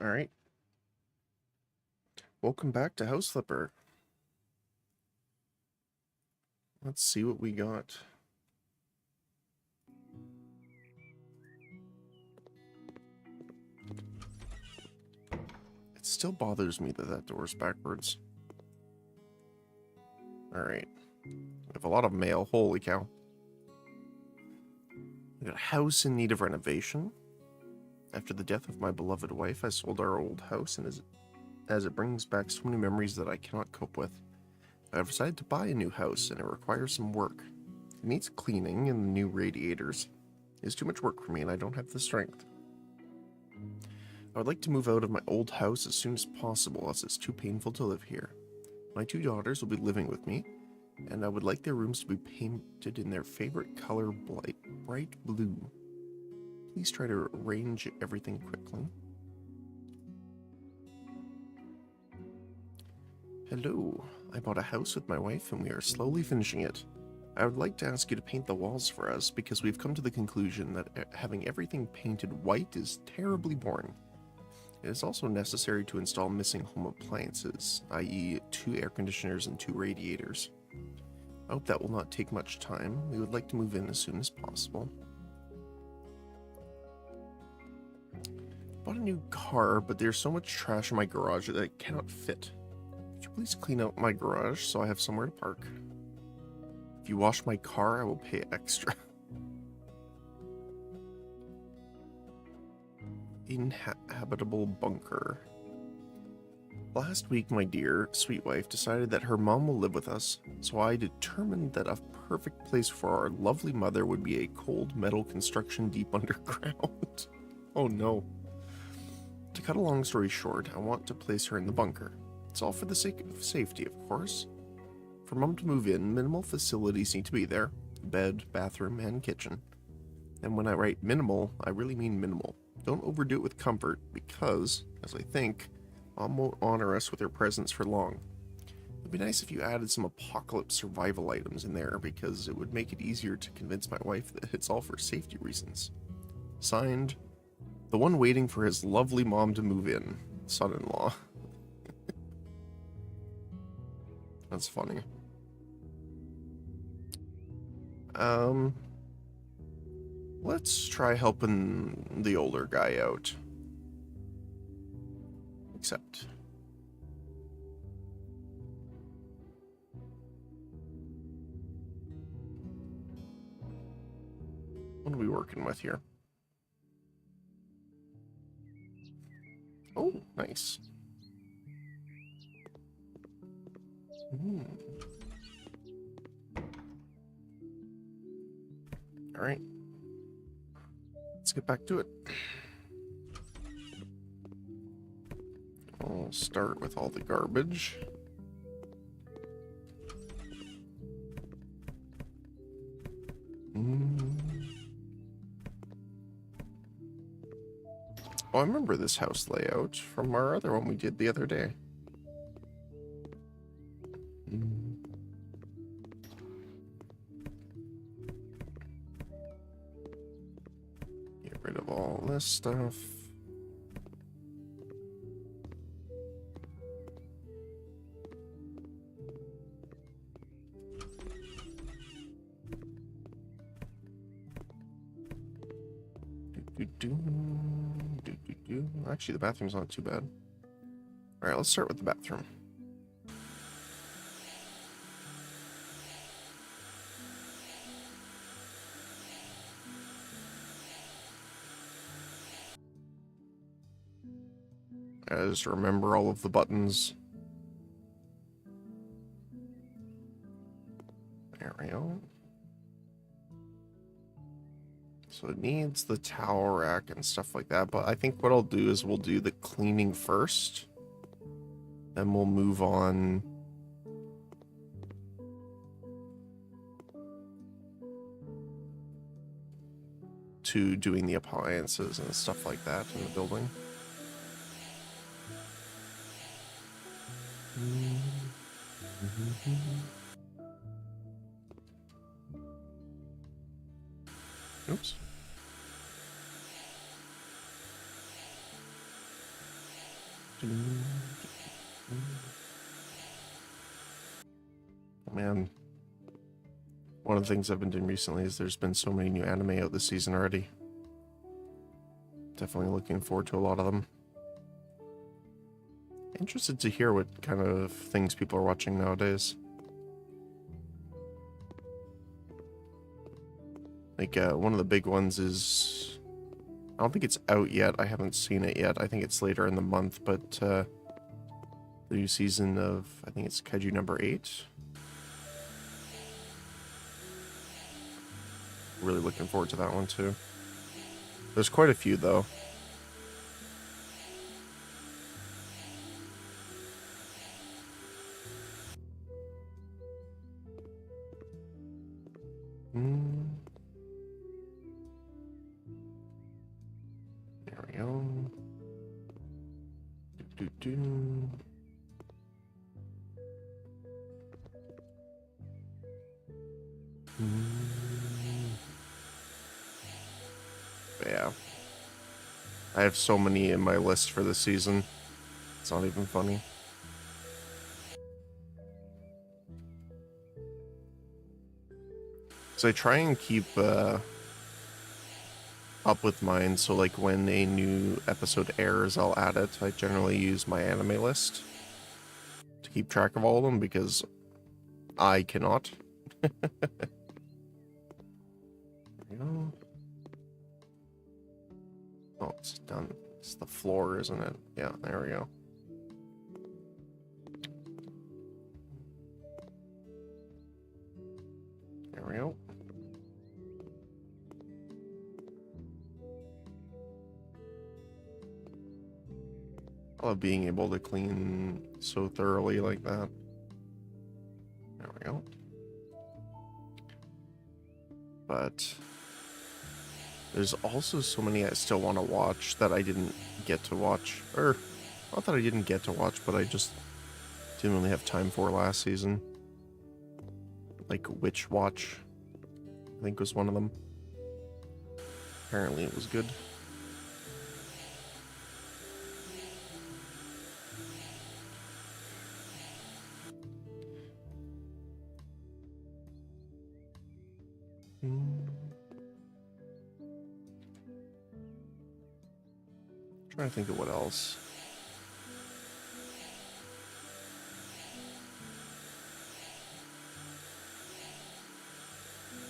Alright, welcome back to House Flipper. Let's see what we got. It still bothers me that that door's backwards. Alright, we have a lot of mail, holy cow. We got a house in need of renovation. After the death of my beloved wife, I sold our old house, and as it brings back so many memories that I cannot cope with. I've decided to buy a new house, and it requires some work. It needs cleaning and new radiators. It's too much work for me, and I don't have the strength. I would like to move out of my old house as soon as possible, as it's too painful to live here. My two daughters will be living with me, and I would like their rooms to be painted in their favorite color, bright blue. Please try to arrange everything quickly. Hello, I bought a house with my wife and we are slowly finishing it. I would like to ask you to paint the walls for us because we've come to the conclusion that having everything painted white is terribly boring. It is also necessary to install missing home appliances, i.e. 2 air conditioners and 2 radiators. I hope that will not take much time. We would like to move in as soon as possible. Bought a new car, but there's so much trash in my garage that it cannot fit. Could you please clean out my garage so I have somewhere to park? If you wash my car, I will pay extra. Inhabitable bunker. Last week, my dear, sweet wife decided that her mom will live with us, so I determined that a perfect place for our lovely mother would be a cold metal construction deep underground. Oh no. To cut a long story short, I want to place her in the bunker. It's all for the sake of safety, of course. For Mom to move in, minimal facilities need to be there. Bed, bathroom, and kitchen. And when I write minimal, I really mean minimal. Don't overdo it with comfort, because, as I think, Mom won't honor us with her presence for long. It'd be nice if you added some apocalypse survival items in there, because it would make it easier to convince my wife that it's all for safety reasons. Signed, the one waiting for his lovely mom to move in, son-in-law. That's funny. Let's try helping the older guy out. Except. What are we working with here? Oh, nice. Alright. Let's get back to it. I'll start with all the garbage. Oh, I remember this house layout from our other one we did the other day. Get rid of all this stuff. Actually, the bathroom's not too bad. Alright, let's start with the bathroom. Just remember all of the buttons. There we go. So it needs the towel rack and stuff like that, but I think what I'll do is we'll do the cleaning first. Then we'll move on to doing the appliances and stuff like that in the building. Oops. Man, one of the things I've been doing recently is there's been so many new anime out this season already. Definitely looking forward to a lot of them. Interested to hear what kind of things people are watching nowadays. Like, one of the big ones is... I don't think it's out yet. I haven't seen it yet. I think it's later in the month, but the new season of... I think it's Kaiju number 8. Really looking forward to that one, too. There's quite a few, though. There we go. Do-do-do. But yeah. I have so many in my list for this season. It's not even funny. So I try and keep up with mine, so like when a new episode airs, I'll add it. I generally use my anime list to keep track of all of them because I cannot. There we go. Oh, it's done. It's the floor, isn't it? Yeah, there we go. There we go. I love being able to clean so thoroughly like that. There we go. But there's also so many I still want to watch that I didn't get to watch. Or, not that I didn't get to watch, but I just didn't really have time for last season. Like Witch Watch, I think was one of them. Apparently it was good. Trying to think of what else.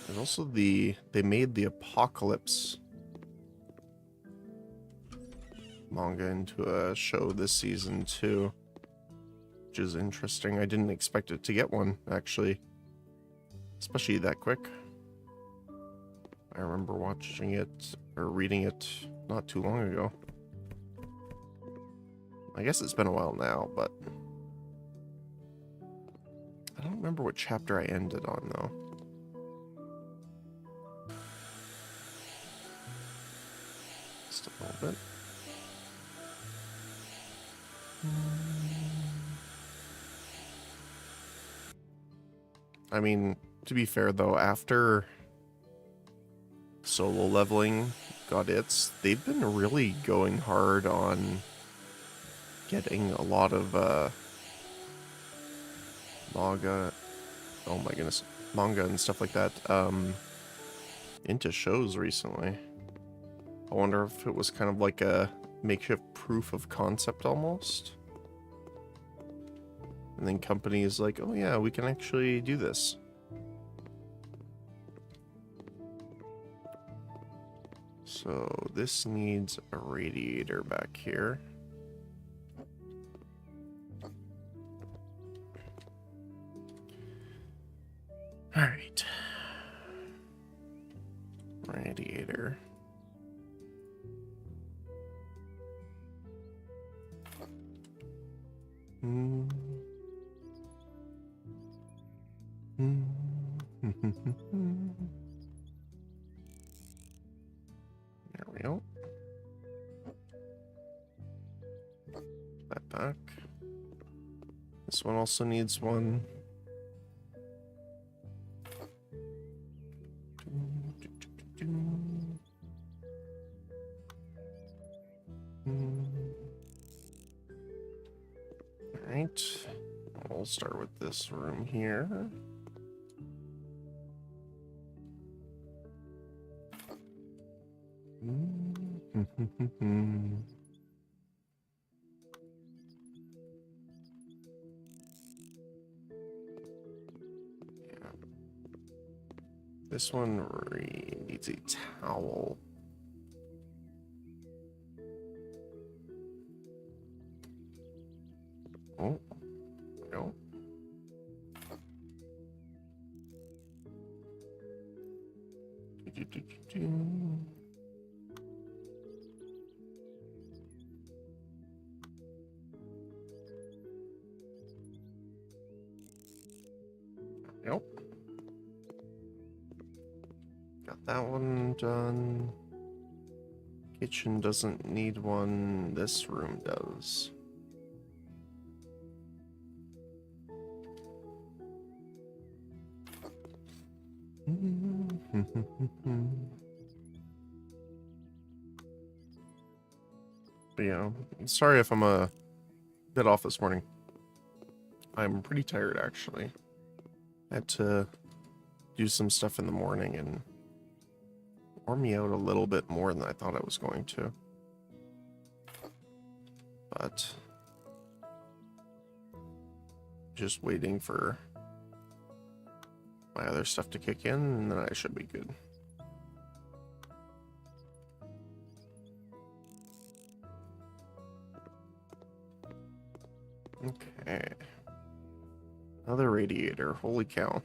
There's also they made the Apocalypse manga into a show this season too, which is interesting. I didn't expect it to get one, actually, especially that quick. I remember watching it or reading it not too long ago. I guess it's been a while now, but I don't remember what chapter I ended on, though. Just a little bit. I mean, to be fair, though, after Solo Leveling got they've been really going hard on getting a lot of manga and stuff like that into shows recently. I wonder if it was kind of like a makeshift proof of concept almost, and then companies like, oh yeah, we can actually do this. So this needs a radiator back here. All right. Radiator. There we go. That back. This one also needs one. But we'll start with this room here. This one needs a towel. Oh, no. Nope. Got that one done. Kitchen doesn't need one. This room does. But yeah, sorry if I'm a bit off this morning. I'm pretty tired, actually. I had to do some stuff in the morning and wore me out a little bit more than I thought I was going to. But just waiting for my other stuff to kick in, and then I should be good. Okay. Another radiator. Holy cow.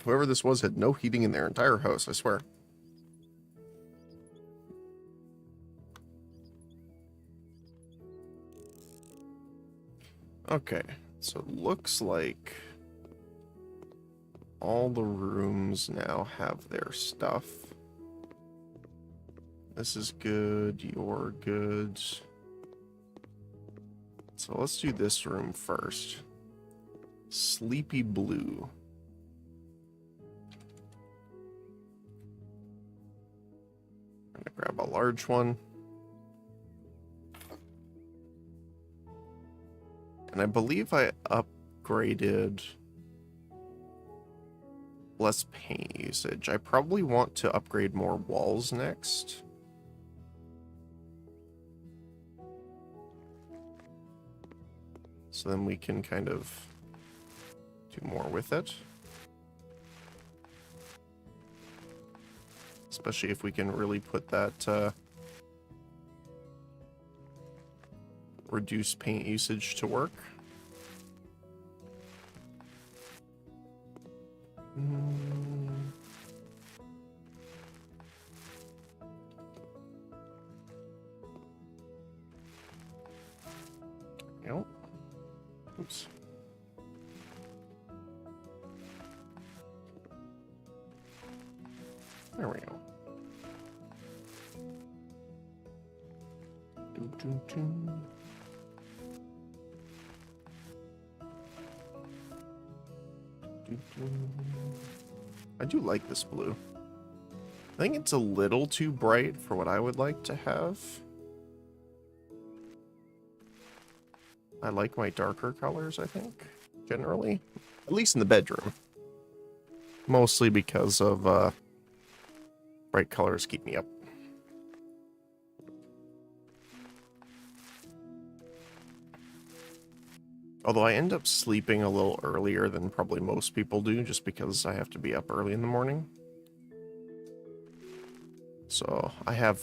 Whoever this was had no heating in their entire house, I swear. Okay, so it looks like all the rooms now have their stuff. This is good, you're good. So let's do this room first. Sleepy Blue. I'm gonna grab a large one. And I believe I upgraded less paint usage. I probably want to upgrade more walls next. So then we can kind of do more with it. Especially if we can really put that reduced paint usage to work. Nope. Oops. There we go. I do like this blue. I think it's a little too bright for what I would like to have. I like my darker colors, I think, generally. At least in the bedroom. Mostly because of bright colors keep me up. Although I end up sleeping a little earlier than probably most people do, just because I have to be up early in the morning. So I have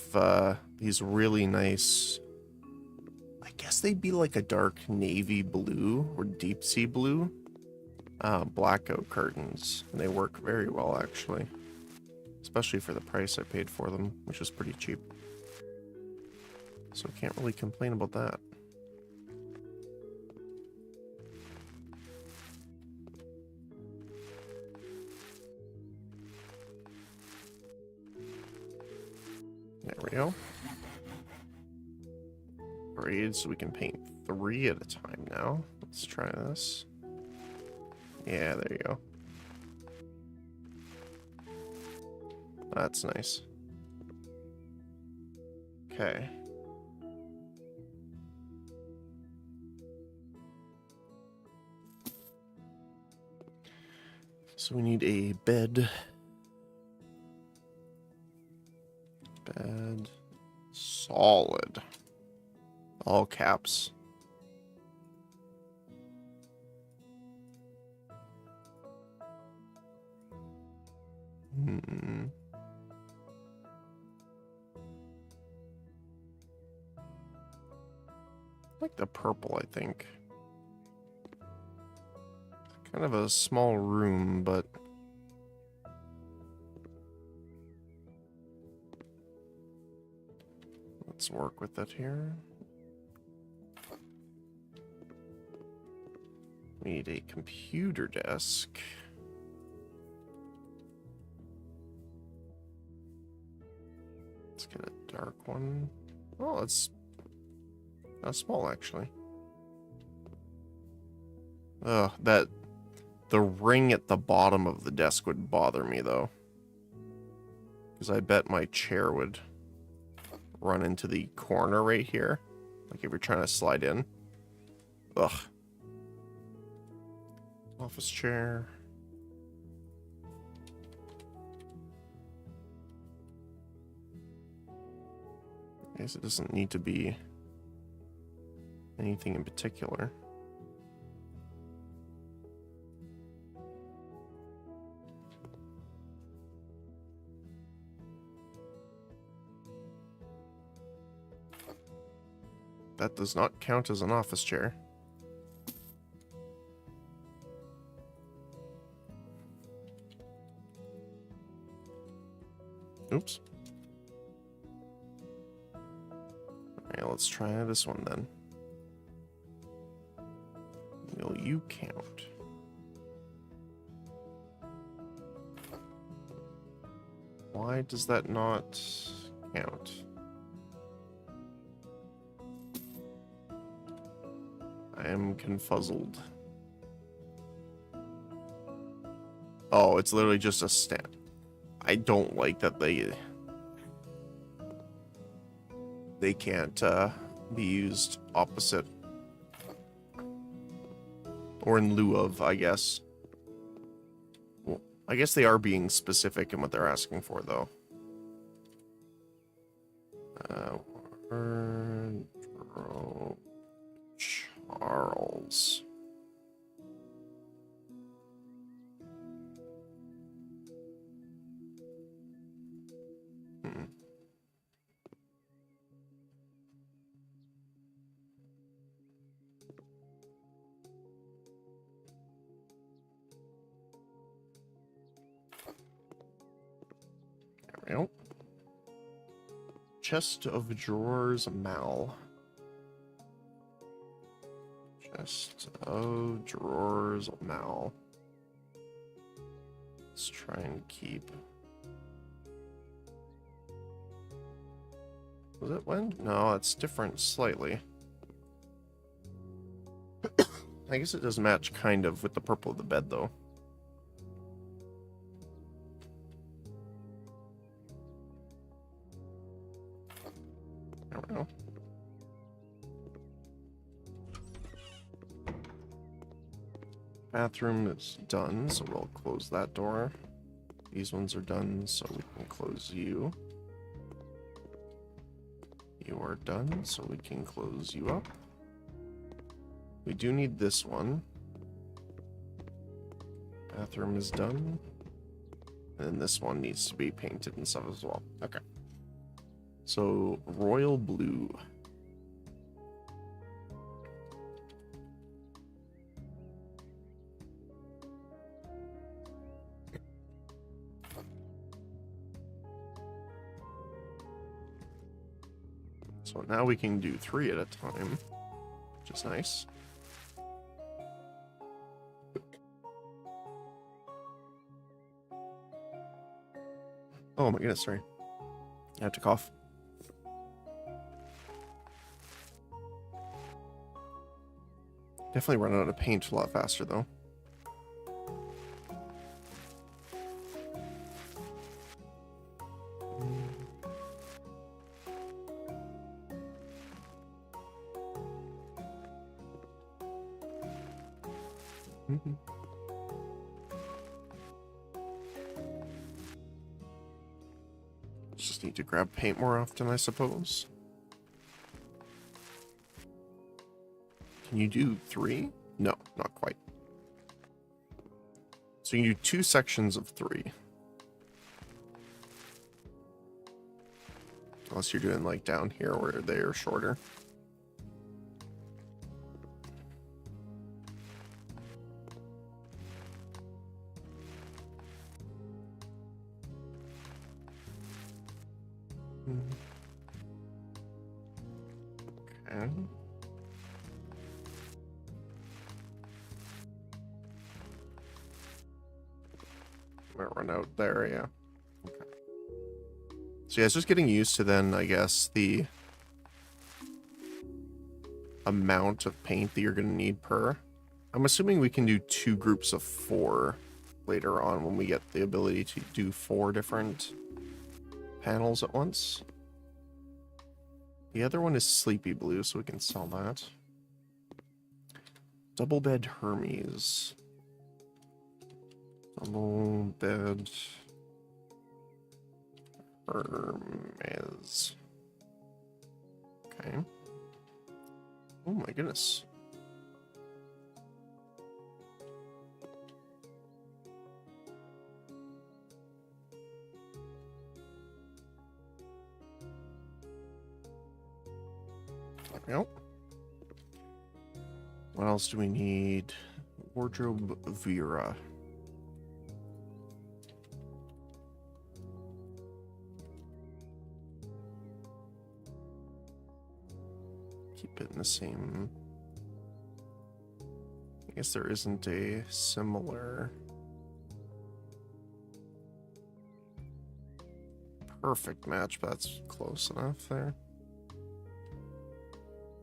these really nice, I guess they'd be like a dark navy blue or deep sea blue, blackout curtains. And they work very well, actually. Especially for the price I paid for them, which was pretty cheap. So can't really complain about that. There we go. Grades, so we can paint 3 at a time now. Let's try this. Yeah, there you go. That's nice. Okay. So we need a bed. Bed. Solid. All caps. I like the purple, I think. Kind of a small room, but let's work with it here. We need a computer desk. Let's get a dark one. Oh, it's not small, actually. Ugh, the ring at the bottom of the desk would bother me, though. Because I bet my chair would run into the corner right here. Like if you're trying to slide in. Ugh. Office chair. I guess it doesn't need to be anything in particular. That does not count as an office chair. Oops. Alright, let's try this one then. Will you count? Why does that not count? I am confuzzled. Oh, it's literally just a stand. I don't like that they can't be used opposite or in lieu of, I guess. Well, I guess they are being specific in what they're asking for, though. Wardrobe Charles. There we go. Chest of drawers, Mal. Chest of drawers, Mal. Let's try and keep. Was it when? No, it's different slightly. I guess it does match kind of with the purple of the bed, though. There we go. Bathroom is done, so we'll close that door. These ones are done, so we can close you. You are done, so we can close you up. We do need this one. Bathroom is done. And this one needs to be painted and stuff as well. Okay. So, royal blue. So now we can do 3 at a time, which is nice. Oh my goodness, sorry. I have to cough. Definitely run out of paint a lot faster, though. Just need to grab paint more often, I suppose. Can you do 3? No, not quite. So you can do 2 sections of 3. Unless you're doing like down here where they are shorter. Okay. Might run out there, yeah. Okay. So yeah, it's just getting used to then, I guess, the amount of paint that you're going to need per. I'm assuming we can do 2 groups of 4 later on when we get the ability to do 4 different panels at once. The other one is Sleepy Blue, so we can sell that. Double Bed Hermes. Double Bed Hermes. Okay. Oh my goodness. There we go. What else do we need? Wardrobe Vera. Keep it in the same. I guess there isn't a similar. Perfect match, but that's close enough there.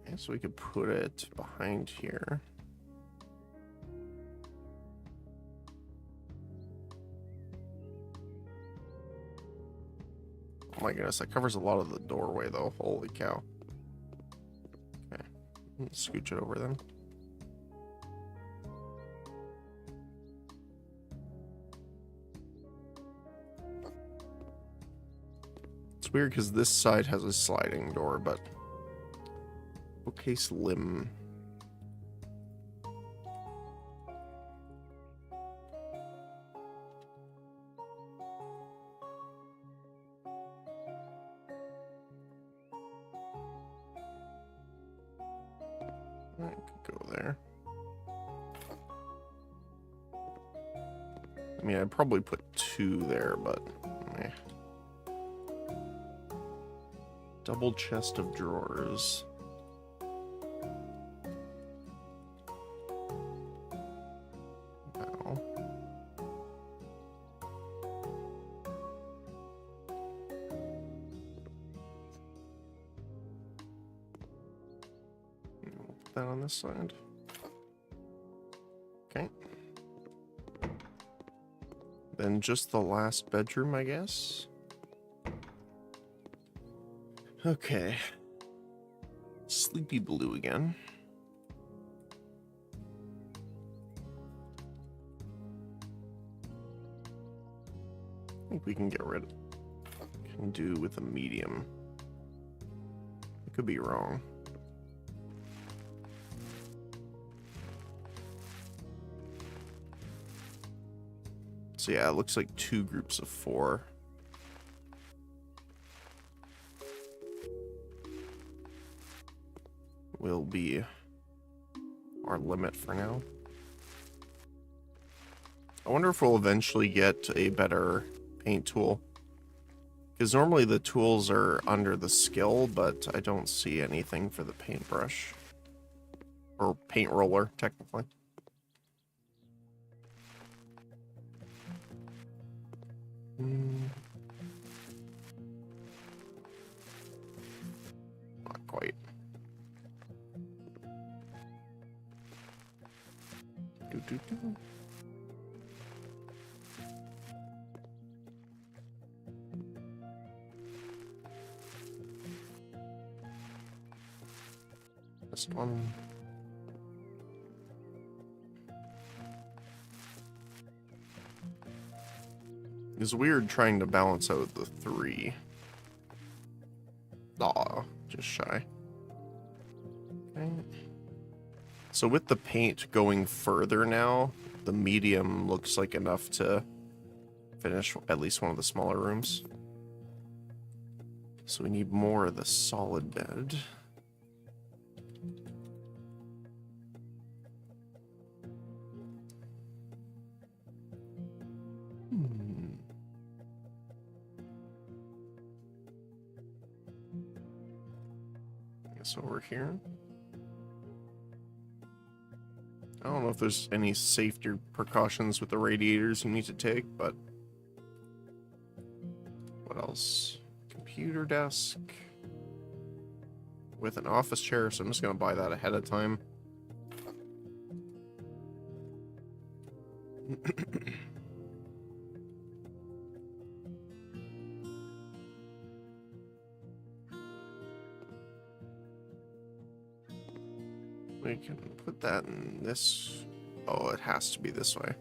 Okay, so we could put it behind here. Oh my goodness, that covers a lot of the doorway though. Holy cow. Okay, let's scooch it over then. It's weird because this side has a sliding door, but bookcase limb. I could go there. I mean, I'd probably put 2 there, but eh. Double chest of drawers. Wow. Put that on this side. Okay. Then just the last bedroom, I guess. Okay. Sleepy Blue again. I think we can get rid of. Can do with a medium. I could be wrong. So yeah, it looks like 2 groups of 4. Will be our limit for now. I wonder if we'll eventually get a better paint tool. Because normally the tools are under the skill, but I don't see anything for the paintbrush. Or paint roller, technically. Not quite. Do. This one. It's weird trying to balance out the 3. Aw, just shy. Okay. So with the paint going further now, the medium looks like enough to finish at least one of the smaller rooms. So we need more of the solid bed. I guess over here. I don't know if there's any safety precautions with the radiators you need to take, but what else? Computer desk with an office chair, so I'm just going to buy that ahead of time. We can put that in this. Oh, it has to be this way.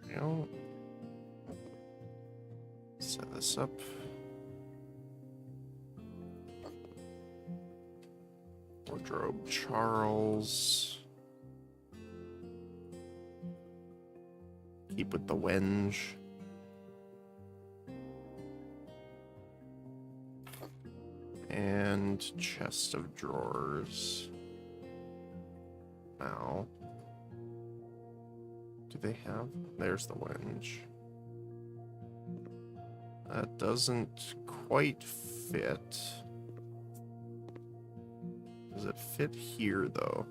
There we go. Set this up. Wardrobe Charles. Keep with the wenge. And chest of drawers. Now, do they have? There's the wenge. That doesn't quite fit. Does it fit here, though?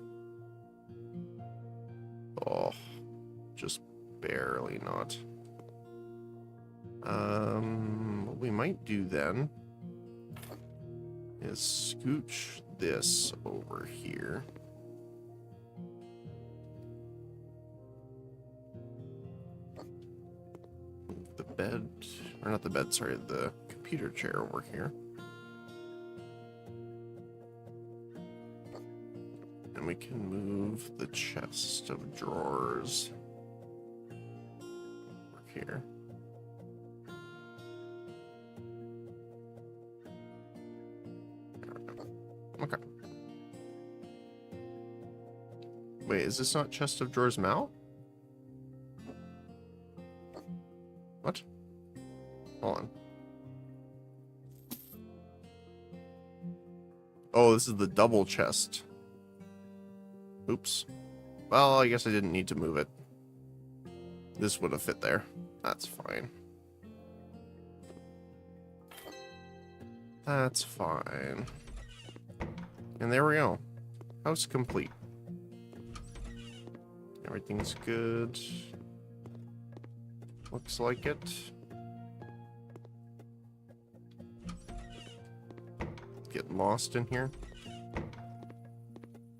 Oh, just barely not. What we might do then is scooch this over here. Move the bed, or not the bed, sorry, the computer chair over here. And we can move the chest of drawers over here. Okay. Wait, is this not chest of drawers mount? What? Hold on. Oh, this is the double chest. Oops. Well, I guess I didn't need to move it. This would have fit there. That's fine. That's fine. And there we go. House complete. Everything's good. Looks like it. Getting lost in here.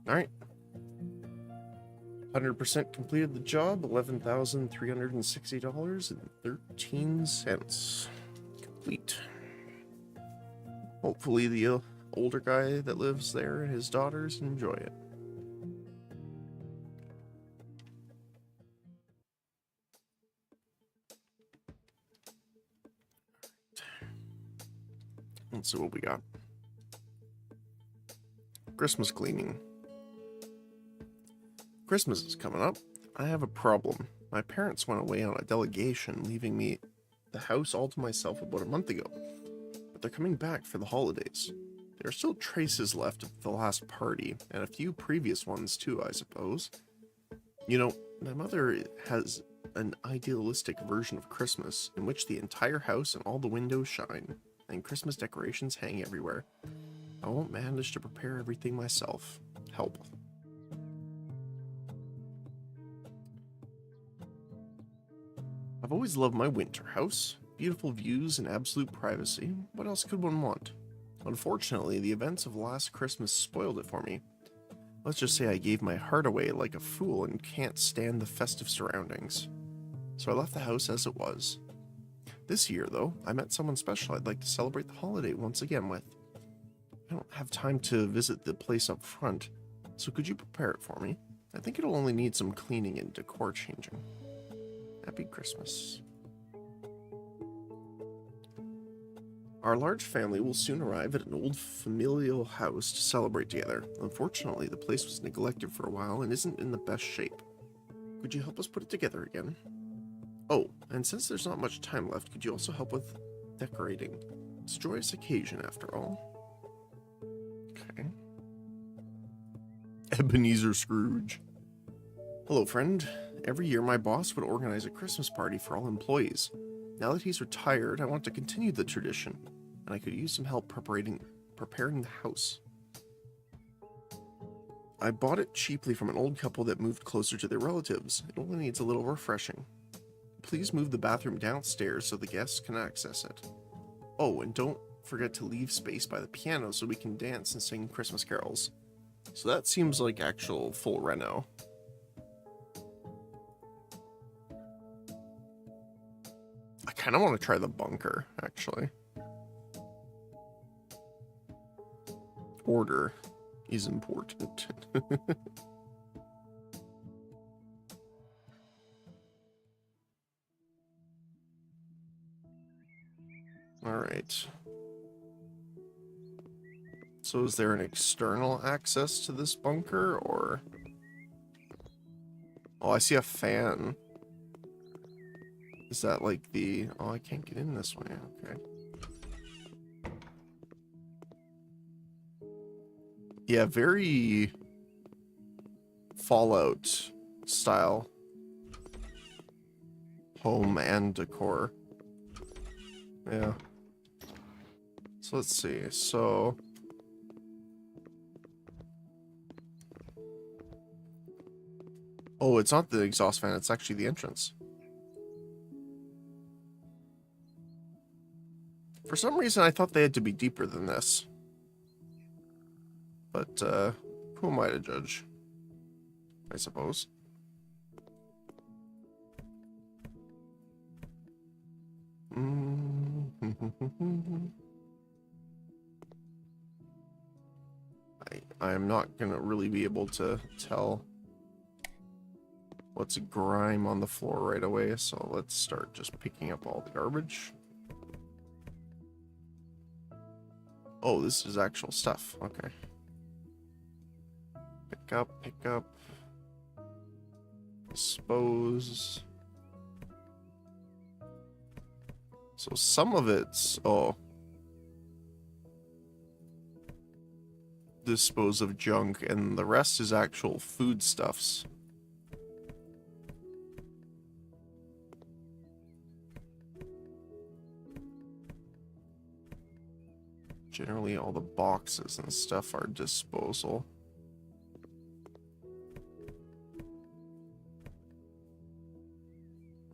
Alright. 100% completed the job. $11,360.13. Complete. Hopefully the older guy that lives there and his daughters enjoy it. Let's see what we got. Christmas cleaning. Christmas is coming up. I have a problem. My parents went away on a delegation, leaving me the house all to myself about a month ago. But they're coming back for the holidays. There are still traces left of the last party, and a few previous ones too, I suppose. You know, my mother has an idealistic version of Christmas, in which the entire house and all the windows shine, and Christmas decorations hang everywhere. I won't manage to prepare everything myself. Help. I've always loved my winter house. Beautiful views and absolute privacy. What else could one want? Unfortunately, the events of last Christmas spoiled it for me. Let's just say I gave my heart away like a fool and can't stand the festive surroundings. So I left the house as it was. This year, though, I met someone special I'd like to celebrate the holiday once again with. I don't have time to visit the place up front, so could you prepare it for me? I think it'll only need some cleaning and decor changing. Happy Christmas. Our large family will soon arrive at an old familial house to celebrate together. Unfortunately, the place was neglected for a while and isn't in the best shape. Could you help us put it together again? Oh, and since there's not much time left, could you also help with decorating? It's a joyous occasion, after all. Okay. Ebenezer Scrooge. Hello, friend. Every year, my boss would organize a Christmas party for all employees. Now that he's retired, I want to continue the tradition, and I could use some help preparing the house. I bought it cheaply from an old couple that moved closer to their relatives. It only needs a little refreshing. Please move the bathroom downstairs so the guests can access it. Oh, and don't forget to leave space by the piano so we can dance and sing Christmas carols. So that seems like actual full reno. I kind of want to try the bunker, actually. Order is important. Alright. So is there an external access to this bunker, or... Oh, I see a fan. Is that like the... Oh, I can't get in this way. Okay. Yeah, very... Fallout style. Home and decor. Yeah. So let's see. So... Oh, it's not the exhaust fan. It's actually the entrance. For some reason, I thought they had to be deeper than this. But, who am I to judge? I suppose. I am not gonna really be able to tell what's grime on the floor right away, so let's start just picking up all the garbage. Oh, this is actual stuff. Okay. Pick up. Dispose. So some of it's... Oh. Dispose of junk, and the rest is actual foodstuffs. Generally, all the boxes and stuff are disposal.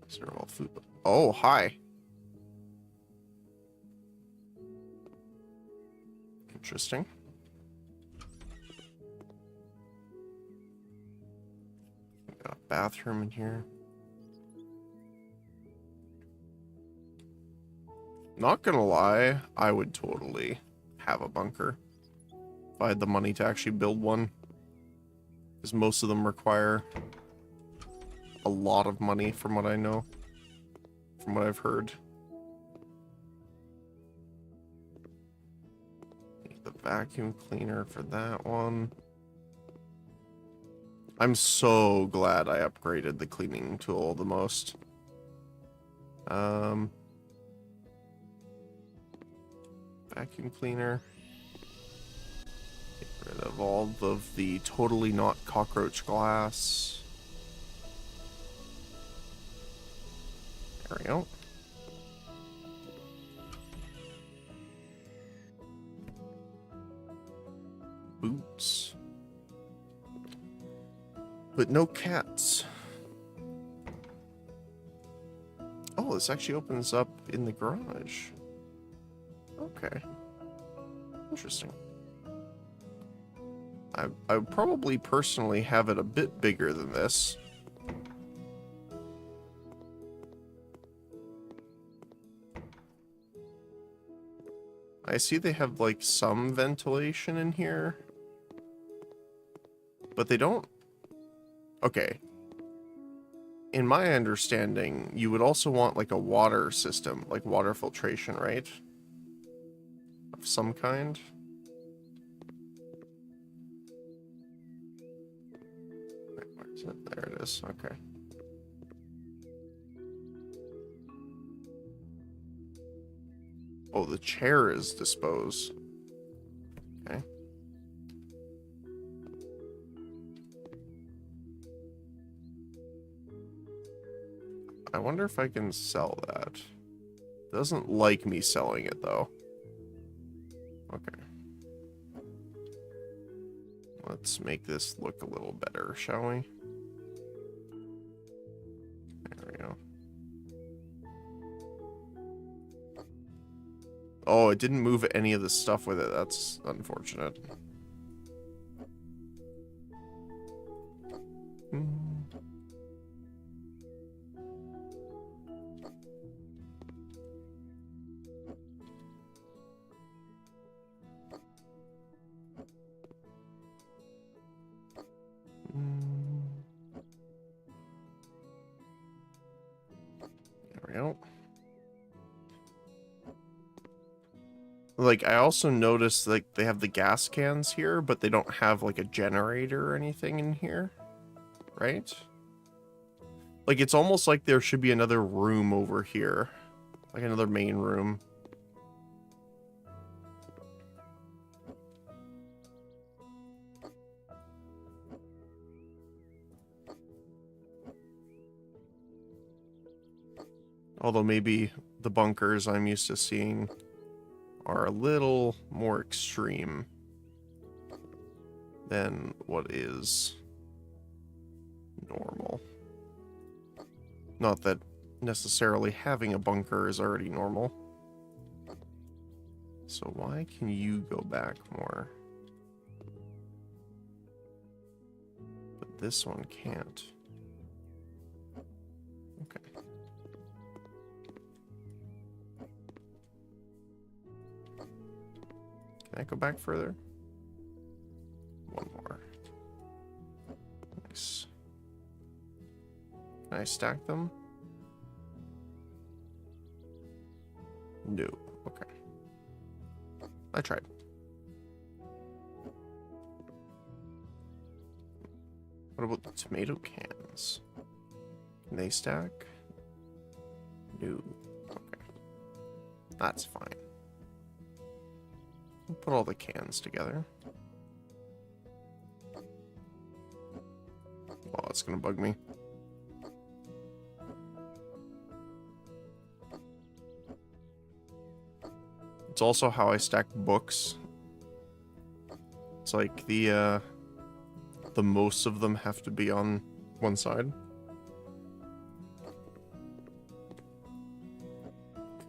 These are all food. Oh, hi. Interesting. Got a bathroom in here. Not gonna lie, I would totally have a bunker if I had the money to actually build one, because most of them require a lot of money from what I know, from what I've heard. Need the vacuum cleaner for that one. I'm so glad I upgraded the cleaning tool the most. Vacuum cleaner. Get rid of all of the totally not cockroach glass. There we go. Boots. But no cats. Oh, this actually opens up in the garage. Okay. Interesting. I would probably personally have it a bit bigger than this. I see they have like some ventilation in here, but they don't Okay. In my understanding, you would also want like a water system, like water filtration, right? Of some kind. Wait, where is it? There it is. Okay. Oh, the chair is disposed. Okay. I wonder if I can sell that. Doesn't like me selling it, though. Okay. Let's make this look a little better, shall we? There we go. Oh, it didn't move any of the stuff with it. That's unfortunate. There we go. Like, I also noticed, like, they have the gas cans here, but they don't have, like, a generator or anything in here. Right? Like, it's almost like there should be another room over here. Like, another main room. Although maybe the bunkers I'm used to seeing are a little more extreme than what is normal. Not that necessarily having a bunker is already normal. So why can you go back more? But this one can't. Okay. Can I go back further? One more. Nice. Can I stack them? No. Okay. I tried. What about the tomato cans? Can they stack? No. Okay. That's fine. We'll put all the cans together. Oh, it's gonna bug me. It's also how I stack books. It's like the most of them have to be on one side.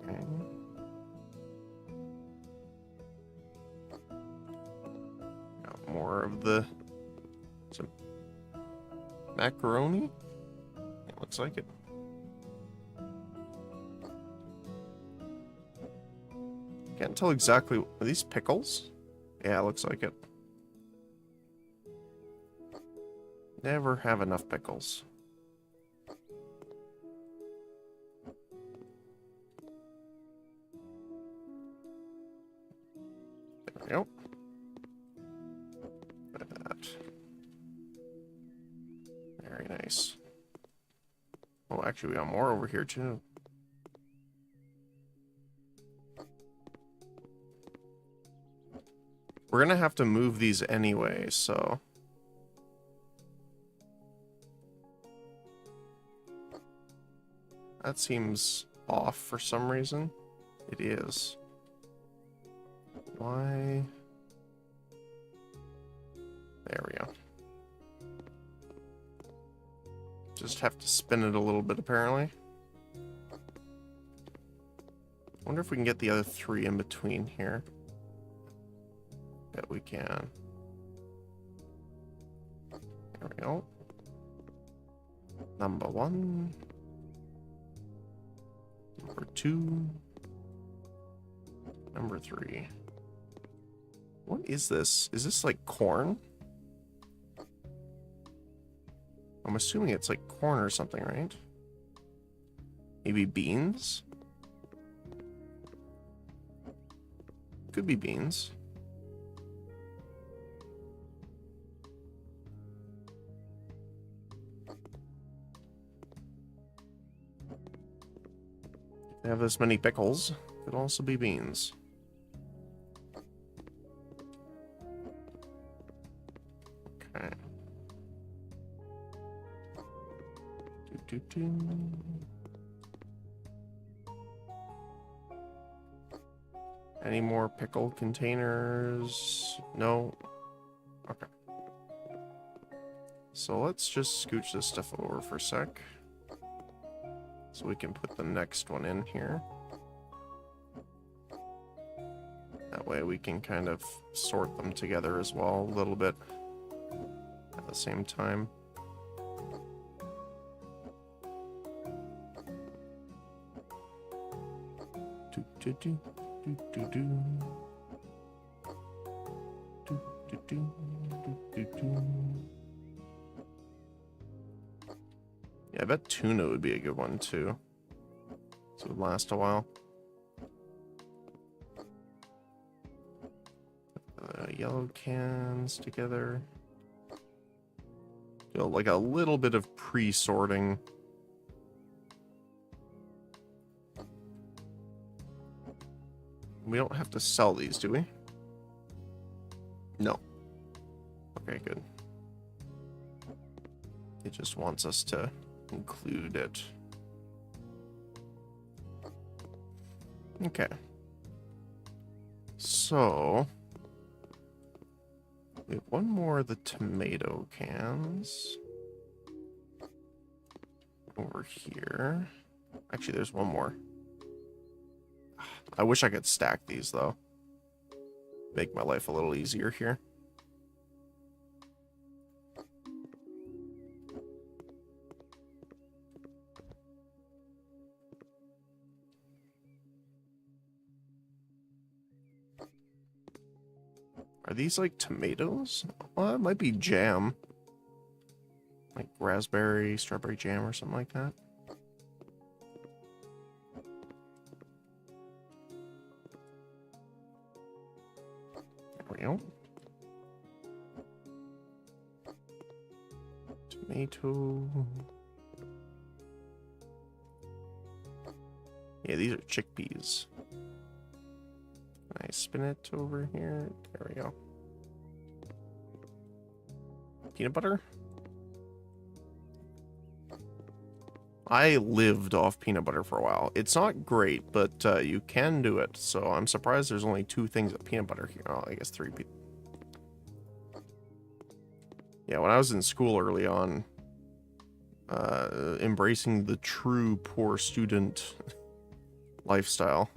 Okay. Got more of the some macaroni. It looks like it. Can't tell exactly. Are these pickles? Yeah, it looks like it. Never have enough pickles. There we go. Look at that. Very nice. Oh, actually, we got more over here, too. We're gonna have to move these anyway, so... That seems off for some reason. It is. Why? There we go. Just have to spin it a little bit, apparently. Wonder if we can get the other three in between here. Bet we can. There we go. Number 1. Number 2. Number 3. What is this? Is this like corn? I'm assuming it's like corn or something, right? Maybe beans? Could be beans. They have this many pickles. Could also be beans. Okay. Any more pickle containers? No? Okay. So let's just scooch this stuff over for a sec. So we can put the next one in here. That way we can kind of sort them together as well a little bit at the same time. Yeah, I bet tuna would be a good one too. So it would last a while. Yellow cans together. Feel like a little bit of pre-sorting. We don't have to sell these, do we? No. Okay, good. It just wants us to include it. Okay. So we have one more of the tomato cans over here. Actually, there's one more. I wish I could stack these, though. Make my life a little easier here. Are these like tomatoes? Well, it might be jam. Like raspberry, strawberry jam or something like that. There we go. Tomato. Yeah, these are chickpeas. Can I spin it over here? There we go. Peanut butter? I lived off peanut butter for a while. It's not great, but you can do it. So I'm surprised there's only 2 things of peanut butter here. Oh, I guess 3 people. Yeah, when I was in school early on, embracing the true poor student lifestyle.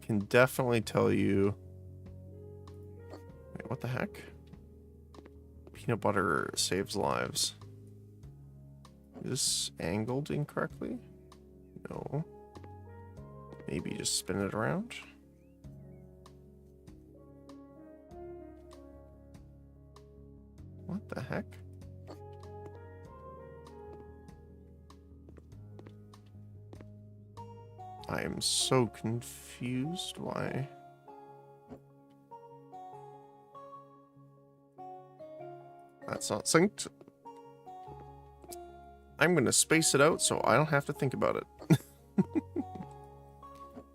Can definitely tell you... Wait, what the heck? Peanut butter saves lives. Is this angled incorrectly? No. Maybe just spin it around? What the heck? I am so confused. Why? That's not synced. I'm going to space it out so I don't have to think about it.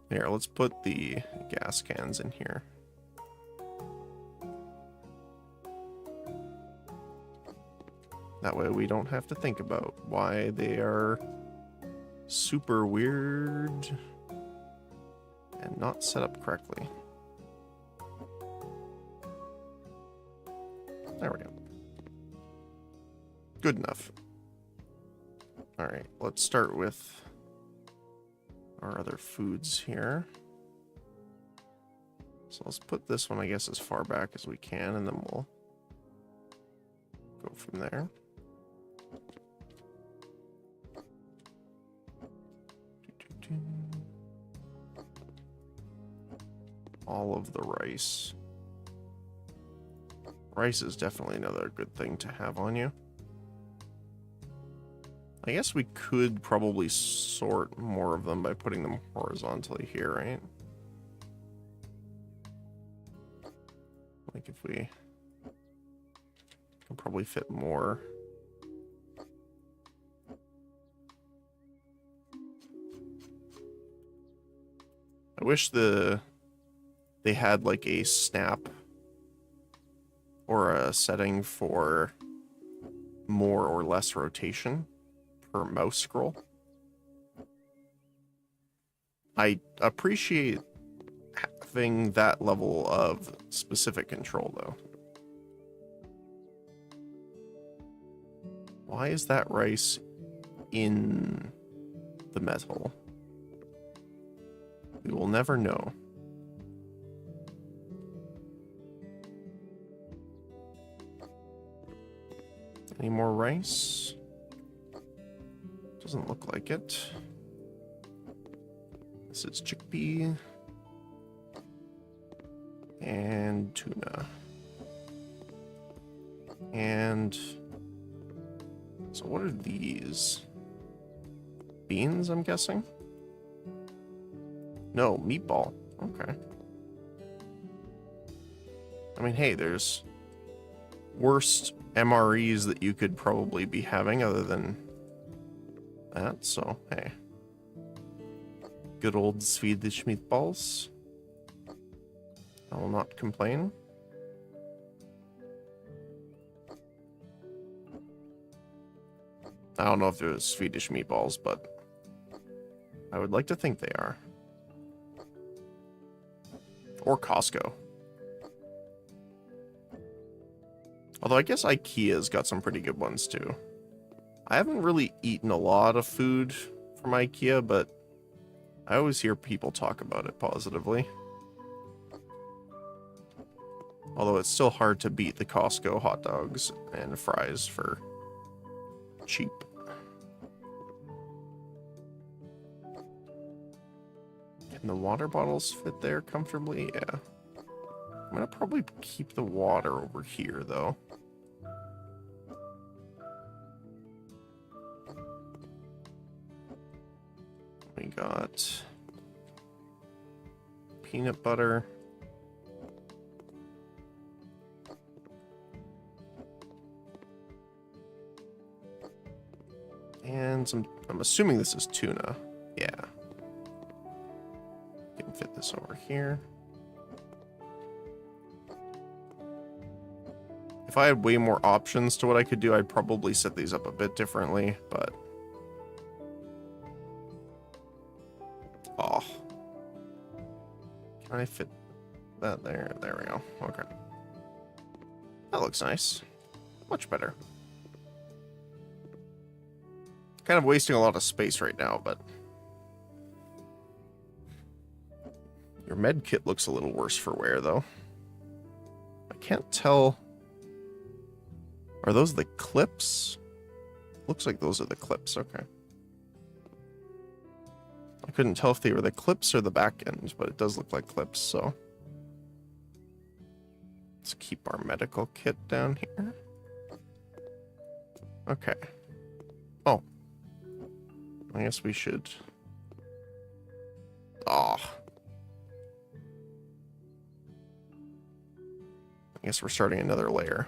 Here, let's put the gas cans in here. That way we don't have to think about why they are super weird and not set up correctly. There we go. Good enough. Alright, let's start with our other foods here. So let's put this one, I guess, as far back as we can, and then we'll go from there. All of the rice. Rice is definitely another good thing to have on you. I guess we could probably sort more of them by putting them horizontally here, right? Like if we can probably fit more. I wish they had like a snap or a setting for more or less rotation per mouse scroll. I appreciate having that level of specific control, though. Why is that rice in the metal? We will never know. Any more rice? Doesn't look like it. This is chickpea. And tuna. And so what are these? Beans, I'm guessing? No, meatball. Okay. I mean, hey, there's worse MREs that you could probably be having other than that, so hey. Good old Swedish meatballs. I will not complain. I don't know if it was Swedish meatballs, but I would like to think they are. Or Costco. Although I guess IKEA's got some pretty good ones too. I haven't really eaten a lot of food from IKEA, but I always hear people talk about it positively. Although it's still hard to beat the Costco hot dogs and fries for cheap. Can the water bottles fit there comfortably? Yeah. I'm gonna probably keep the water over here, though. We got peanut butter. And some, I'm assuming this is tuna. Yeah. Can fit this over here. If I had way more options to what I could do, I'd probably set these up a bit differently, but... Oh. Can I fit that there? There we go. Okay. That looks nice. Much better. Kind of wasting a lot of space right now, but... Your med kit looks a little worse for wear, though. I can't tell... Are those the clips? Looks like those are the clips, okay. I couldn't tell if they were the clips or the back end, but it does look like clips, so... Let's keep our medical kit down here. Okay. Oh. I guess we should... Oh. I guess we're starting another layer.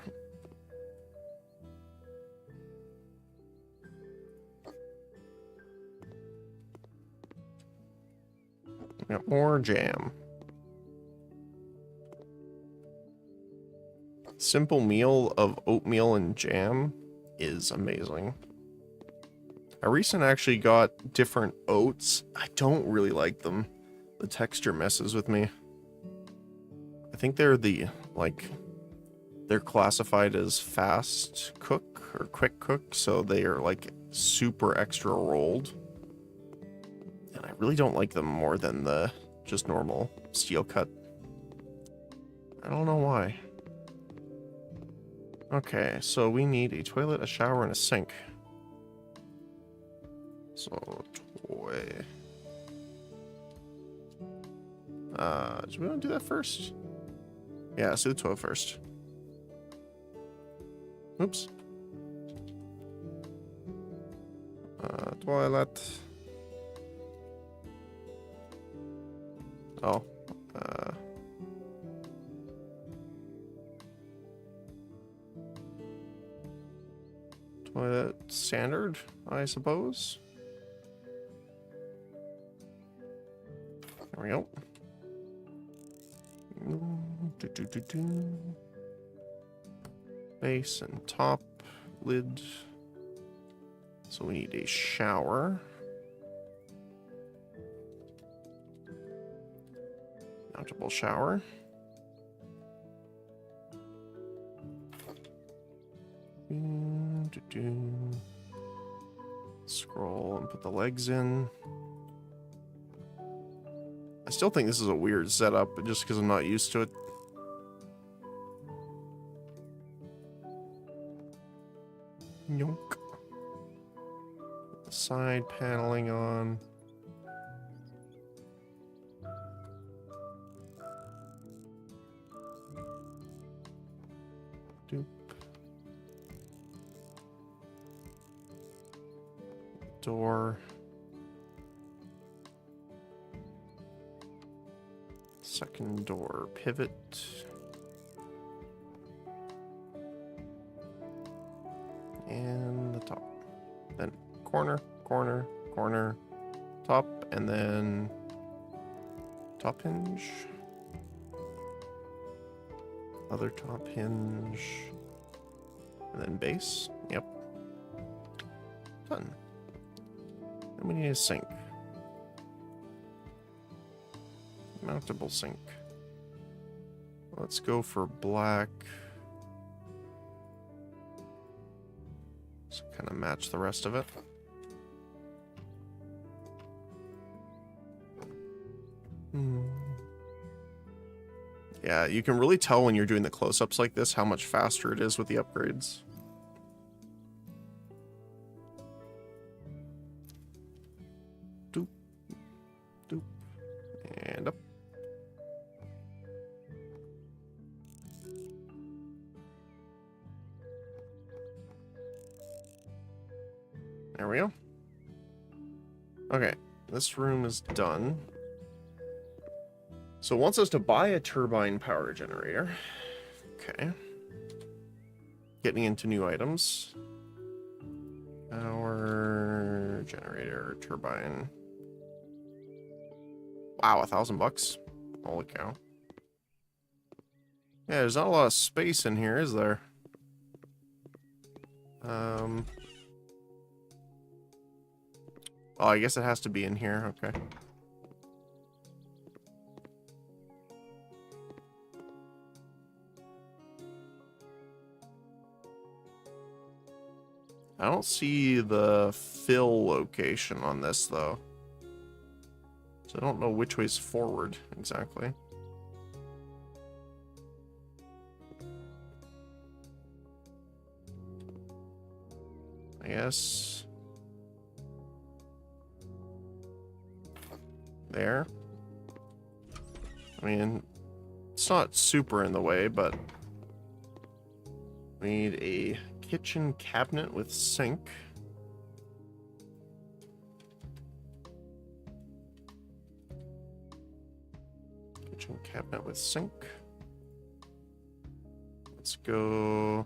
We got more jam. Simple meal of oatmeal and jam is amazing. I recently actually got different oats. I don't really like them. The texture messes with me. I think they're they're classified as fast cook or quick cook, so they are like super extra rolled. And I really don't like them more than the just normal steel cut. I don't know why. Okay, so we need a toilet, a shower, and a sink. So, toy. Do we want to do that first? Yeah, let's do the toilet first. Oops. Toilet. Oh. Toilet standard, I suppose. There we go. Base and top lid. So we need a shower. Mountable shower. Scroll and put the legs in. I still think this is a weird setup, just because I'm not used to it. Yonk. Put the side paneling on. Doop. Door. Second door pivot. And the top. Then corner, corner, corner, top, and then top hinge. Other top hinge. And then base. Yep. Done. And we need a sink. Mountable sink. Let's go for black. So kind of match the rest of it. Yeah, you can really tell when you're doing the close-ups like this how much faster it is with the upgrades. Doop. Doop. And up. There we go. Okay, this room is done. So it wants us to buy a turbine power generator. Okay. Getting into new items. Power generator, turbine. Wow, $1,000. Holy cow. Yeah, there's not a lot of space in here, is there? Oh, I guess it has to be in here. Okay. I don't see the fill location on this, though. So I don't know which way's forward, exactly. I guess... there. I mean, it's not super in the way, but... we need a kitchen cabinet with sink. Kitchen cabinet with sink. Let's go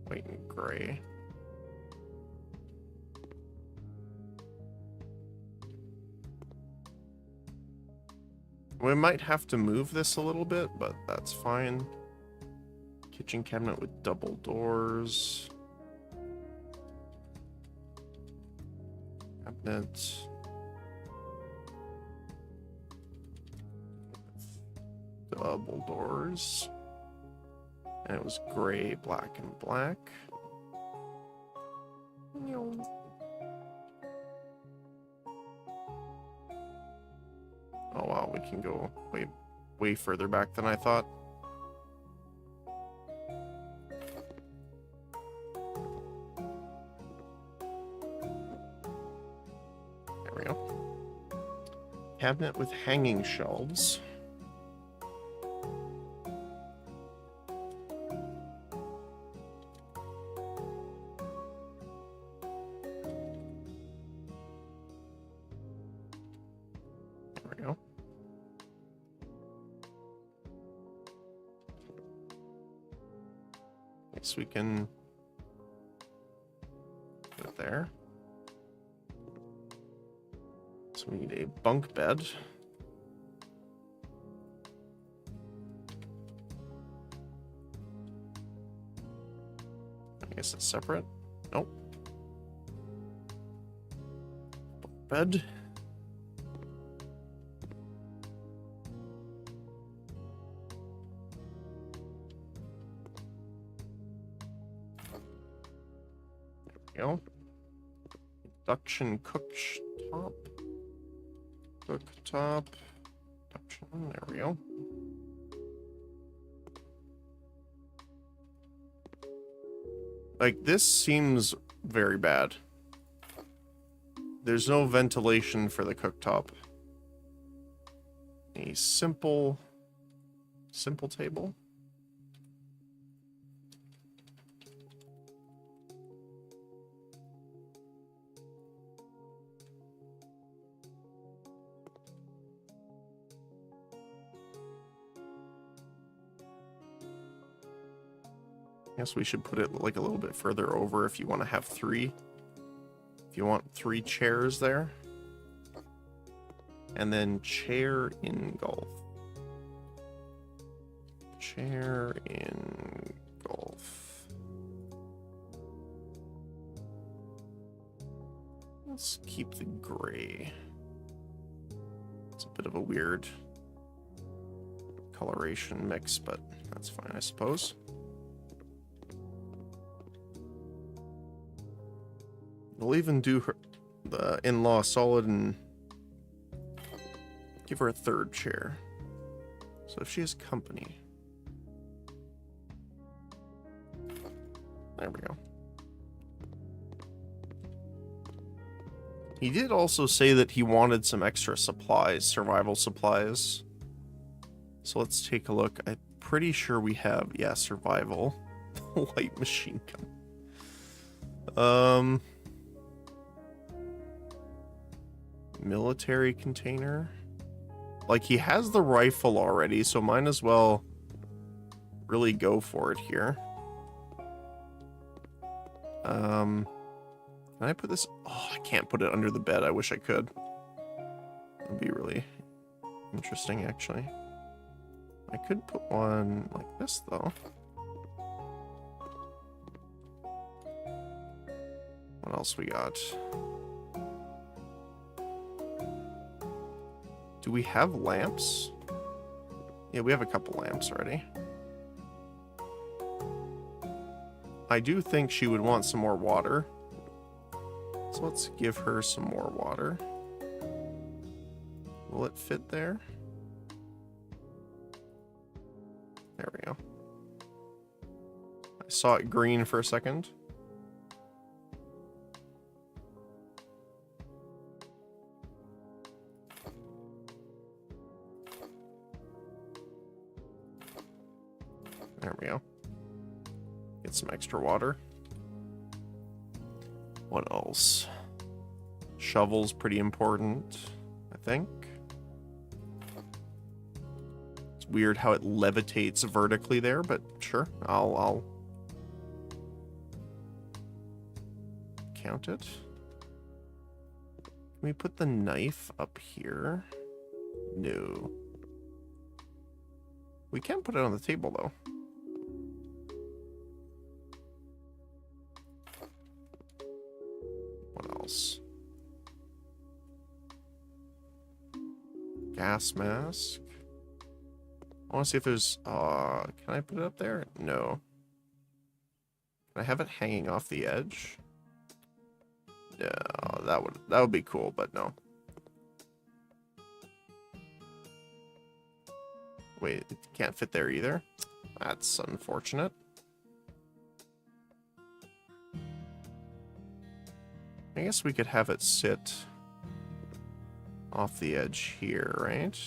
white and gray. We might have to move this a little bit, but that's fine. Kitchen cabinet with double doors. Cabinet. Double doors. And it was gray, black, and black. Oh wow, we can go way further back than I thought. There we go. Cabinet with hanging shelves. Guess we can put it there. So we need a bunk bed. I guess it's separate. Nope. Bunk bed. There we go. Induction cooktop. Cooktop. Induction. There we go. Like, this seems very bad. There's no ventilation for the cooktop. A simple table. I guess we should put it like a little bit further over if you want to have three. If you want 3 chairs there. And then chair in golf. Chair in golf. Let's keep the gray. It's a bit of a weird coloration mix, but that's fine, I suppose. We'll even do her, the in-law solid and give her a 3rd chair. So if she has company. There we go. He did also say that he wanted some extra supplies, survival supplies. So let's take a look. I'm pretty sure we have, yeah, survival. Light machine gun. Military container. Like, he has the rifle already, so might as well really go for it here. Can I put this? Oh, I can't put it under the bed. I wish I could. That'd be really interesting, actually. I could put one like this, though. What else we got? Do we have lamps? Yeah, we have a couple lamps already. I do think she would want some more water. So let's give her some more water. Will it fit there? There we go. I saw it green for a second. There we go. Get some extra water. What else? Shovel's pretty important, I think. It's weird how it levitates vertically there, but sure, I'll count it. Can we put the knife up here? No. We can put it on the table, though. What else? Gas mask. I want to see if there's... can I put it up there? No. Can I have it hanging off the edge? No, that would be cool, but no. Wait, it can't fit there either? That's unfortunate. I guess we could have it sit off the edge here, right?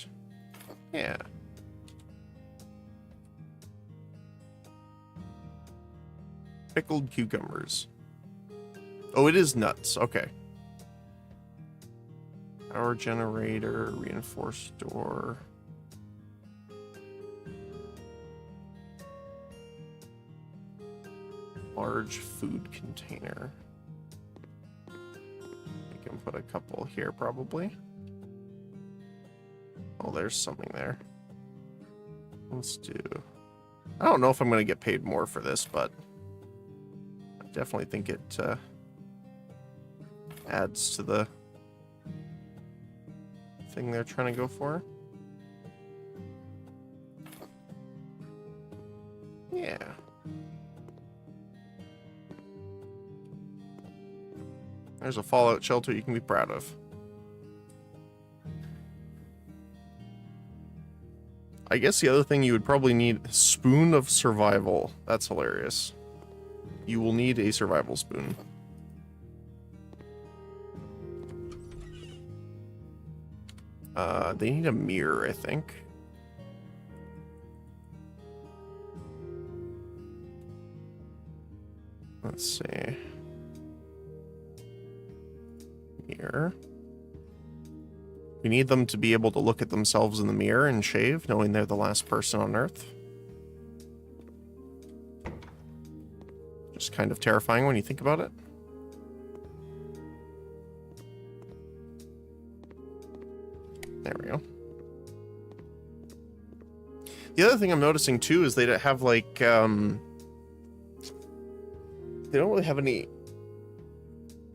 Yeah. Pickled cucumbers. Oh, it is nuts. Okay. Power generator, reinforced door. Large food container. We can put a couple here, probably. Oh, there's something there. Let's do... I don't know if I'm going to get paid more for this, but I definitely think it adds to the thing they're trying to go for. Yeah. There's a fallout shelter you can be proud of. I guess the other thing you would probably need a spoon of survival. That's hilarious. You will need a survival spoon. They need a mirror, I think. Let's see. Mirror. We need them to be able to look at themselves in the mirror and shave, knowing they're the last person on Earth. Just kind of terrifying when you think about it. There we go. The other thing I'm noticing too is they don't have like, they don't really have any,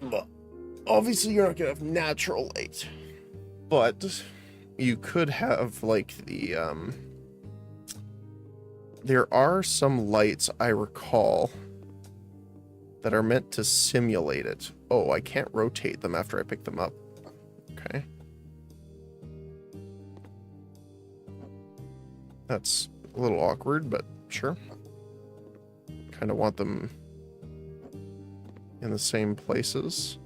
well, obviously you're not gonna have natural light, but you could have like the, there are some lights I recall that are meant to simulate it. Oh, I can't rotate them after I pick them up. Okay. That's a little awkward, but sure. Kind of want them in the same places.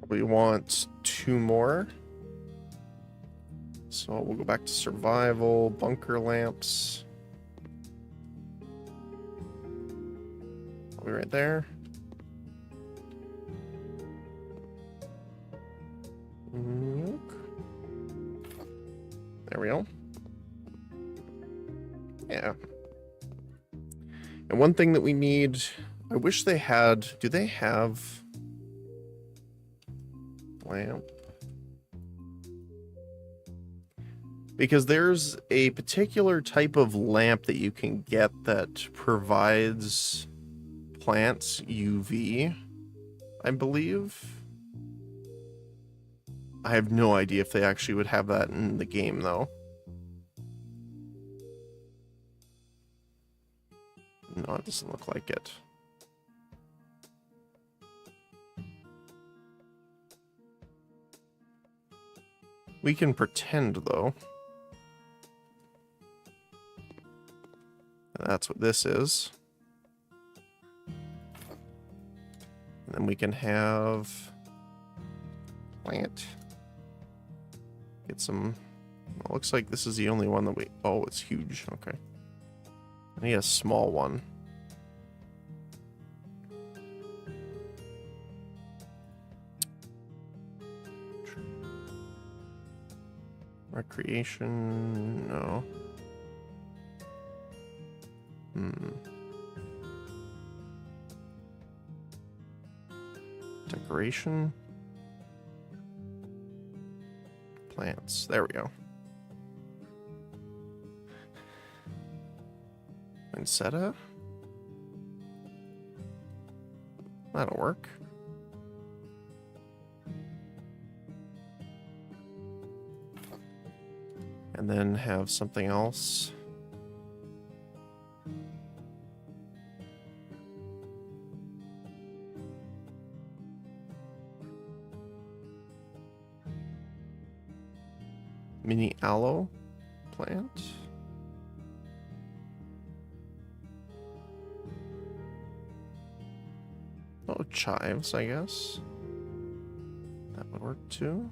We want 2 more. So we'll go back to survival, bunker lamps. Are we right there? There we go. Yeah. And one thing that we need, I wish they had, do they have lamp? Because there's a particular type of lamp that you can get that provides plants UV, I believe. I have no idea if they actually would have that in the game, though. No, it doesn't look like it. We can pretend, though. And that's what this is. And then we can have plant. Get some. Well, looks like this is the only one that we. Oh, it's huge. Okay. I need a small one. Recreation. No. Decoration. Plants. There we go. Poinsettia. That'll work. And then have something else. Mini aloe plant. Oh, chives, I guess. That would work too.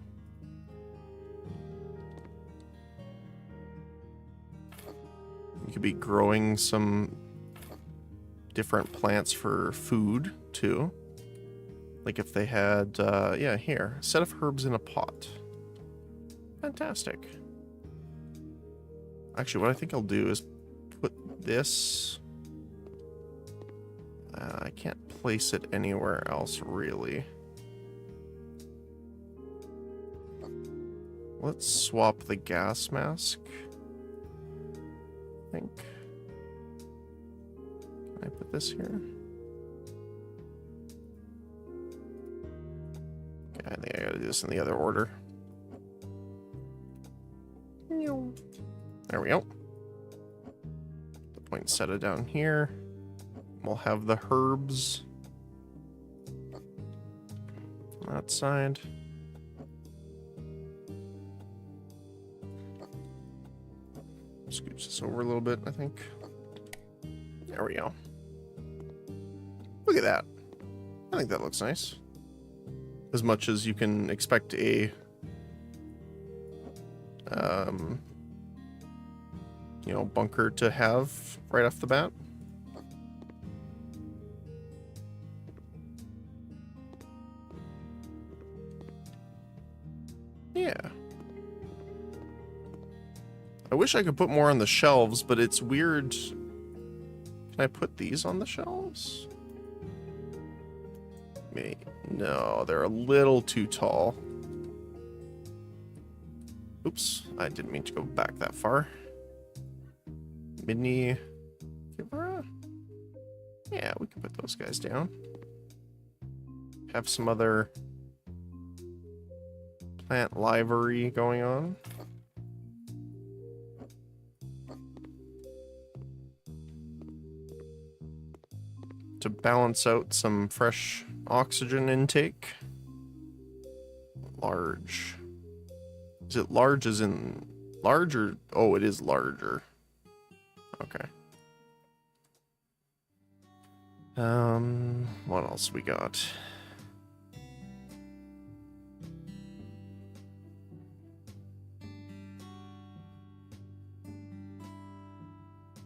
You could be growing some different plants for food, too. Like if they had, yeah, here. A set of herbs in a pot. Fantastic. Actually, what I think I'll do is put this... I can't place it anywhere else, really. Let's swap the gas mask. I think. Can I put this here? Okay, I think I gotta do this in the other order. There we go. The poinsettia down here. We'll have the herbs on that side. Scooch this over a little bit, I think. There we go. Look at that. I think that looks nice. As much as you can expect a you know, bunker to have right off the bat. Yeah. I wish I could put more on the shelves, but it's weird. Can I put these on the shelves? No, they're a little too tall. Oops, I didn't mean to go back that far. Mini camera? Yeah, we can put those guys down. Have some other plant livery going on. To balance out some fresh oxygen intake. Large. Is it large as in larger? Oh, it is larger. Okay. What else we got?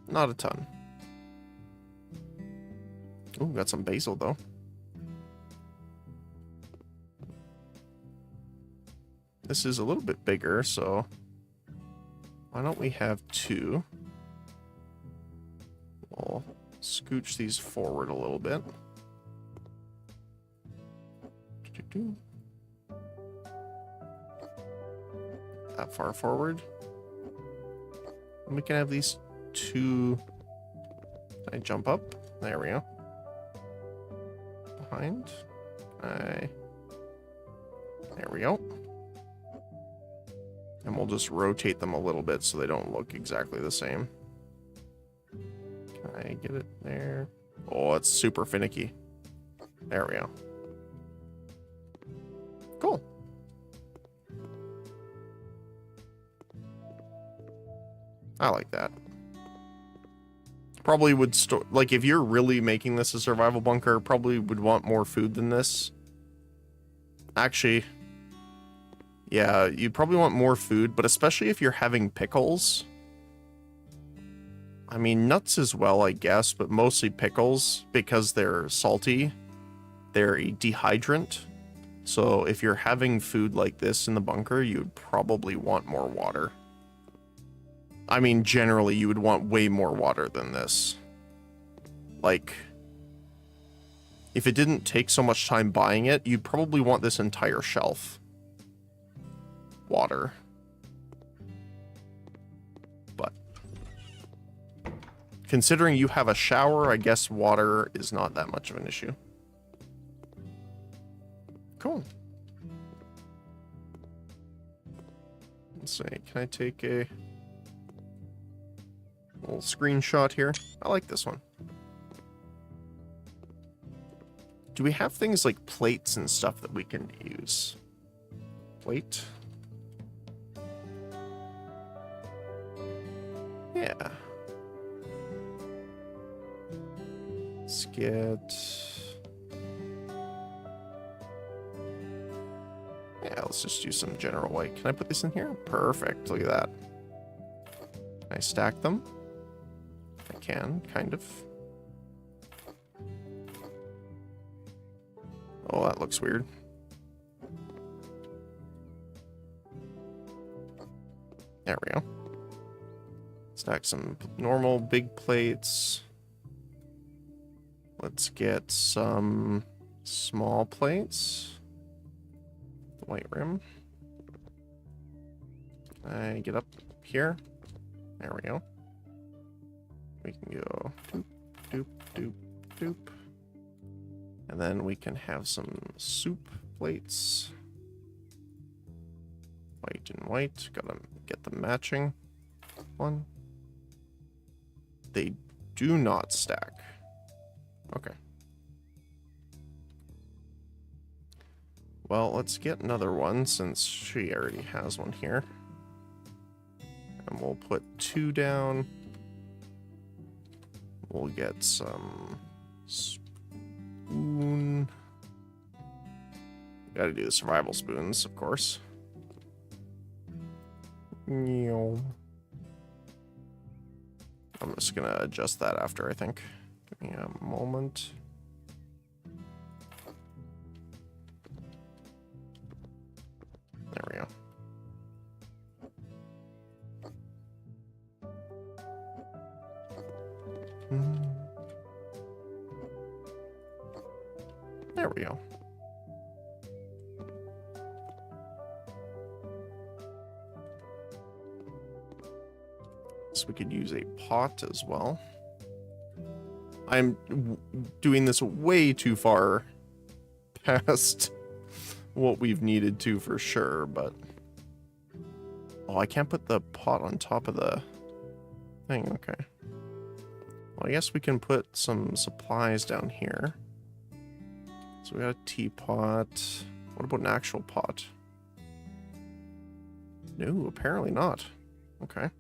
Not a ton. Ooh, got some basil though. This is a little bit bigger, so why don't we have two? We'll scooch these forward a little bit. That far forward. And we can have these two. Can I jump up? There we go. Behind. There we go. And we'll just rotate them a little bit so they don't look exactly the same. Can I get it there? Oh, it's super finicky. There we go. Cool. I like that. Probably would store, like, if you're really making this a survival bunker, probably would want more food than this. Actually, yeah, you'd probably want more food, but especially if you're having pickles. I mean, nuts as well, I guess, but mostly pickles, because they're salty. They're a dehydrant. So if you're having food like this in the bunker, you'd probably want more water. I mean, generally, you would want way more water than this. Like, if it didn't take so much time buying it, you'd probably want this entire shelf. Water. But considering you have a shower, I guess water is not that much of an issue. Cool. Let's see, can I take a little screenshot here? I like this one. Do we have things like plates and stuff that we can use? Plate? Yeah. Let's get... Yeah, let's just do some general white. Can I put this in here? Perfect. Look at that. Can I stack them? I can, kind of. Oh, that looks weird. There we go. Stack some normal big plates. Let's get some small plates. The white rim. I get up here. There we go. We can go doop, doop, doop, doop. And then we can have some soup plates. White and white. Gotta get them matching. One. They do not stack. Okay. Well, let's get another one since she already has one here. And we'll put 2 down. We'll get some spoon. Gotta do the survival spoons, of course. I'm just gonna adjust that after, I think. Give me a moment. There we go. There we go. So we could use a pot as well. I'm doing this way too far past what we've needed to for sure, but... Oh, I can't put the pot on top of the thing, okay. Well, I guess we can put some supplies down here. So we got a teapot. What about an actual pot? No, apparently not. Okay.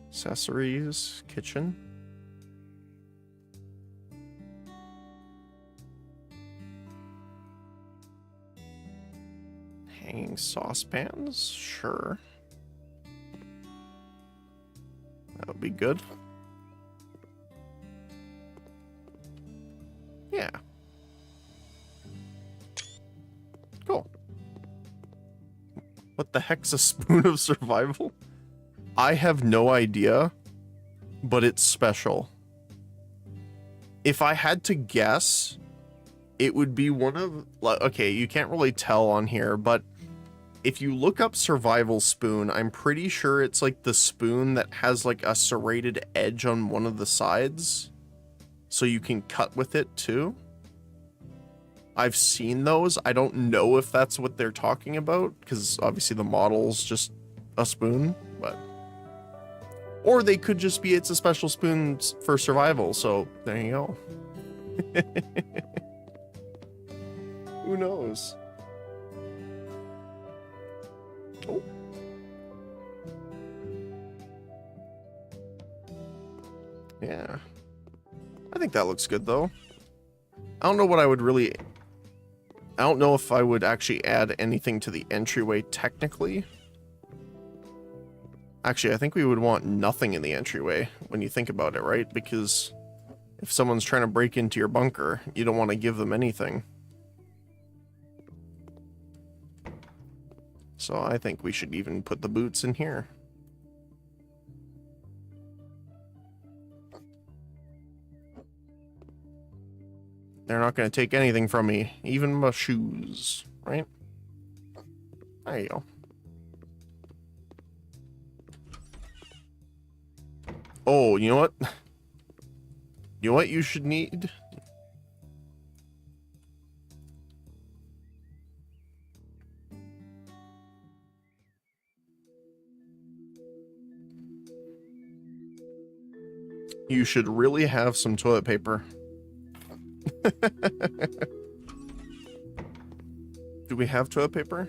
Accessories, kitchen. Hanging saucepans, sure. That would be good. Yeah. Cool. What the heck's a spoon of survival? I have no idea, but it's special. If I had to guess, it would be one of... Okay, you can't really tell on here, but if you look up survival spoon, I'm pretty sure it's like the spoon that has like a serrated edge on one of the sides, so you can cut with it too. I've seen those. I don't know if that's what they're talking about, because obviously the model's just a spoon, but... Or they could just be, it's a special spoon for survival, so there you go. Who knows? Oh. Yeah. I think that looks good, though. I don't know what I would really... I don't know if I would actually add anything to the entryway, technically. Actually, I think we would want nothing in the entryway when you think about it, right? Because if someone's trying to break into your bunker, you don't want to give them anything. So I think we should even put the boots in here. They're not going to take anything from me, even my shoes, right? There you go. Oh, you know what? You know what you should need? You should really have some toilet paper. Do we have toilet paper?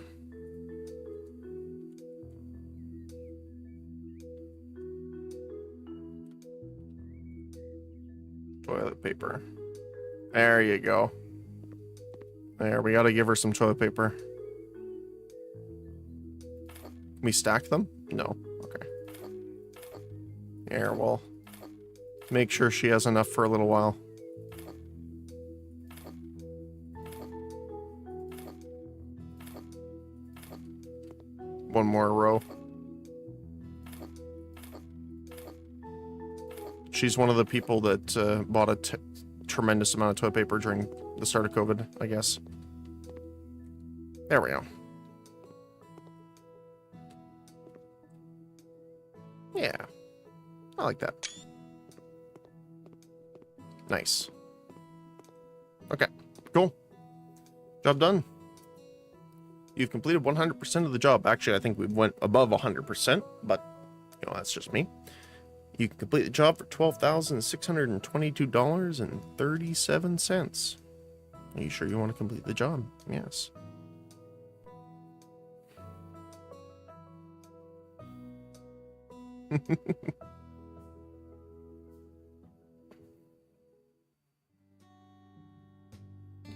Toilet paper. There you go. There, we gotta give her some toilet paper. Can we stack them? No. Okay. Here, well, Make sure she has enough for a little while. One more row. She's one of the people that bought a tremendous amount of toilet paper during the start of COVID, I guess. There we go. Yeah. I like that. Nice. Okay, cool. Job done. You've completed 100% of the job. Actually, I think we went above 100%, but, you know, that's just me. You can complete the job for $12,622.37. Are you sure you want to complete the job? Yes.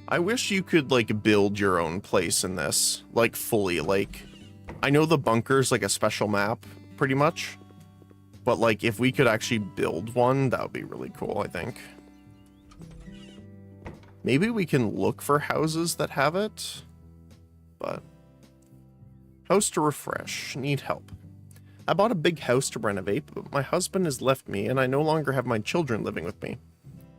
I wish you could, like, build your own place in this. Like, fully. Like, I know the bunker's, like, a special map, pretty much. But, like, if we could actually build one, that would be really cool, I think. Maybe we can look for houses that have it. But... House to refresh. Need help. I bought a big house to renovate, but my husband has left me, and I no longer have my children living with me.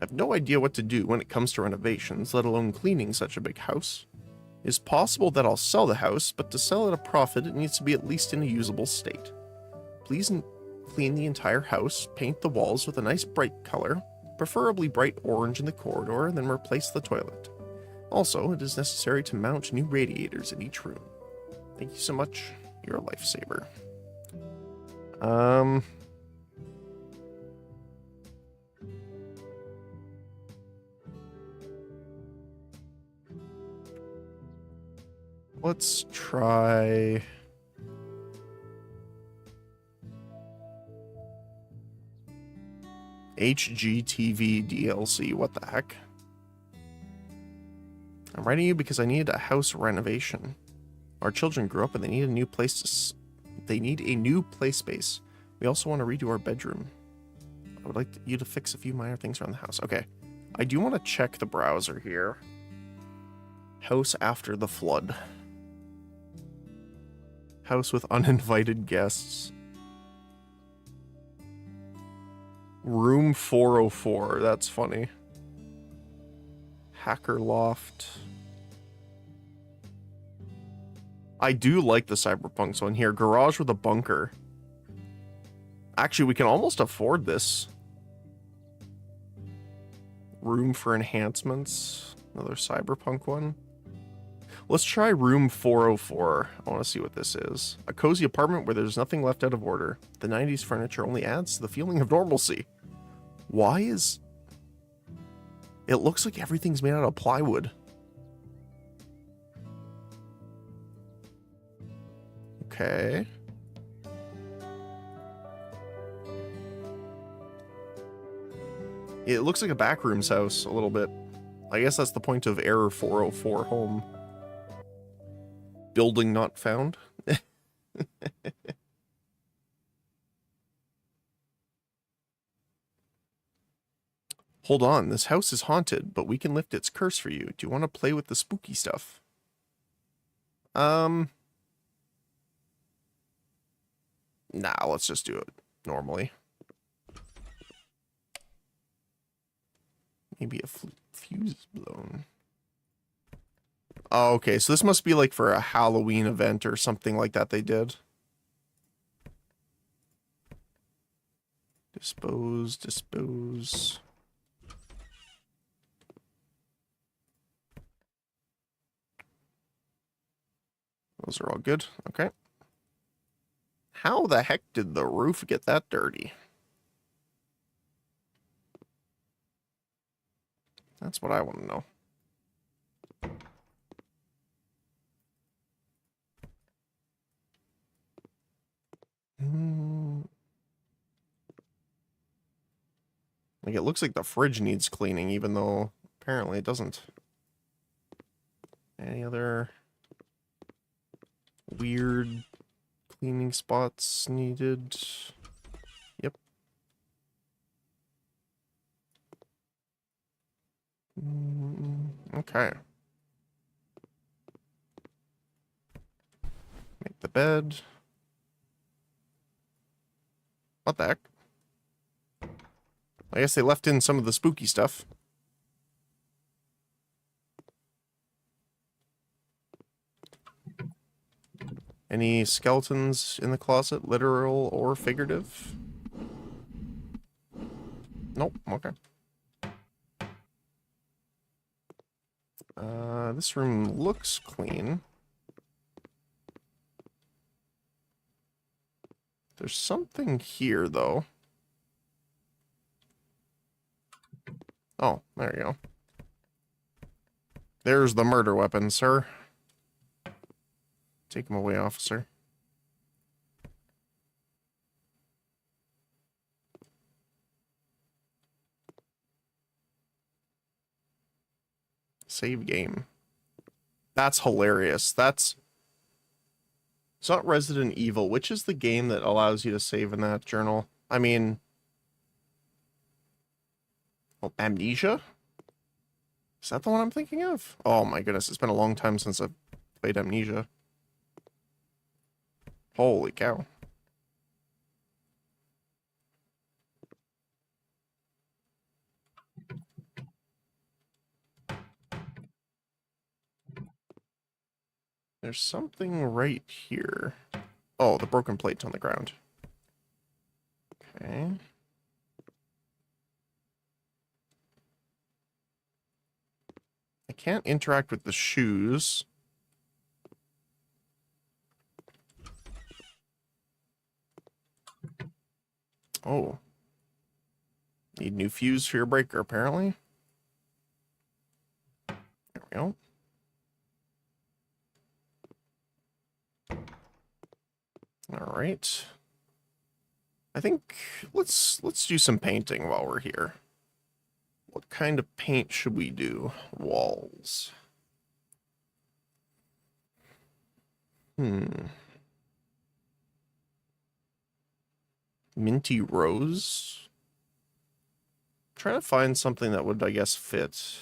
I have no idea what to do when it comes to renovations, let alone cleaning such a big house. It is possible that I'll sell the house, but to sell at a profit, it needs to be at least in a usable state. Please clean the entire house, paint the walls with a nice bright color, preferably bright orange in the corridor, and then replace the toilet. Also, it is necessary to mount new radiators in each room. Thank you so much. You're a lifesaver. Let's try... HGTV DLC, what the heck? I'm writing you because I needed a house renovation. Our children grew up and they need a new place to... They need a new play space. We also want to redo our bedroom. I would like you to fix a few minor things around the house. Okay. I do want to check the browser here. House after the flood. House with uninvited guests. Room 404. That's funny. Hacker loft. I do like the cyberpunk one here. Garage with a bunker. Actually, we can almost afford this. Room for enhancements. Another cyberpunk one. Let's try room 404. I want to see what this is. A cozy apartment where there's nothing left out of order. The 90s furniture only adds to the feeling of normalcy. Why is... It looks like everything's made out of plywood. Okay. It looks like a backroom's house a little bit. I guess that's the point of error 404 home. Building not found. Hold on, this house is haunted, but we can lift its curse for you. Do you want to play with the spooky stuff? Nah, let's just do it normally. Maybe a fuse is blown. Oh, okay, so this must be like for a Halloween event or something like that they did. Dispose. Those are all good. Okay. How the heck did the roof get that dirty? That's what I want to know. Like, it looks like the fridge needs cleaning, even though apparently it doesn't. Any other weird cleaning spots needed? Yep. Okay. Make the bed. What the heck? I guess they left in some of the spooky stuff. Any skeletons in the closet, literal or figurative? Nope, okay. This room looks clean. There's something here, though. Oh, there you go. There's the murder weapon, sir. Take him away, officer. Save game. That's hilarious. It's not Resident Evil. Which is the game that allows you to save in that journal? I mean... Oh, Amnesia? Is that the one I'm thinking of? Oh my goodness, it's been a long time since I've played Amnesia. Holy cow. There's something right here. Oh, the broken plate's on the ground. Okay. I can't interact with the shoes. Oh. Need new fuse for your breaker, apparently. There we go. All right. I think let's do some painting while we're here. What kind of paint should we do? Walls. Minty rose? Trying to find something that would, I guess, fit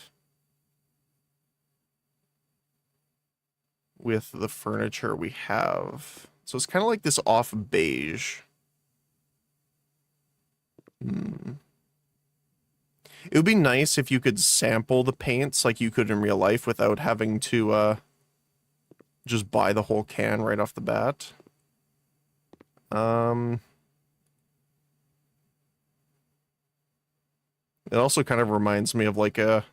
with the furniture we have. So it's kind of like this off beige. It would be nice if you could sample the paints like you could in real life without having to just buy the whole can right off the bat. It also kind of reminds me of like an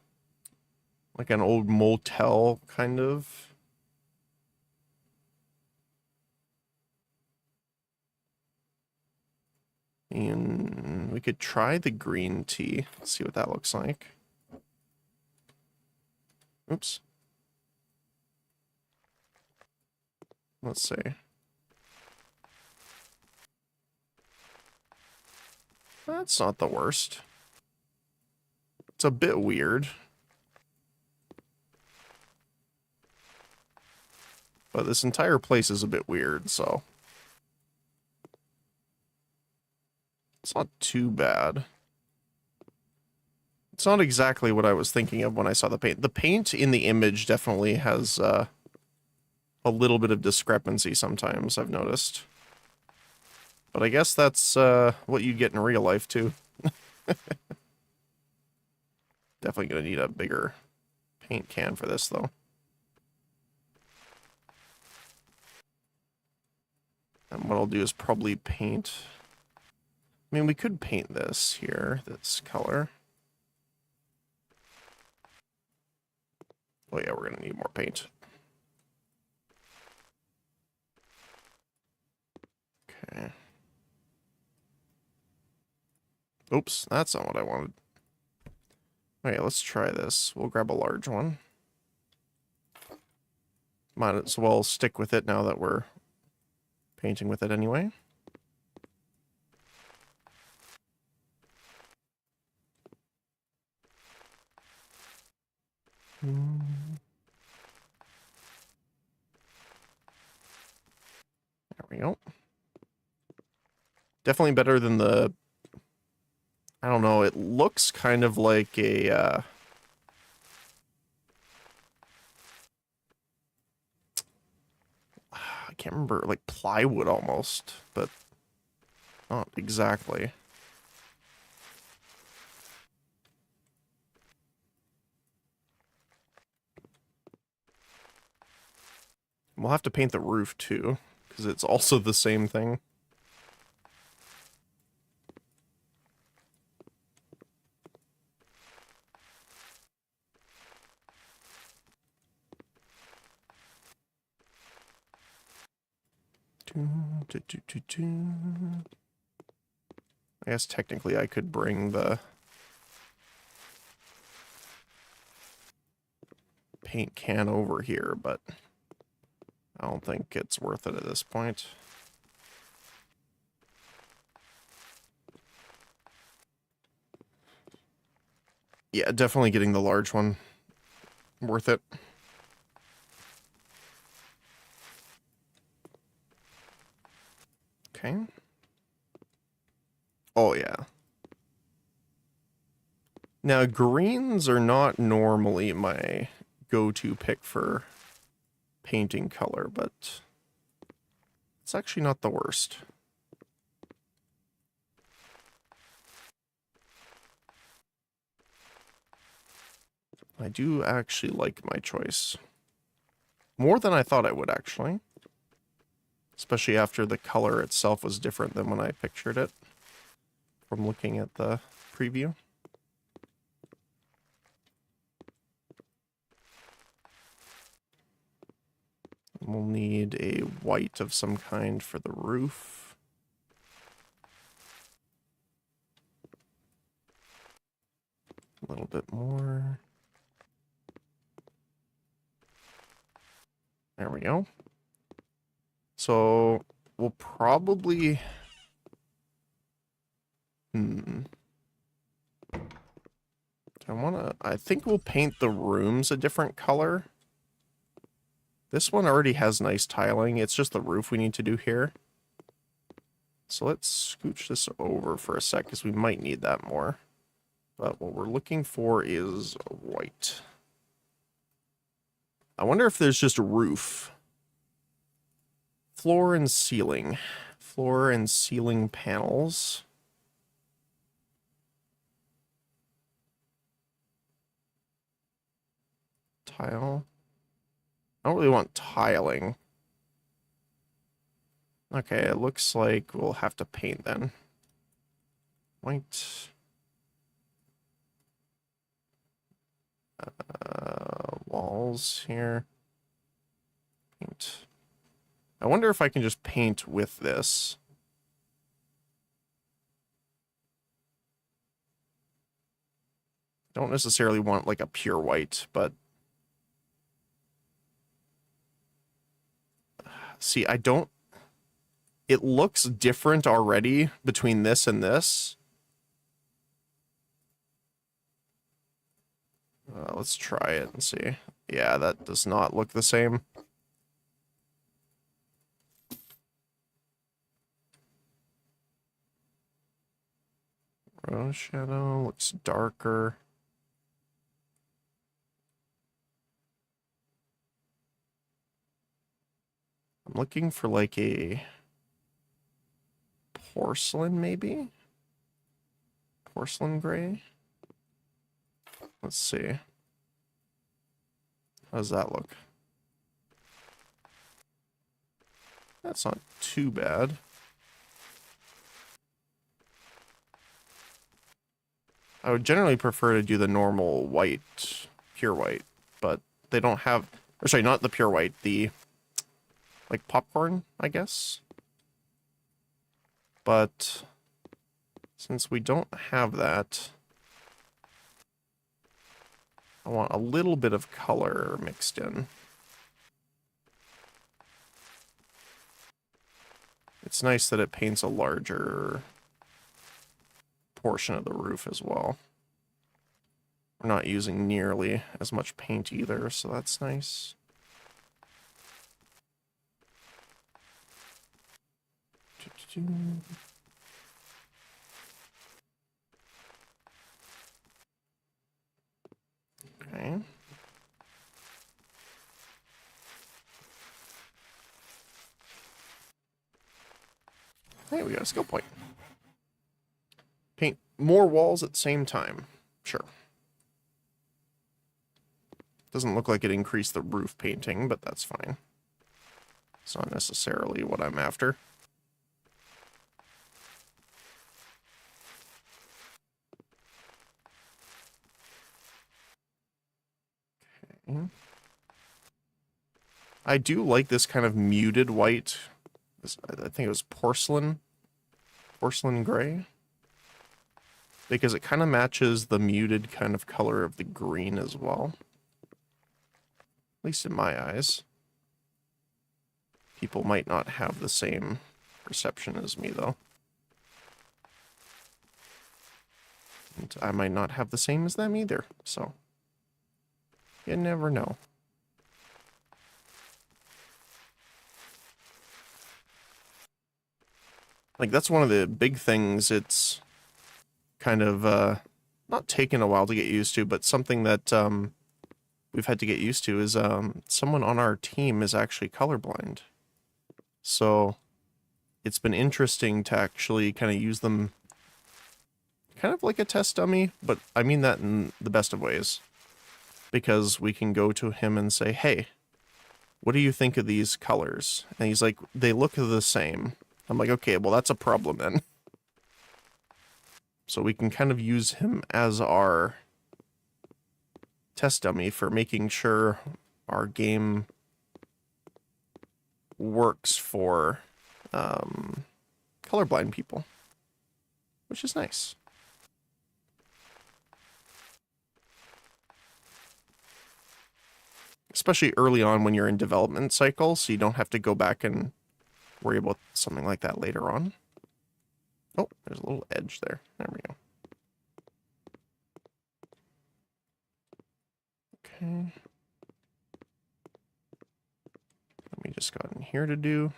old motel kind of. And we could try the green tea. See what that looks like. Oops. Let's see. That's not the worst. It's a bit weird. But this entire place is a bit weird, so... It's not too bad. It's not exactly what I was thinking of when I saw the paint. The paint in the image definitely has a little bit of discrepancy sometimes, I've noticed. But I guess that's what you get in real life, too. Definitely going to need a bigger paint can for this, though. And what I'll do is probably paint... I mean, we could paint this here, this color. Oh yeah, we're going to need more paint. Okay. Oops, that's not what I wanted. Okay, let's try this. We'll grab a large one. Might as well stick with it now that we're painting with it anyway. There we go. Definitely better than the... I don't know, it looks kind of like a... I can't remember, like plywood almost, but not exactly. We'll have to paint the roof too, because it's also the same thing. I guess technically I could bring the paint can over here, but I don't think it's worth it at this point. Yeah, definitely getting the large one. Worth it. Okay. Oh, yeah. Now, greens are not normally my go-to pick for painting color, but it's actually not the worst. I do actually like my choice. More than I thought I would, actually. Especially after the color itself was different than when I pictured it from looking at the preview. We'll need a white of some kind for the roof. A little bit more. There we go. So we'll probably... I think we'll paint the rooms a different color. This one already has nice tiling. It's just the roof we need to do here. So let's scooch this over for a sec, because we might need that more. But what we're looking for is white. I wonder if there's just a roof. Floor and ceiling. Floor and ceiling panels. Tile. I don't really want tiling. Okay, it looks like we'll have to paint then. White. Walls here. Paint. I wonder if I can just paint with this. Don't necessarily want like a pure white, but see, I don't... It looks different already between this and this. Let's try it and see. Yeah, that does not look the same. Rose shadow looks darker. I'm looking for like a porcelain, maybe? Porcelain gray? Let's see. How does that look? That's not too bad. I would generally prefer to do the normal white, pure white, but they don't have, or sorry, not the pure white, the, like popcorn, I guess. But since we don't have that, I want a little bit of color mixed in. It's nice that it paints a larger portion of the roof as well. We're not using nearly as much paint either, so that's nice. Okay. Hey, we got a skill point. Paint more walls at the same time. Sure. Doesn't look like it increased the roof painting, but that's fine. It's not necessarily what I'm after. Okay. I do like this kind of muted white. I think it was porcelain gray. Because it kind of matches the muted kind of color of the green as well. At least in my eyes. People might not have the same perception as me, though. And I might not have the same as them either, so you never know. Like, that's one of the big things it's kind of, not taken a while to get used to, but something that, we've had to get used to is, someone on our team is actually colorblind. So, it's been interesting to actually kind of use them kind of like a test dummy, but I mean that in the best of ways. Because we can go to him and say, hey, what do you think of these colors? And he's like, they look the same. I'm like, okay, well, that's a problem then. So we can kind of use him as our test dummy for making sure our game works for colorblind people, which is nice. Especially early on when you're in development cycle, so you don't have to go back and worry about something like that later on. Oh, there's a little edge there. There we go. Okay. Let me just got in here to do.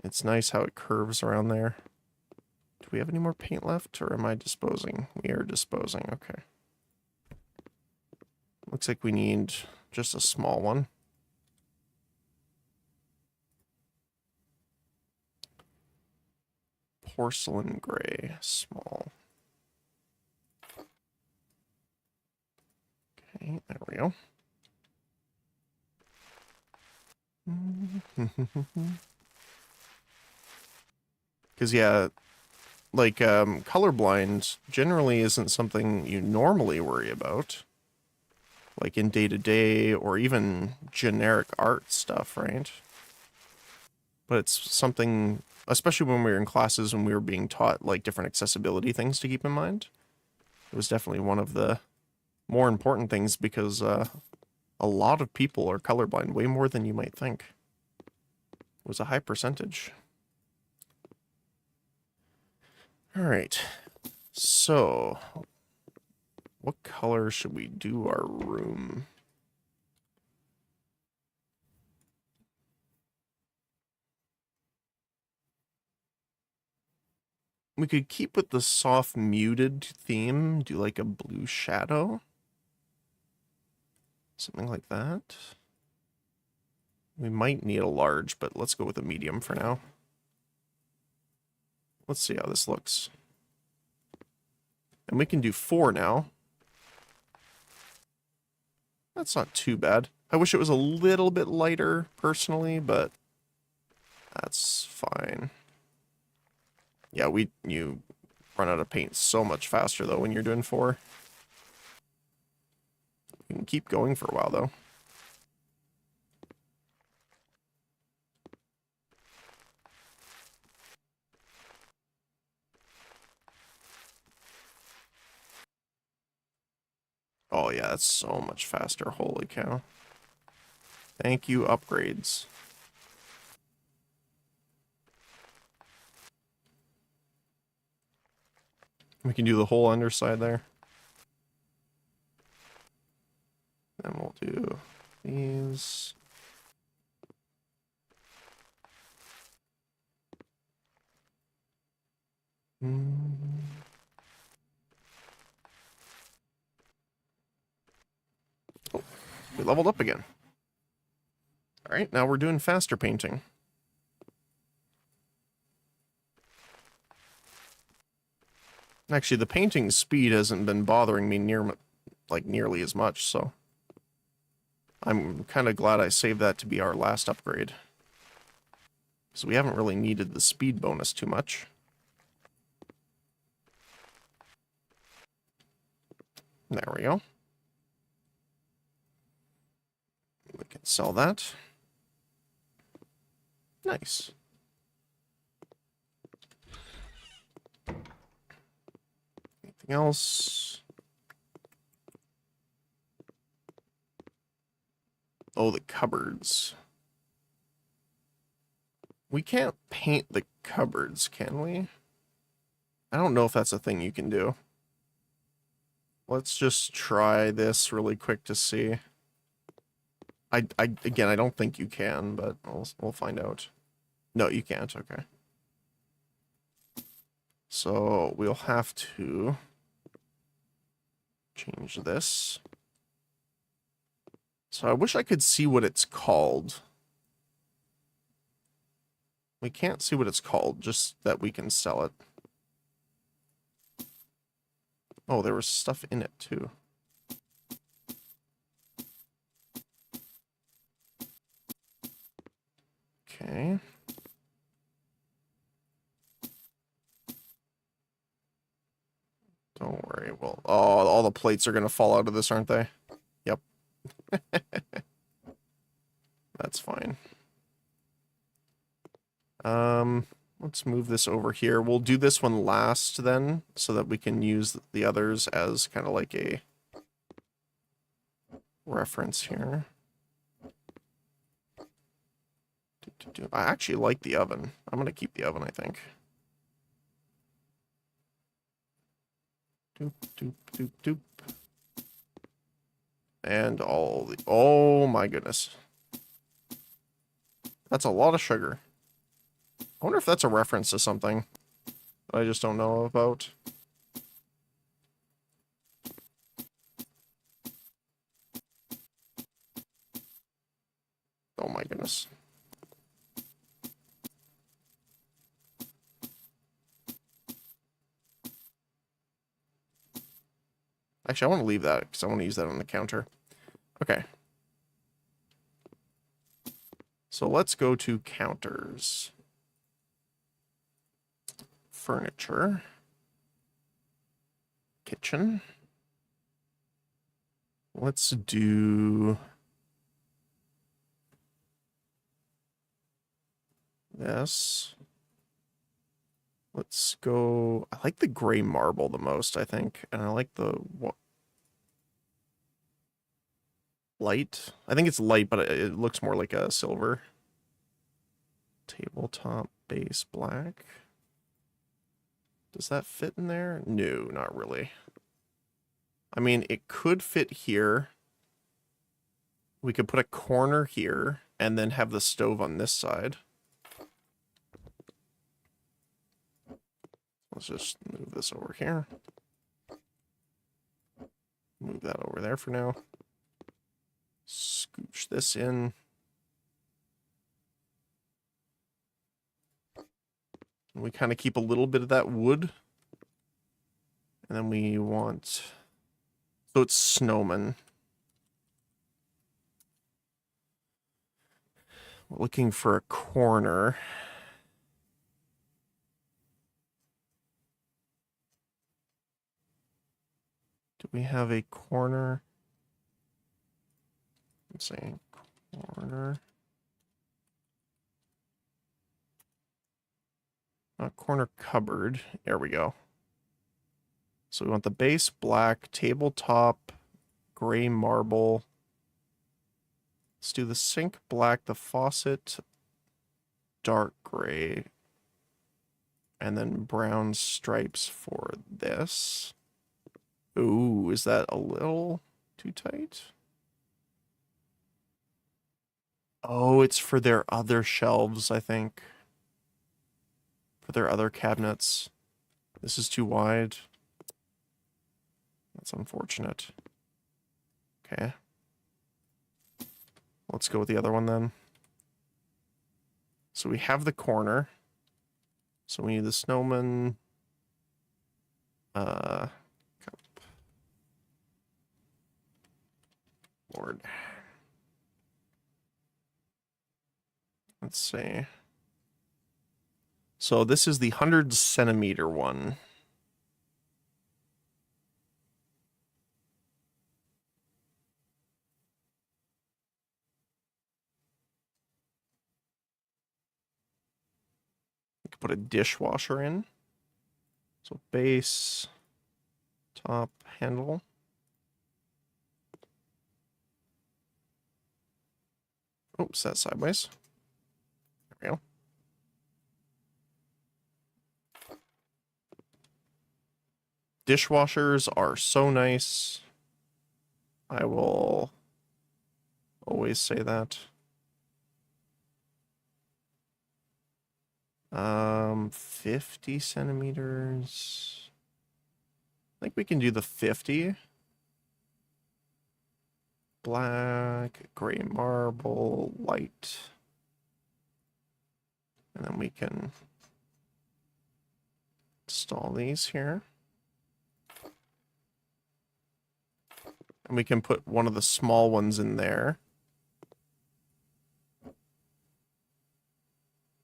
It's nice how it curves around there. Do we have any more paint left, or am I disposing? We are disposing, okay. Looks like we need just a small one. Porcelain gray, small. Okay, there we go. Because, yeah, like, colorblind generally isn't something you normally worry about. Like in day-to-day or even generic art stuff, right? But it's something, especially when we were in classes when we were being taught, like, different accessibility things to keep in mind. It was definitely one of the more important things because a lot of people are colorblind, way more than you might think. It was a high percentage. All right, so what color should we do our room? We could keep with the soft muted theme, do like a blue shadow. Something like that. We might need a large, but let's go with a medium for now. Let's see how this looks. And we can do 4 now. That's not too bad. I wish it was a little bit lighter, personally, but that's fine. Yeah, you run out of paint so much faster, though, when you're doing 4. You can keep going for a while, though. Oh, yeah, that's so much faster. Holy cow. Thank you, upgrades. We can do the whole underside there. Then we'll do these. Oh, We leveled up again. Alright, now we're doing faster painting. Actually, the painting speed hasn't been bothering me nearly as much, so I'm kind of glad I saved that to be our last upgrade. So we haven't really needed the speed bonus too much. There we go. We can sell that. Nice. Anything else? Oh, the cupboards. We can't paint the cupboards, can we? I don't know if that's a thing you can do. Let's just try this really quick to see. Again, I don't think you can, but we'll find out. No, you can't. Okay. So we'll have to change this. So I wish I could see what it's called. We can't see what it's called, just that we can sell it. Oh, there was stuff in it too. Okay. Don't worry. Well, oh, all the plates are going to fall out of this, aren't they? Yep. That's fine. Let's move this over here. We'll do this one last then, so that we can use the others as kind of like a reference here. I actually like the oven. I'm going to keep the oven, I think. Doop, doop, doop, doop. And all the... Oh my goodness. That's a lot of sugar. I wonder if that's a reference to something that I just don't know about. Oh my goodness. Actually, I want to leave that because I want to use that on the counter. Okay. So let's go to counters. Furniture. Kitchen. Let's do this. Let's go... I like the gray marble the most, I think. And I like the... light. I think it's light, but it looks more like a silver. Tabletop base black. Does that fit in there? No, not really. I mean, it could fit here. We could put a corner here and then have the stove on this side. Let's just move this over here. Move that over there for now. Scooch this in. We kind of keep a little bit of that wood. And then we want... So it's snowman. We're looking for a corner. Do we have a corner? I'm saying corner. Not corner cupboard. There we go. So we want the base black, tabletop, gray marble. Let's do the sink black, the faucet dark gray, and then brown stripes for this. Ooh, is that a little too tight? Oh, it's for their other shelves, I think. For their other cabinets. This is too wide. That's unfortunate. Okay. Let's go with the other one then. So we have the corner. So we need the snowman. Cup. Lord. Let's see. So this is the 100 centimeter one. We could put a dishwasher in. So base, top, handle. Oops, that's sideways. There we go. Dishwashers are so nice. I will always say that. 50 centimeters. I think we can do the 50. Black, gray marble, light. And then we can install these here. And we can put one of the small ones in there.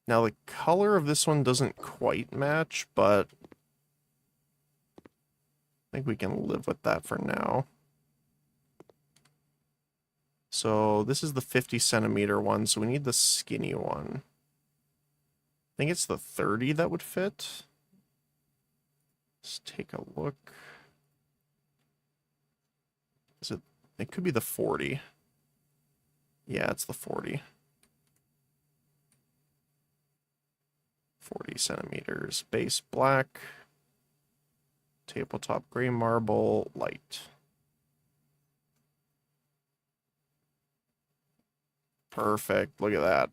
Now the color of this one doesn't quite match, but I think we can live with that for now. So this is the 50 centimeter one, so we need the skinny one. I think it's the 30 that would fit. Let's take a look. Is it? It could be the 40. Yeah, it's the 40. 40 centimeters. Base black. Tabletop gray marble light. Perfect. Look at that.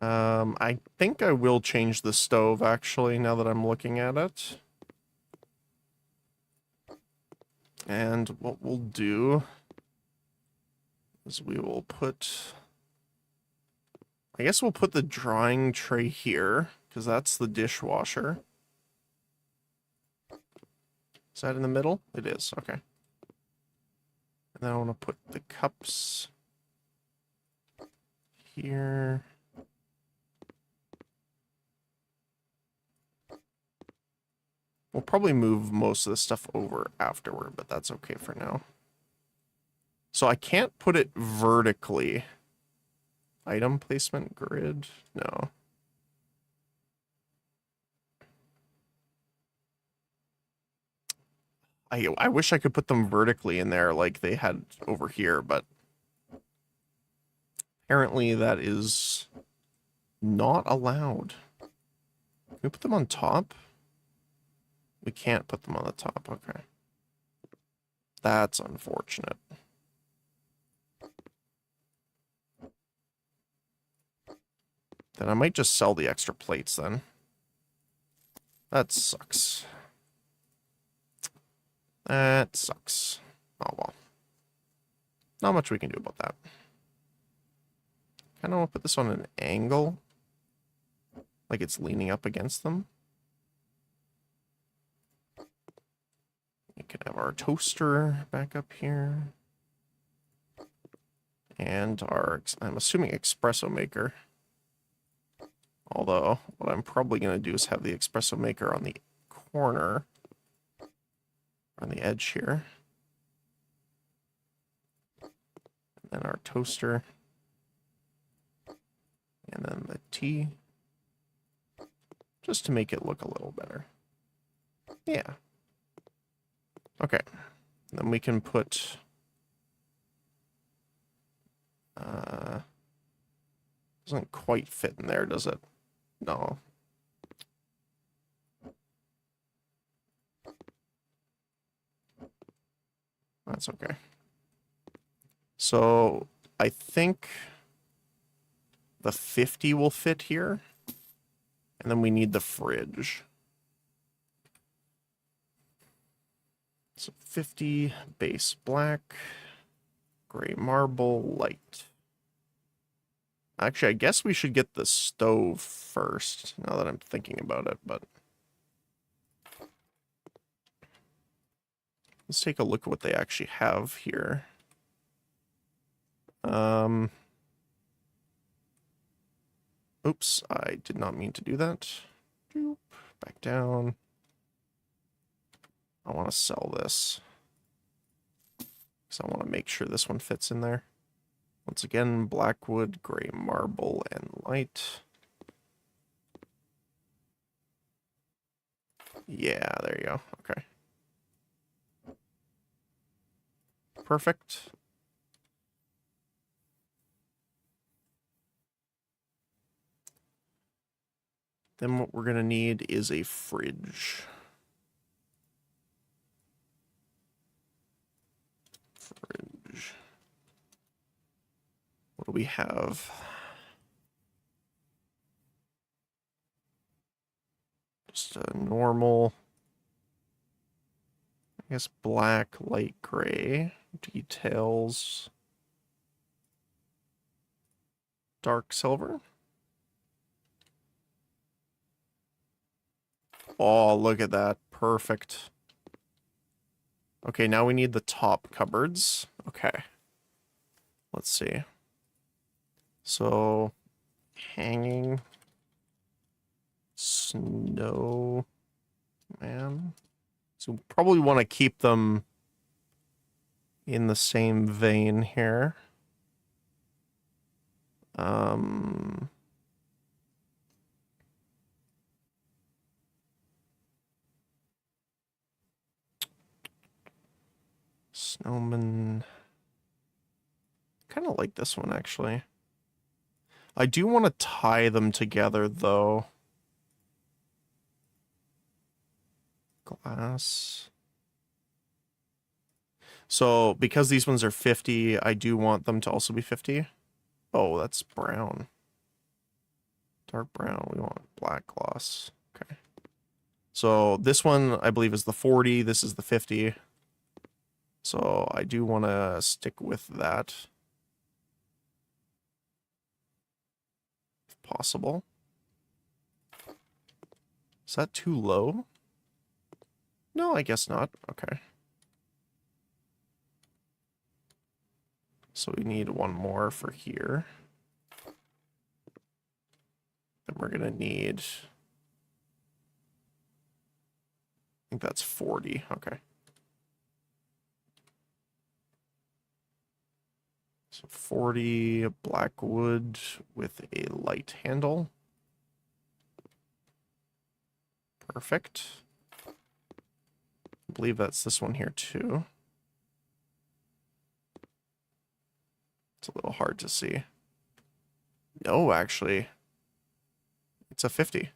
I think I will change the stove actually now that I'm looking at it. And what we'll do is we will put, I guess we'll put the drying tray here because that's the dishwasher. Is that in the middle? It is, okay. And then I want to put the cups here. We'll probably move most of this stuff over afterward, but that's okay for now. So I can't put it vertically. Item placement grid? No. I wish I could put them vertically in there like they had over here, but apparently that is not allowed. Can we put them on top? We can't put them on the top, okay. That's unfortunate. Then I might just sell the extra plates then. That sucks. That sucks. Oh well. Not much we can do about that. Kind of want to put this on an angle. Like it's leaning up against them. We can have our toaster back up here. And our, I'm assuming, espresso maker. Although, what I'm probably going to do is have the espresso maker on the corner. On the edge here. And then our toaster. And then the tea. Just to make it look a little better. Yeah. Okay. Then we can put... doesn't quite fit in there, does it? No. That's okay. So I think the 50 will fit here. And then we need the fridge. So 50 base black, gray marble, light. Actually, I guess we should get the stove first, now that I'm thinking about it, but let's take a look at what they actually have here. Oops, I did not mean to do that. Back down. I want to sell this, because I want to make sure this one fits in there. Once again, blackwood, gray marble, and light. Yeah, there you go. Okay. Perfect. Then what we're going to need is a fridge. Fridge. What do we have? Just a normal, I guess, black, light gray. Details. Dark silver. Oh, look at that. Perfect. Okay, now we need the top cupboards. Okay. Let's see. So, hanging. Snow. Man. So, we probably want to keep them in the same vein here. Snowman. Kind of like this one, actually. I do want to tie them together, though. Glass. So, because these ones are 50, I do want them to also be 50. Oh, that's brown. Dark brown. We want black gloss. Okay. So, this one, I believe, is the 40. This is the 50. So, I do want to stick with that, if possible. Is that too low? No, I guess not. Okay. So we need one more for here. Then we're going to need, I think that's 40. Okay. So 40 black wood with a light handle. Perfect. I believe that's this one here too. It's a little hard to see. No, actually. It's a 50.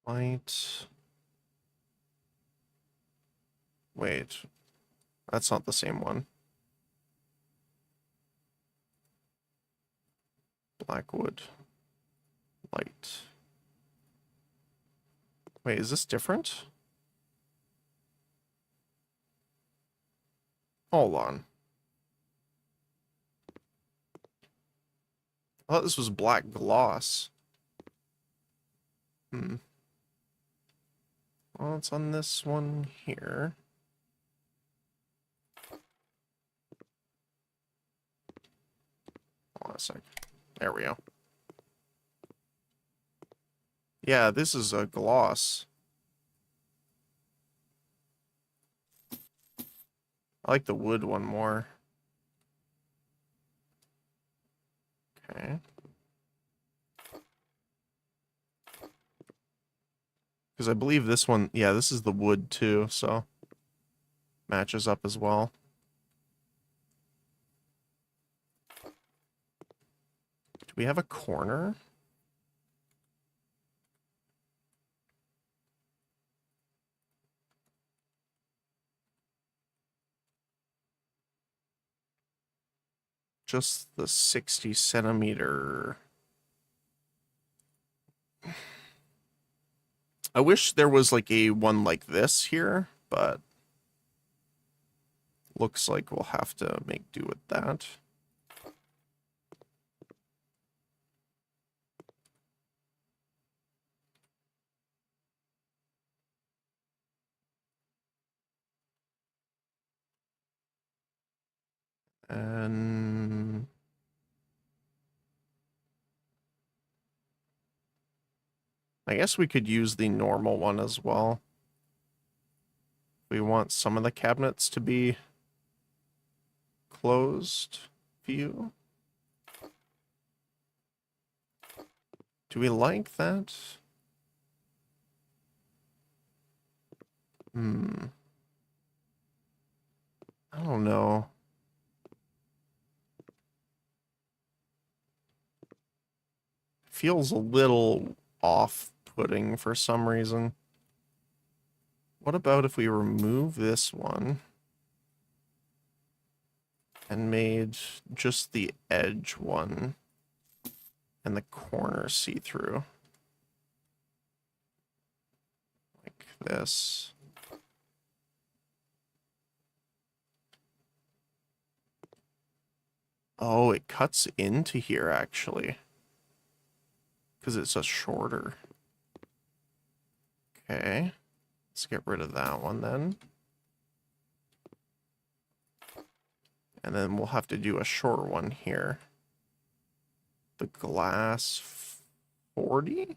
Light. Wait. That's not the same one. Blackwood. Light. Wait, is this different? Hold on. I thought this was black gloss. Well, it's on this one here. Hold on a sec. There we go. Yeah, this is a gloss. I like the wood one more. Okay. Because I believe this one, yeah, this is the wood too, so matches up as well. Do we have a corner? just the 60 centimeter. I wish there was like a one like this here, but looks like we'll have to make do with that. And I guess we could use the normal one as well. We want some of the cabinets to be closed view. Do we like that? I don't know. Feels a little off-putting for some reason. What about if we remove this one and made just the edge one and the corner see-through? Like this. Oh, it cuts into here, actually. Because it's a shorter. Okay. Let's get rid of that one then. And then we'll have to do a short one here. The glass 40?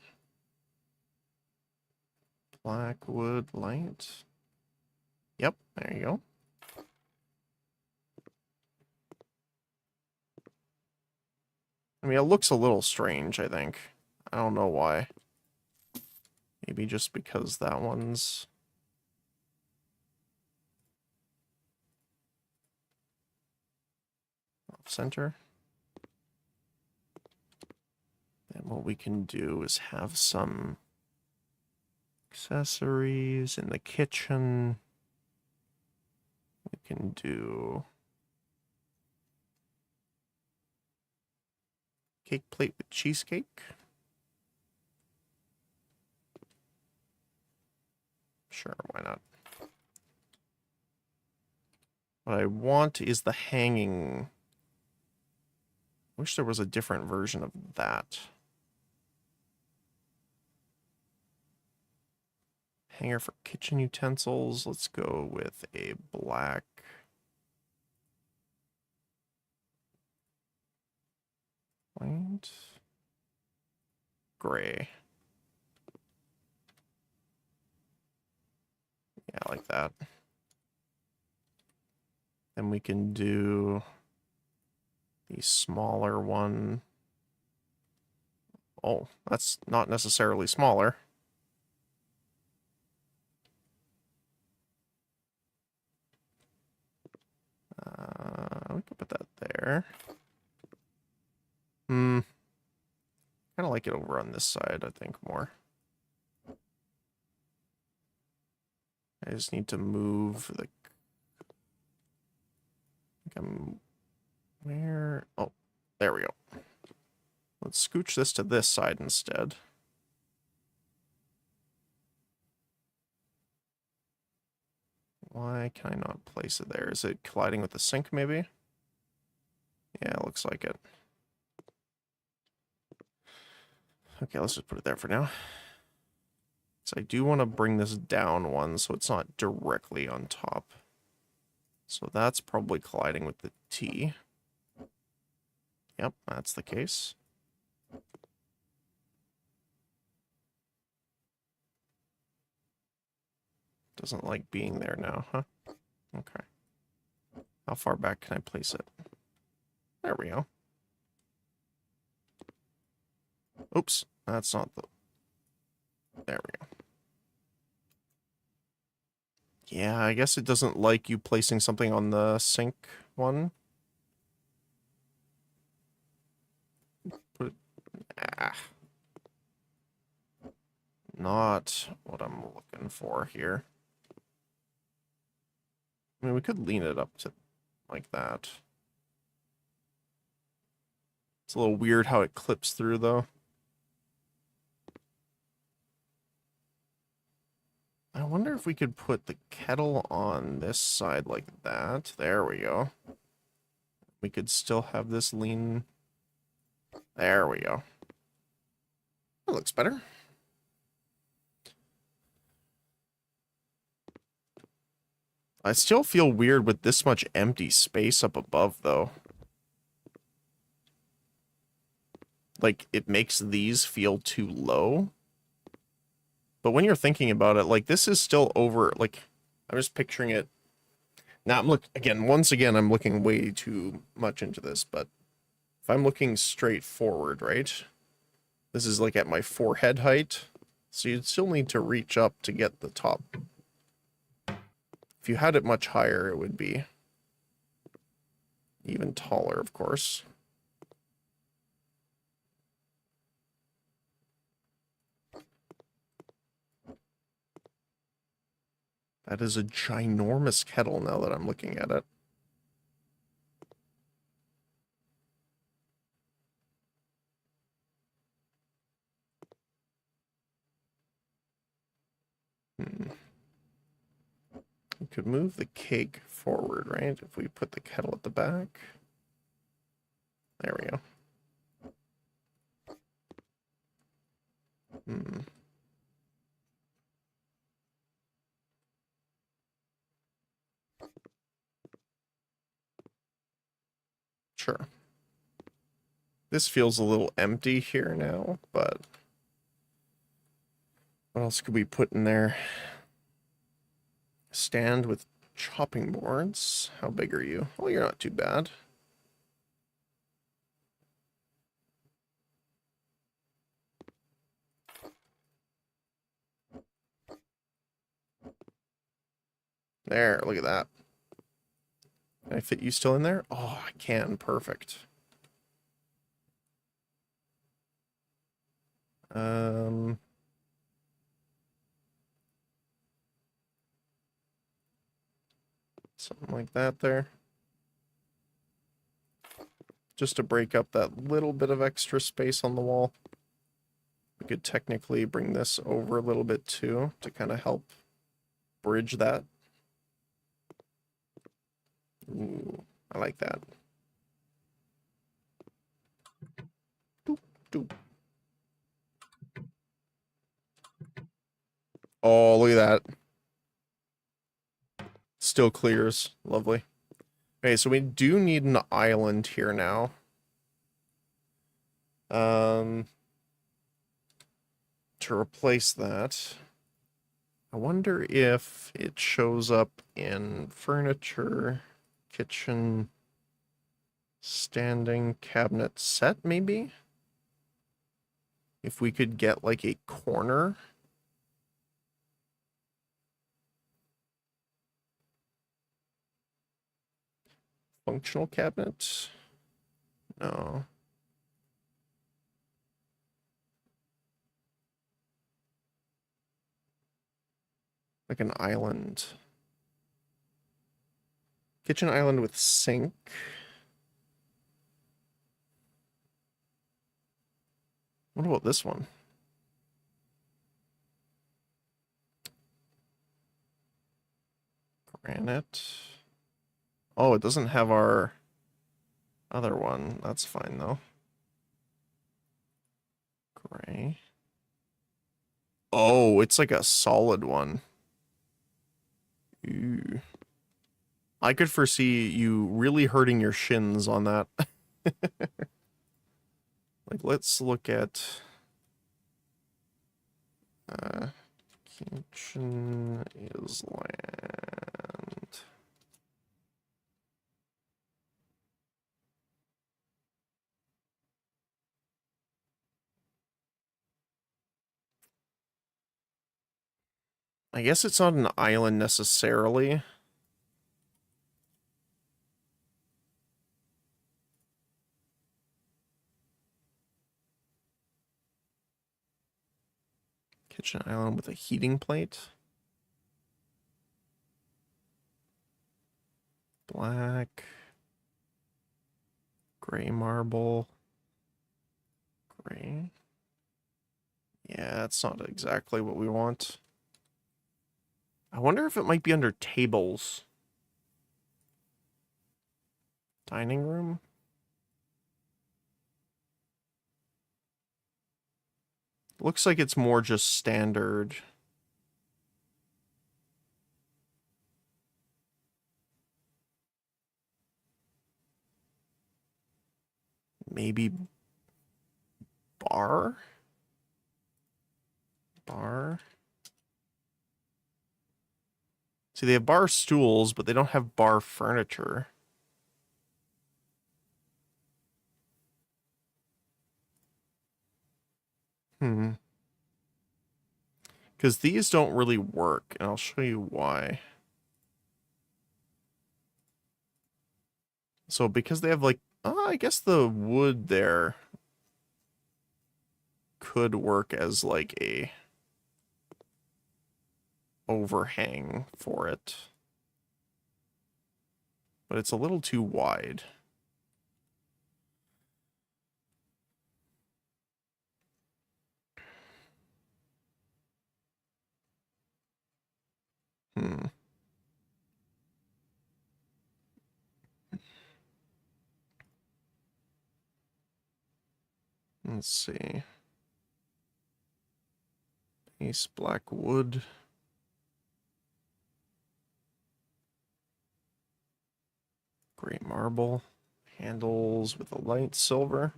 Blackwood light. Yep, there you go. I mean, it looks a little strange, I think. I don't know why. Maybe just because that one's... off center. And what we can do is have some accessories in the kitchen. We can do cake plate with cheesecake. Sure, why not? What I want is the hanging. I wish there was a different version of that. Hanger for kitchen utensils. Let's go with a black. White. Gray. Yeah, I like that. Then we can do the smaller one. Oh, that's not necessarily smaller. We can put that there. Kind of like it over on this side, I think, more. I just need to move the... Where? Oh, there we go. Let's scooch this to this side instead. Why can I not place it there? Is it colliding with the sink, maybe? Yeah, it looks like it. Okay, let's just put it there for now. So I do want to bring this down one so it's not directly on top. So that's probably colliding with the T. Yep, that's the case. Doesn't like being there now, huh? Okay. How far back can I place it? There we go. Oops, that's not the... There we go. Yeah, I guess it doesn't like you placing something on the sink one. Put it... Ah. Not what I'm looking for here. I mean, we could lean it up to like that. It's a little weird how it clips through, though. I wonder if we could put the kettle on this side like that. There we go. We could still have this lean. There we go. That looks better. I still feel weird with this much empty space up above, though. Like, it makes these feel too low. But when you're thinking about it, like, this is still over, like, I'm just picturing it. Now, once again, I'm looking way too much into this, but if I'm looking straight forward, right? This is, like, at my forehead height. So you'd still need to reach up to get the top. If you had it much higher, it would be even taller, of course. That is a ginormous kettle now that I'm looking at it. We could move the cake forward, right? If we put the kettle at the back. There we go. Sure. This feels a little empty here now, but what else could we put in there? Stand with chopping boards. How big are you? Oh, you're not too bad. There, look at that. Can I fit you still in there? Oh, I can. Perfect. Something like that there. Just to break up that little bit of extra space on the wall. We could technically bring this over a little bit too, to kind of help bridge that. Ooh, I like that. Doop, doop. Oh, look at that. Still clears. Lovely. Okay, so we do need an island here now. To replace that, I wonder if it shows up in furniture, kitchen, standing cabinet set, maybe? If we could get like a corner. Functional cabinet? No. Like an island. Kitchen island with sink. What about this one? Granite. Oh, it doesn't have our other one. That's fine, though. Gray. Oh, it's like a solid one. Ooh. I could foresee you really hurting your shins on that. Like, let's look at... kitchen is land. I guess it's not an island necessarily. Kitchen island with a heating plate. Black. Gray marble. That's not exactly what we want. I wonder if it might be under tables. Dining room? Looks like it's more just standard. Maybe bar? Bar? See, they have bar stools, but they don't have bar furniture. Hmm. Because these don't really work, and I'll show you why. So because they have like, I guess the wood there could work as like a overhang for it. But it's a little too wide. Hmm. Let's see. Ace black wood. Gray marble. Handles with a light silver.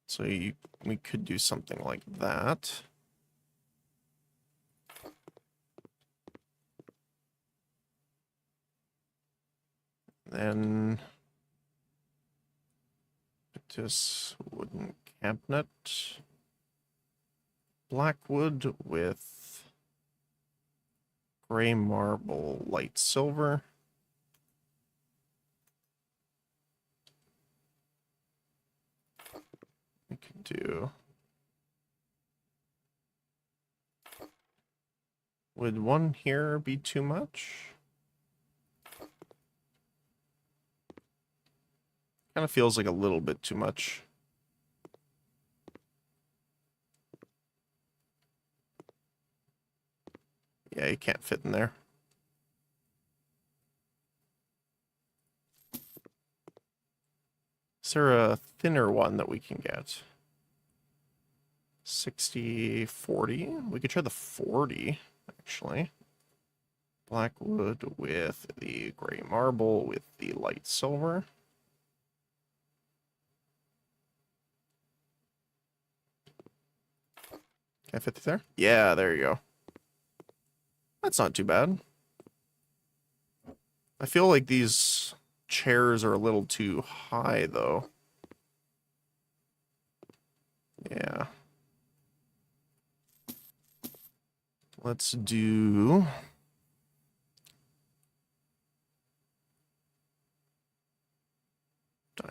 So we could do something like that. Then this wooden cabinet. Black wood with gray marble, light silver. We could do... Would one here be too much? Kind of feels like a little bit too much. Yeah, you can't fit in there. Is there a thinner one that we can get? 60, 40? We could try the 40, actually. Black wood with the gray marble with the light silver. Can I fit through there? Yeah, there you go. That's not too bad. I feel like these chairs are a little too high, though. Yeah. Let's do...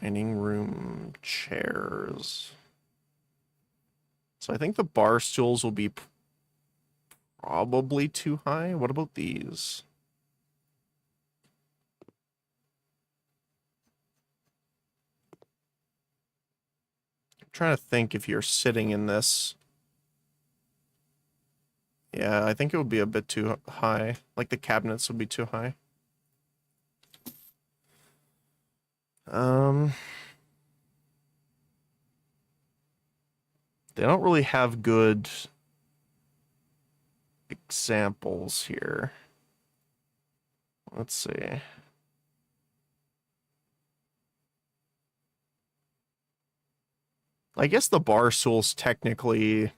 dining room chairs. So I think the bar stools will be probably too high. What about these? I'm trying to think if you're sitting in this. Yeah, I think it would be a bit too high. Like the cabinets would be too high. They don't really have good examples here. Let's see. I guess the bar stools technically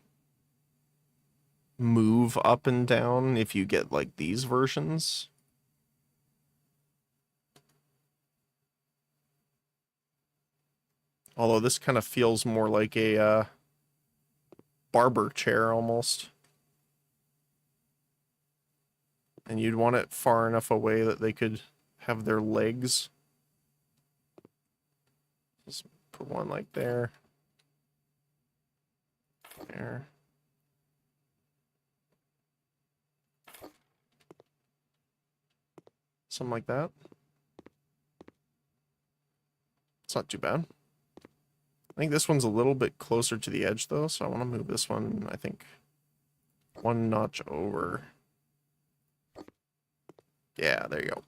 move up and down if you get like these versions. Although this kind of feels more like a barber chair almost. And you'd want it far enough away that they could have their legs. Just put one like there. There. Something like that. It's not too bad. I think this one's a little bit closer to the edge, though, so I want to move this one, I think, one notch over. Yeah, there you go.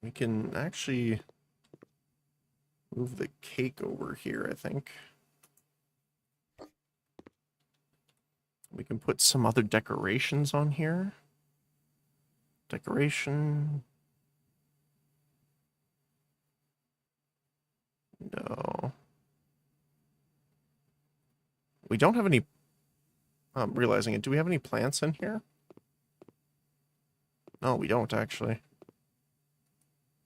We can actually move the cake over here, I think. We can put some other decorations on here. Decoration. No. We don't have any... I'm realizing it. Do we have any plants in here? No, we don't, actually.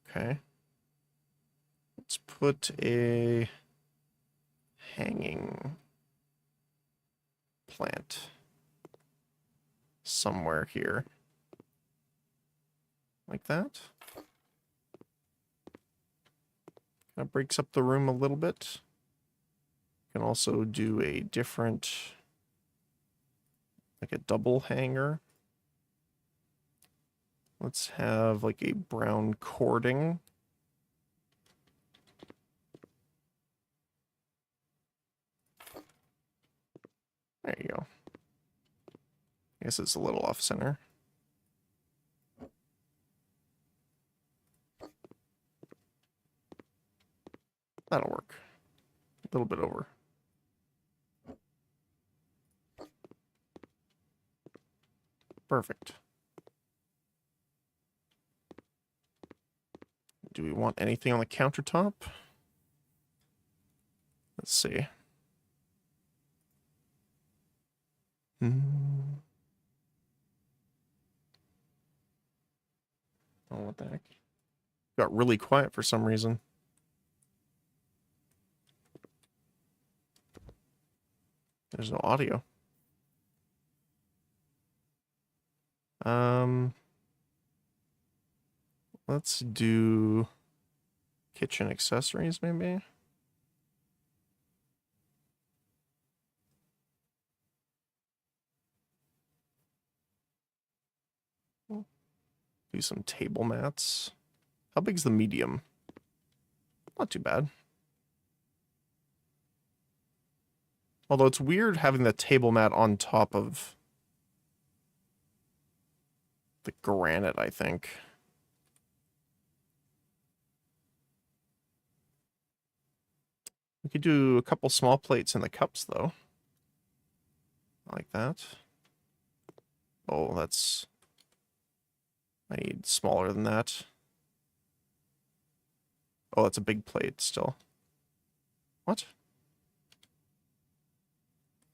Okay. Let's put a hanging plant somewhere here. Like that. Kind of breaks up the room a little bit. You can also do a different, like a double hanger. Let's have like a brown cording. There you go. I guess it's a little off center. That'll work. A little bit over. Perfect. Do we want anything on the countertop? Let's see. Oh, what the heck? Got really quiet for some reason. There's no audio. Let's do kitchen accessories, maybe. Do some table mats. How big's the medium? Not too bad. Although it's weird having the table mat on top of the granite, I think. We could do a couple small plates in the cups, though. Like that. Oh, that's... I need smaller than that. Oh, that's a big plate still. What?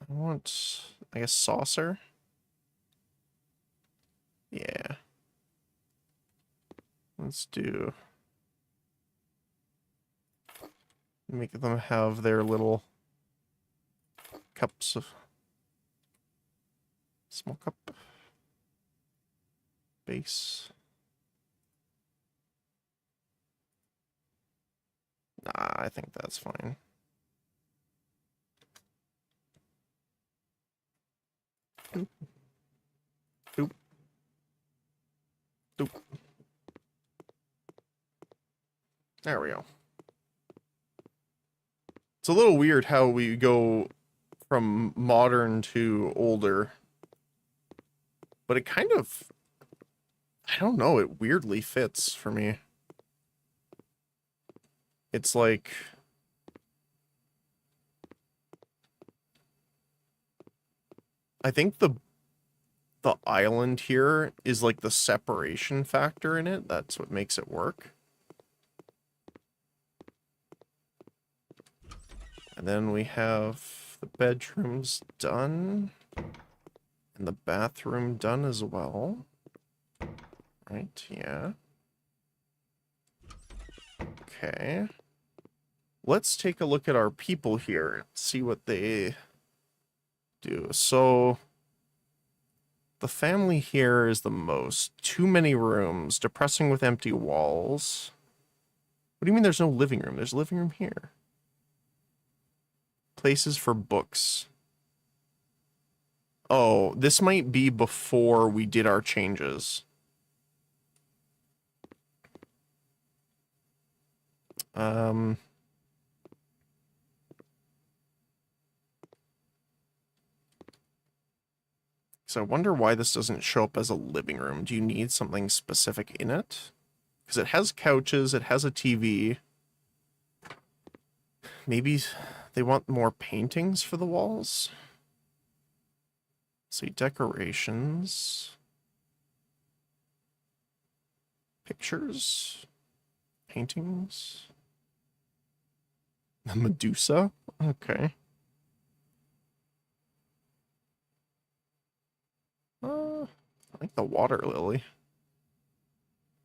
I want, I guess, saucer. Yeah. Let's do... Make them have their little cups of... Small cup. Base. Nah, I think that's fine. Doop. Doop. Doop. There we go. It's a little weird how we go from modern to older. But it kind of... I don't know, it weirdly fits for me. It's like... I think the island here is like the separation factor in it. That's what makes it work. And then we have the bedrooms done. And the bathroom done as well. Right, yeah. Okay. Let's take a look at our people here and see what they do. So, the family here is the most. Too many rooms. Depressing with empty walls. What do you mean there's no living room? There's a living room here. Places for books. Oh, this might be before we did our changes. Um, so I wonder why this doesn't show up as a living room. Do you need something specific in it? Because it has couches, it has a TV. Maybe they want more paintings for the walls? Let's see, decorations. Pictures. Paintings. The Medusa? Okay. I like the water lily.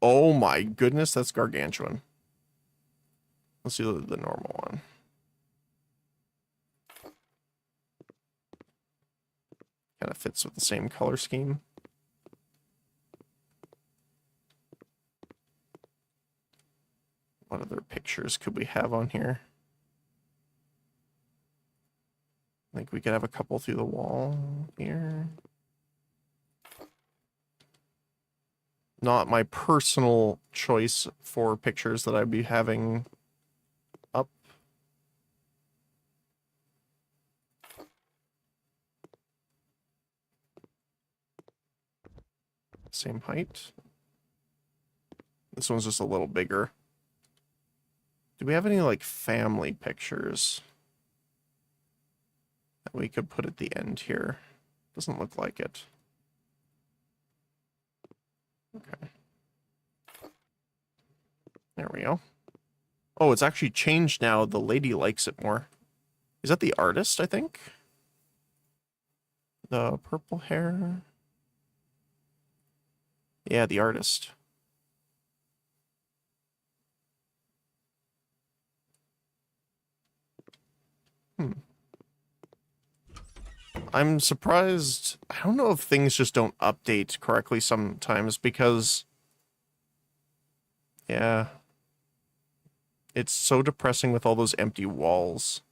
Oh my goodness, that's gargantuan. Let's do the normal one. Kind of fits with the same color scheme. What other pictures could we have on here? I think we could have a couple through the wall here. Not my personal choice for pictures that I'd be having up. Same height. This one's just a little bigger. Do we have any, like, family pictures that we could put at the end here? Doesn't look like it. Okay. There we go. Oh, it's actually changed now. The lady likes it more. Is that the artist, I think? The purple hair? Yeah, the artist. I'm surprised. I don't know if things just don't update correctly sometimes because, yeah, it's so depressing with all those empty walls.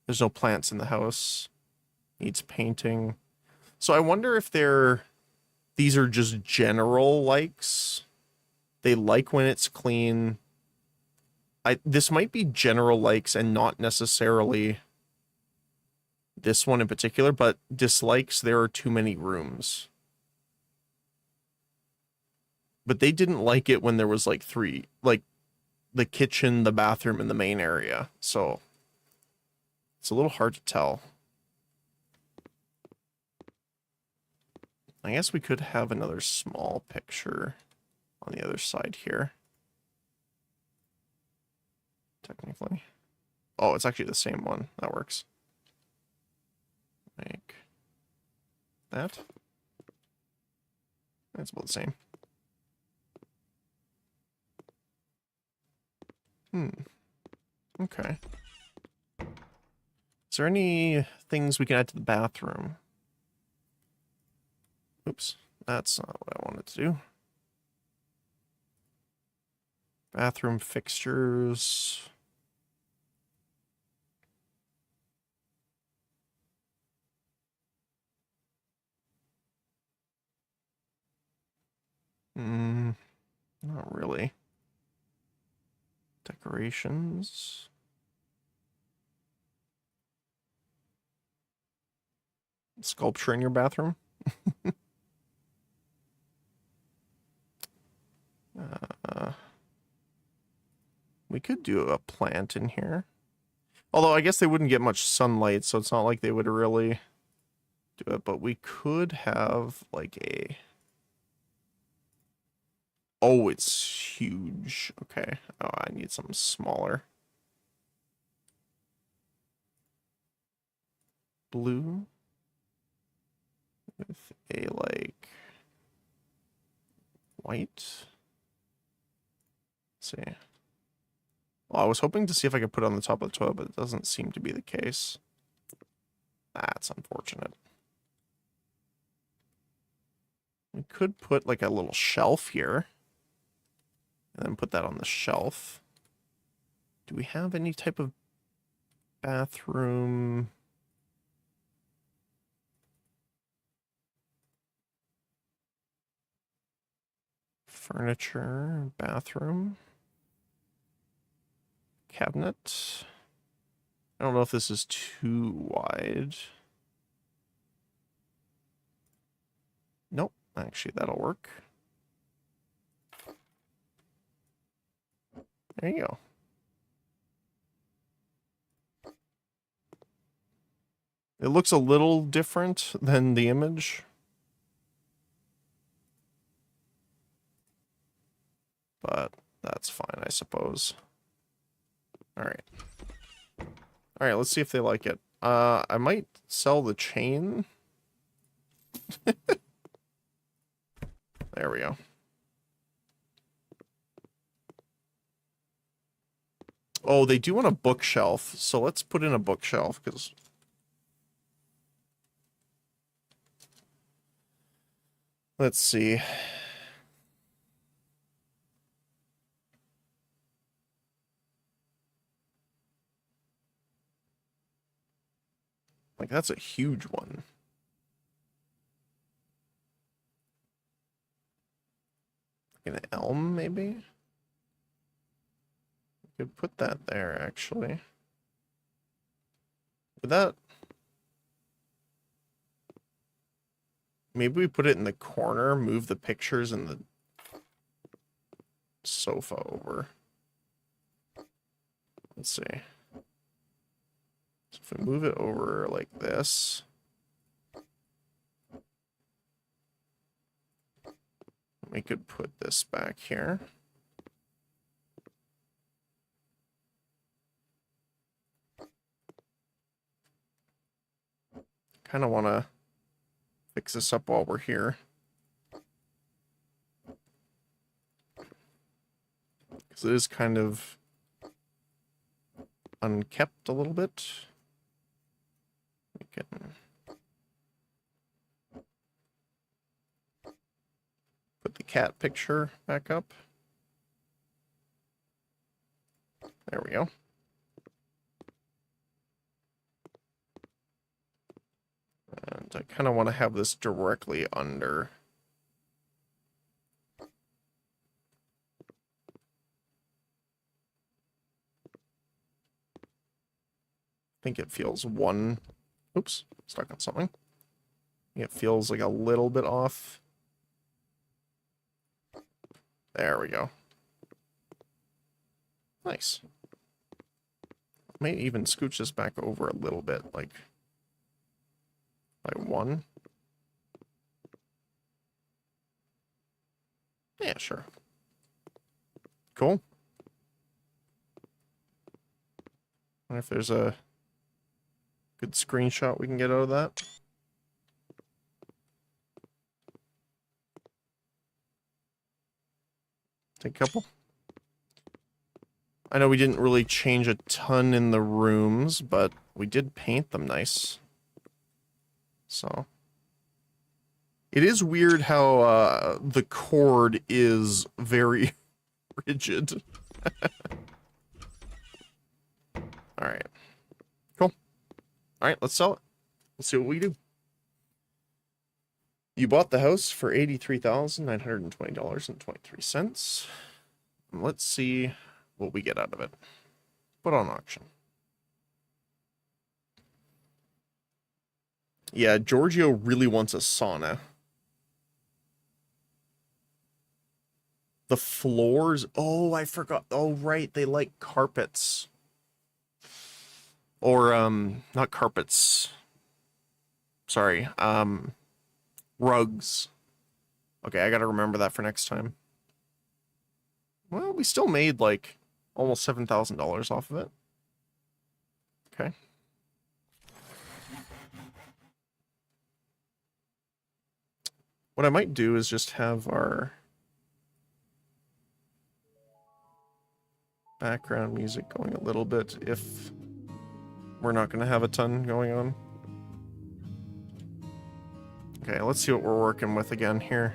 There's no plants in the house. Needs painting. So I wonder if these are just general likes. They like when it's clean. This might be general likes and not necessarily this one in particular, but dislikes there are too many rooms. But they didn't like it when there was like three, like the kitchen, the bathroom, and the main area. So it's a little hard to tell. I guess we could have another small picture on the other side here. Technically. Oh, it's actually the same one. That works. Like that. That's about the same. Okay. Is there any things we can add to the bathroom? Oops, that's not what I wanted to do. Bathroom fixtures. Not really. Decorations. Sculpture in your bathroom. We could do a plant in here. Although I guess they wouldn't get much sunlight, so it's not like they would really do it. But we could have like a... Oh, it's huge. Okay. Oh, I need something smaller. Blue. With a, like... white. Let's see. Well, I was hoping to see if I could put it on the top of the toilet, but it doesn't seem to be the case. That's unfortunate. We could put like a little shelf here. And then put that on the shelf. Do we have any type of bathroom? Furniture, bathroom. cabinet. I don't know if this is too wide. Nope, actually that'll work. There you go. It looks a little different than the image. But that's fine, I suppose. Alright. Alright, let's see if they like it. I might sell the chain. There we go. Oh, they do want a bookshelf, so let's put in a bookshelf, because... Let's see. Like, that's a huge one. An elm, maybe? Could put that there, actually. Would that... Maybe we put it in the corner, move the pictures and the sofa over. Let's see. So if we move it over like this... We could put this back here. Kind of want to fix this up while we're here. Because it is kind of unkept a little bit. We can put the cat picture back up. There we go. And I kind of want to have this directly under. I think it feels one... Oops, stuck on something. It feels like a little bit off. There we go. Nice. May even scooch this back over a little bit, like by one. Yeah, sure. Cool. I wonder if there's a good screenshot we can get out of that. Take a couple. I know we didn't really change a ton in the rooms, but we did paint them nice. So. It is weird how the cord is very rigid. Alright. Cool. Alright, let's sell it. Let's see what we do. You bought the house for $83,920.23. Let's see what we get out of it. Put on auction. Yeah, Giorgio really wants a sauna. The floors... Oh, I forgot. Oh, right. They like carpets. Or, not carpets. Sorry. Rugs. Okay, I gotta remember that for next time. Well, we still made, like, almost $7,000 off of it. Okay. What I might do is just have our background music going a little bit if we're not going to have a ton going on. Okay, let's see what we're working with again here.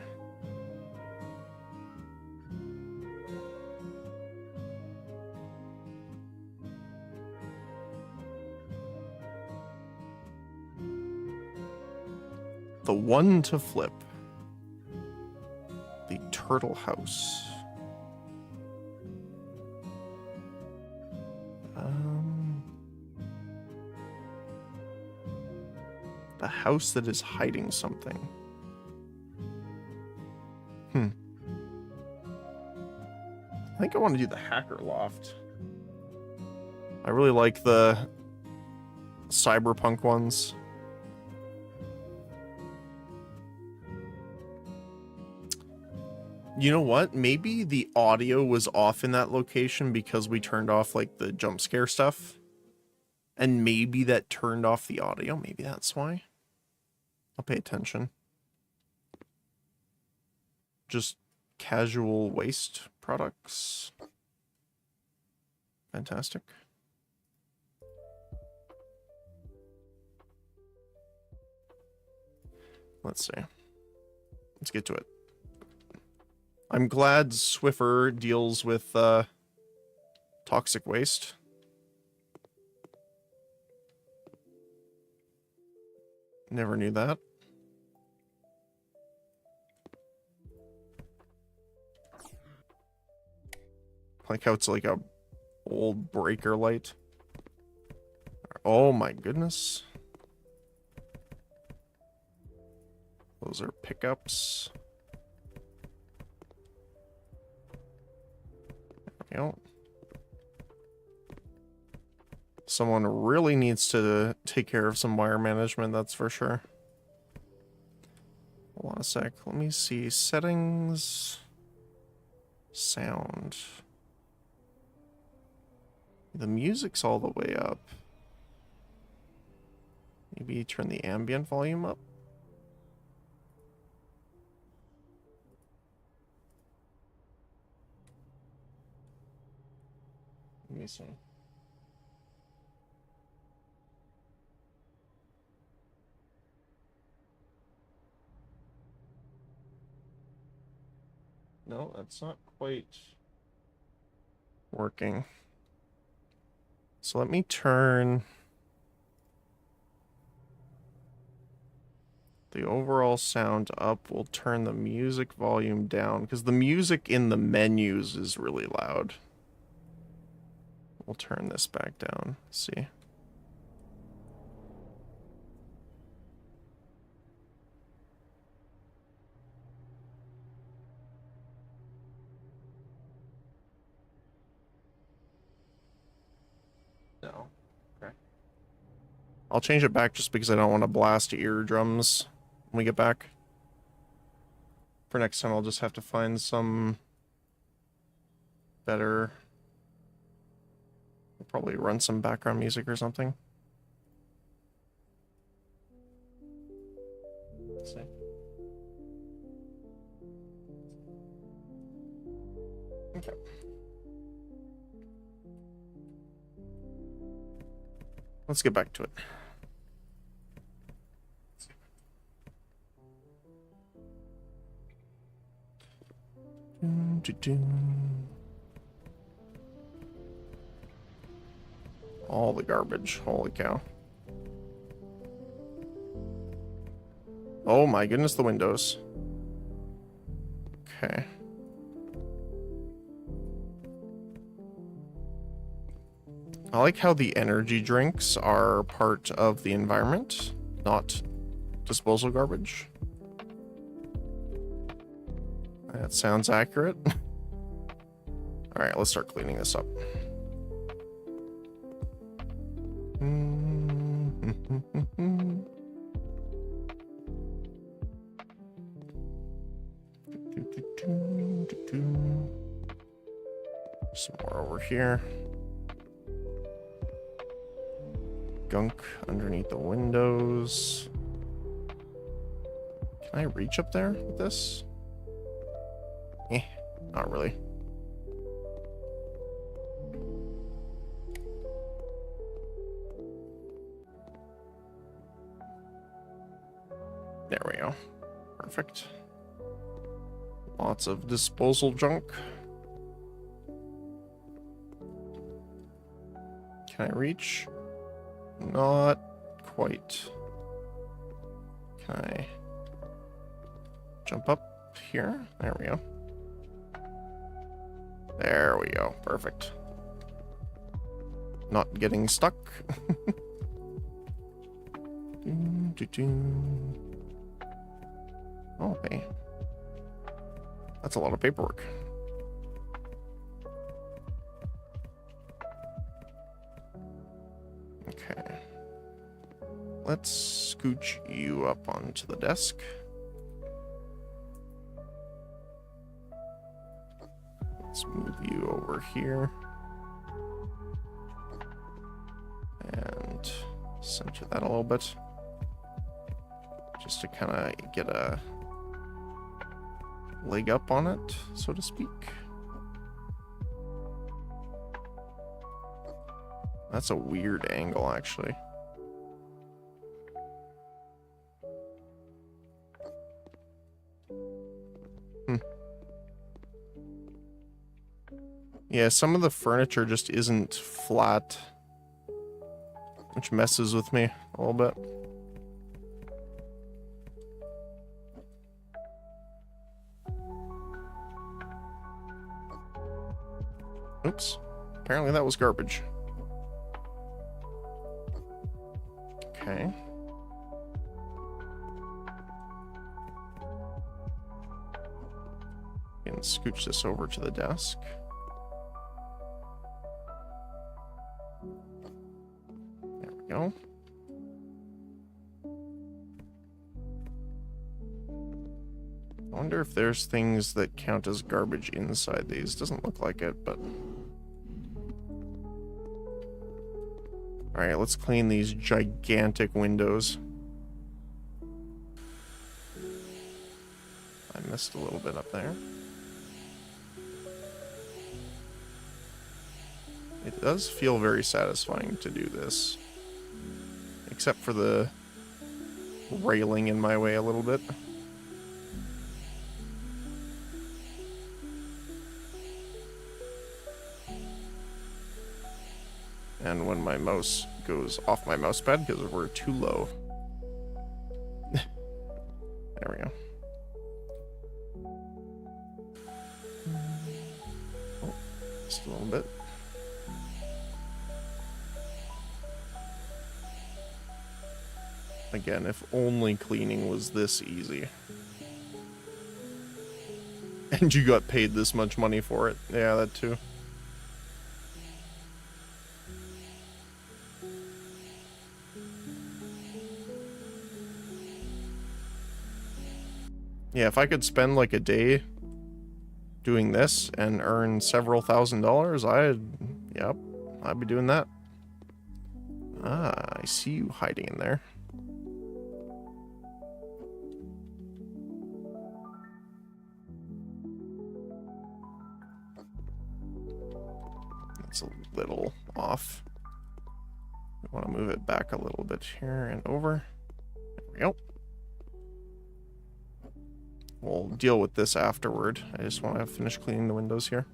The one to flip. The turtle house. house that is hiding something. I think I want to do the hacker loft. I really like the cyberpunk ones. You know what? Maybe the audio was off in that location because we turned off like the jump scare stuff. And maybe that turned off the audio. Maybe that's why. I'll pay attention. Just casual waste products. Fantastic. Let's see. Let's get to it. I'm glad Swiffer deals with toxic waste. Never knew that. Like how it's like a old breaker light. Oh my goodness. Those are pickups. There we go. Someone really needs to take care of some wire management, that's for sure. Hold on a sec. Let me see. Settings. Sound. The music's all the way up. Maybe turn the ambient volume up. Let me see. No, that's not quite working. So let me turn the overall sound up. We'll turn the music volume down because the music in the menus is really loud. We'll turn this back down. Let's see. No. Okay. I'll change it back just because I don't want to blast eardrums when we get back. For next time, I'll just have to find some better... We'll probably run some background music or something. Let's see. Okay. Let's get back to it. All the garbage. Holy cow. Oh my goodness, the windows. Okay. I like how the energy drinks are part of the environment, not disposal garbage. That sounds accurate. Alright, let's start cleaning this up. Some more over here. Gunk underneath the windows. Can I reach up there with this? Not really. There we go. Perfect. Lots of disposal junk. Can I reach? Not quite. Can I jump up here? There we go. There we go. Perfect. Not getting stuck. Oh, hey. That's a lot of paperwork. Okay. Let's scooch you up onto the desk. Let's move you over here. And center that a little bit. Just to kind of get a leg up on it, so to speak. That's a weird angle, actually. Yeah, some of the furniture just isn't flat, which messes with me a little bit. Oops. Apparently that was garbage. Okay. And scooch this over to the desk. There we go. I wonder if there's things that count as garbage inside these. Doesn't look like it, but... Alright, let's clean these gigantic windows. I missed a little bit up there. It does feel very satisfying to do this. Except for the railing in my way a little bit. And when my mouse goes off my mouse pad because we're too low. There we go. Oh, just a little bit. Again, if only cleaning was this easy. And you got paid this much money for it. Yeah, that too. Yeah, if I could spend like a day doing this and earn several $1,000s, yep, I'd be doing that. Ah, I see you hiding in there. That's a little off. We want to move it back a little bit here and over. There we go. We'll deal with this afterward. I just want to finish cleaning the windows here.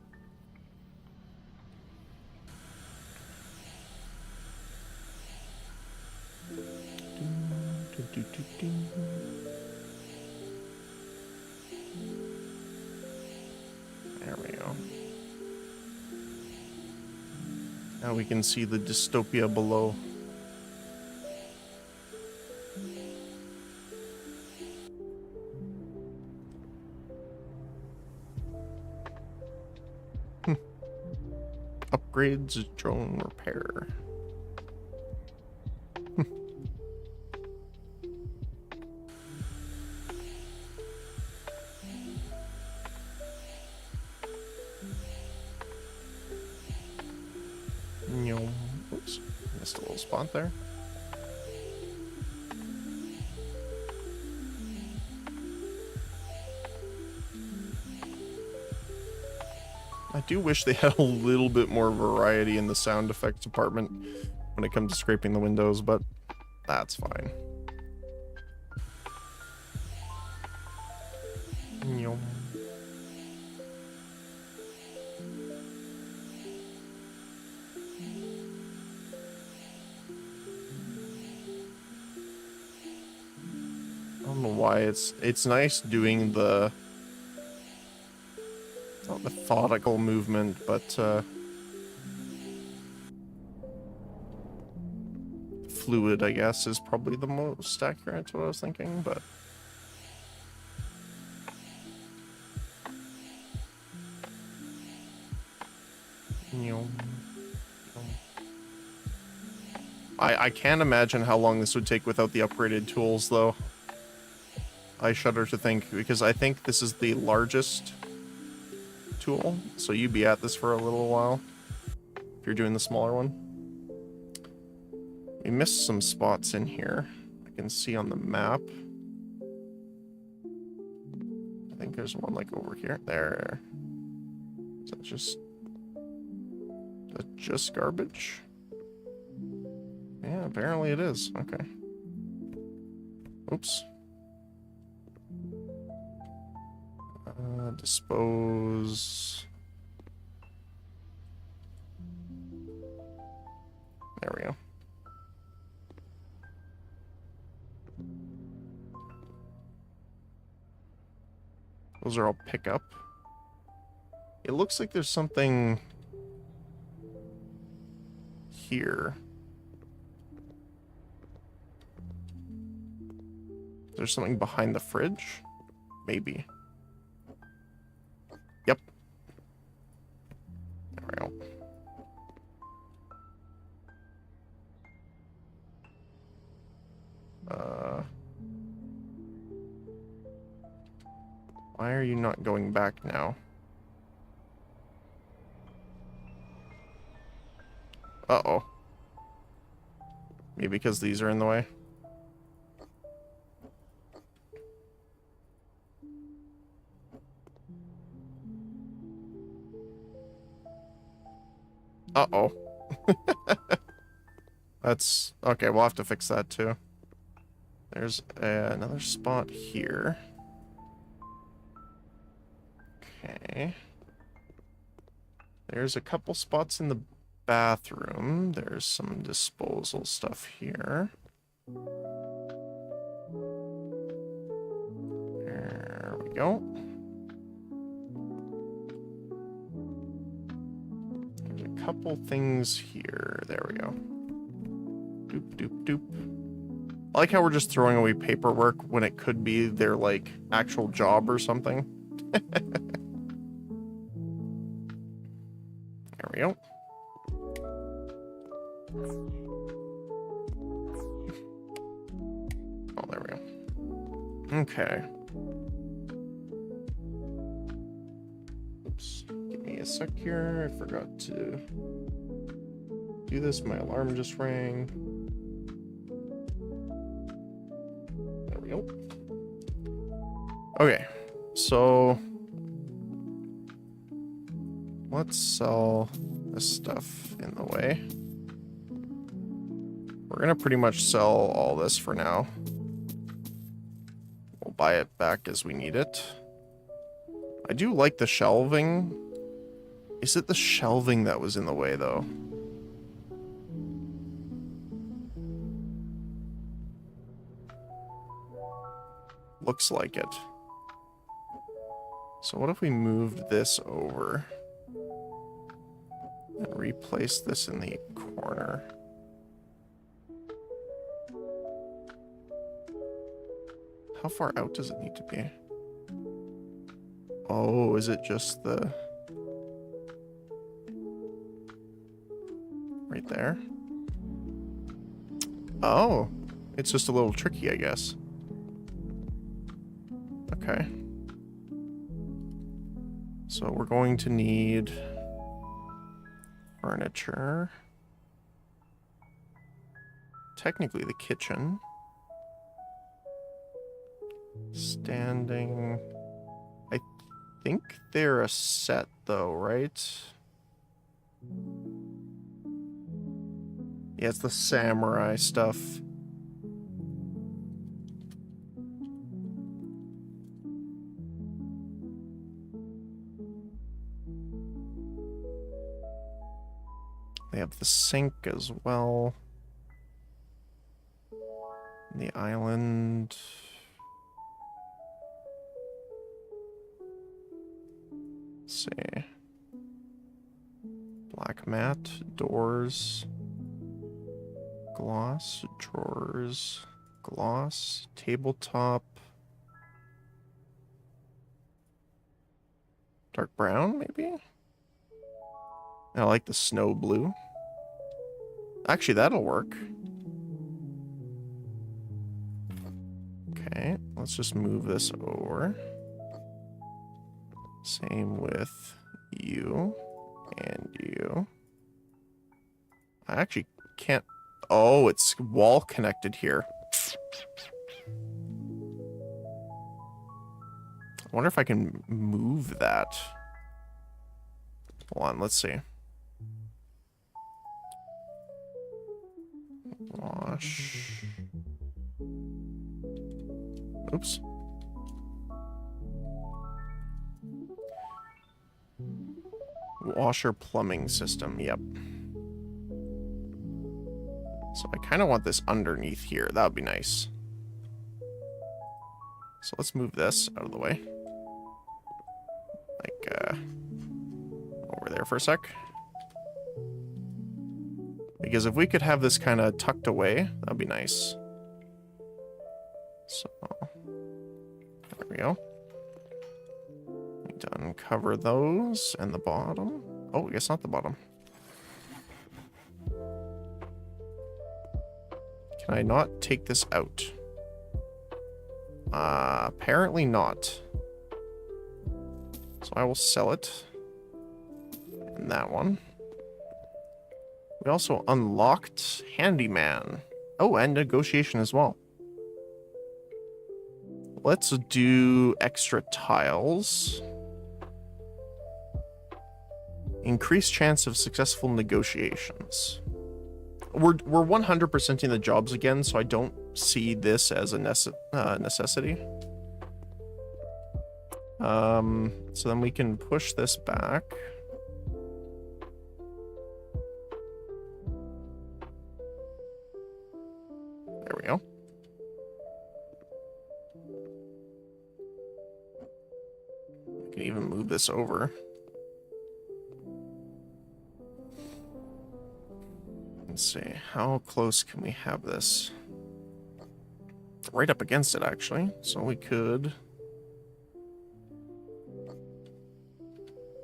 There we go. Now we can see the dystopia below. Upgrades, drone repair. Oops, missed a little spot there. I do wish they had a little bit more variety in the sound effects department when it comes to scraping the windows, but that's fine. I don't know why it's nice doing the not methodical movement, but fluid, I guess, is probably the most accurate, what I was thinking, but... I can't imagine how long this would take without the upgraded tools, though. I shudder to think, because I think this is the largest tool, so you'd be at this for a little while if you're doing the smaller one. We missed some spots in here. I can see on the map. I think there's one like over here. There. Is that just garbage? Yeah, apparently it is. Okay. Oops. Dispose. There we go. Those are all pickup. It looks like there's something here. There's something behind the fridge? Maybe. Yep. There we go. Why are you not going back now? Uh-oh. Maybe because these are in the way? Uh-oh. That's... Okay, we'll have to fix that too. There's another spot here. Okay. There's a couple spots in the bathroom. There's some disposal stuff here. There we go. There's a couple things here. There we go. Doop, doop, doop. I like how we're just throwing away paperwork when it could be their, like, actual job or something. There we go. Oh, there we go. Okay. Oops. Give me a sec here. I forgot to do this. My alarm just rang. There we go. Okay. So... let's sell this stuff in the way. We're gonna pretty much sell all this for now. We'll buy it back as we need it. I do like the shelving. Is it the shelving that was in the way, though? Looks like it. So what if we moved this over? And replace this in the corner. How far out does it need to be? Oh, is it just the... right there? Oh, it's just a little tricky, I guess. Okay. So we're going to need... furniture. Technically the kitchen. Standing. I think they're a set though, right? Yeah, it's the samurai stuff. They have the sink as well. The island. Let's see. Black mat, doors, Gloss, drawers, gloss, tabletop. Dark brown, maybe? I like the snow blue. Actually, that'll work. Okay, let's just move this over. Same with you and you. I actually can't... Oh, it's wall connected here. I wonder if I can move that. Hold on, let's see. Wash. Oops. Washer plumbing system, yep. So I kind of want this underneath here. That would be nice. So let's move this out of the way. Like, over there for a sec. Because if we could have this kind of tucked away, that would be nice. So, there we go. Need to uncover those and the bottom. Oh, I guess not the bottom. Can I not take this out? Apparently not. So I will sell it. And that one. We also unlocked Handyman. Oh, and Negotiation as well. Let's do extra tiles. Increased chance of successful negotiations. We're 100%ing the jobs again, so I don't see this as a necessity. So then we can push this back. There we go. We can even move this over. Let's see, how close can we have this? Right up against it, actually. So we could...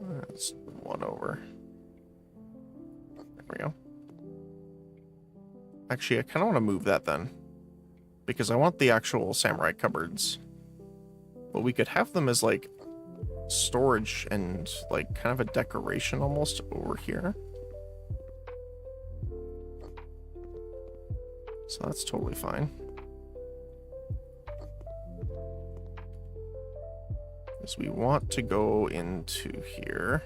That's one over. There we go. Actually, I kind of want to move that then. Because I want the actual samurai cupboards. But we could have them as, like, storage and, like, kind of a decoration almost over here. So that's totally fine. Because we want to go into here.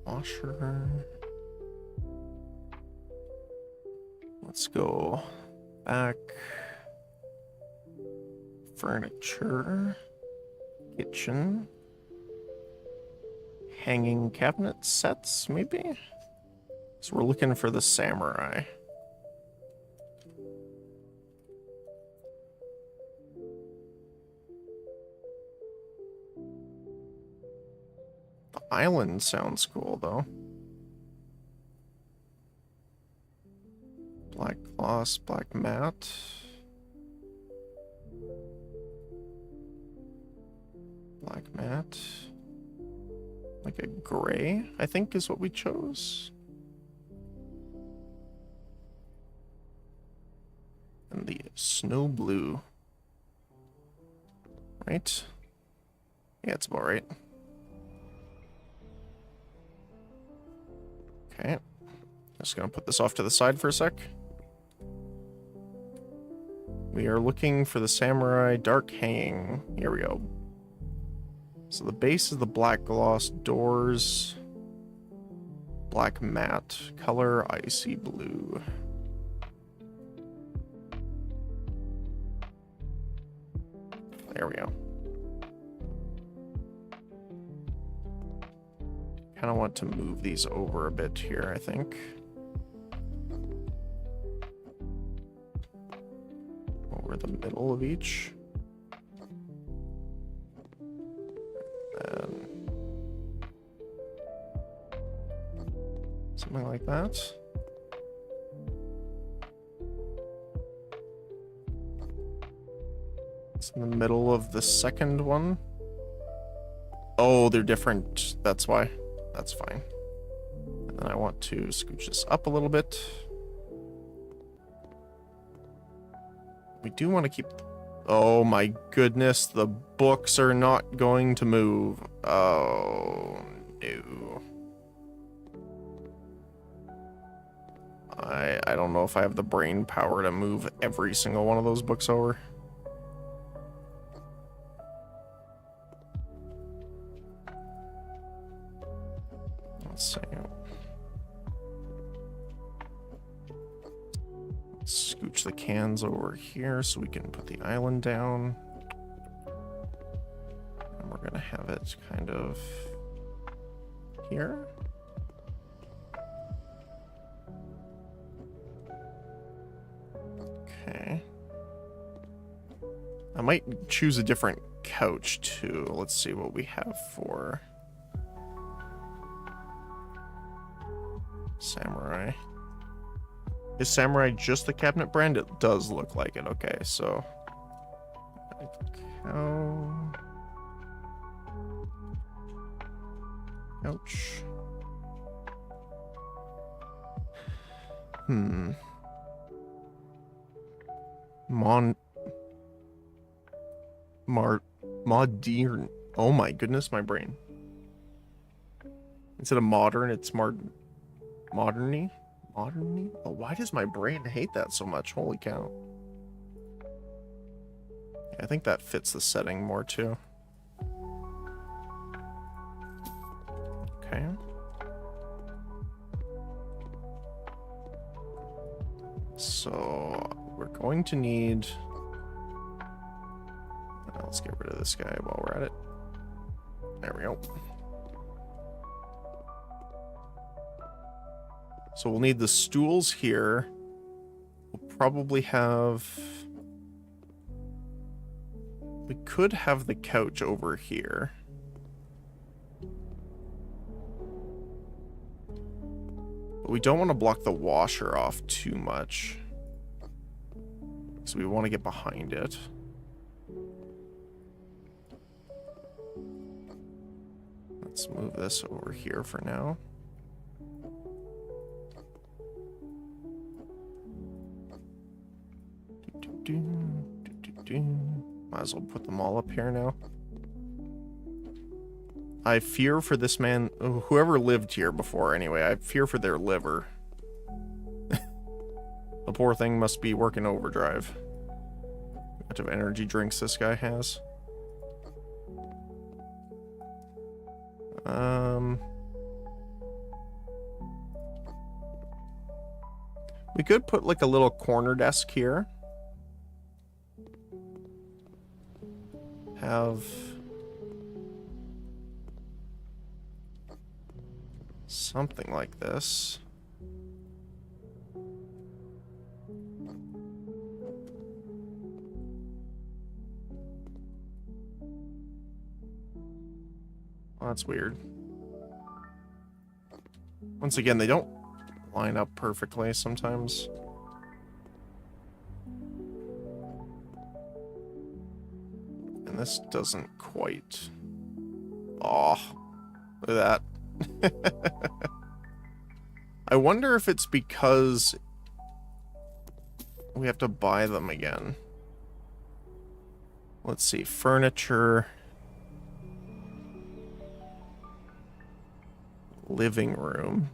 Washer. Let's go back. Furniture. Kitchen. Hanging cabinet sets, maybe? So we're looking for the samurai. The island sounds cool, though. Black gloss, black matte. Black matte. Like a gray, I think is what we chose. And the snow blue. Right? Yeah, it's about right. Okay. Just gonna put this off to the side for a sec. We are looking for the samurai dark hanging. Here we go. So the base is the black gloss, doors, black matte, color icy blue. There we go. Kind of want to move these over a bit here, I think. Over the middle of each. And something like that. in the middle of the second one. Oh, they're different. That's why. That's fine. And then I want to scooch this up a little bit. We do want to keep... Oh my goodness, the books are not going to move. Oh, no. I don't know if I have the brain power to move every single one of those books over. Let's see. Let's scooch the cans over here so we can put the island down. And we're gonna have it kind of here. Okay. I might choose a different couch too. Let's see what we have for Samurai. Is Samurai just the cabinet brand? It does look like it. Okay, so ouch. Modern. Oh my goodness, my brain. Instead of modern, it's moderny. Moderny? Oh, why does my brain hate that so much? Holy cow. Yeah, I think that fits the setting more too. Okay. So we're going to need... Let's get rid of this guy while we're at it. There we go. So we'll need the stools here. We'll probably have... We could have the couch over here. But we don't want to block the washer off too much. So we want to get behind it. Let's move this over here for now. Might as well put them all up here now. I fear for this man, whoever lived here before anyway, I fear for their liver. The poor thing must be working overdrive. How much of energy drinks this guy has. We could put like a little corner desk here. Have something like this. Well, that's weird. Once again, they don't line up perfectly sometimes. And this doesn't quite... Oh, look at that. I wonder if it's because we have to buy them again. Let's see, furniture... Living room.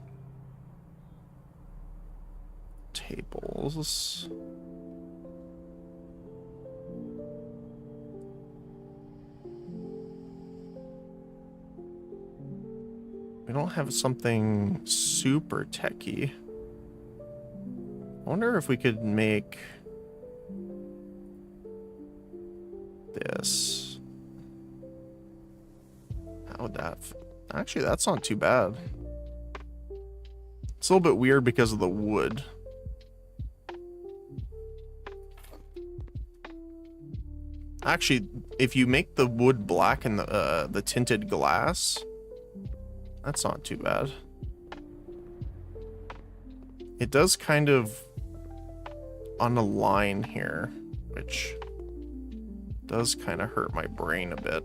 Tables. We don't have something super techy. I wonder if we could make this. How would that... Actually, that's not too bad. It's a little bit weird because of the wood. Actually, if you make the wood black and the tinted glass, that's not too bad. It does kind of on a line here, which Does kind of hurt my brain a bit.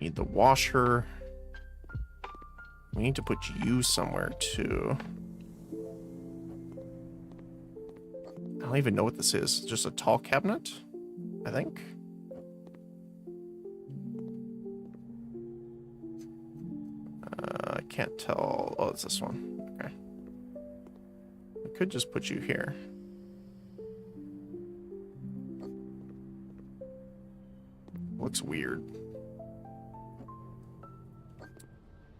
Need the washer. We need to put you somewhere too. I don't even know what this is. Just a tall cabinet, I think. I can't tell. Oh, it's this one. Okay. I could just put you here. Looks weird.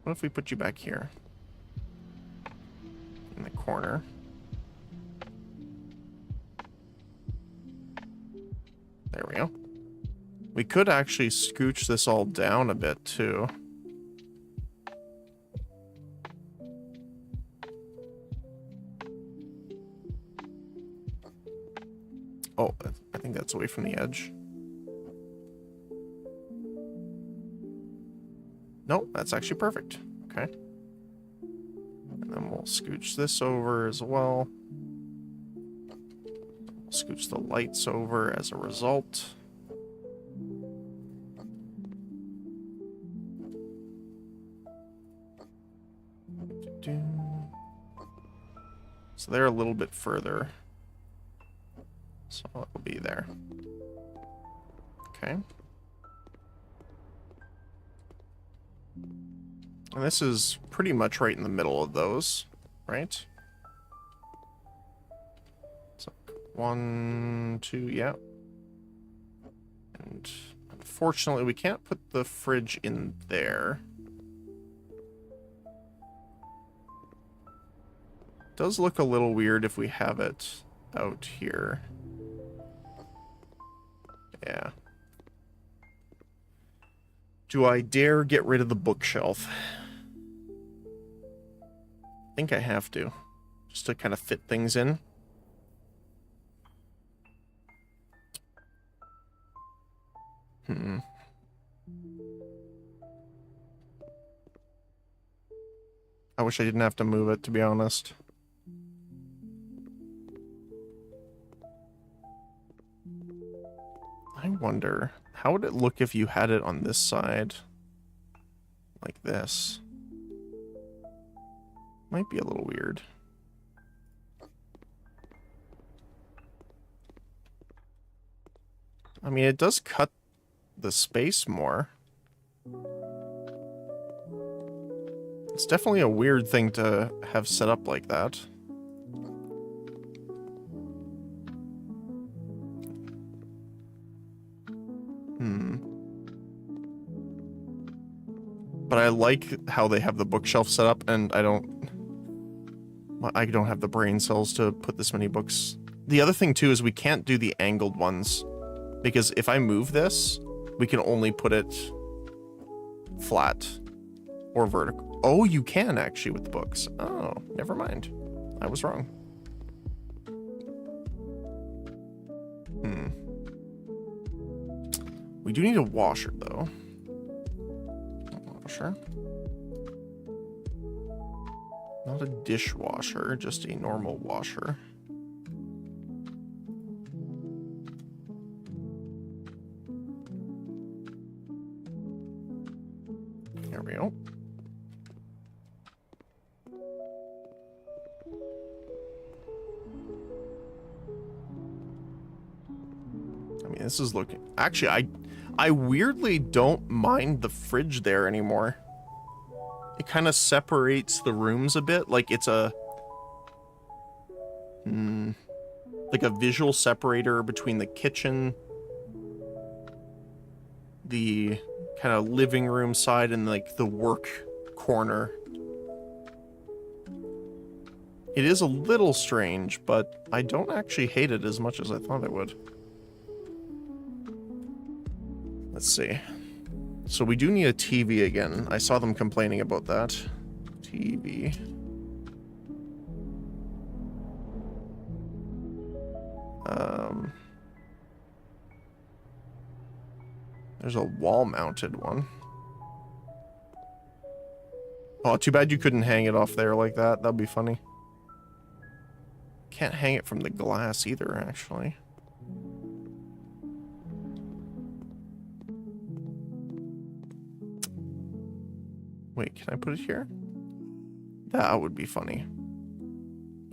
What if we put you back here? In the corner. There we go. We could actually scooch this all down a bit, too. Oh, I think that's away from the edge. Nope, that's actually perfect. Okay. And then we'll scooch this over as well. We'll scooch the lights over as a result. So they're a little bit further. So it'll be there. Okay. And this is pretty much right in the middle of those, right? So 1, 2, yeah. And unfortunately, we can't put the fridge in there. Does look a little weird if we have it out here. Yeah. Do I dare get rid of the bookshelf? I think I have to. Just to kind of fit things in. I wish I didn't have to move it, to be honest. I wonder, how would it look if you had it on this side? Like this. Might be a little weird. I mean, it does cut the space more. It's definitely a weird thing to have set up like that. But I like how they have the bookshelf set up, and I don't have the brain cells to put this many books. The other thing too is we can't do the angled ones, because if I move this, we can only put it flat or vertical. Oh, you can actually with the books. Oh, never mind. I was wrong. We do need a washer, though. Washer. Not a dishwasher, just a normal washer. There we go. I mean, this is looking... Actually, I weirdly don't mind the fridge there anymore. It kind of separates the rooms a bit, like it's a... like a visual separator between the kitchen, the kind of living room side, and like the work corner. It is a little strange, but I don't actually hate it as much as I thought I would. Let's see. So we do need a TV again. I saw them complaining about that. TV. There's a wall-mounted one. Oh, too bad you couldn't hang it off there like that. That'd be funny. Can't hang it from the glass either, actually. Wait, can I put it here? That would be funny.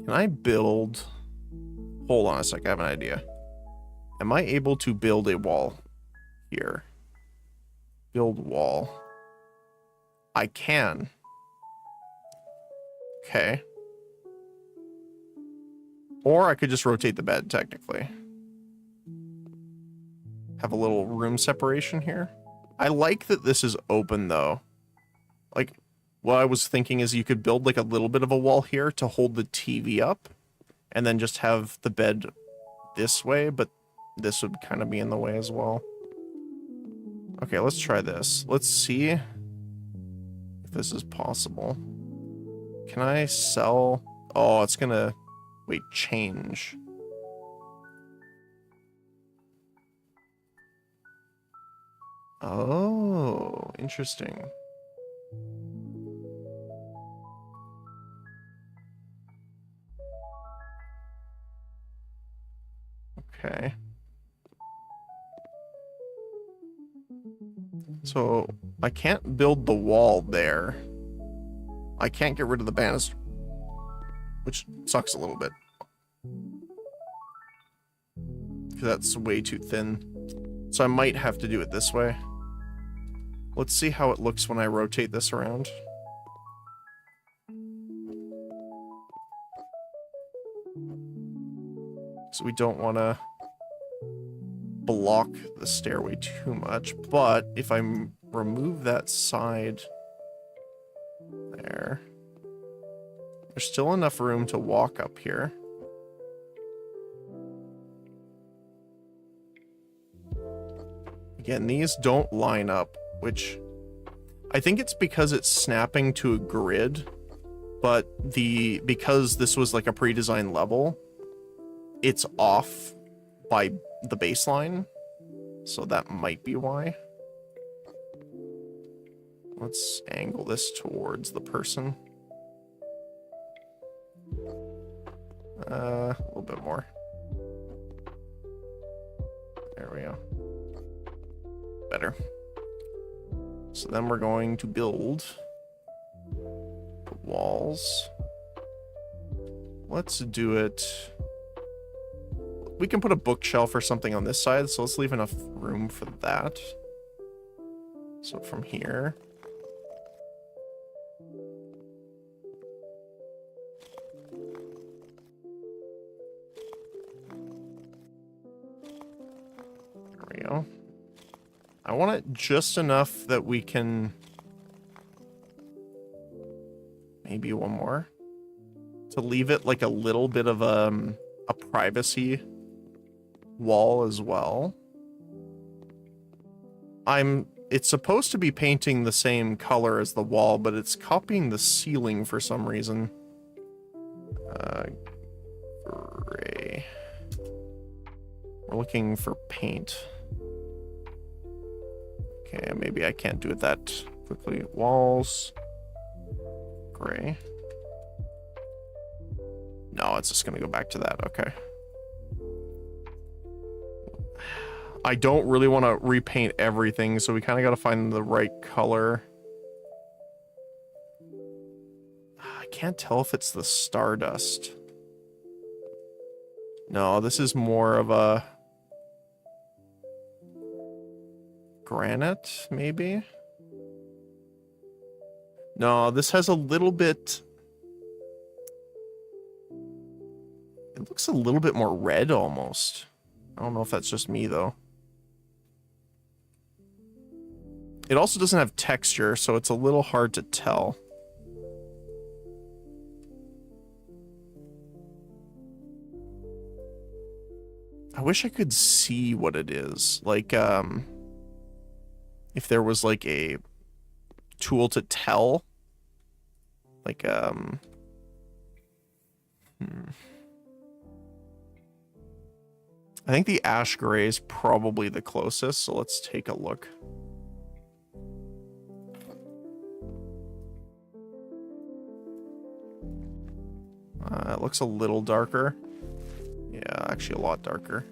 Can I build... Hold on a sec, I have an idea. Am I able to build a wall here? Build wall. I can. Okay. Or I could just rotate the bed, technically. Have a little room separation here. I like that this is open, though. Like, what I was thinking is you could build, like, a little bit of a wall here to hold the TV up, and then just have the bed this way, but this would kind of be in the way as well. Okay, let's try this. Let's see if this is possible. Can I sell... Oh, it's gonna... Wait, change. Oh, interesting. Okay. So, I can't build the wall there. I can't get rid of the banister, which sucks a little bit. Because that's way too thin. So I might have to do it this way. Let's see how it looks when I rotate this around. So we don't want to block the stairway too much, but if I remove that side there, there's still enough room to walk up here. Again, these don't line up, which I think it's because it's snapping to a grid, but because this was like a pre-designed level, it's off by the baseline, so that might be why. Let's angle this towards the person. A little bit more. There we go. Better. So then we're going to build the walls. Let's do it. We can put a bookshelf or something on this side, so let's leave enough room for that. So from here. There we go. I want it just enough that we can... Maybe one more. To leave it like a little bit of a privacy wall as well. It's supposed to be painting the same color as the wall, but it's copying the ceiling for some reason. Gray. We're looking for paint. Okay, maybe I can't do it that quickly. Walls. Gray. No, it's just gonna go back to that. Okay. I don't really want to repaint everything, so we kind of got to find the right color. I can't tell if it's the Stardust. No, this is more of a... Granite, maybe? No, this has a little bit... It looks a little bit more red, almost. I don't know if that's just me, though. It also doesn't have texture, so it's a little hard to tell. I wish I could see what it is. Like, if there was, like, a tool to tell. Like, I think the ash gray is probably the closest, so let's take a look. It looks a little darker. Yeah, actually a lot darker.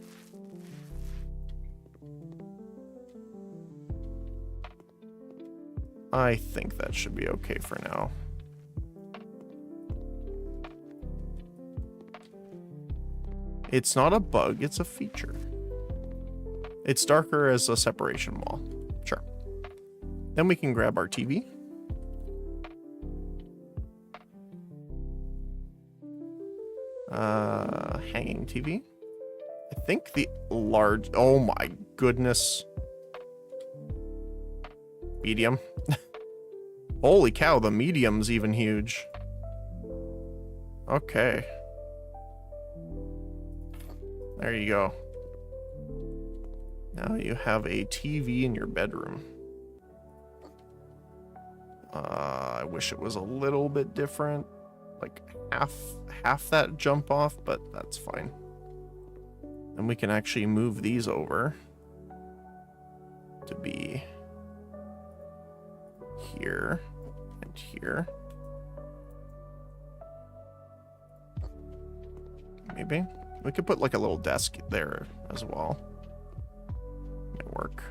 I think that should be okay for now. It's not a bug, it's a feature. It's darker as a separation wall. Sure. Then we can grab our TV. Hanging TV. I think the large, oh my goodness. Medium. Holy cow, the medium's even huge. Okay. There you go. Now you have a TV in your bedroom. I wish it was a little bit different. Like half that jump off, but that's fine. And we can actually move these over to be here and here. Maybe. We could put like a little desk there as well. Might work.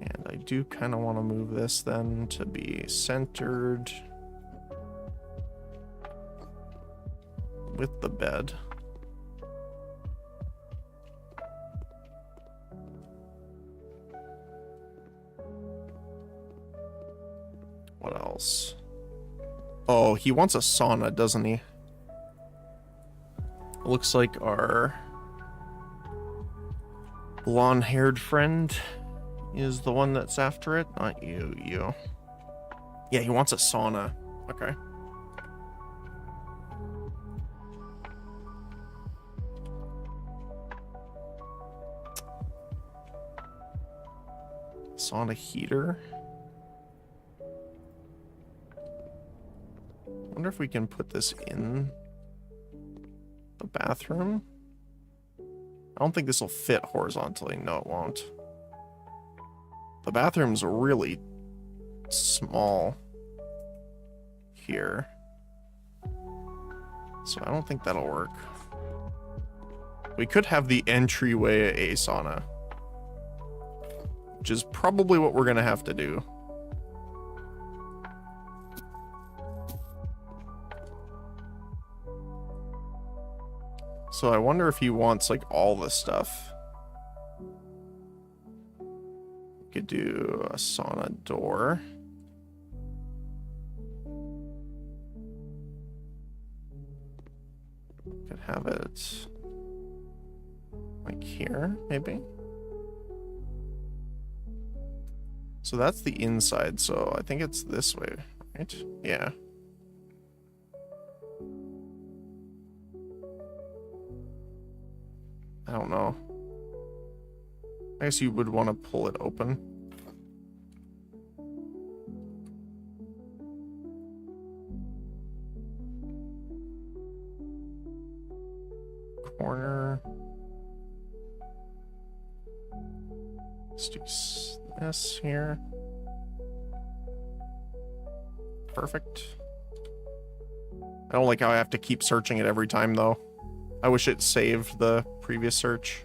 And I do kind of want to move this then to be centered with the bed. What else? Oh, he wants a sauna, doesn't he? Looks like our blonde-haired friend is the one that's after it, not you. Yeah, he wants a sauna. Okay. Sauna heater. Wonder if we can put this in the bathroom. I don't think this will fit horizontally. No, it won't. The bathroom's really small here, so I don't think that'll work. We could have the entryway a sauna, which is probably what we're gonna have to do. So I wonder if he wants like all this stuff. We could do a sauna door. Could have it like here, maybe. So that's the inside, so I think it's this way, right? Yeah. I don't know. I guess you would want to pull it open. Corner. Let's do this here. Perfect. I don't like how I have to keep searching it every time, though. I wish it saved the previous search.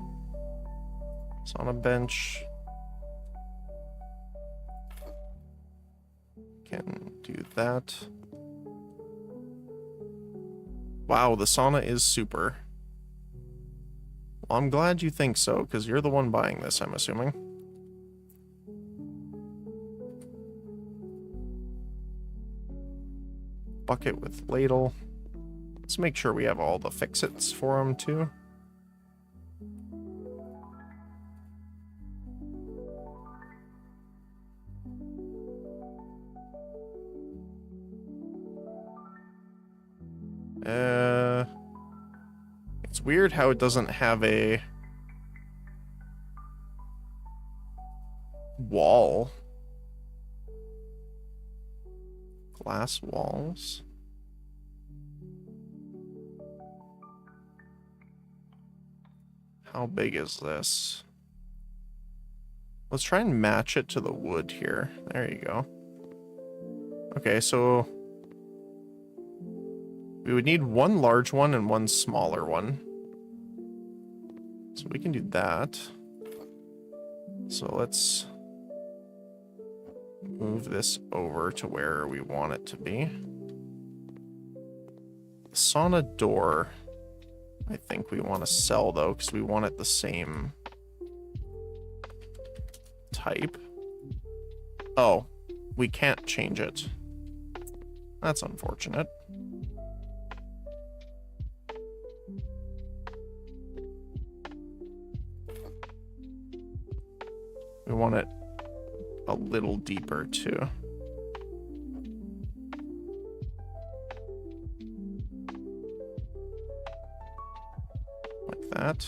It's on a bench. Can do that. Wow, the sauna is super. Well, I'm glad you think so, because you're the one buying this, I'm assuming. Bucket with ladle. Let's make sure we have all the fix-its for them, too. It's weird how it doesn't have a wall. Glass walls. How big is this? Let's try and match it to the wood here. There you go. Okay, so We would need one large one and one smaller one. So we can do that. So let's move this over to where we want it to be. The sauna door, I think we want to sell though, because we want it the same type. Oh, we can't change it. That's unfortunate. We want it a little deeper too. Like that.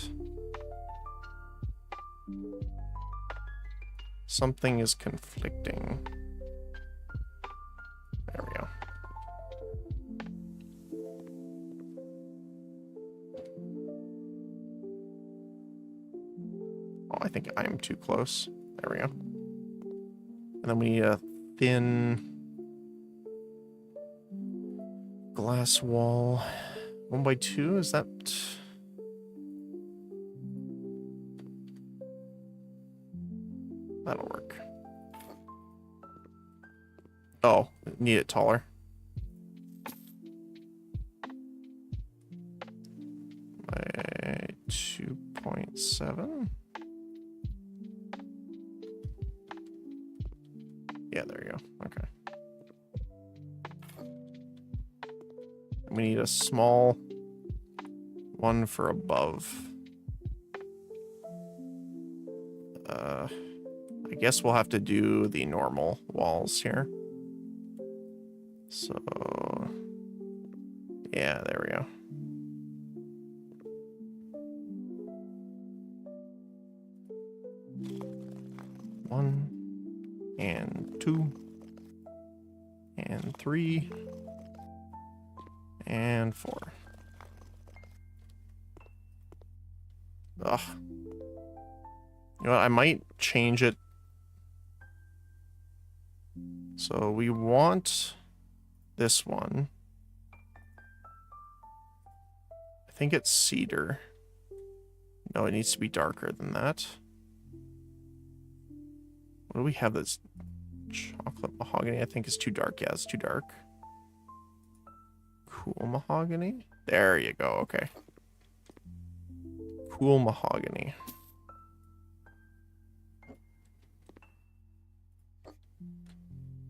Something is conflicting. There we go. Oh, I think I'm too close. There we go. And then we need a thin glass wall. 1x2, is that? That'll work. Oh, need it taller. By 2.7. Yeah, there you go. Okay. We need a small one for above. I guess we'll have to do the normal walls here. So, yeah, there we go. One, and 2, and 3, and 4. Ugh. You know what, I might change it. So we want this one. I think it's cedar. No, it needs to be darker than that. What do we have that's chocolate mahogany? I think is too dark. Yeah, it's too dark. Cool mahogany. There you go. Okay. Cool mahogany.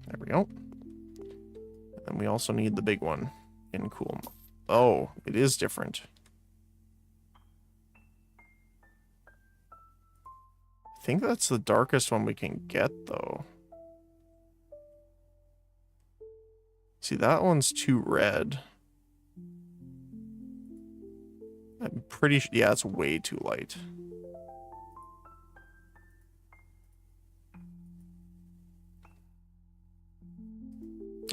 There we go. And we also need the big one in cool. Oh, it is different. I think that's the darkest one we can get, though. See, that one's too red. I'm pretty sure. Yeah, it's way too light.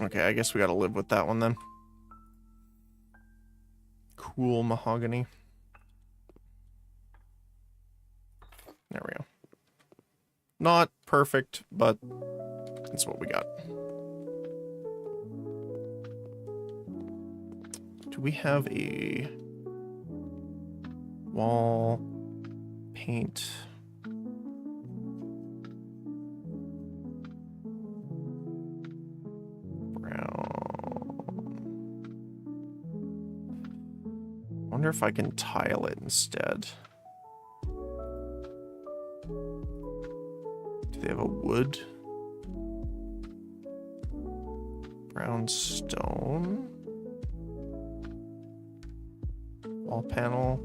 Okay, I guess we gotta live with that one then. Cool mahogany. There we go. Not perfect, but that's what we got. Do we have a wall paint? Wonder if I can tile it instead. Do they have a wood? Brown stone. Wall panel.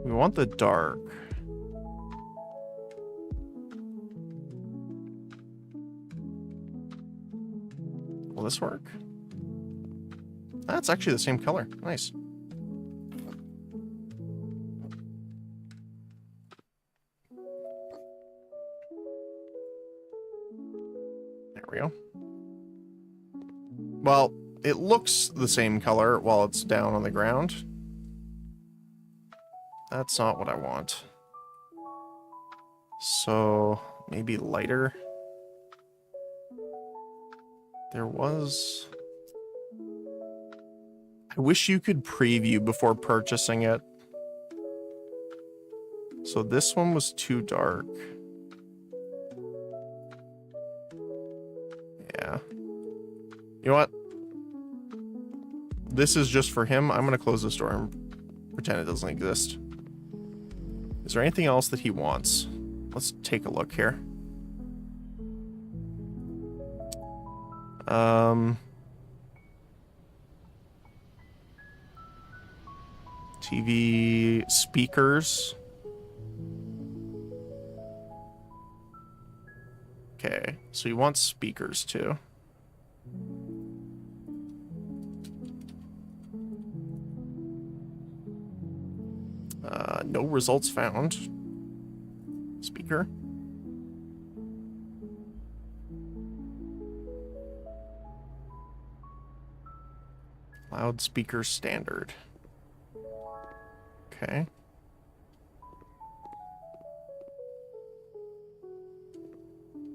We want the dark. Will this work? That's actually the same color. Nice. There we go. Well, it looks the same color while it's down on the ground. That's not what I want. So maybe lighter. There was... I wish you could preview before purchasing it. So this one was too dark. Yeah. You know what? This is just for him. I'm going to close this door and pretend it doesn't exist. Is there anything else that he wants? Let's take a look here. TV speakers. Okay, so he wants speakers too. No results found. Speaker. Loudspeaker standard. Okay.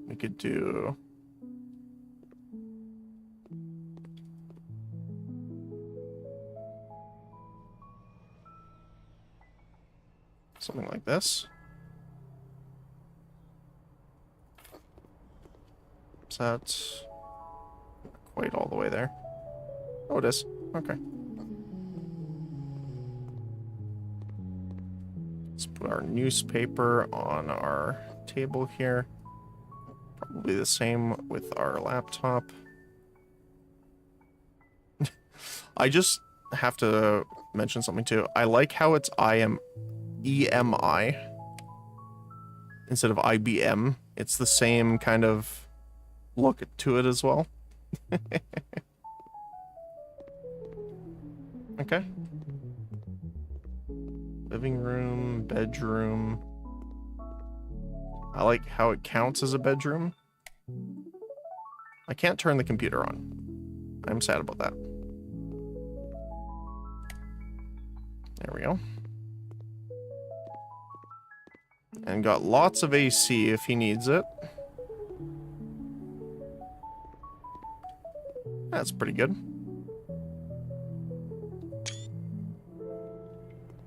We could do... something like this. Is that not quite all the way there? Oh, it is. Okay. Let's put our newspaper on our table here. Probably the same with our laptop. I just have to mention something too. I like how it's EMI instead of IBM. It's the same kind of look to it as well. Okay. Living room, bedroom. I like how it counts as a bedroom. I can't turn the computer on. I'm sad about that. There we go. And got lots of AC if he needs it. That's pretty good.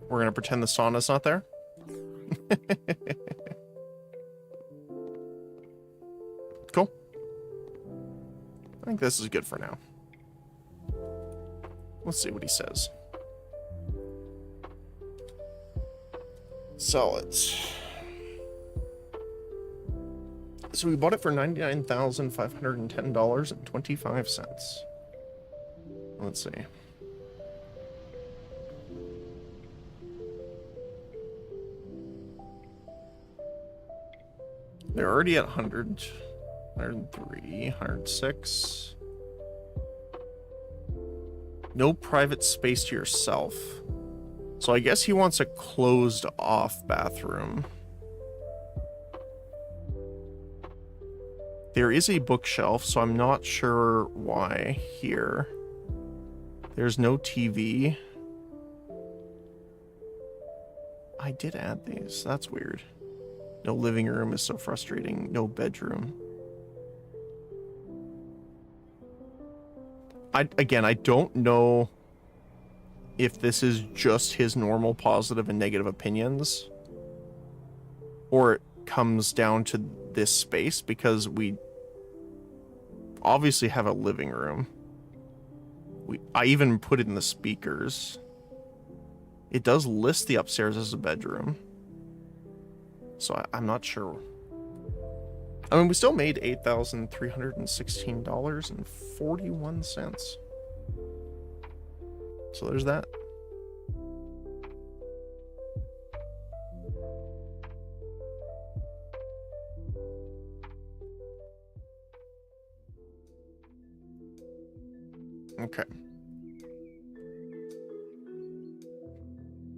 We're gonna pretend the sauna's not there. Cool. I think this is good for now. Let's see what he says. Sell it. So we bought it for $99,510.25. Let's see. They're already at 100, 103, 106. No private space to yourself. So I guess he wants a closed off bathroom. There is a bookshelf, so I'm not sure why here. There's no TV. I did add these. That's weird. No living room is so frustrating. No bedroom. Again, I don't know if this is just his normal positive and negative opinions, or it comes down to this space, because we obviously have a living room. I even put it in the speakers. It does list the upstairs as a bedroom. So I'm not sure. I mean, we still made $8,316.41. So there's that. Okay.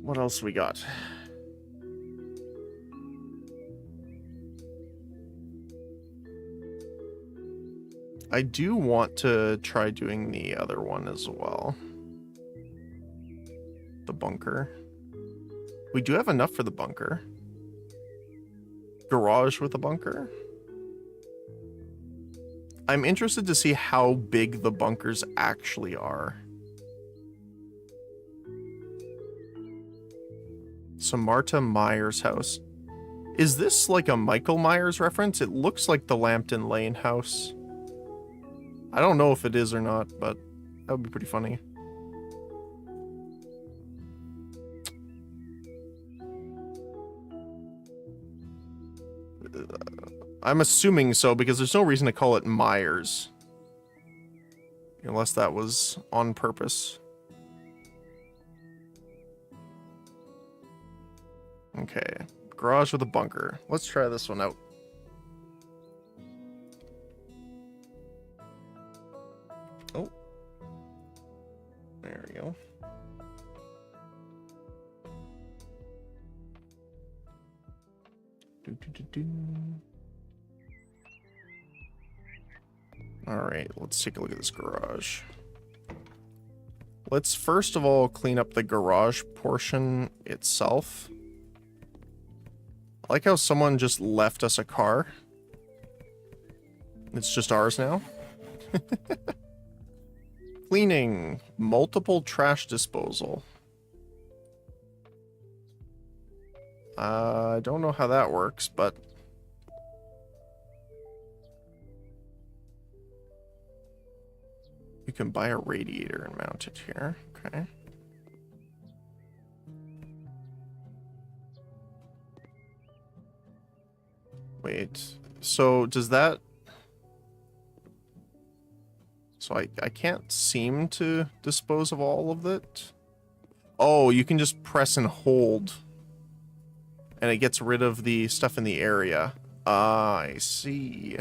What else we got? I do want to try doing the other one as well. The bunker. We do have enough for the bunker. Garage with a bunker. I'm interested to see how big the bunkers actually are. So Marta Myers' house. Is this like a Michael Myers reference? It looks like the Lambton Lane house. I don't know if it is or not, but that would be pretty funny. I'm assuming so, because there's no reason to call it Myers. Unless that was on purpose. Okay. Garage with a bunker. Let's try this one out. Oh. There we go. Alright, let's take a look at this garage. Let's first of all clean up the garage portion itself. I like how someone just left us a car. It's just ours now. Cleaning. Multiple trash disposal. I don't know how that works, but... You can buy a radiator and mount it here. Okay. Wait. So does that... So I can't seem to dispose of all of it? Oh, you can just press and hold. And it gets rid of the stuff in the area. Ah, I see.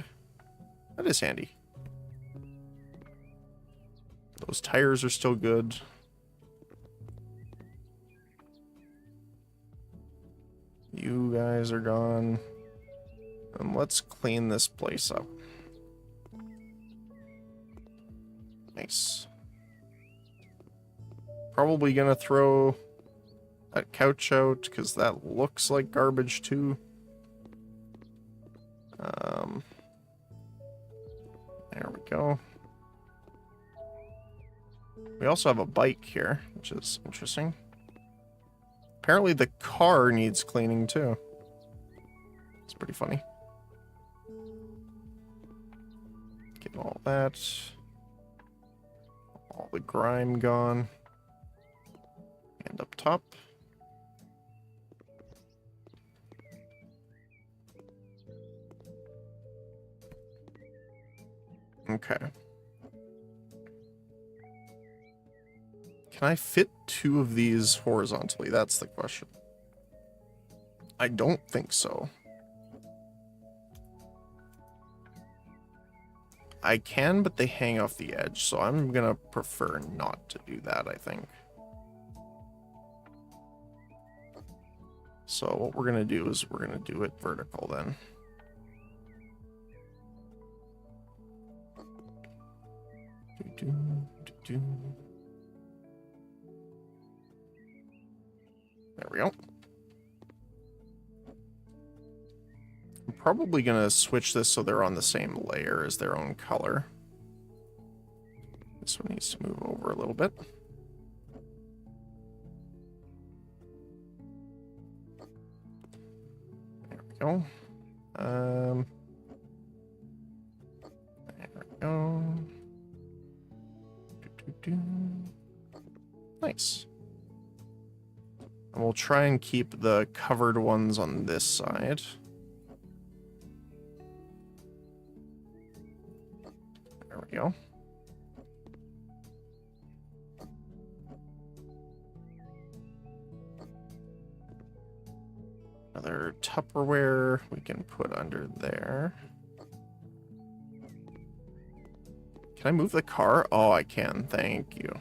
That is handy. Those tires are still good. You guys are gone. And let's clean this place up. Nice. Probably gonna throw that couch out, because that looks like garbage too. There we go. We also have a bike here, which is interesting. Apparently the car needs cleaning too. It's pretty funny. Get all that. All the grime gone. And up top. Okay. Can I fit 2 of these horizontally? That's the question. I don't think so. I can, but they hang off the edge, so I'm gonna prefer not to do that, I think. So what we're gonna do is we're gonna do it vertical then. There we go. I'm probably gonna switch this so they're on the same layer as their own color. This one needs to move over a little bit. There we go. There we go. Nice. And we'll try and keep the covered ones on this side. There we go. Another Tupperware we can put under there. Can I move the car? Oh, I can. Thank you.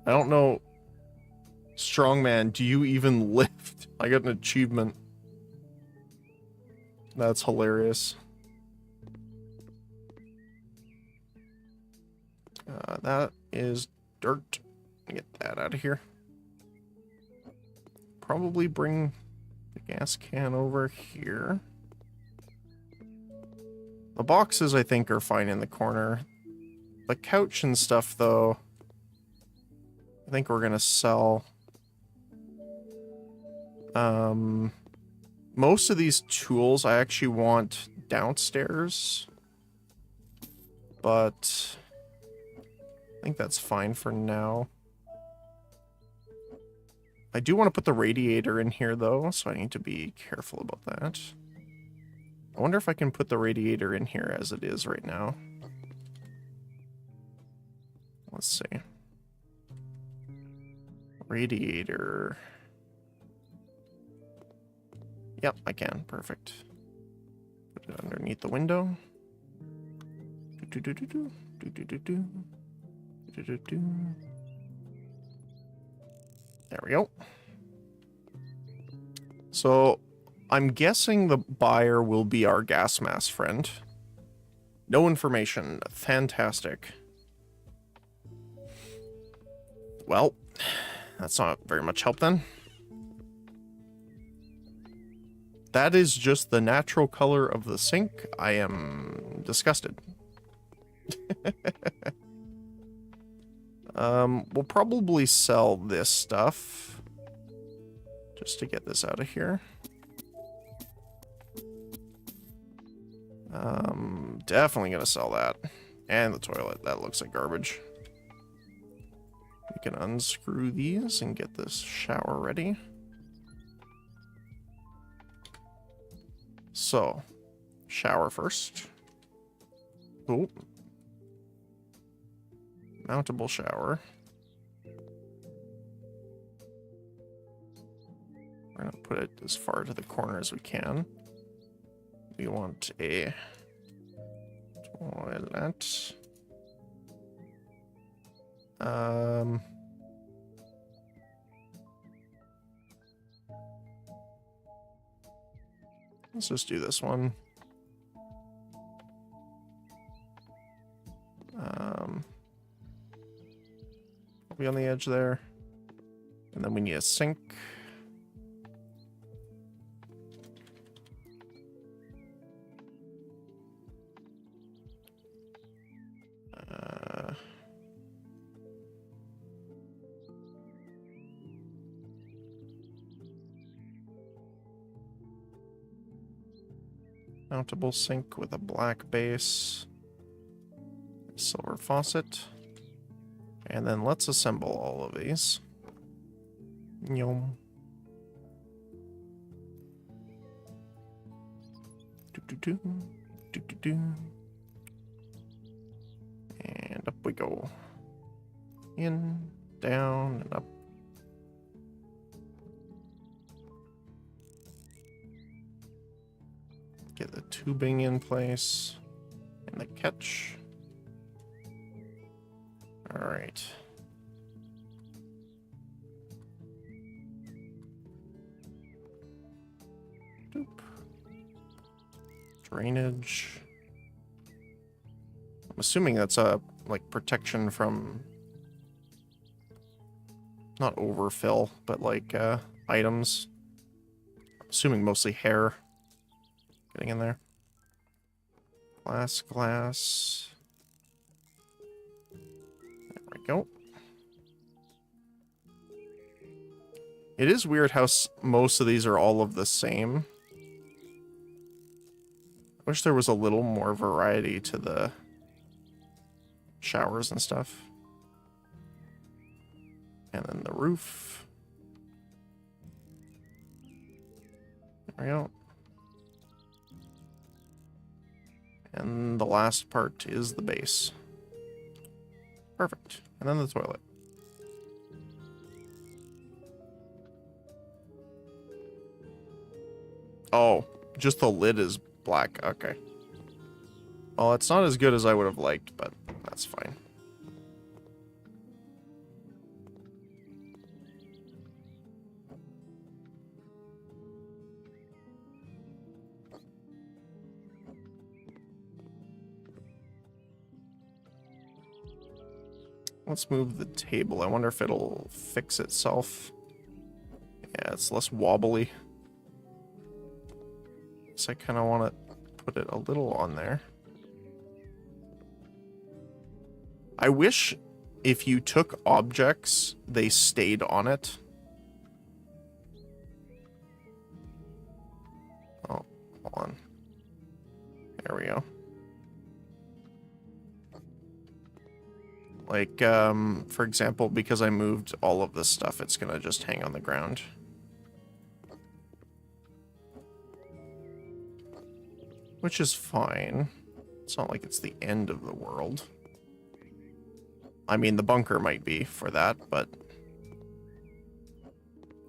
I don't know. Strongman, do you even lift? I got an achievement. That's hilarious. That is dirt. Get that out of here. Probably bring The gas can over here. The boxes, I think, are fine in the corner. The couch and stuff, though, I think we're gonna sell. Most of these tools I actually want downstairs, but I think that's fine for now. I do want to put the radiator in here, though, so I need to be careful about that. I wonder if I can put the radiator in here as it is right now. Let's see. Radiator. Yep, I can. Perfect. Put it underneath the window. There we go. So, I'm guessing the buyer will be our gas mask friend. No information. Fantastic. Well, that's not very much help then. That is just the natural color of the sink. I am disgusted. We'll probably sell this stuff just to get this out of here. Definitely gonna sell that. And the toilet. That looks like garbage. We can unscrew these and get this shower ready. So, shower first. Oh. Mountable shower. We're gonna put it as far to the corner as we can. We want a toilet. Let's just do this one. Be on the edge there. And then we need a sink. Mountable sink with a black base. Silver faucet. And then let's assemble all of these. Yum. Do-do-do. Do-do-do. And up we go. In, down, and up. Get the tubing in place. And the catch. All right. Doop. Drainage. I'm assuming that's a like protection from not overfill, but like items. I'm assuming mostly hair getting in there. Glass. Go. It is weird how most of these are all of the same. I wish there was a little more variety to the showers and stuff. And then the roof. There we go. And the last part is the base. Perfect. And then the toilet. Oh, just the lid is black. Okay. Well, it's not as good as I would have liked, but that's fine. Let's move the table. I wonder if it'll fix itself. Yeah, it's less wobbly. guess I kind of want to put it a little on there. I wish if you took objects, they stayed on it. Oh, hold on. There we go. Like, for example, because I moved all of this stuff, it's gonna just hang on the ground. Which is fine. It's not like it's the end of the world. I mean, the bunker might be for that, but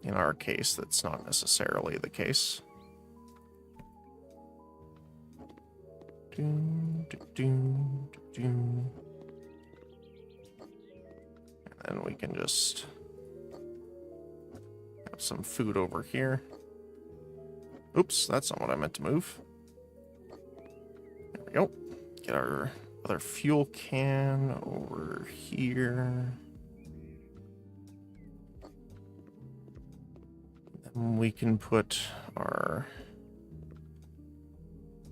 in our case, that's not necessarily the case. And then we can just have some food over here. Oops, that's not what I meant to move. There we go. Get our other fuel can over here. Then we can put our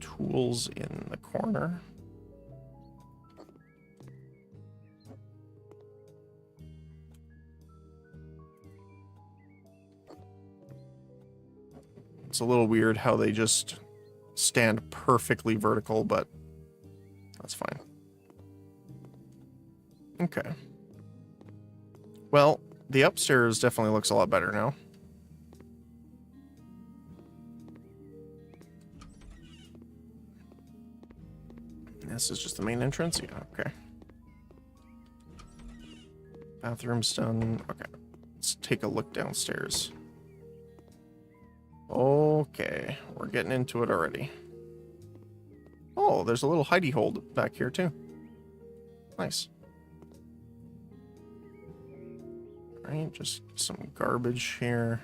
tools in the corner. It's a little weird how they just stand perfectly vertical, but that's fine. Okay. Well, the upstairs definitely looks a lot better now. This is just the main entrance? Yeah, okay. Bathroom's done. Okay. Let's take a look downstairs. Okay, we're getting into it already. Oh, there's a little hidey hole back here too. Nice. Alright, just some garbage here.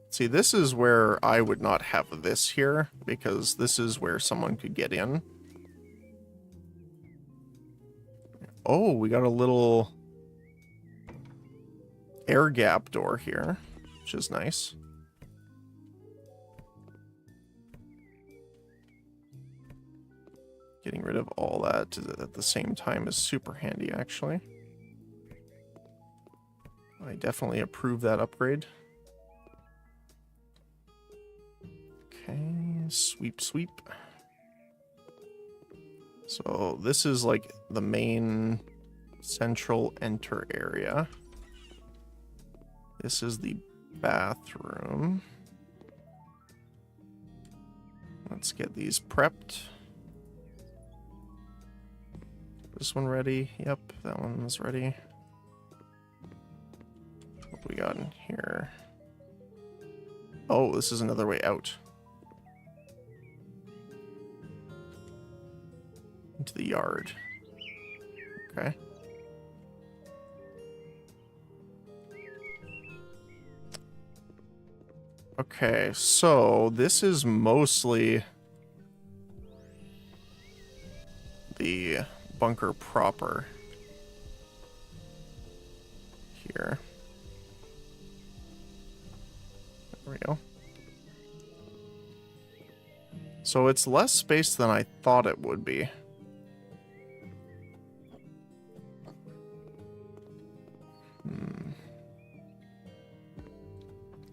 See, this is where I would not have this here, because this is where someone could get in. Oh, we got a little air gap door here, which is nice. Getting rid of all that at the same time is super handy, actually. I definitely approve that upgrade. Okay, sweep, sweep. So this is like the main central enter area. This is the bathroom. Let's get these prepped. This one ready? Yep, that one's ready. What we got in here? Oh, this is another way out. Into the yard. Okay. Okay, so this is mostly the bunker proper here. There we go. So it's less space than I thought it would be.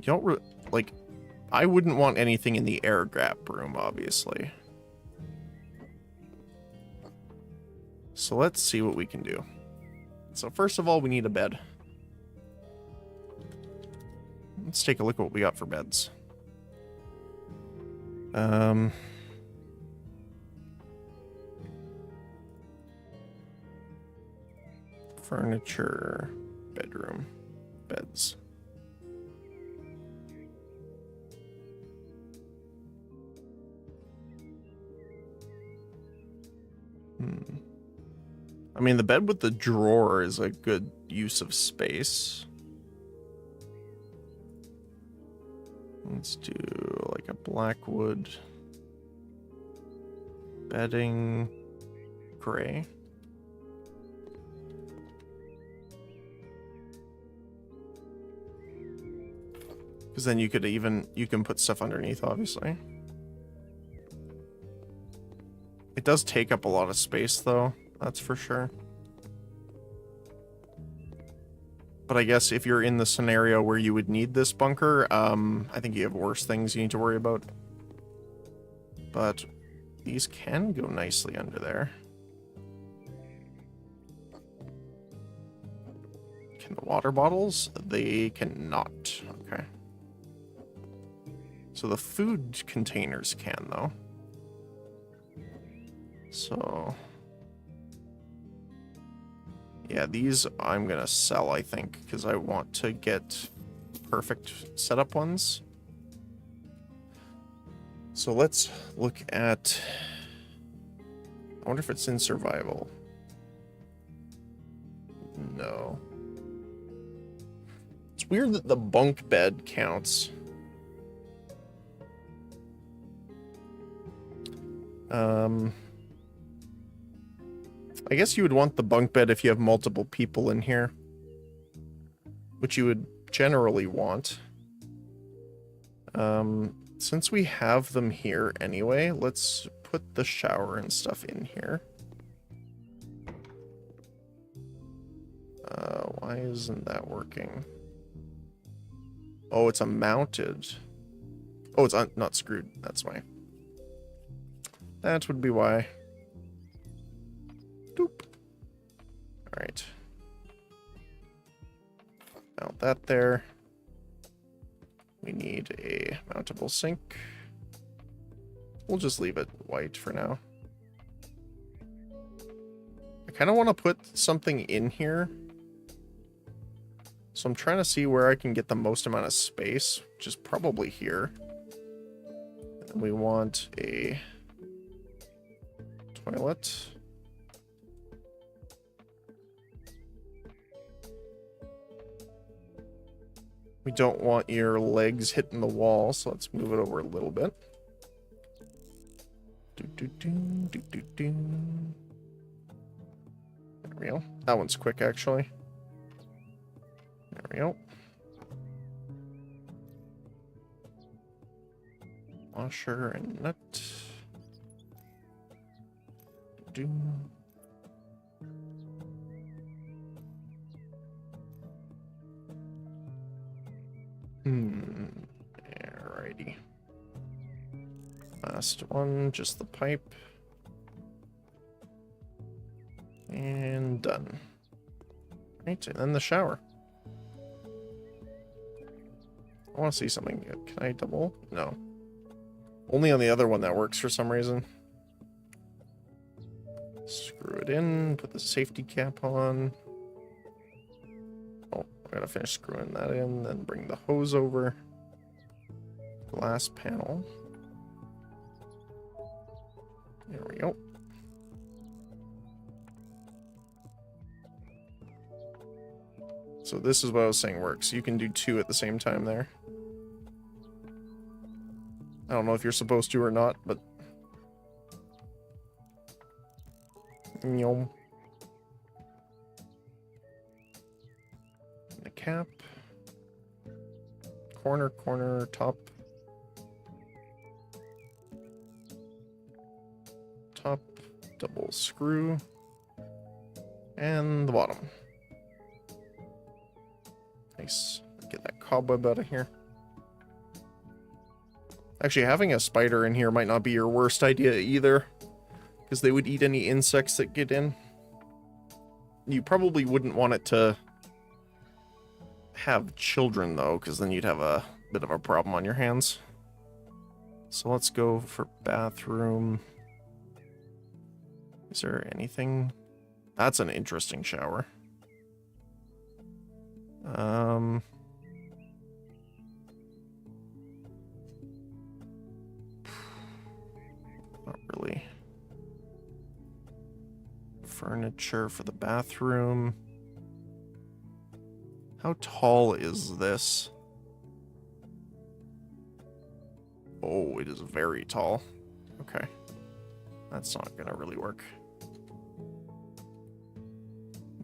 You don't like, I wouldn't want anything in the air gap room, obviously. So let's see what we can do. So first of all, we need a bed. Let's take a look at what we got for beds. Furniture, bedroom, beds. I mean, the bed with the drawer is a good use of space. Let's do like a blackwood bedding, gray. Because then you can put stuff underneath, obviously. It does take up a lot of space, though. That's for sure. But I guess if you're in the scenario where you would need this bunker, I think you have worse things you need to worry about. But these can go nicely under there. Can the water bottles? They cannot. Okay. So the food containers can, though. So... yeah, these I'm gonna sell, I think, because I want to get perfect setup ones. So let's look at... I wonder if it's in survival. No. It's weird that the bunk bed counts. I guess you would want the bunk bed if you have multiple people in here, which you would generally want. Since we have them here anyway, let's put the shower and stuff in here. Why isn't that working? Oh, it's a mounted. Oh, it's not screwed. That's why. That would be why. Doop. Alright. Mount that there. We need a mountable sink. We'll just leave it white for now. I kind of want to put something in here. So I'm trying to see where I can get the most amount of space, which is probably here. And we want a toilet. We don't want your legs hitting the wall, so let's move it over a little bit. There we go. That one's quick, actually. There we go. Washer and nut. Alrighty. Last one, just the pipe. And done. Right, and then the shower. I want to see something. Can I double? No. Only on the other one that works for some reason. Screw it in, put the safety cap on. Oh, I gotta finish screwing that in, then bring the hose over. Glass panel. There we go. So this is what I was saying works. You can do two at the same time there. I don't know if you're supposed to or not, but... Yum. The cap. Corner, corner, top. Top, double screw. And the bottom. Nice. Get that cobweb out of here. Actually, having a spider in here might not be your worst idea either, because they would eat any insects that get in. You probably wouldn't want it to have children, though, because then you'd have a bit of a problem on your hands. So let's go for bathroom. Is there anything? That's an interesting shower. Not really. Furniture for the bathroom. How tall is this? Oh, it is very tall. Okay. That's not gonna really work.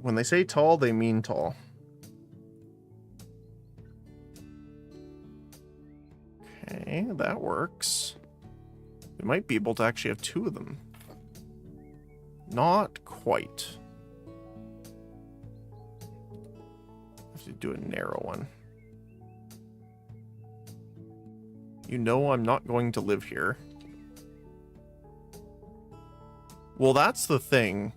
When they say tall, they mean tall. Okay, that works. We might be able to actually have 2 of them. Not quite. Have to do a narrow one. You know I'm not going to live here. Well, that's the thing.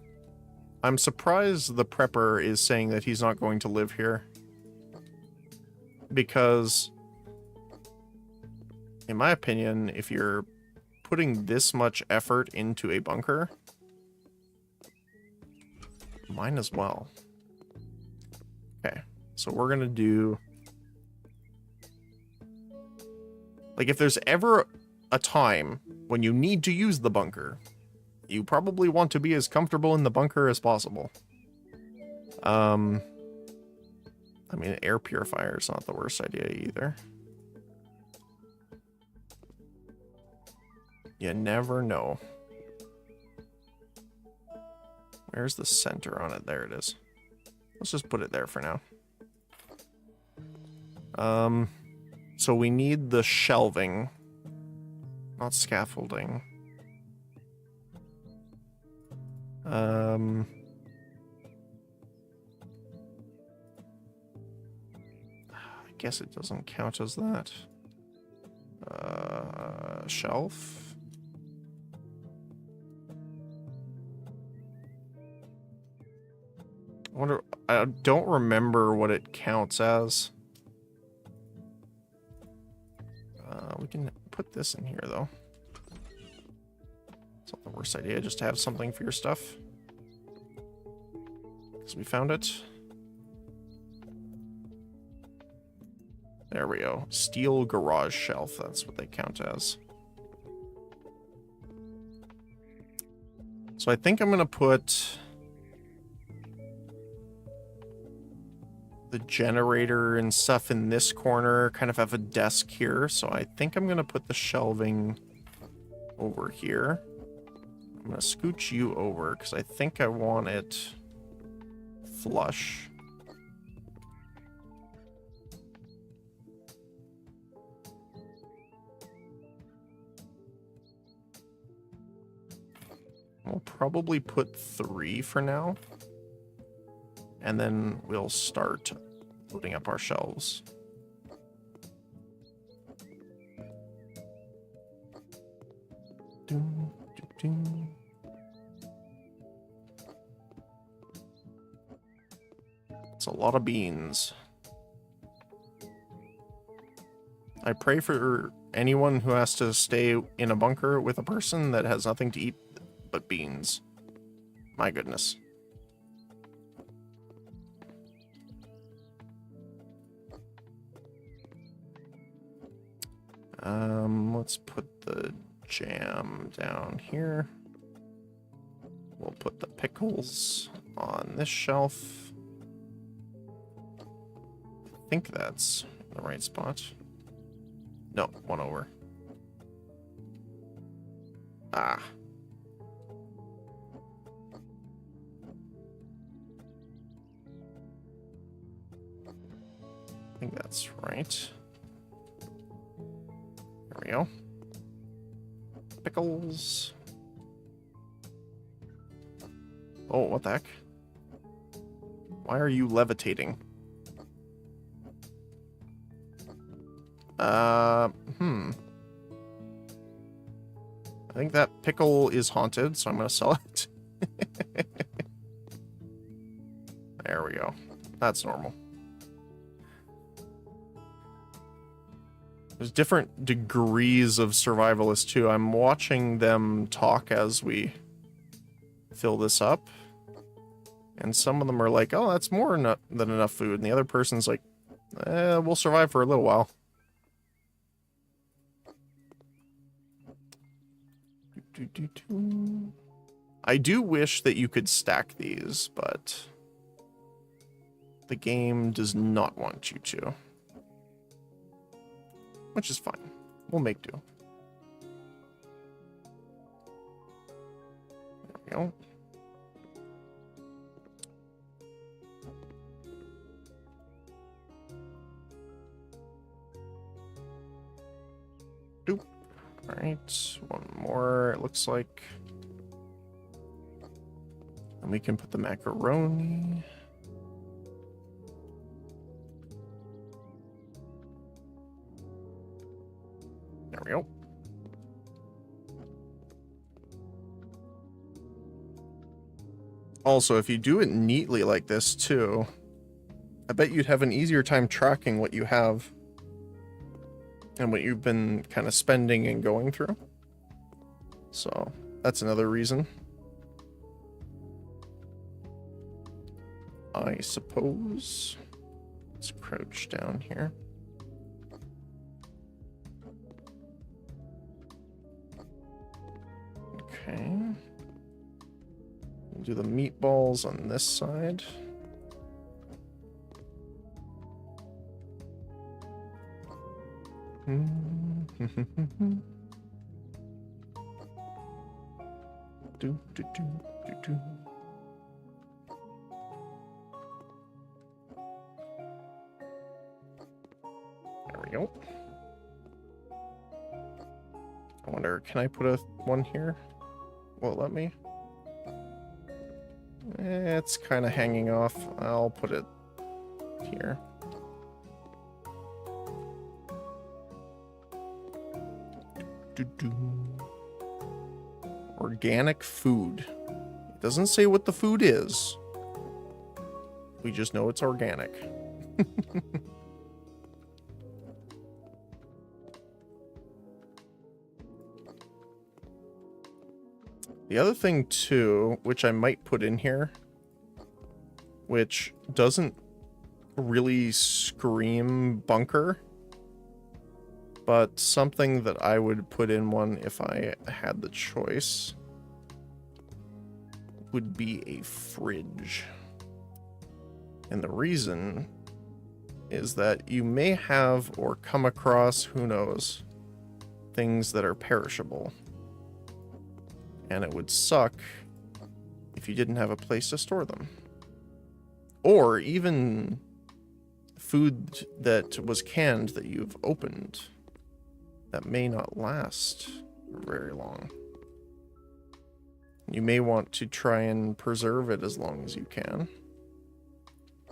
I'm surprised the prepper is saying that he's not going to live here. Because, in my opinion, if you're putting this much effort into a bunker, might as well. Okay, so we're gonna do... Like, if there's ever a time when you need to use the bunker, you probably want to be as comfortable in the bunker as possible. I mean, an air purifier is not the worst idea either. You never know. Where's the center on it? There it is. Let's just put it there for now. So we need the shelving, not scaffolding. I guess it doesn't count as that. Shelf. I don't remember what it counts as. We can put this in here, though. It's not the worst idea, just to have something for your stuff. Because we found it. There we go. Steel garage shelf, that's what they count as. So I think I'm going to put the generator and stuff in this corner, kind of have a desk here. So I think I'm going to put the shelving over here. I'm going to scooch you over because I think I want it flush. We'll probably put 3 for now. And then we'll start loading up our shelves. It's a lot of beans. I pray for anyone who has to stay in a bunker with a person that has nothing to eat but beans. My goodness. Let's put the jam down here. We'll put the pickles on this shelf. I think that's the right spot. No, one over. Ah. I think that's right. There we go. Pickles. Oh, what the heck? Why are you levitating? I think that pickle is haunted, so I'm gonna sell it. There we go. That's normal. There's different degrees of survivalists too. I'm watching them talk as we fill this up. And some of them are like, oh, that's more than enough food. And the other person's like, we'll survive for a little while. I do wish that you could stack these, but the game does not want you to. Which is fine. We'll make do. There we go. Alright, one more, it looks like. And we can put the macaroni. There we go. Also, if you do it neatly like this too, I bet you'd have an easier time tracking what you have and what you've been kind of spending and going through. So that's another reason, I suppose. Let's crouch down here. Okay. We'll do the meatballs on this side. There we go. I wonder, can I put a one here? Will it let me? It's kind of hanging off. I'll put it here. Organic food. It doesn't say what the food is. We just know it's organic. The other thing too, which I might put in here, which doesn't really scream bunker, but something that I would put in one if I had the choice, would be a fridge. And the reason is that you may have or come across, who knows, things that are perishable. And it would suck if you didn't have a place to store them. Or even food that was canned that you've opened that may not last very long. You may want to try and preserve it as long as you can.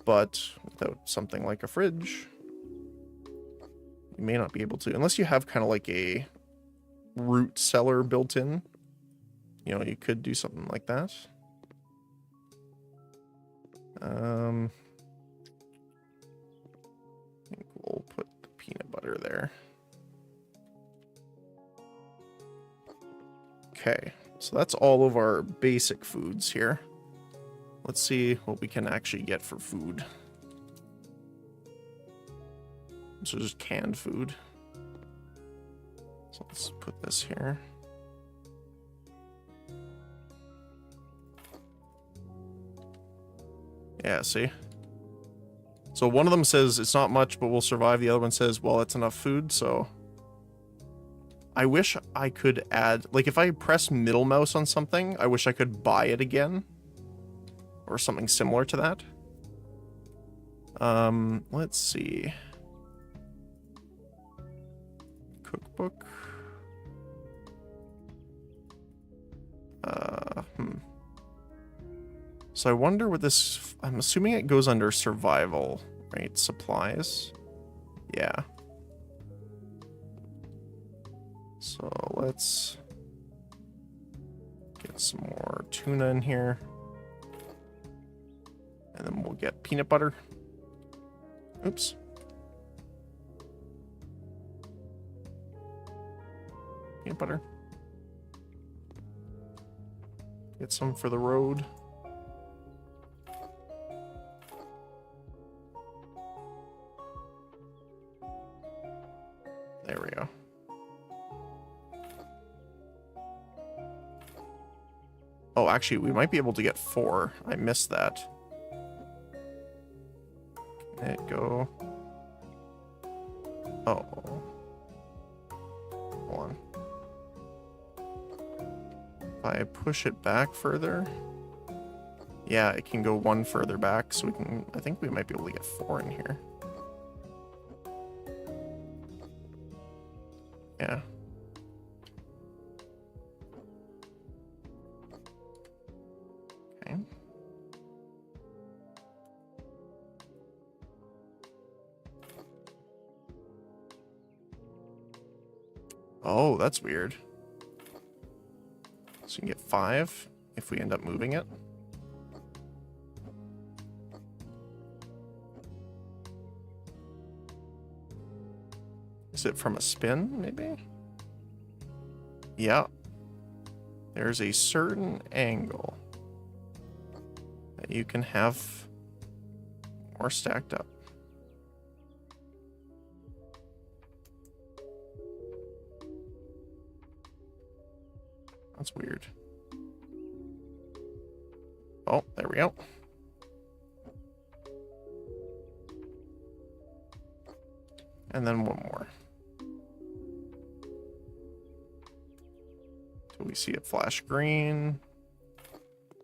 But without something like a fridge, you may not be able to. Unless you have kind of like a root cellar built in. You know, you could do something like that. I think we'll put the peanut butter there. Okay, so that's all of our basic foods here. Let's see what we can actually get for food. So just canned food. So let's put this here. Yeah, see? So one of them says it's not much, but we'll survive. The other one says, well, it's enough food, so... I wish I could add... Like, if I press middle mouse on something, I wish I could buy it again. Or something similar to that. Let's see. Cookbook. So I wonder what this... I'm assuming it goes under survival, right? Supplies. Yeah. So let's get some more tuna in here. And then we'll get peanut butter. Oops. Peanut butter. Get some for the road. There we go. Oh, actually, we might be able to get 4. I missed that. Can it go? Oh. Hold on. If I push it back further... Yeah, it can go 1 further back, so we can... I think we might be able to get 4 in here. Yeah. Oh, that's weird. So you can get 5 if we end up moving it. Is it from a spin, maybe? Yeah. There's a certain angle that you can have more stacked up. That's weird. Oh, there we go. And then one more. Till we see it flash green.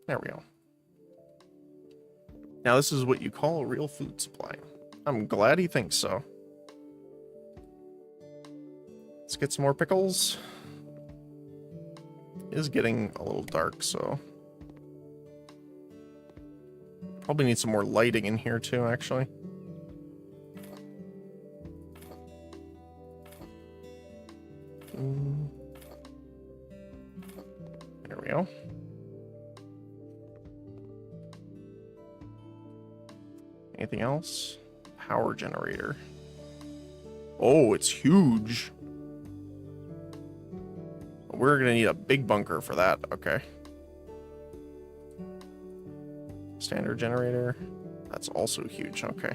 There we go. Now this is what you call a real food supply. I'm glad he thinks so. Let's get some more pickles. It is getting a little dark, so probably need some more lighting in here too, actually. There we go. Anything else? Power generator. Oh, it's huge. We're gonna need a big bunker for that. Okay. Standard generator. That's also huge. Okay.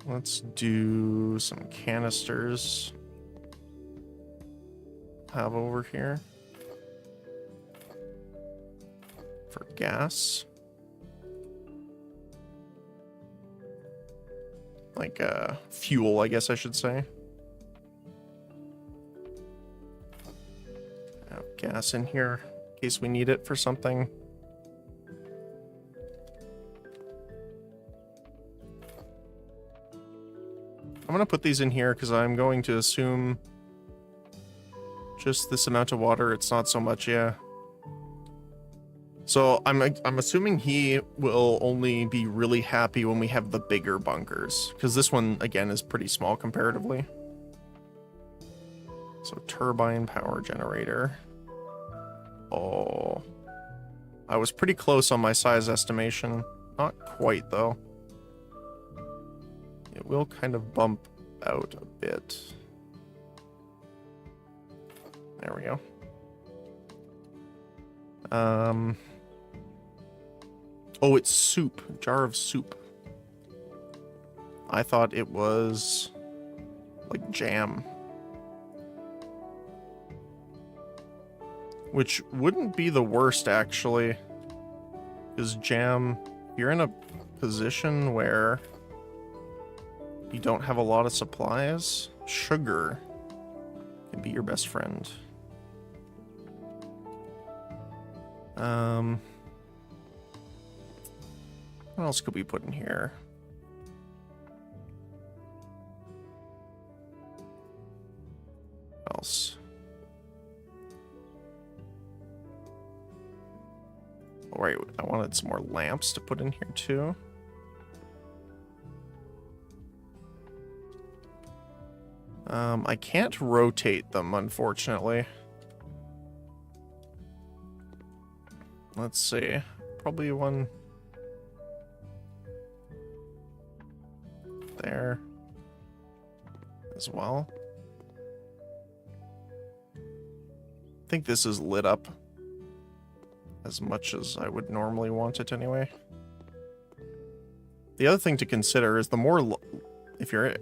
Let's do some canisters. Have over here for gas. Like fuel, I guess I should say. Have gas in here in case we need it for something. I'm gonna put these in here because I'm going to assume just this amount of water. It's not so much, yeah. So I'm assuming he will only be really happy when we have the bigger bunkers, because this one again is pretty small comparatively. So turbine power generator. Oh, I was pretty close on my size estimation. Not quite though. It will kind of bump out a bit. There we go. Oh, it's soup. Jar of soup. I thought it was like jam. Which wouldn't be the worst, actually. Because jam, you're in a position where you don't have a lot of supplies. Sugar can be your best friend. What else could we put in here? What else? Oh, right, I wanted some more lamps to put in here too. I can't rotate them, unfortunately. Let's see. Probably one there as well. I think this is lit up as much as I would normally want it anyway. The other thing to consider is the more, if you're,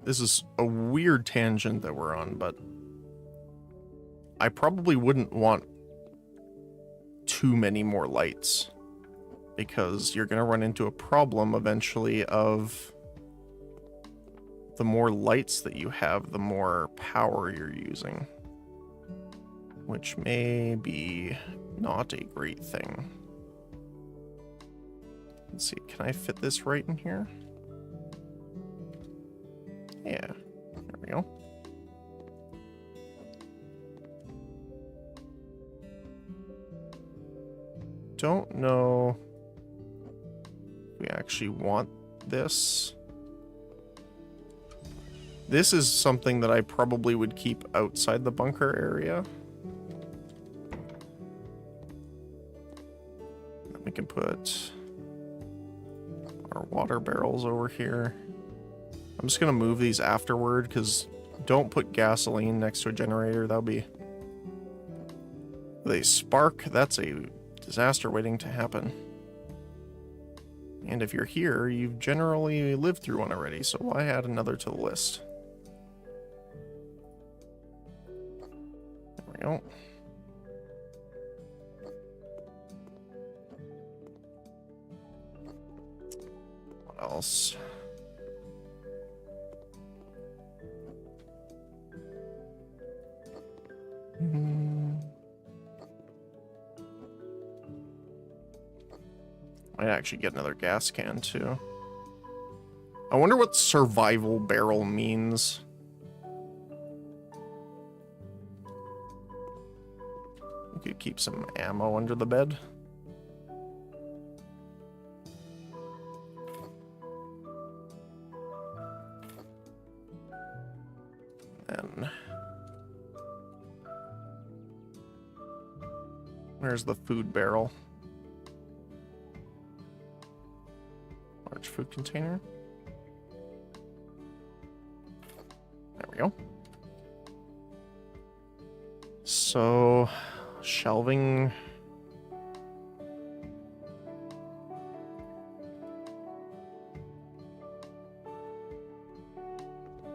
this is a weird tangent that we're on, but I probably wouldn't want too many more lights, because you're going to run into a problem eventually of the more lights that you have, the more power you're using, which may be not a great thing. Let's see, can I fit this right in here? Yeah, there we go. Don't know we actually want this. This is something that I probably would keep outside the bunker area. Then we can put our water barrels over here. I'm just going to move these afterward because don't put gasoline next to a generator. That'll be... They spark. That's a disaster waiting to happen. And if you're here, you've generally lived through one already, so why add another to the list? There we go. What else? Might actually get another gas can, too. I wonder what survival barrel means. We could keep some ammo under the bed. Then... Where's the food barrel? Large food container. There we go. So, shelving.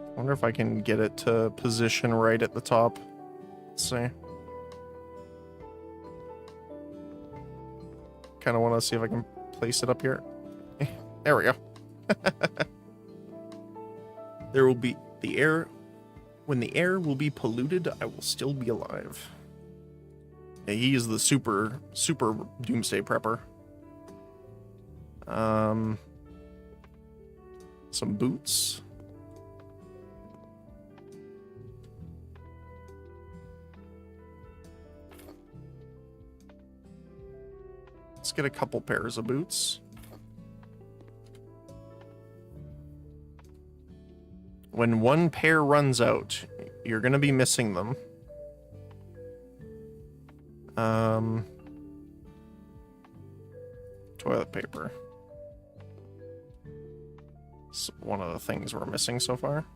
I wonder if I can get it to position right at the top. Let's see. Kind of want to see if I can place it up here. There we go. There will be the air. When the air will be polluted, I will still be alive. Yeah, he is the super doomsday prepper. Some boots. Let's get a couple pairs of boots. When one pair runs out, you're going to be missing them. Toilet paper. It's one of the things we're missing so far.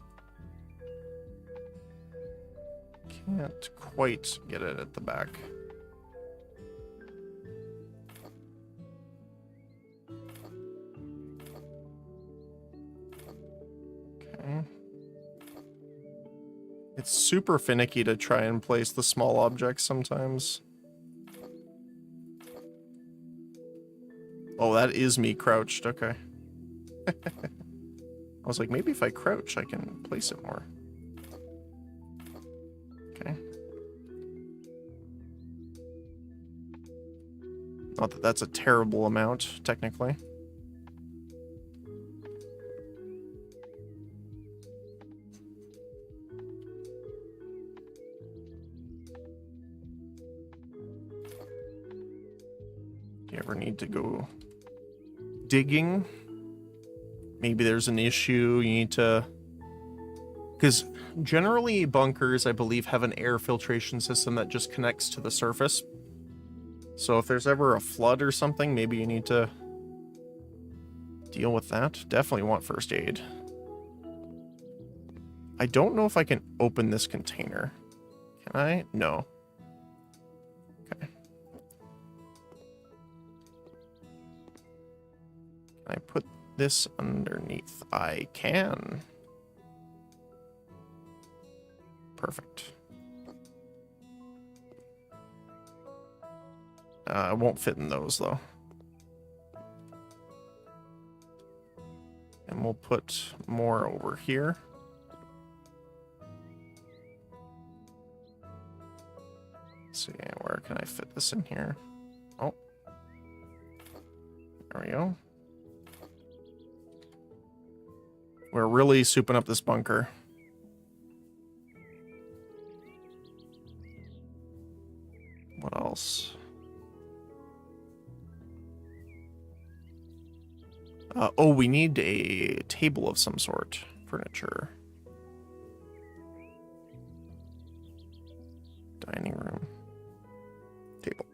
Can't quite get it at the back. Okay. It's super finicky to try and place the small objects sometimes. Oh, that is me crouched. Okay. I was like, maybe if I crouch, I can place it more. Okay. Not that that's a terrible amount, technically. You ever need to go digging? Maybe there's an issue, you need to... Because generally bunkers, I believe, have an air filtration system that just connects to the surface. So if there's ever a flood or something, maybe you need to deal with that. Definitely want first aid. I don't know if I can open this container. Can I? No. Okay. Can I put this underneath? I can. Perfect. It won't fit in those, though. And we'll put more over here. Let's see, where can I fit this in here? Oh. There we go. We're really souping up this bunker. What else? Oh, we need a table of some sort. Furniture. Dining room. Table.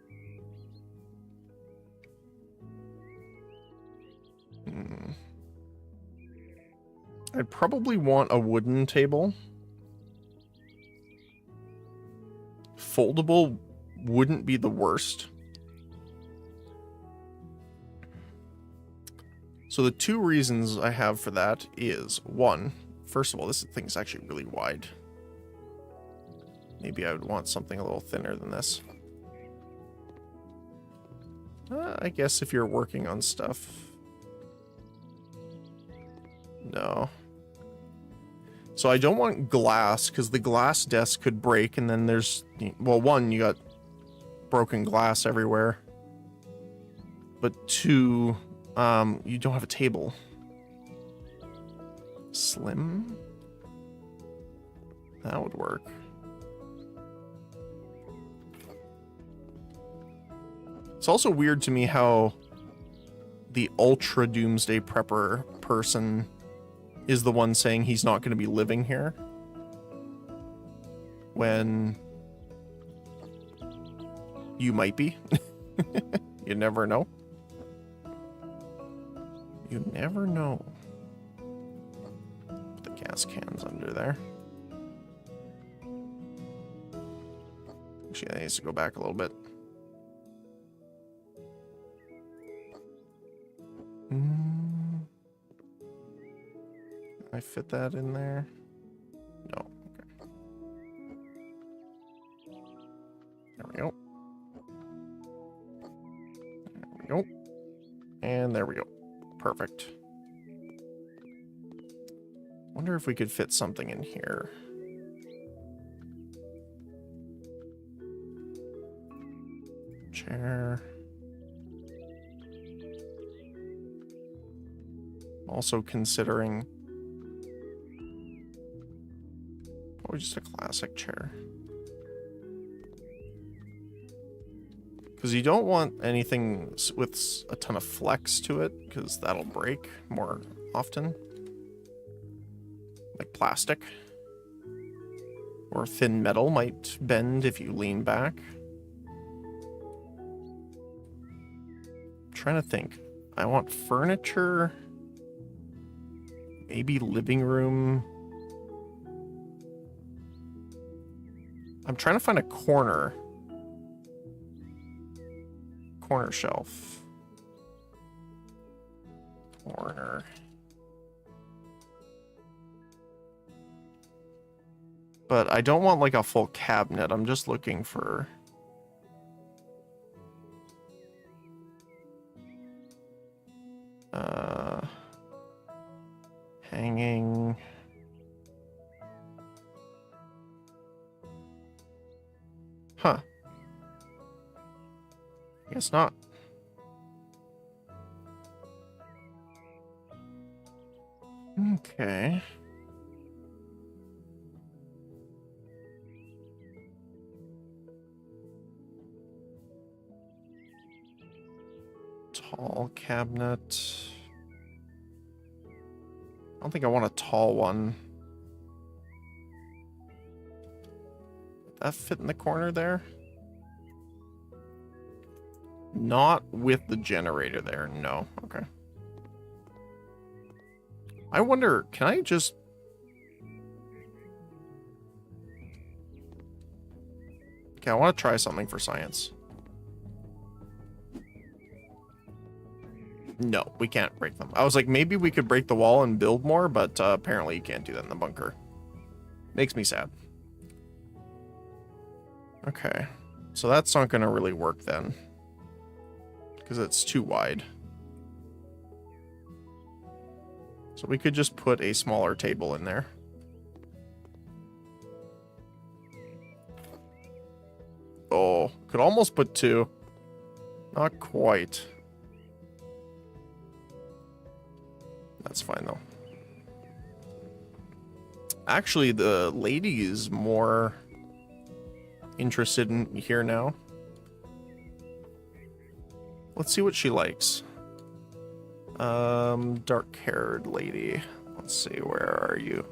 I'd probably want a wooden table. Foldable wouldn't be the worst. So the two reasons I have for that is, one, first of all, this thing's actually really wide. Maybe I would want something a little thinner than this. I guess if you're working on stuff. No. So I don't want glass, because the glass desk could break, and then there's... Well, one, you got broken glass everywhere. But two, you don't have a table. Slim? That would work. It's also weird to me how the ultra doomsday prepper person is the one saying he's not going to be living here, when you might be. You never know. You never know. Put the gas cans under there. Actually, that needs to go back a little bit. I fit that in there? No. Okay. There we go. There we go. And there we go. Perfect. Wonder if we could fit something in here. Chair. Also considering... Or just a classic chair. Because you don't want anything with a ton of flex to it, because that'll break more often. Like plastic. Or thin metal might bend if you lean back. I'm trying to think. I want furniture. Maybe living room. I'm trying to find a corner shelf. Corner. But I don't want like a full cabinet. I'm just looking for... hanging... Huh. Guess not. Okay. Tall cabinet. I don't think I want a tall one. That fit in the corner there? Not with the generator there, no. Okay. I wonder, can I just... Okay, I want to try something for science. No, we can't break them. I was like, maybe we could break the wall and build more, but apparently you can't do that in the bunker. Makes me sad. Okay, so that's not going to really work then, because it's too wide. So we could just put a smaller table in there. Oh, could almost put two. Not quite. That's fine though. Actually, the lady is more interested in here now. Let's see what she likes. Dark-haired lady. Let's see, where are you?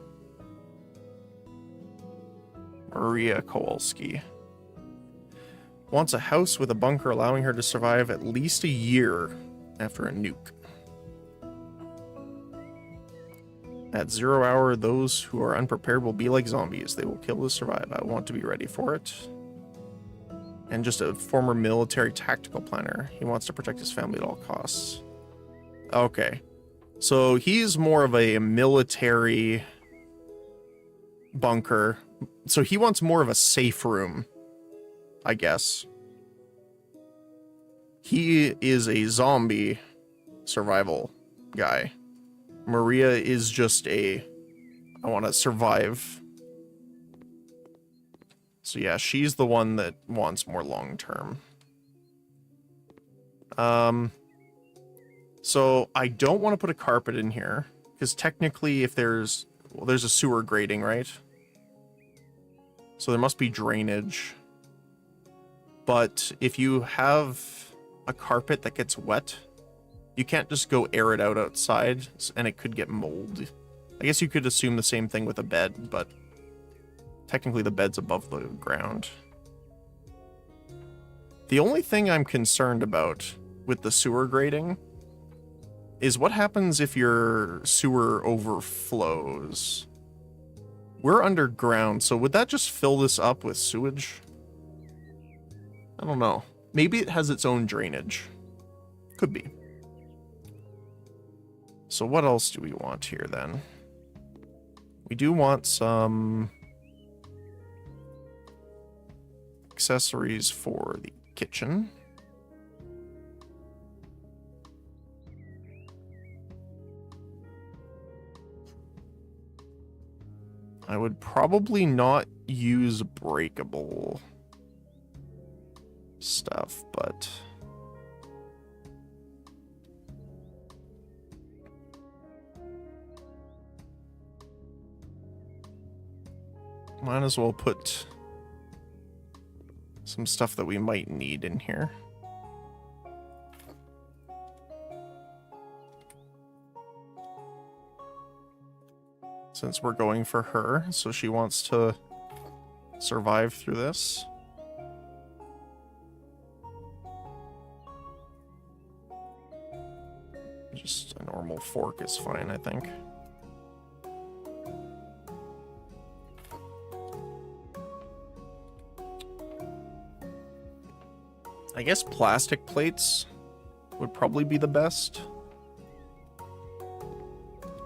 Maria Kowalski. Wants a house with a bunker allowing her to survive at least a year after a nuke. At 0 hour, those who are unprepared will be like zombies. They will kill to survive. I want to be ready for it. And just a former military tactical planner. He wants to protect his family at all costs. Okay. So he's more of a military bunker. So he wants more of a safe room, I guess. He is a zombie survival guy. Maria is just a, I want to survive. So yeah, she's the one that wants more long-term. So I don't want to put a carpet in here, because technically if there's, well, there's a sewer grating, right? So there must be drainage. But if you have a carpet that gets wet, you can't just go air it out outside, and it could get mold. I guess you could assume the same thing with a bed, but technically the bed's above the ground. The only thing I'm concerned about with the sewer grating is what happens if your sewer overflows. We're underground, so would that just fill this up with sewage? I don't know. Maybe it has its own drainage. Could be. So what else do we want here then? We do want some accessories for the kitchen. I would probably not use breakable stuff, but might as well put some stuff that we might need in here. Since we're going for her, so she wants to survive through this. Just a normal fork is fine, I think. I guess plastic plates would probably be the best.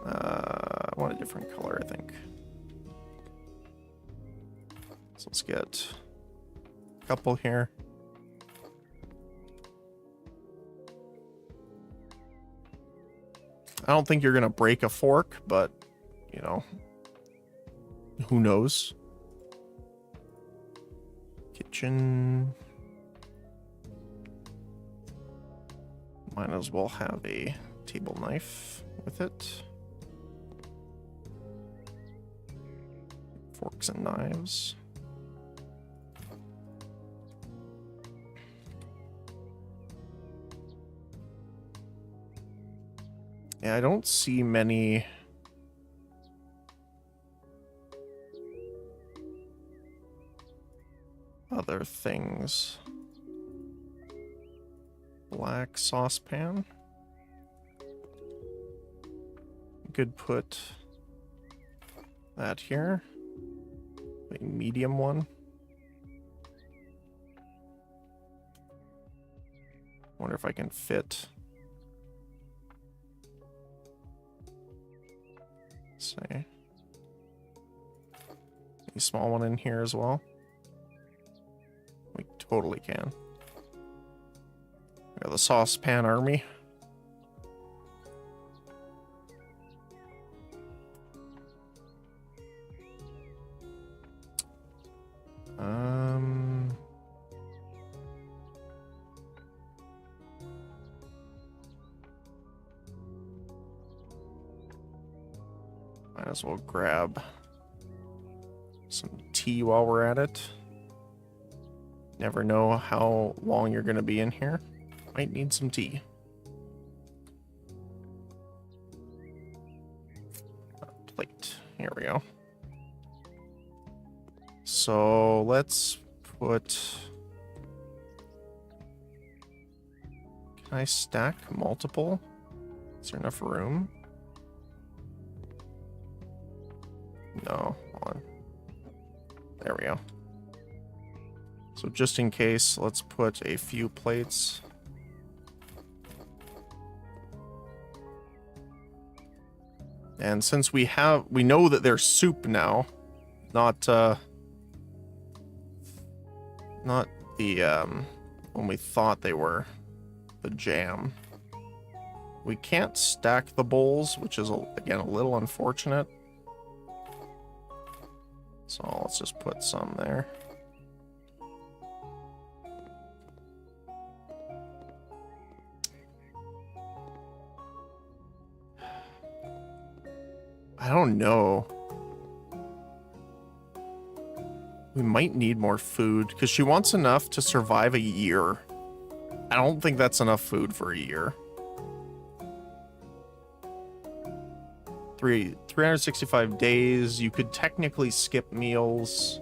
I want a different color, I think. So let's get a couple here. I don't think you're gonna break a fork, but, you know, who knows? Kitchen. Might as well have a table knife with it. Forks and knives. Yeah, I don't see many other things. Black saucepan. You could put that here. A medium one. Wonder if I can fit. Let's see. A small one in here as well. We totally can. We got the saucepan army. Might as well grab some tea while we're at it. Never know how long you're going to be in here. Might need some tea. plate. Here we go. So let's put... Can I stack multiple? Is there enough room? No, hold on. There we go. So just in case, let's put a few plates. And since we know that they're soup now, not the when we thought they were the jam. We can't stack the bowls, which is again a little unfortunate. So let's just put some there. I don't know. We might need more food because she wants enough to survive a year. I don't think that's enough food for a year. 365 days. You could technically skip meals.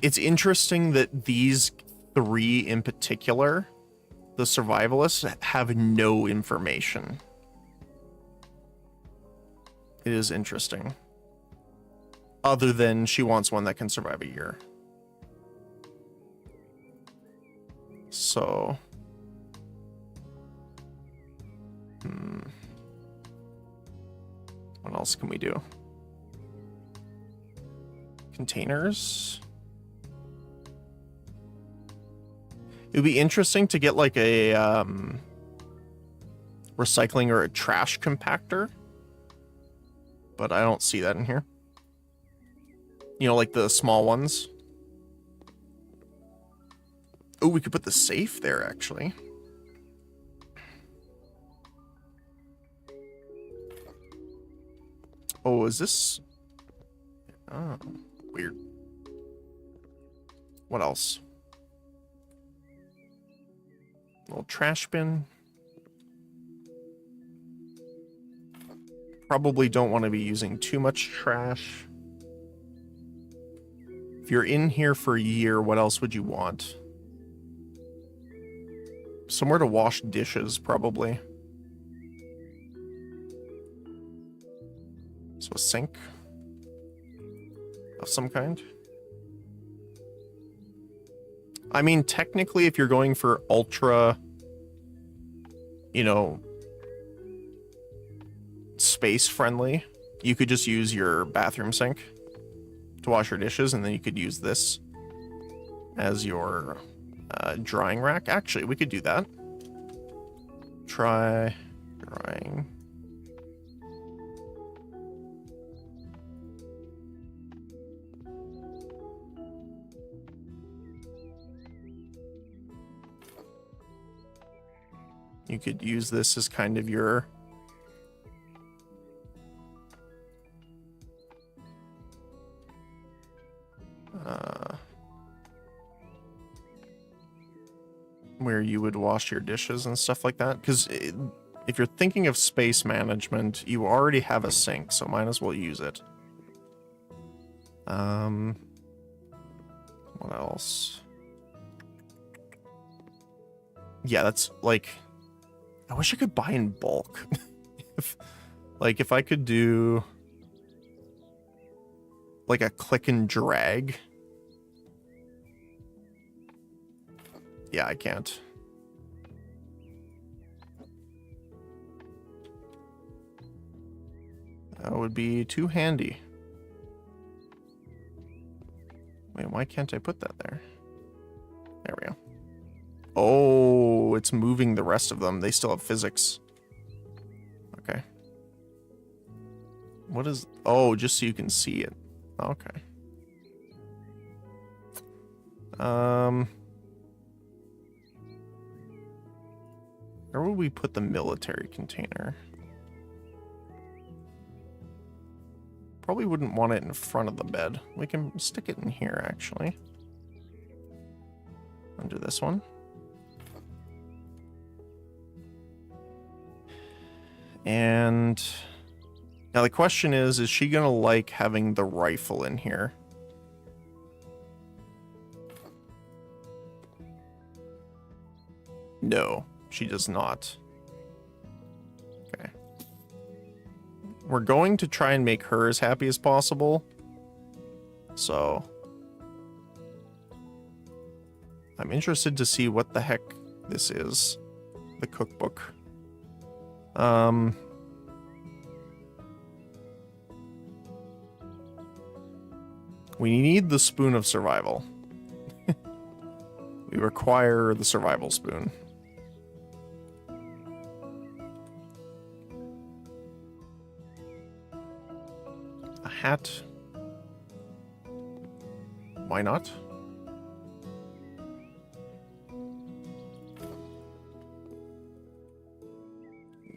It's interesting that these three in particular, the survivalists, have no information. It is interesting. Other than she wants one that can survive a year. So... What else can we do? Containers. It would be interesting to get like a recycling or a trash compactor. But I don't see that in here. You know, like the small ones. Oh, we could put the safe there, actually. Oh, is this... Oh, weird. What else? Little trash bin. Probably don't want to be using too much trash. If you're in here for a year, what else would you want? Somewhere to wash dishes, probably. So a sink of some kind. I mean, technically, if you're going for ultra, you know, space friendly, you could just use your bathroom sink to wash your dishes, and then you could use this as your drying rack. Actually, we could do that. Try drying. You could use this as kind of your where you would wash your dishes and stuff like that. Because if you're thinking of space management, you already have a sink, so might as well use it. What else? Yeah, that's like... I wish I could buy in bulk. If I could do... like a click and drag... Yeah, I can't. That would be too handy. Wait, why can't I put that there? There we go. Oh, it's moving the rest of them. They still have physics. Okay. What is... Oh, just so you can see it. Okay. Where would we put the military container? Probably wouldn't want it in front of the bed. We can stick it in here, actually. Under this one. And now the question is she gonna like having the rifle in here? No, she does not. Okay. We're going to try and make her as happy as possible. So I'm interested to see what the heck this is. The cookbook. We need the spoon of survival. We require the survival spoon. A hat. Why not?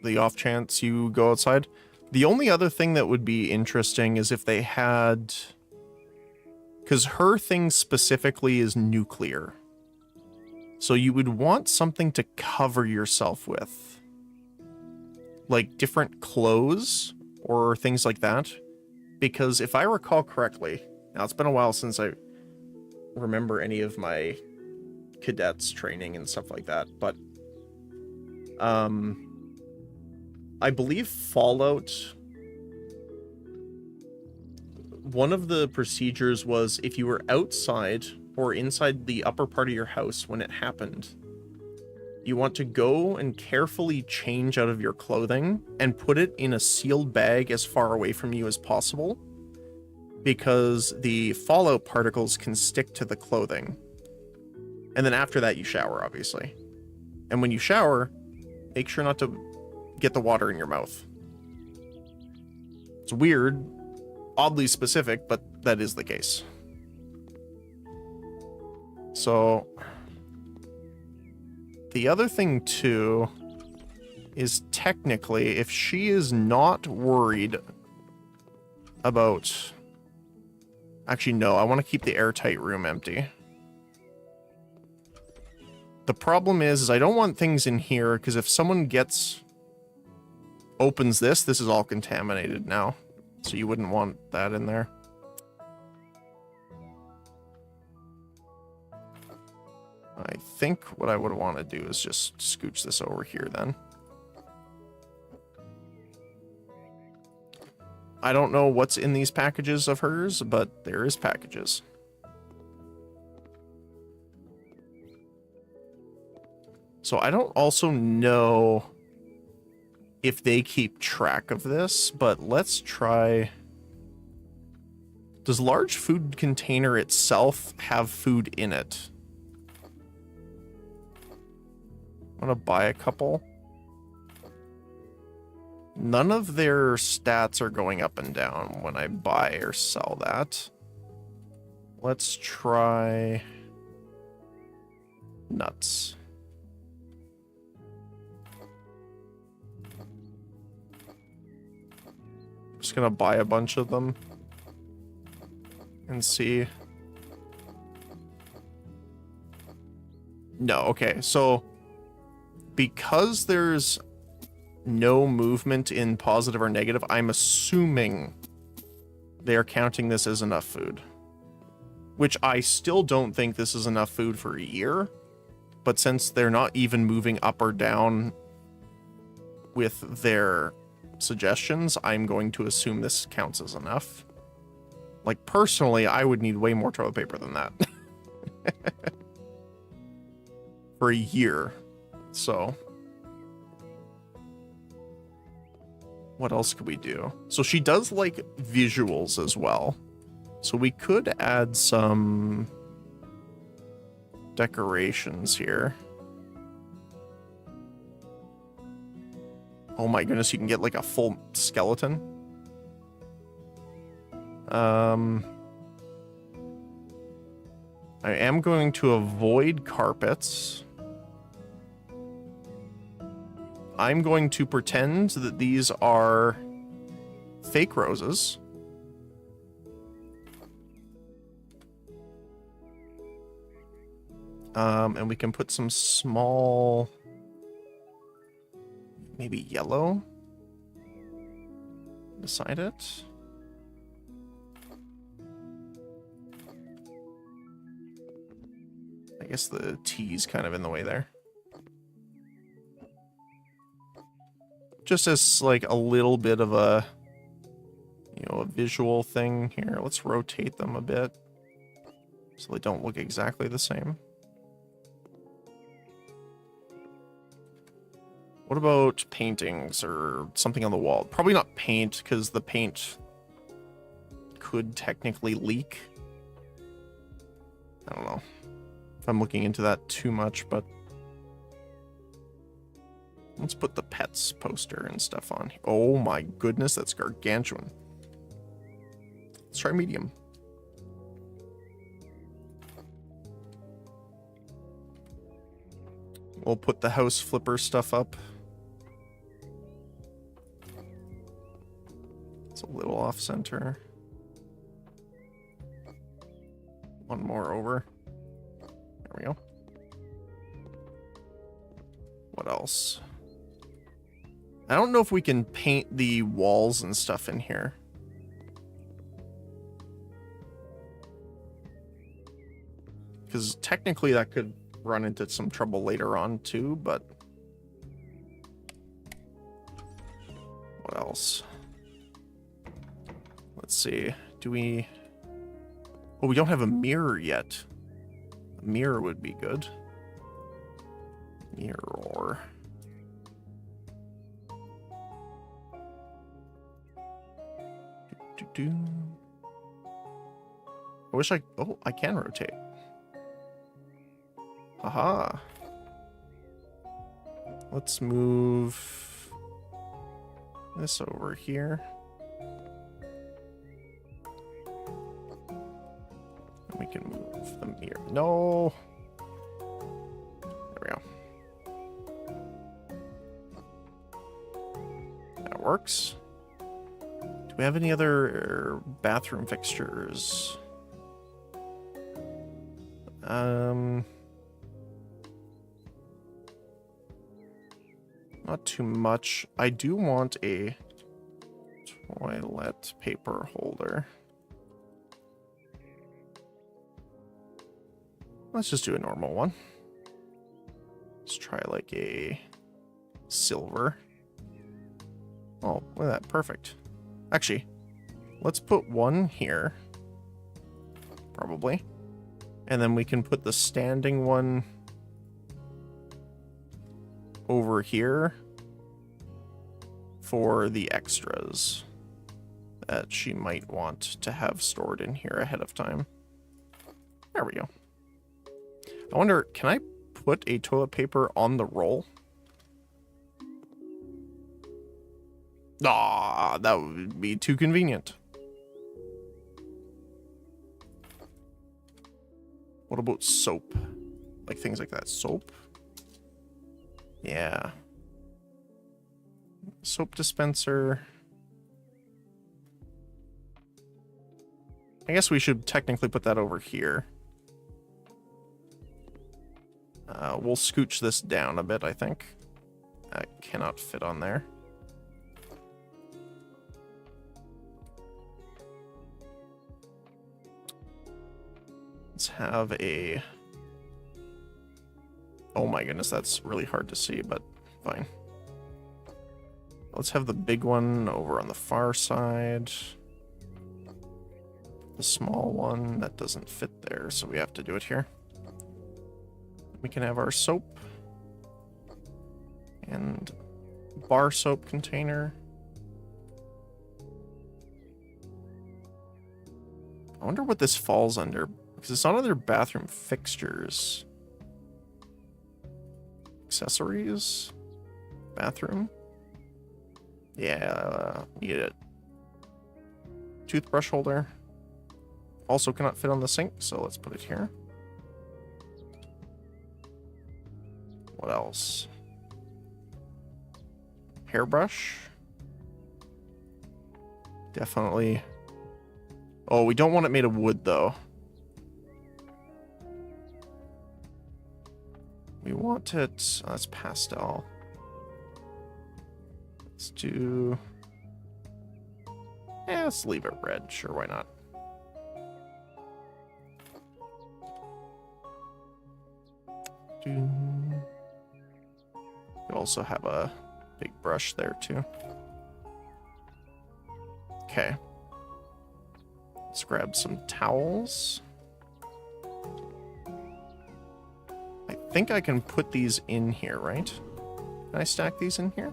The off chance you go outside. The only other thing that would be interesting is if they had... Because her thing specifically is nuclear. So you would want something to cover yourself with. Like different clothes or things like that. Because if I recall correctly, now it's been a while since I remember any of my cadets training and stuff like that, but I believe Fallout, one of the procedures was if you were outside or inside the upper part of your house when it happened, you want to go and carefully change out of your clothing and put it in a sealed bag as far away from you as possible, because the fallout particles can stick to the clothing. And then after that, you shower, obviously. And when you shower, make sure not to get the water in your mouth. It's weird, oddly specific, but that is the case. So the other thing too is technically if she is not worried about... Actually, no, I want to keep the airtight room empty. The problem is I don't want things in here because if someone opens this, this is all contaminated now. So you wouldn't want that in there. I think what I would want to do is just scooch this over here then. I don't know what's in these packages of hers, but there is packages. So I don't also know if they keep track of this, but let's try... Does large food container itself have food in it? I'm gonna buy a couple. None of their stats are going up and down when I buy or sell that. Let's try nuts. Just gonna buy a bunch of them and see. No, okay, so because there's no movement in positive or negative, I'm assuming they are counting this as enough food. Which I still don't think this is enough food for a year, but since they're not even moving up or down with their suggestions, I'm going to assume this counts as enough. Like, personally, I would need way more toilet paper than that. For a year. So... what else could we do? So she does like visuals as well. So we could add some decorations here. Oh my goodness, you can get like a full skeleton. I am going to avoid carpets. I'm going to pretend that these are fake roses. And we can put some small, maybe yellow. Decide it. I guess the T's kind of in the way there. Just as like a little bit of a, you know, a visual thing here. Let's rotate them a bit so they don't look exactly the same. What about paintings or something on the wall? Probably not paint, because the paint could technically leak. I don't know if I'm looking into that too much, but let's put the pets poster and stuff on. Oh my goodness, that's gargantuan. Let's try medium. We'll put the house flipper stuff up. It's a little off center. One more over. There we go. What else? I don't know if we can paint the walls and stuff in here. Because technically that could run into some trouble later on too, but what else? Let's see. Do we... Oh, we don't have a mirror yet. A mirror would be good. Mirror. I wish I... Oh, I can rotate. Haha. Let's move this over here. And we can move the mirror. No! There we go. That works. Do we have any other bathroom fixtures? Not too much. I do want a toilet paper holder. Let's just do a normal one. Let's try like a silver. Oh, look at that. Perfect. Actually, let's put one here. Probably. And then we can put the standing one over here for the extras that she might want to have stored in here ahead of time. There we go. I wonder, can I put a toilet paper on the roll? Ah, that would be too convenient. What about soap? Like things like that. Soap? Yeah. Soap dispenser. I guess we should technically put that over here. We'll scooch this down a bit, I think. That cannot fit on there. Let's have a... Oh my goodness, that's really hard to see, but fine. Let's have the big one over on the far side. The small one, that doesn't fit there, so we have to do it here. We can have our soap. And bar soap container. I wonder what this falls under, because it's not under bathroom fixtures. Accessories? Bathroom? Yeah, need it. Toothbrush holder. Also cannot fit on the sink, so let's put it here. What else? Hairbrush. Definitely. Oh, we don't want it made of wood, though. We want it... Oh, that's pastel. Let's do... Let's leave it red. Sure, why not? You also have a big brush there, too. Okay. Let's grab some towels. I think I can put these in here, right? Can I stack these in here?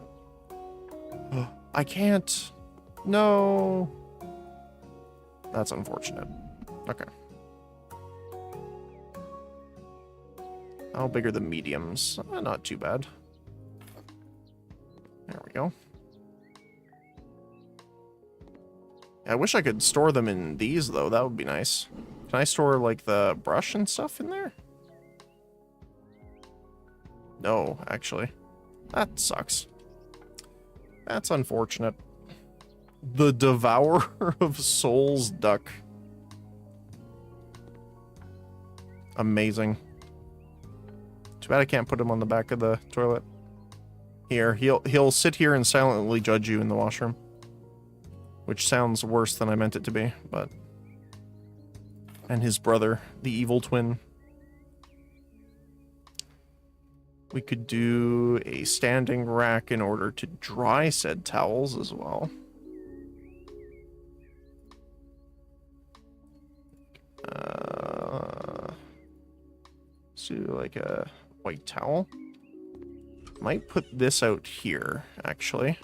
I can't. No. That's unfortunate. Okay. How big are the mediums? Not too bad. There we go. I wish I could store them in these, though. That would be nice. Can I store, like, the brush and stuff in there? No, actually. That sucks. That's unfortunate. The Devourer of Souls duck. Amazing. Too bad I can't put him on the back of the toilet. Here, he'll sit here and silently judge you in the washroom. Which sounds worse than I meant it to be, but... And his brother, the evil twin. We could do a standing rack in order to dry said towels as well. Let's do like a white towel. Might put this out here, actually.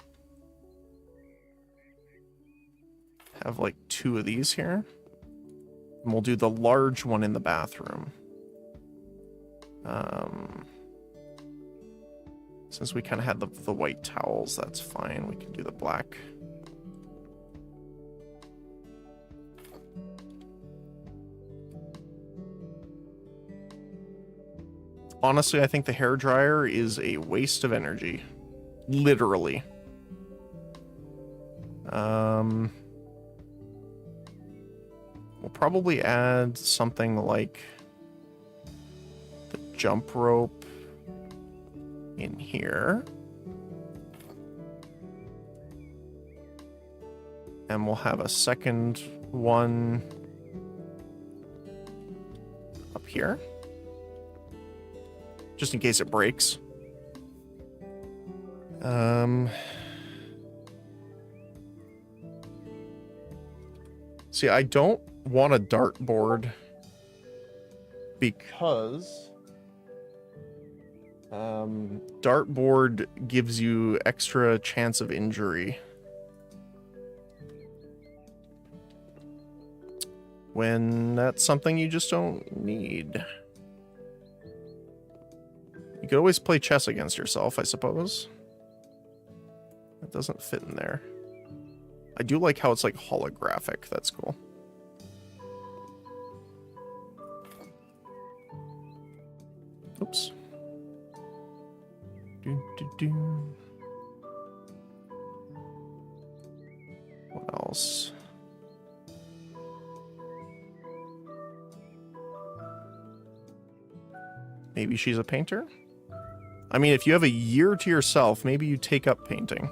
Have like 2 of these here. And we'll do the large one in the bathroom. Since we kind of had the white towels, that's fine. We can do the black. Honestly, I think the hairdryer is a waste of energy. Literally. We'll probably add something like the jump rope in here. And we'll have a second one up here. Just in case it breaks. See, I don't want a dartboard because dartboard gives you extra chance of injury when that's something you just don't need. You could always play chess against yourself, I suppose. That doesn't fit in there. I do like how it's like holographic. That's cool. Oops. What else? Maybe she's a painter? I mean, if you have a year to yourself, maybe you take up painting.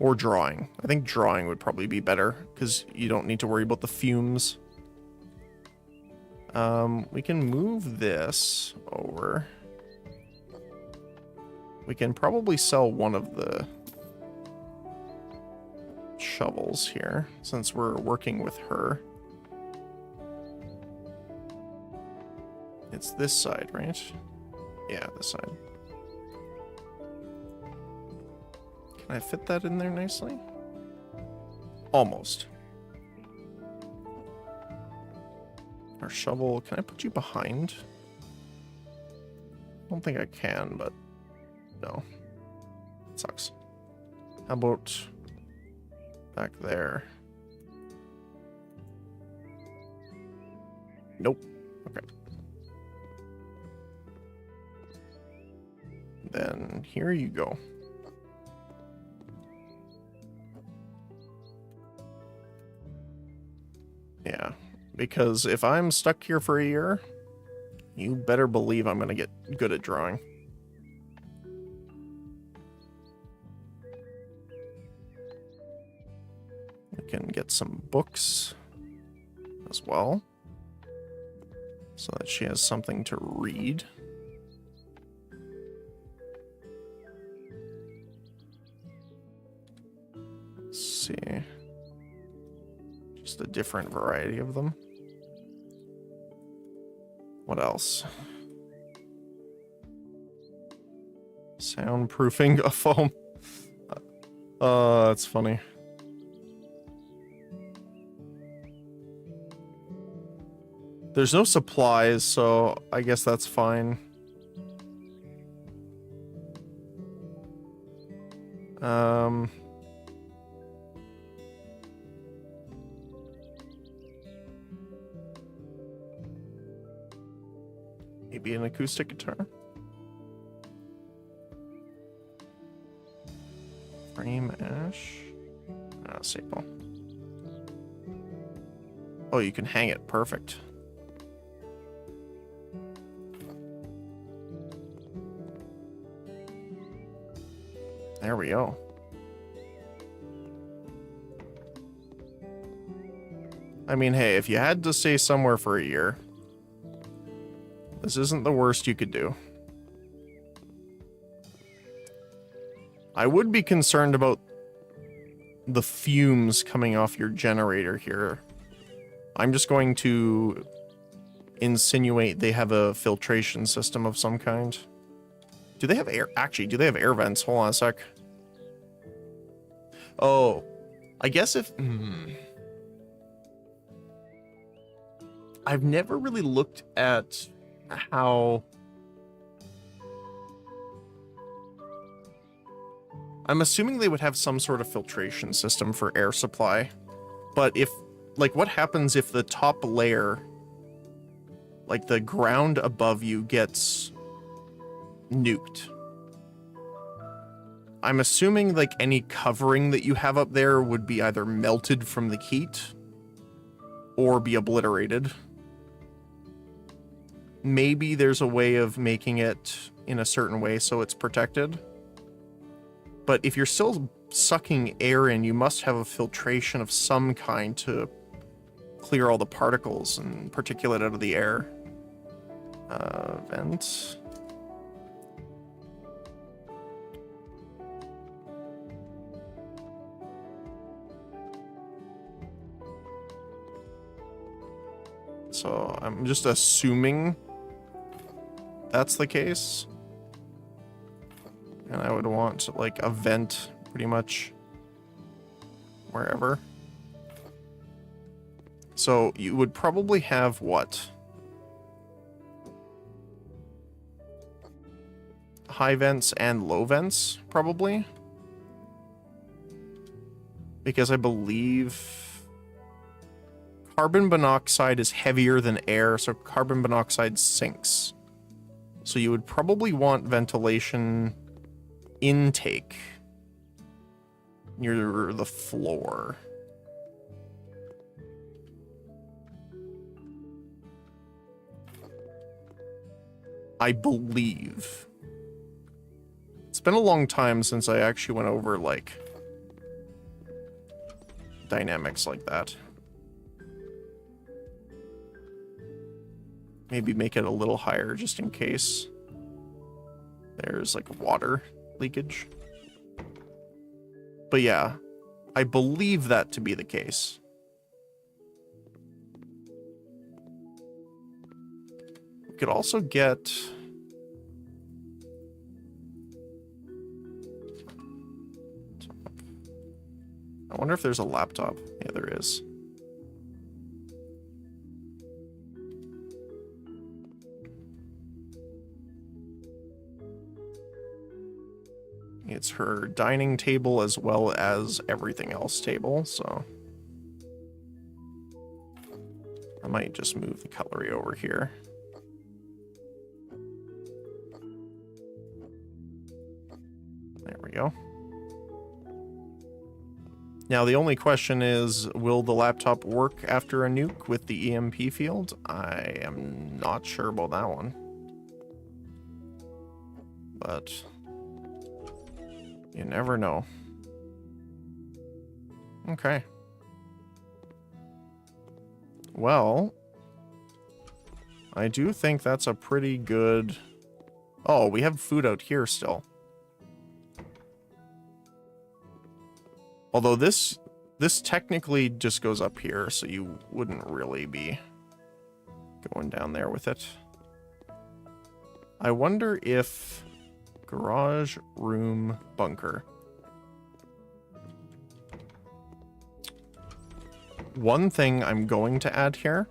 Or drawing. I think drawing would probably be better, because you don't need to worry about the fumes. We can move this over. We can probably sell one of the shovels here, since we're working with her. It's this side, right? Yeah, this side. Can I fit that in there nicely? Almost. Our shovel, can I put you behind? I don't think I can, but no. It sucks. How about back there? Nope. Okay. Then here you go. Yeah, because if I'm stuck here for a year, you better believe I'm gonna get good at drawing. can get some books as well, so that she has something to read. Let's see. Just a different variety of them. What else? Soundproofing a foam. That's funny. There's no supplies, so I guess that's fine. Maybe an acoustic guitar. Frame ash. Staple. Oh, you can hang it. Perfect. There we go. I mean, hey, if you had to stay somewhere for a year, this isn't the worst you could do. I would be concerned about the fumes coming off your generator here. I'm just going to insinuate they have a filtration system of some kind. Do they have air? Actually, do they have air vents? Hold on a sec. Oh, I guess if... I've never really looked at how... I'm assuming they would have some sort of filtration system for air supply. But if... Like, what happens if the top layer, like the ground above you, gets nuked? I'm assuming, like, any covering that you have up there would be either melted from the heat or be obliterated. Maybe there's a way of making it in a certain way so it's protected. But if you're still sucking air in, you must have a filtration of some kind to clear all the particles and particulate out of the air. Vent. So I'm just assuming that's the case. And I would want like a vent pretty much wherever. So you would probably have what? High vents and low vents, probably. Because I believe carbon monoxide is heavier than air, so carbon monoxide sinks. So you would probably want ventilation intake near the floor. I believe. It's been a long time since I actually went over, like, dynamics like that. Maybe make it a little higher just in case there's, like, water leakage. But yeah, I believe that to be the case. We could also get... I wonder if there's a laptop. Yeah, there is. It's her dining table as well as everything else table, so I might just move the cutlery over here. There we go. Now the only question is, will the laptop work after a nuke with the EMP field? I am not sure about that one. But you never know. Okay. Well, I do think that's a pretty good... Oh, we have food out here still. Although this technically just goes up here, so you wouldn't really be going down there with it. I wonder if... Garage, room, bunker. One thing I'm going to add here,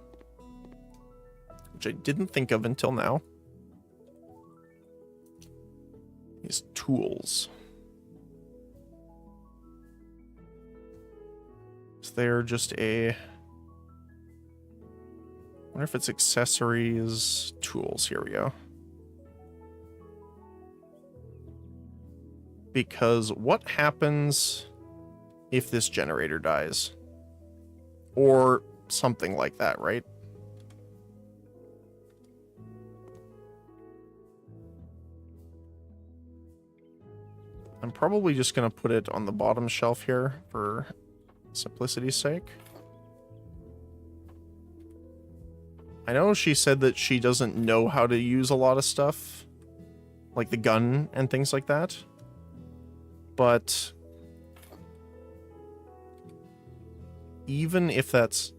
which I didn't think of until now, is tools. Is there just a... I wonder if it's accessories, tools. Here we go. Because what happens if this generator dies? Or something like that, right? I'm probably just going to put it on the bottom shelf here for simplicity's sake. I know she said that she doesn't know how to use a lot of stuff, like the gun and things like that. But even if that's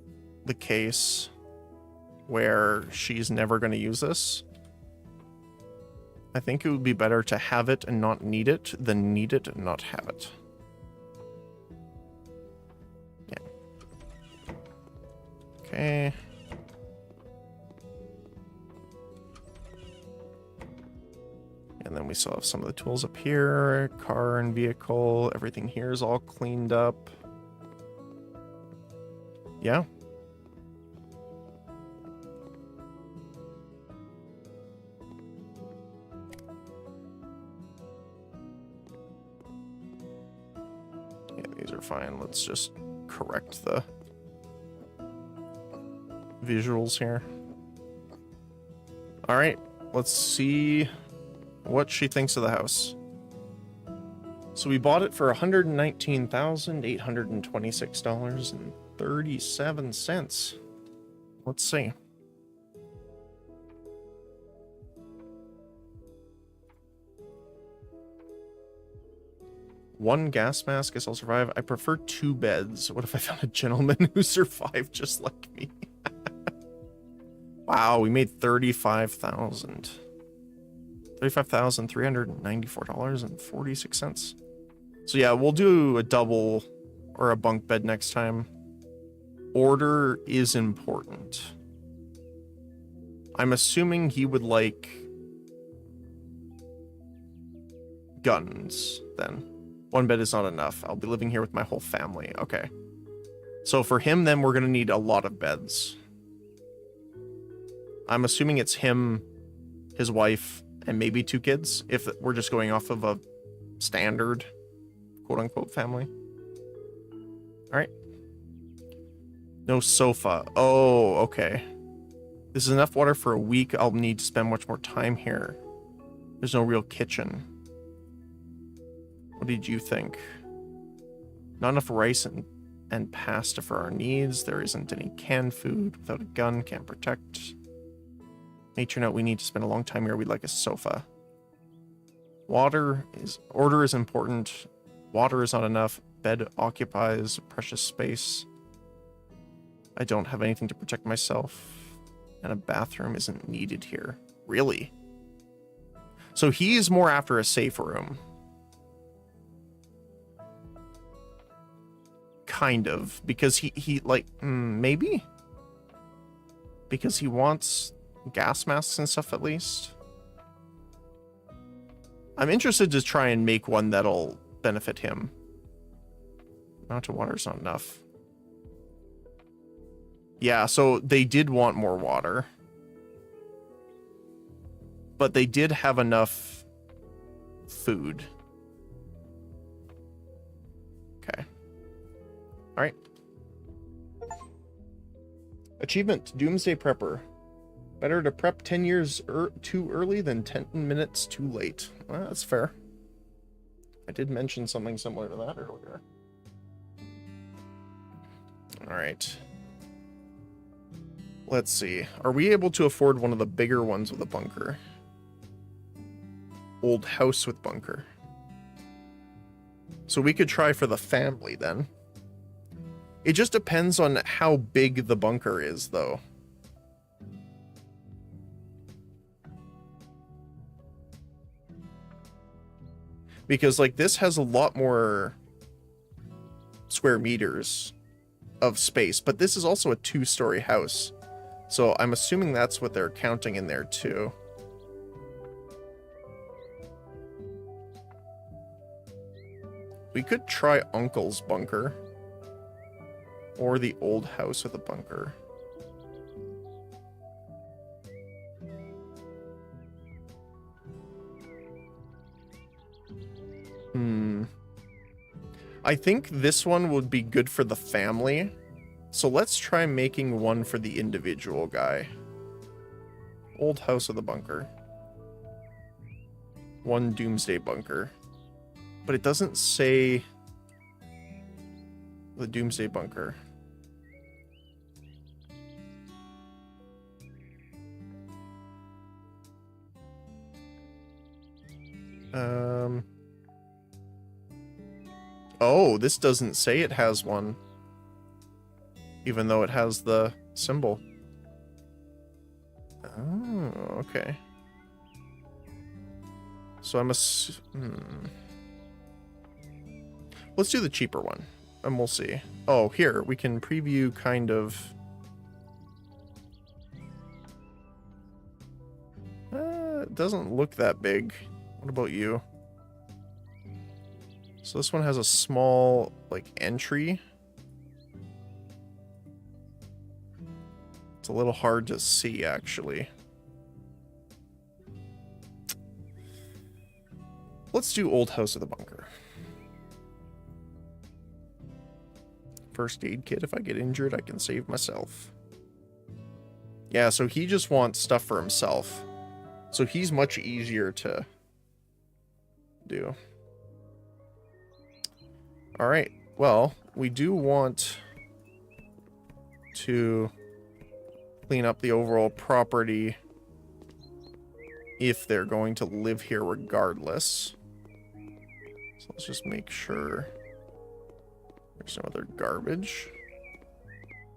the case where she's never going to use this, I think it would be better to have it and not need it than need it and not have it. Yeah. Okay. And then we still have some of the tools up here. Car and vehicle. Everything here is all cleaned up. Yeah. Yeah, these are fine. Let's just correct the visuals here. All right, let's see what she thinks of the house. So we bought it for $119,826.37. Let's see. One gas mask, guess I'll survive. I prefer 2 beds. What if I found a gentleman who survived just like me? Wow, we made $35,000. $35,394.46. So yeah, we'll do a double or a bunk bed next time. Order is important. I'm assuming he would like guns then. 1 bed is not enough. I'll be living here with my whole family. Okay. So for him, then we're going to need a lot of beds. I'm assuming it's him, his wife, and maybe 2 kids, if we're just going off of a standard, quote-unquote, family. All right. No sofa. Oh, okay. This is enough water for a week. I'll need to spend much more time here. There's no real kitchen. What did you think? Not enough rice and pasta for our needs. There isn't any canned food. Without a gun, can't protect. Nature note, we need to spend a long time here. We'd like a sofa. Order is important. Water is not enough. Bed occupies precious space. I don't have anything to protect myself. And a bathroom isn't needed here. Really? So he's more after a safe room. Kind of. Because he like, maybe? Because he wants gas masks and stuff at least. I'm interested to try and make one that'll benefit him. Amount of water is not enough. Yeah, so they did want more water. But they did have enough food. Okay. All right. Achievement, Doomsday Prepper. Better to prep 10 years too early than 10 minutes too late. Well, that's fair. I did mention something similar to that earlier. All right. Let's see. Are we able to afford one of the bigger ones with a bunker? Old house with bunker. So we could try for the family then. It just depends on how big the bunker is, though. Because, like, this has a lot more square meters of space, but this is also a 2-story house. So I'm assuming that's what they're counting in there, too. We could try Uncle's bunker. Or the old house with a bunker. I think this one would be good for the family. So let's try making one for the individual guy. Old house with a bunker. One doomsday bunker. But it doesn't say the doomsday bunker. Oh, this doesn't say it has one. Even though it has the symbol. Oh, okay. So let's do the cheaper one, and we'll see. Oh, here, we can preview kind of... it doesn't look that big. What about you? So this one has a small, like, entry. It's a little hard to see, actually. Let's do Old House of the Bunker. First aid kit. If I get injured, I can save myself. Yeah, so he just wants stuff for himself. So he's much easier to do. Alright, well, we do want to clean up the overall property if they're going to live here regardless. So let's just make sure there's no other garbage.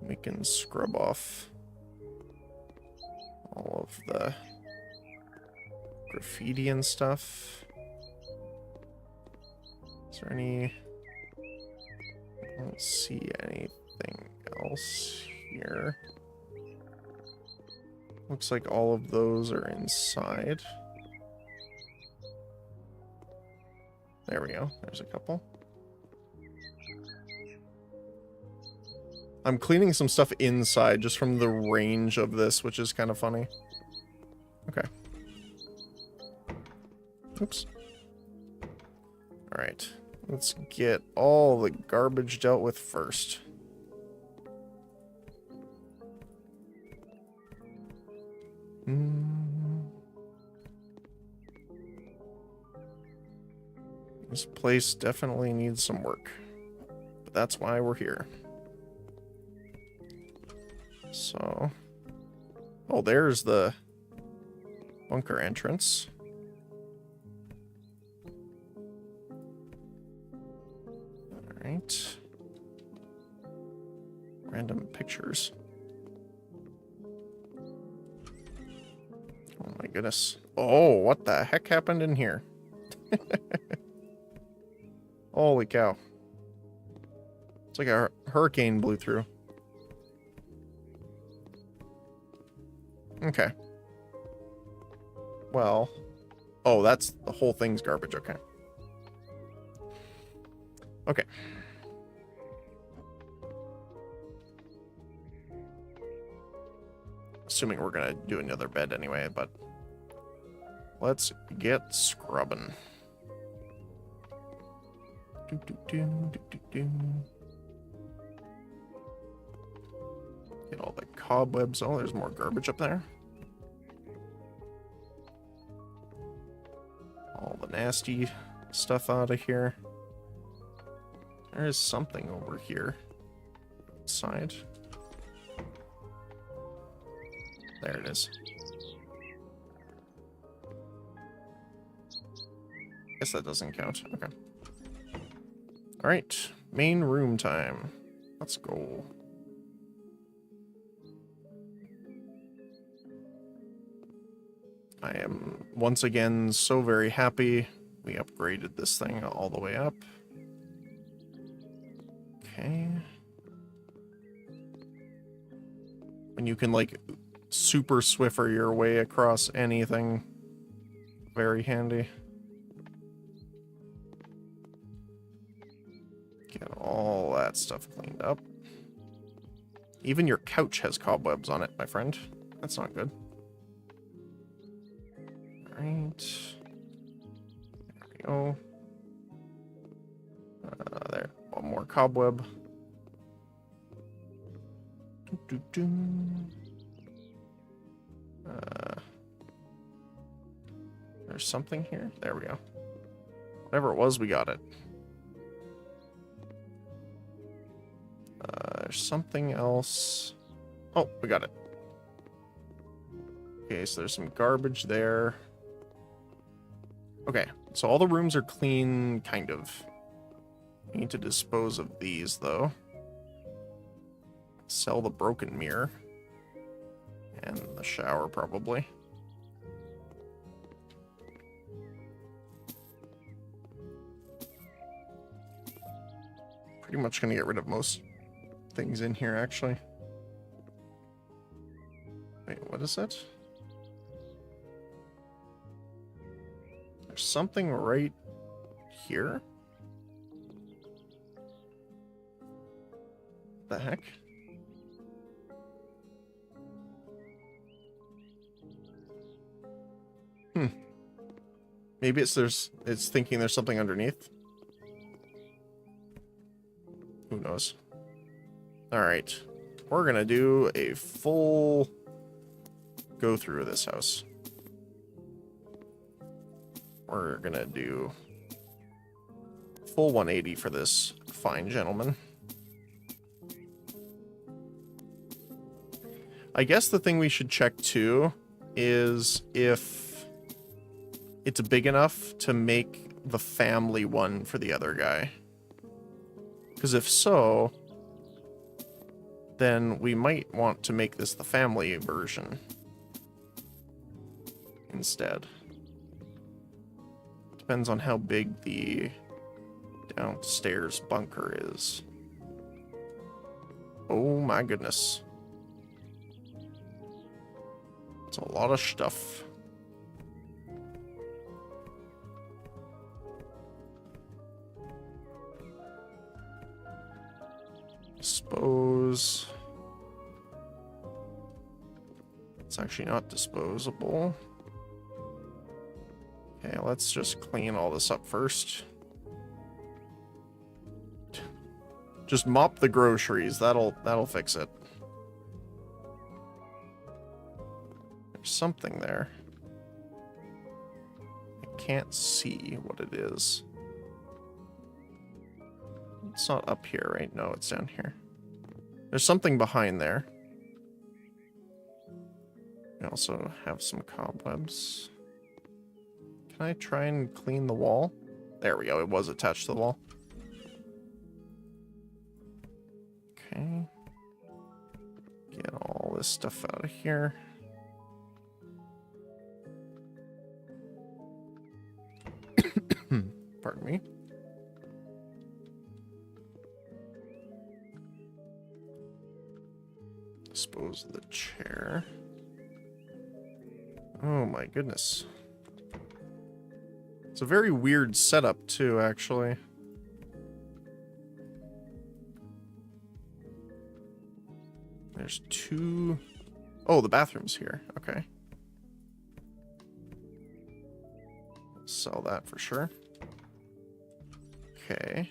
We can scrub off all of the graffiti and stuff. Is there any... I don't see anything else here. Looks like all of those are inside. There we go. There's a couple. I'm cleaning some stuff inside just from the range of this, which is kind of funny. Okay. Oops. Alright. Let's get all the garbage dealt with first. This place definitely needs some work. But that's why we're here. So... oh, there's the bunker entrance. Alright. Random pictures. Oh my goodness. Oh, what the heck happened in here? Holy cow. It's like a hurricane blew through. Okay. Well. Oh, that's the whole thing's garbage. Okay. Okay. Assuming we're gonna do another bed anyway, but let's get scrubbing. Get all the cobwebs. Oh, there's more garbage up there. All the nasty stuff out of here. There is something over here. Outside. There it is. Guess that doesn't count. Okay. Alright. Main room time. Let's go. I am once again so very happy we upgraded this thing all the way up. Okay. And you can, like, super Swiffer your way across anything. Very handy. Get all that stuff cleaned up. Even your couch has cobwebs on it, my friend. That's not good. Alright. There we go. There. One more cobweb. There's something here. There we go. Whatever it was, we got it. There's something else. Oh, we got it. Okay, so there's some garbage there. Okay, so all the rooms are clean, kind of. We need to dispose of these, though. Sell the broken mirror. And the shower, probably. Pretty much gonna get rid of most things in here, actually. Wait, what is it? There's something right here? The heck? Maybe it's thinking there's something underneath. Who knows? Alright. We're gonna do a full go through this house. We're gonna do full 180 for this fine gentleman. I guess the thing we should check too is if it's big enough to make the family one for the other guy. Because if so, then we might want to make this the family version instead. Depends on how big the downstairs bunker is. Oh my goodness. It's a lot of stuff. Dispose. It's actually not disposable. Okay, let's just clean all this up first. Just mop the groceries. That'll fix it. There's something there. I can't see what it is. It's not up here, right? No, it's down here. There's something behind there. We also have some cobwebs. Can I try and clean the wall? There we go. It was attached to the wall. Okay. Get all this stuff out of here. Pardon me. Dispose of the chair. Oh my goodness. It's a very weird setup too, actually. There's two... Oh, the bathroom's here. Okay. Sell that for sure. Okay.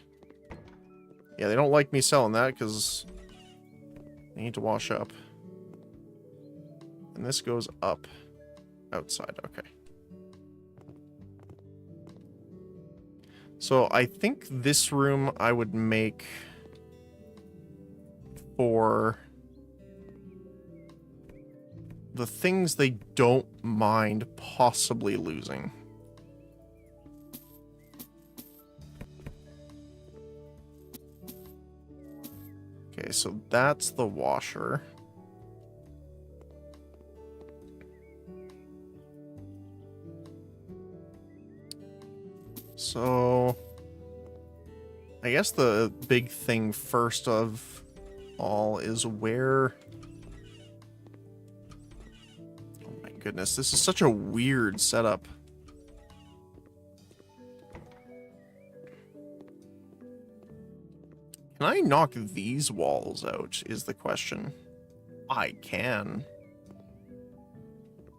Yeah, they don't like me selling that because they need to wash up. And this goes up outside. Okay. So I think this room I would make for the things they don't mind possibly losing. Okay, so that's the washer. So I guess the big thing first of all is where... Oh my goodness, this is such a weird setup. Can I knock these walls out, is the question. I can.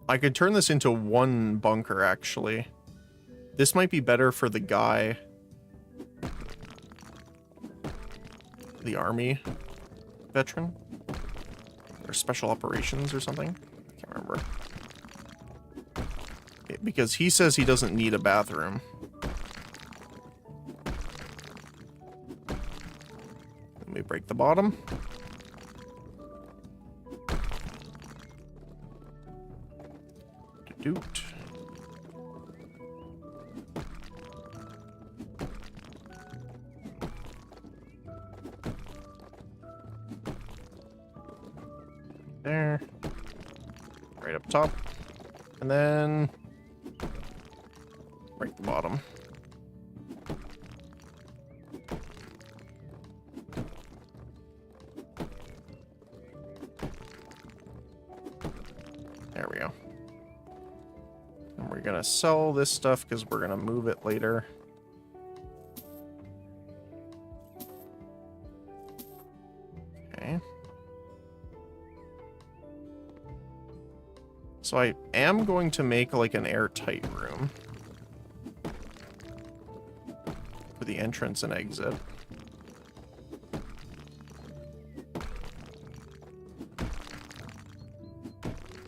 I could turn this into one bunker, actually. This might be better for the guy. The army veteran? Or special operations or something? I can't remember. Because he says he doesn't need a bathroom. Let me break the bottom. Doot. There. Right up top. And then break the bottom. There we go. And we're gonna sell this stuff because we're gonna move it later. Okay. So I am going to make like an airtight room for the entrance and exit.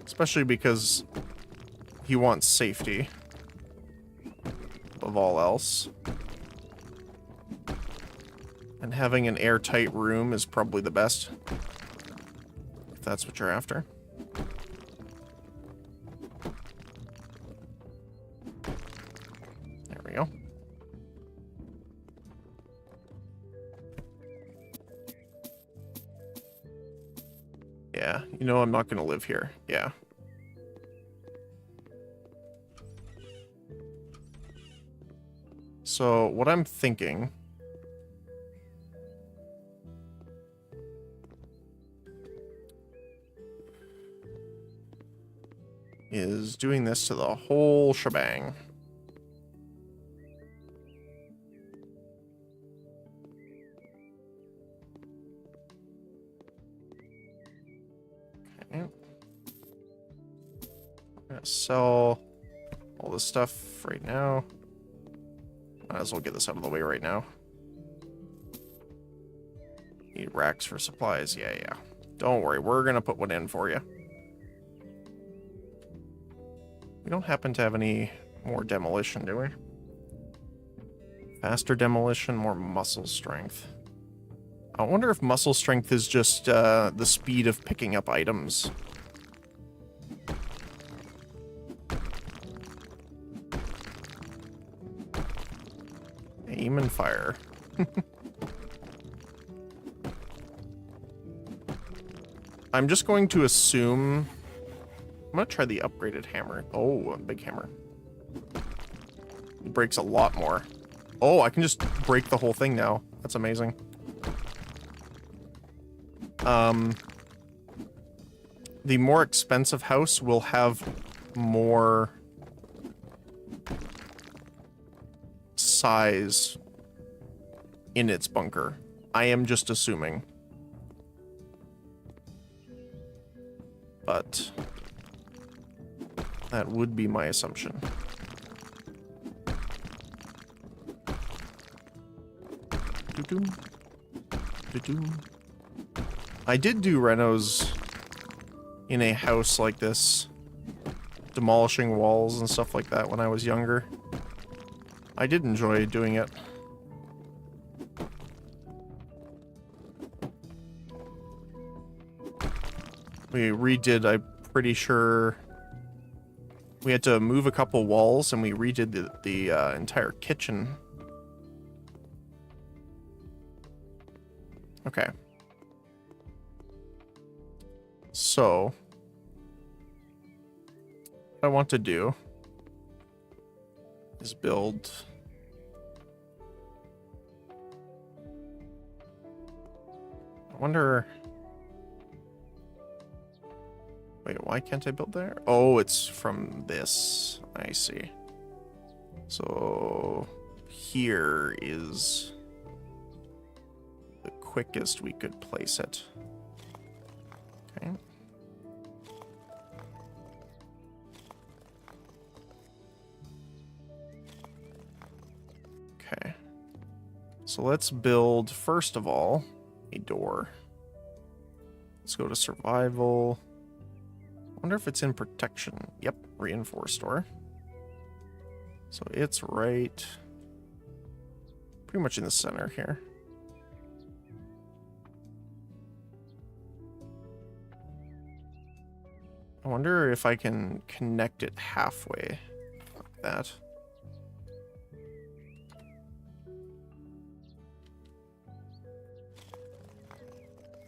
Especially because he wants safety above all else. And having an airtight room is probably the best, if that's what you're after. There we go. Yeah, you know I'm not going to live here. Yeah. So what I'm thinking is doing this to the whole shebang. Okay. I'm gonna sell all this stuff right now. Might as well get this out of the way right now. Need racks for supplies. Yeah. Don't worry, we're gonna put one in for you. We don't happen to have any more demolition, do we? Faster demolition, more muscle strength. I wonder if muscle strength is just the speed of picking up items. Aim and fire. I'm just going to assume... I'm going to try the upgraded hammer. Oh, a big hammer. It breaks a lot more. Oh, I can just break the whole thing now. That's amazing. The more expensive house will have more size in its bunker. I am just assuming. But that would be my assumption. I did do renos in a house like this, demolishing walls and stuff like that when I was younger. I did enjoy doing it. We redid, I'm pretty sure we had to move a couple walls and we redid the entire kitchen. Okay. So, what I want to do is build... I wonder... Wait, why can't I build there? Oh, it's from this. I see. So, here is the quickest we could place it. Okay. Okay. So let's build, first of all, a door. Let's go to survival. Wonder if it's in protection. Yep, reinforced door. So it's right pretty much in the center here. I wonder if I can connect it halfway like that.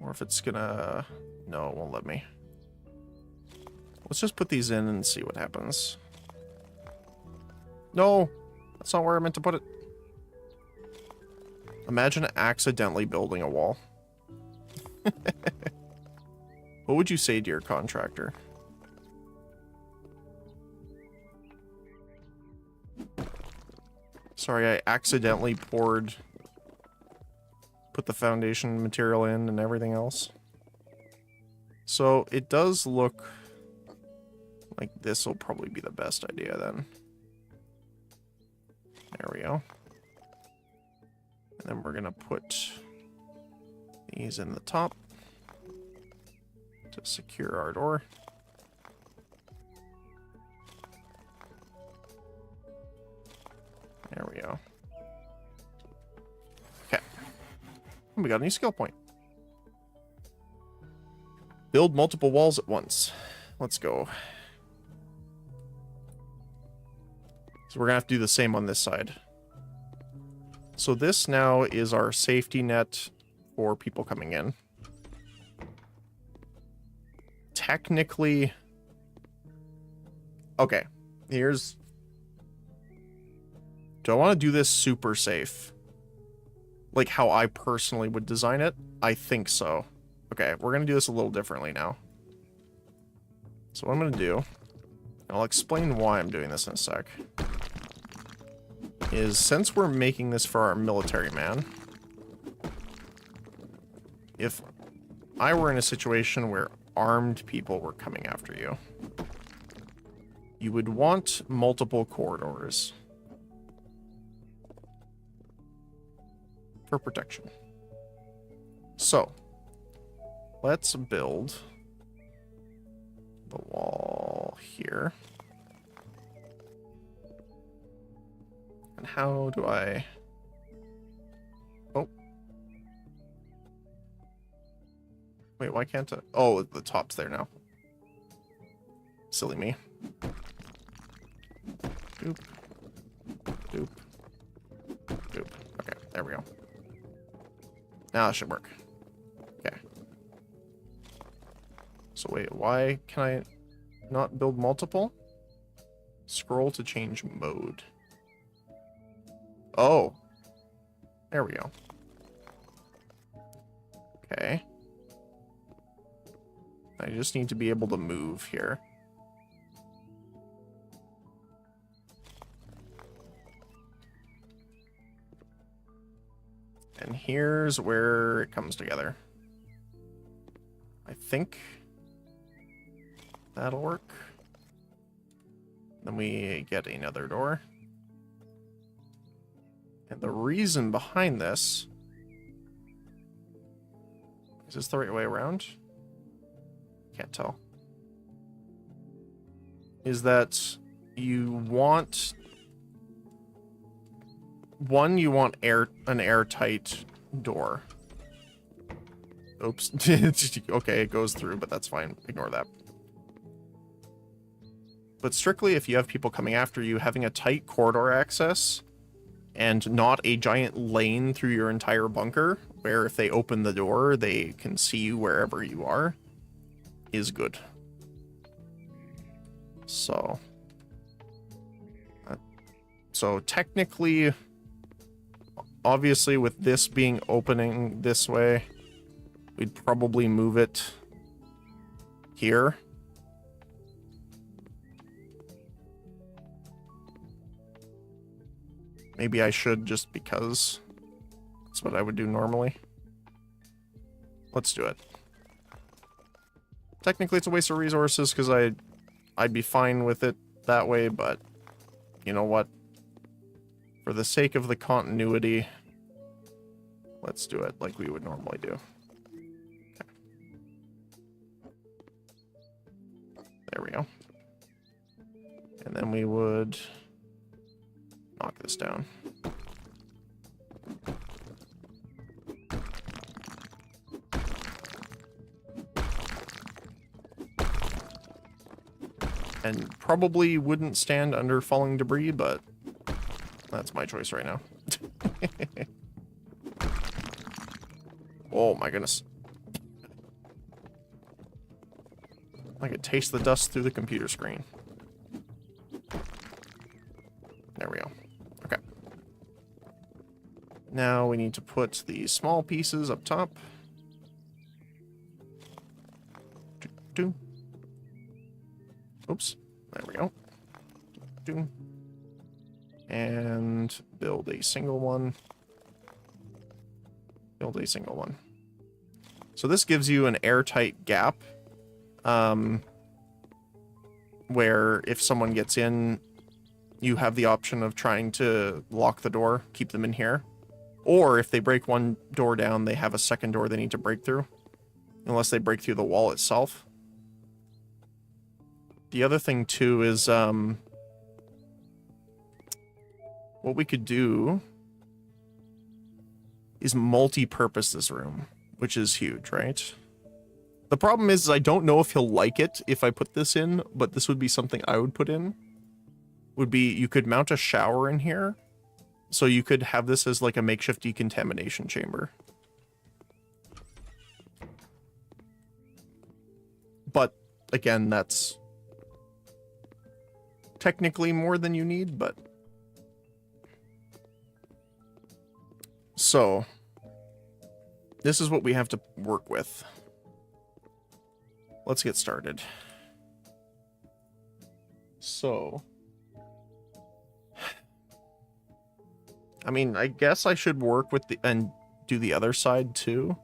Or if it's gonna... No, it won't let me. Let's just put these in and see what happens. No! That's not where I meant to put it. Imagine accidentally building a wall. What would you say, dear contractor? Sorry, I accidentally put the foundation material in and everything else. So it does look like this will probably be the best idea then. There we go. And then we're gonna put these in the top to secure our door. There we go. Okay. We got a new skill point. Build multiple walls at once. Let's go. So we're gonna have to do the same on this side. So this now is our safety net for people coming in. Technically... Okay, here's... Do I want to do this super safe? Like how I personally would design it? I think so. Okay, we're going to do this a little differently now. So what I'm going to do, and I'll explain why I'm doing this in a sec, is since we're making this for our military man, if I were in a situation where armed people were coming after you, you would want multiple corridors for protection. So, let's build the wall here. And how do I... Oh. Wait, why can't I... Oh, the top's there now. Silly me. Doop. Doop. Doop. Okay, there we go. Now that should work. Okay. So wait, why can I not build multiple? Scroll to change mode. Oh. There we go. Okay. I just need to be able to move here. And here's where it comes together. I think that'll work. Then we get another door. And the reason behind this... Is this the right way around? Can't tell. Is that you want... One, you want an airtight door. Oops. Okay, it goes through, but that's fine. Ignore that. But strictly if you have people coming after you, having a tight corridor access and not a giant lane through your entire bunker, where if they open the door, they can see you wherever you are, is good. So technically, obviously with this being opening this way, we'd probably move it here. Maybe I should, just because that's what I would do normally. Let's do it. Technically it's a waste of resources because I'd be fine with it that way, but you know what? For the sake of the continuity, let's do it like we would normally do. Okay. There we go. And then we would knock this down. And probably wouldn't stand under falling debris, but that's my choice right now. Oh my goodness. I could taste the dust through the computer screen. There we go. Okay. Now we need to put the small pieces up top. Oops. There we go. And build a single one. Build a single one. So this gives you an airtight gap, where if someone gets in, you have the option of trying to lock the door, keep them in here. Or if they break one door down, they have a second door they need to break through. Unless they break through the wall itself. The other thing too is, what we could do is multi-purpose this room, which is huge, right? The problem is I don't know if he'll like it if I put this in, but this would be something I would put in. Would be, you could mount a shower in here, so you could have this as like a makeshift decontamination chamber. But again, that's technically more than you need, but so this is what we have to work with. Let's get started. So I mean, I guess I should work with the and do the other side too.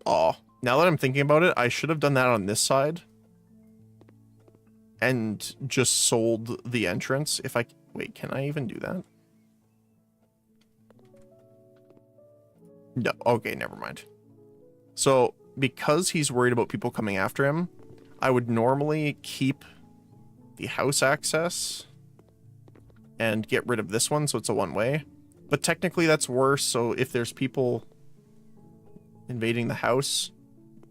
Oh, now that I'm thinking about it, I should have done that on this side. And just sold the entrance. If I... Wait, can I even do that? No, okay, never mind. So, because he's worried about people coming after him, I would normally keep the house access and get rid of this one, so it's a one-way. But technically that's worse, so if there's people invading the house,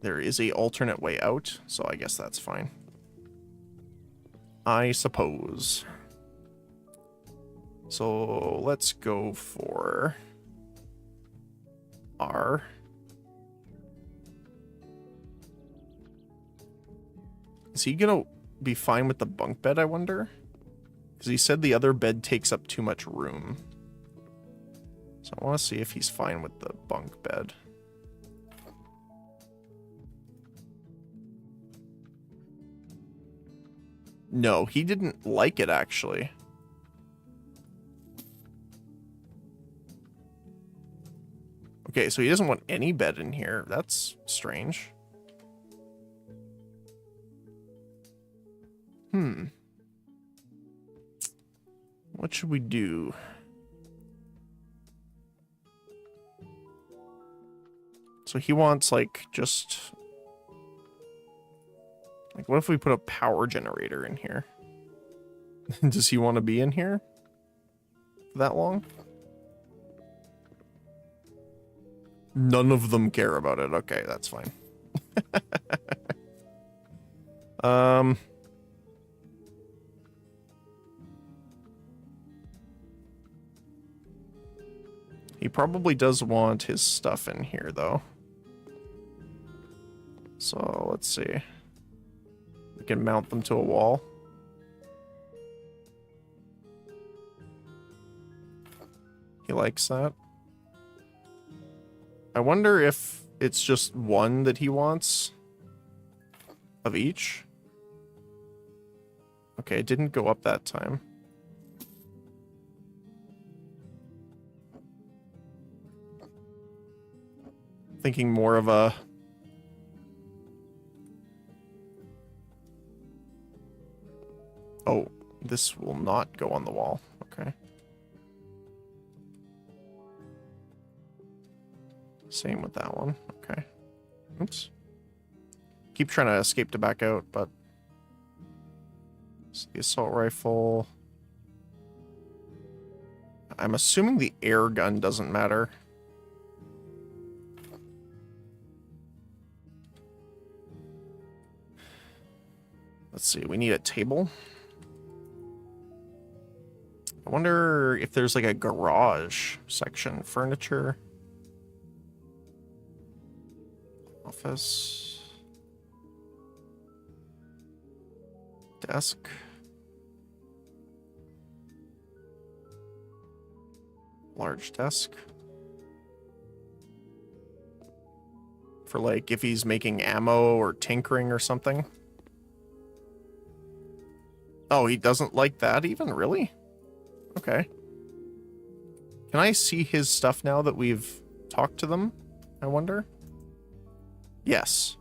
there is a alternate way out, so I guess that's fine. I suppose. So let's go for R. Is he gonna be fine with the bunk bed, I wonder? Because he said the other bed takes up too much room. So I want to see if he's fine with the bunk bed. No, he didn't like it, actually. Okay, so he doesn't want any bed in here. That's strange. What should we do? So he wants, like, just... Like, what if we put a power generator in here? Does he want to be in here that long? None of them care about it. Okay, that's fine. Um... He probably does want his stuff in here, though. So, let's see. We can mount them to a wall. He likes that. I wonder if it's just one that he wants of each. Okay, it didn't go up that time. Thinking more of a... Oh, this will not go on the wall. Okay. Same with that one. Okay. Oops. Keep trying to escape to back out, but... It's the assault rifle. I'm assuming the air gun doesn't matter. Let's see, we need a table. I wonder if there's like a garage section. Furniture. Office. Desk. Large desk. For like if he's making ammo or tinkering or something. Oh, he doesn't like that even? Really? Okay. Can I see his stuff now that we've talked to them? I wonder? Yes.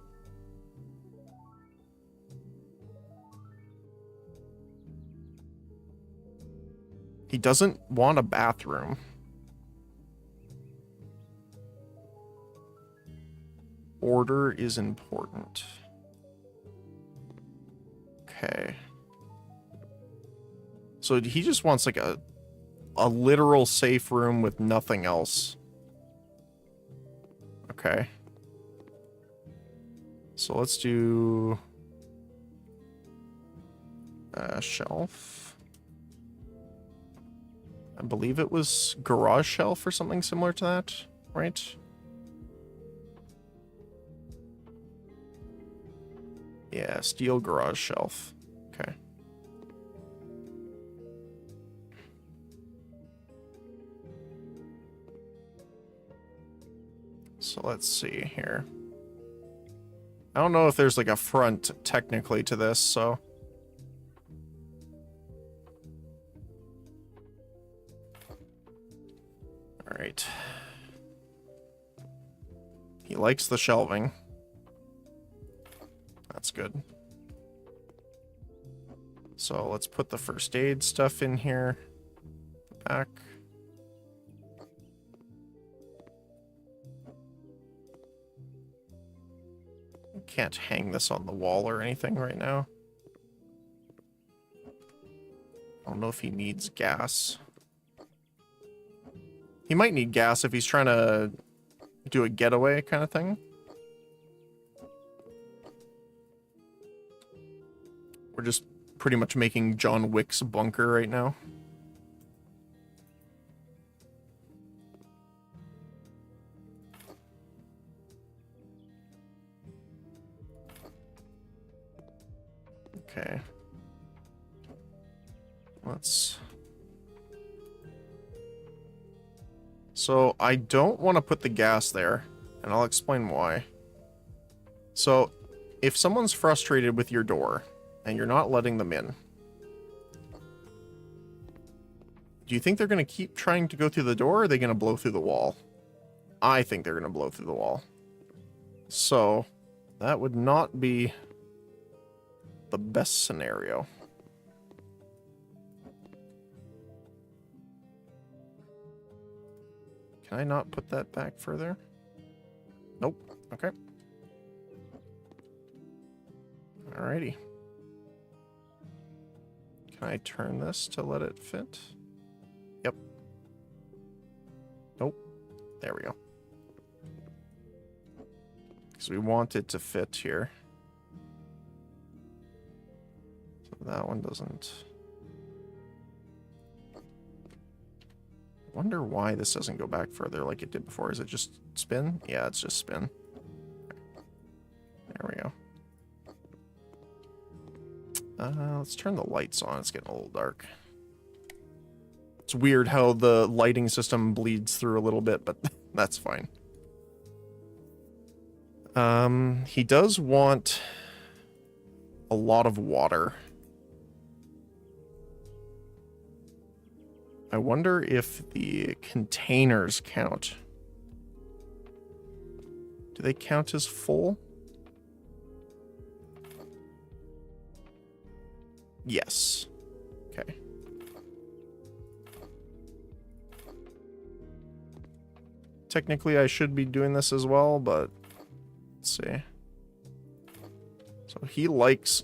He doesn't want a bathroom. Order is important. Okay. So he just wants like a literal safe room with nothing else. Okay. So let's do a shelf. I believe it was garage shelf or something similar to that, right? Yeah, steel garage shelf. Okay. So let's see here. I don't know if there's like a front technically to this, so... Alright. He likes the shelving. That's good. So let's put the first aid stuff in here. Back. Can't hang this on the wall or anything right now. I don't know if he needs gas. He might need gas if he's trying to do a getaway kind of thing. We're just pretty much making John Wick's bunker right now. Okay. Let's... So, I don't want to put the gas there, and I'll explain why. So, if someone's frustrated with your door, and you're not letting them in, do you think they're going to keep trying to go through the door, or are they going to blow through the wall? I think they're going to blow through the wall. So, that would not be the best scenario. Can I not put that back further? Nope. Okay. Alrighty. Can I turn this to let it fit? Yep. Nope. There we go. Because we want it to fit here. that one doesn't. I wonder why this doesn't go back further like it did before. Is it just spin? Yeah, it's just spin. There we go. Let's turn the lights on. It's getting a little dark. It's weird how the lighting system bleeds through a little bit, but that's fine. He does want a lot of water. I wonder if the containers count. Do they count as full? Yes. Okay. Technically, I should be doing this as well, but let's see. So he likes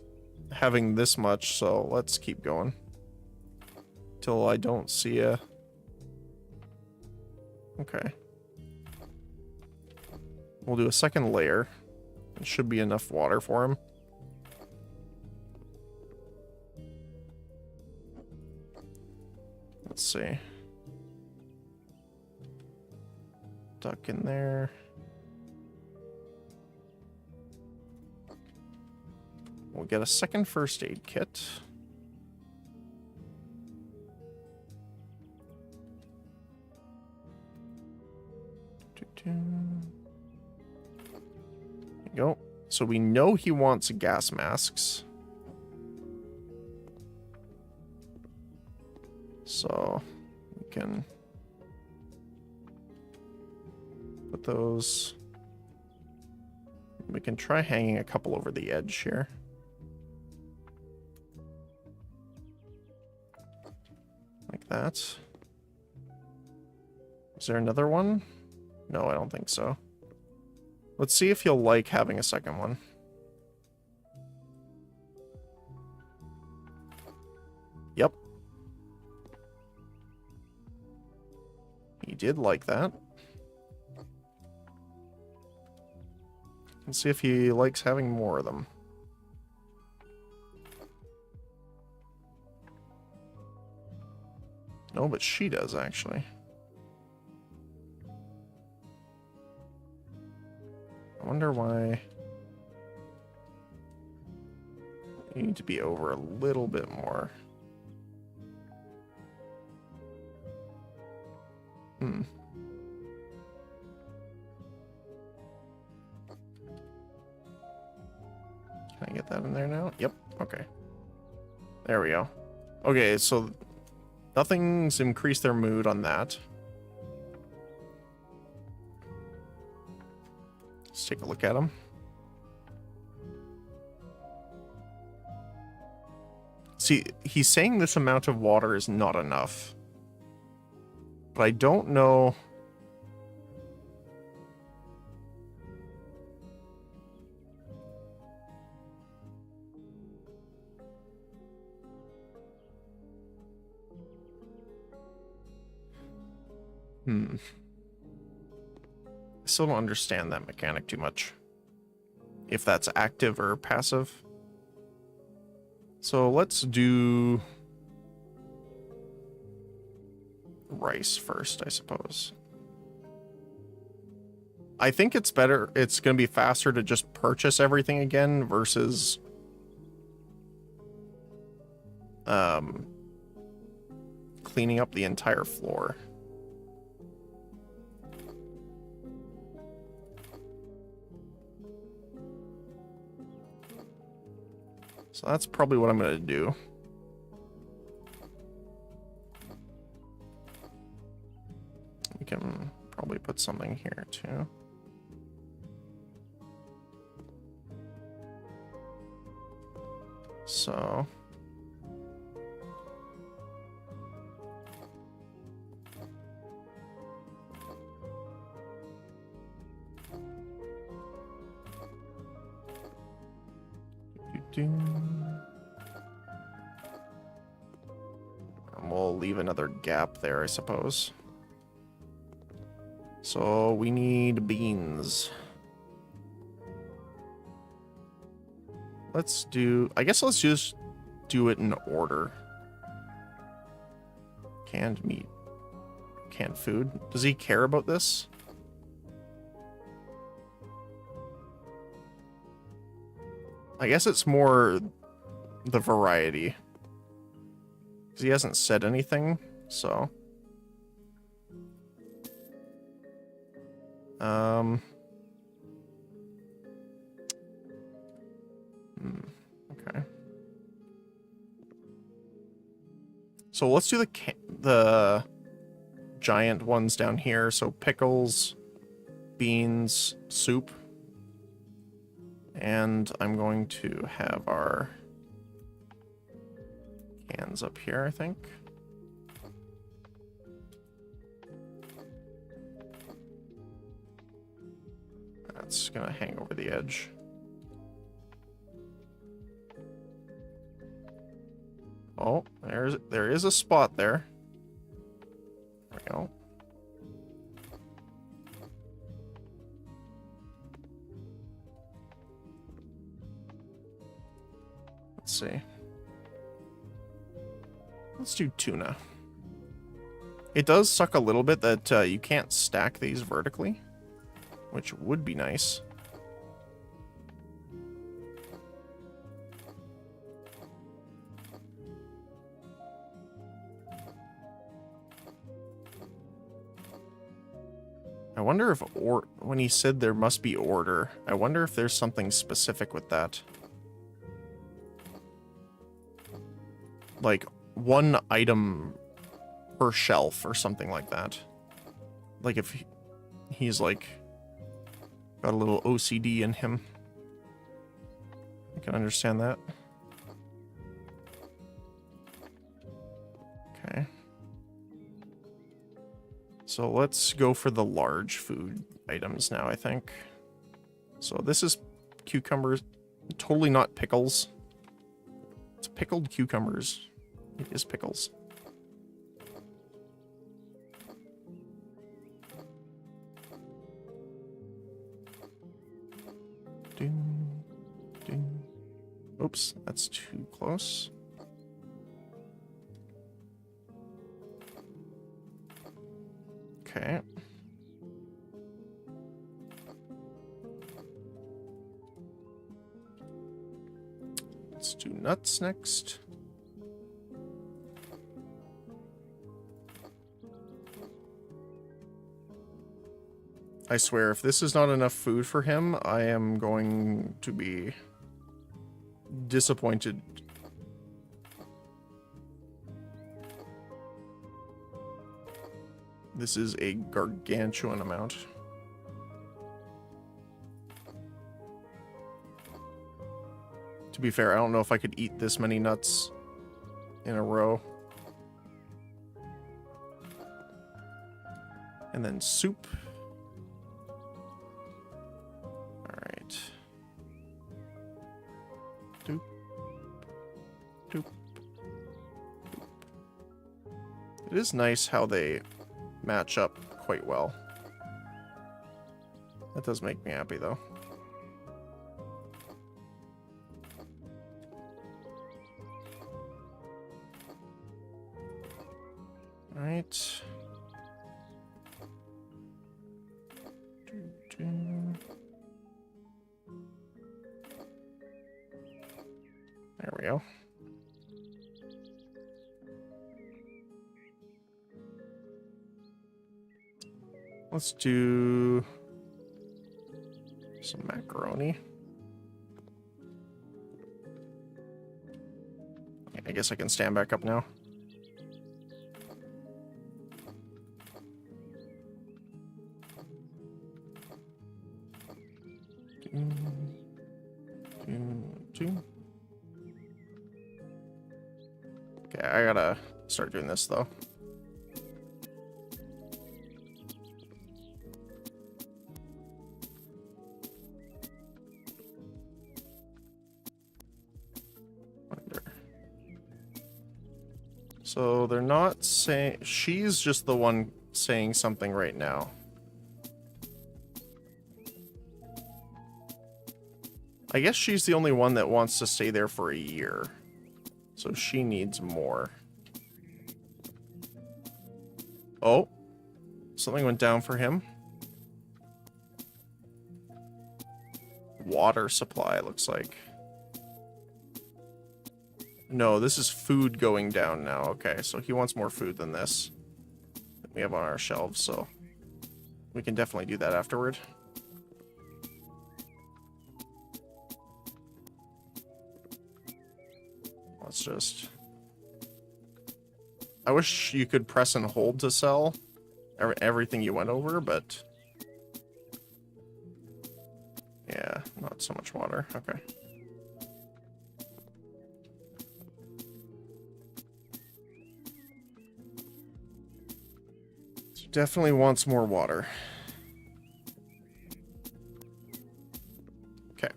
having this much, so let's keep going. Till I don't see a... Okay. We'll do a second layer. It should be enough water for him. Let's see. Duck in there. We'll get a second first aid kit. There you go. So we know he wants gas masks. So we can put those. We can try hanging a couple over the edge here. Like that. Is there another one? No, I don't think so. Let's see if he'll like having a second one. Yep. He did like that. Let's see if he likes having more of them. No, but she does, actually. I wonder why you need to be over a little bit more. Can I get that in there now? Yep. Okay. There we go. Okay, so nothing's increased their mood on that. Let's take a look at them. See, he's saying this amount of water is not enough. But I don't know. I still don't understand that mechanic too much. If that's active or passive. So let's do rice first, I suppose. I think it's better, it's going to be faster to just purchase everything again versus cleaning up the entire floor. So that's probably what I'm going to do. We can probably put something here too. So and we'll leave another gap there, I suppose. So we need beans. Let's do, I guess let's just do it in order. Canned meat. Canned food. Does he care about this? I guess it's more the variety. Because he hasn't said anything, so... Okay. So let's do the giant ones down here. So pickles, beans, soup. And I'm going to have our cans up here, I think. That's gonna hang over the edge. Oh, there is a spot there. There we go. Let's see. Let's do tuna. It does suck a little bit that you can't stack these vertically, which would be nice. I wonder if, when he said there must be order, I wonder if there's something specific with that. Like, one item per shelf or something like that. Like if he's like got a little OCD in him. I can understand that. Okay. So let's go for the large food items now, I think. So this is cucumbers, totally not pickles. It's pickled cucumbers. It is pickles. Oops, that's too close. Okay. Let's do nuts next. I swear, if this is not enough food for him, I am going to be disappointed. This is a gargantuan amount. To be fair, I don't know if I could eat this many nuts in a row. And then soup. Alright. Doop. Doop. Doop. It is nice how they match up quite well. That does make me happy, though. Alright. There we go. Let's do some macaroni. I guess I can stand back up now. Okay, I gotta start doing this though. So they're not saying, she's just the one saying something right now. I guess she's the only one that wants to stay there for a year. So she needs more. Oh, something went down for him. Water supply, it looks like. No, this is food going down now. Okay, so he wants more food than this that we have on our shelves, so we can definitely do that afterward. Let's just... I wish you could press and hold to sell everything you went over, but... yeah, not so much water. Okay. So definitely wants more water. Okay.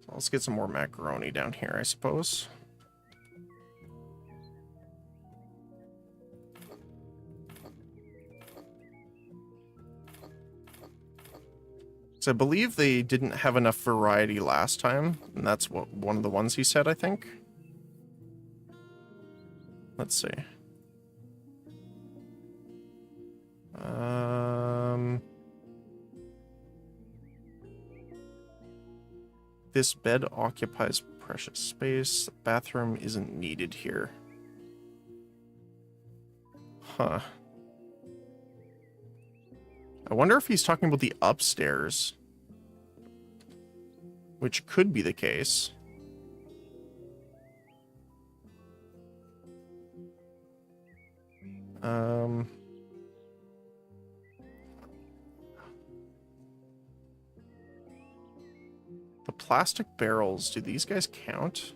So let's get some more macaroni down here, I suppose. So I believe they didn't have enough variety last time, and that's what one of the ones he said, I think. Let's see. This bed occupies precious space. The bathroom isn't needed here. Huh. I wonder if he's talking about the upstairs. Which could be the case. The plastic barrels, do these guys count?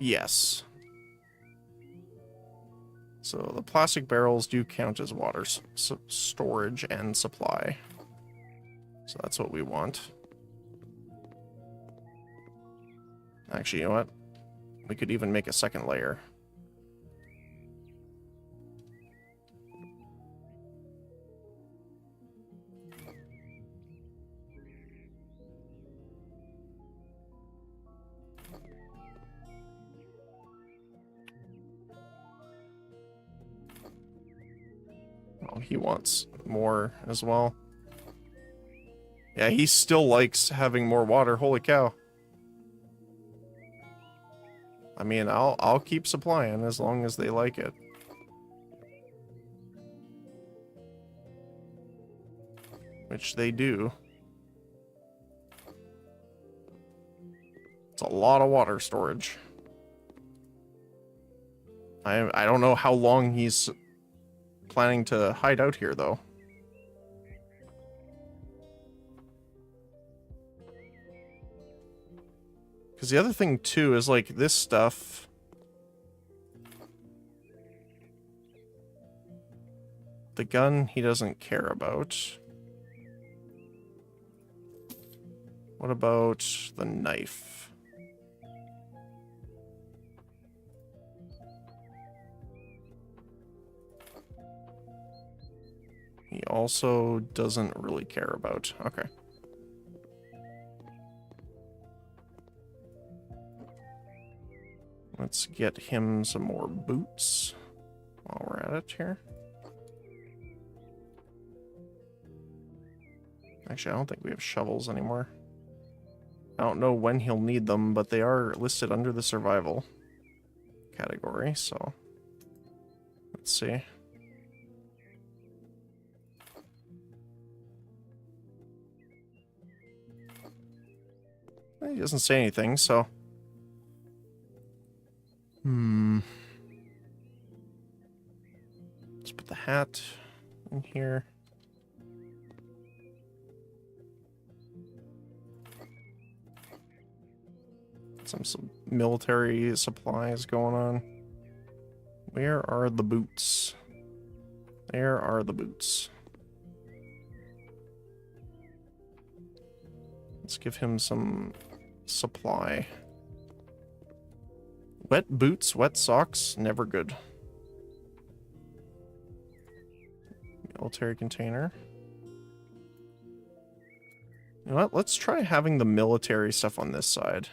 Yes. So the plastic barrels do count as water storage and supply. So that's what we want. Actually, you know what? We could even make a second layer. Oh, he wants more as well. Yeah, he still likes having more water. Holy cow. I mean, I'll keep supplying as long as they like it. Which they do. It's a lot of water storage. I don't know how long he's planning to hide out here, though. Because the other thing, too, is, like, this stuff... the gun he doesn't care about. What about the knife? He also doesn't really care about. Okay. Let's get him some more boots while we're at it here. Actually, I don't think we have shovels anymore. I don't know when he'll need them, but they are listed under the survival category, so let's see. He doesn't say anything, so... Let's put the hat in here. Some military supplies going on. Where are the boots? There are the boots. Let's give him some supply. Wet boots, wet socks, never good. military container. You know what? Let's try having the military stuff on this side.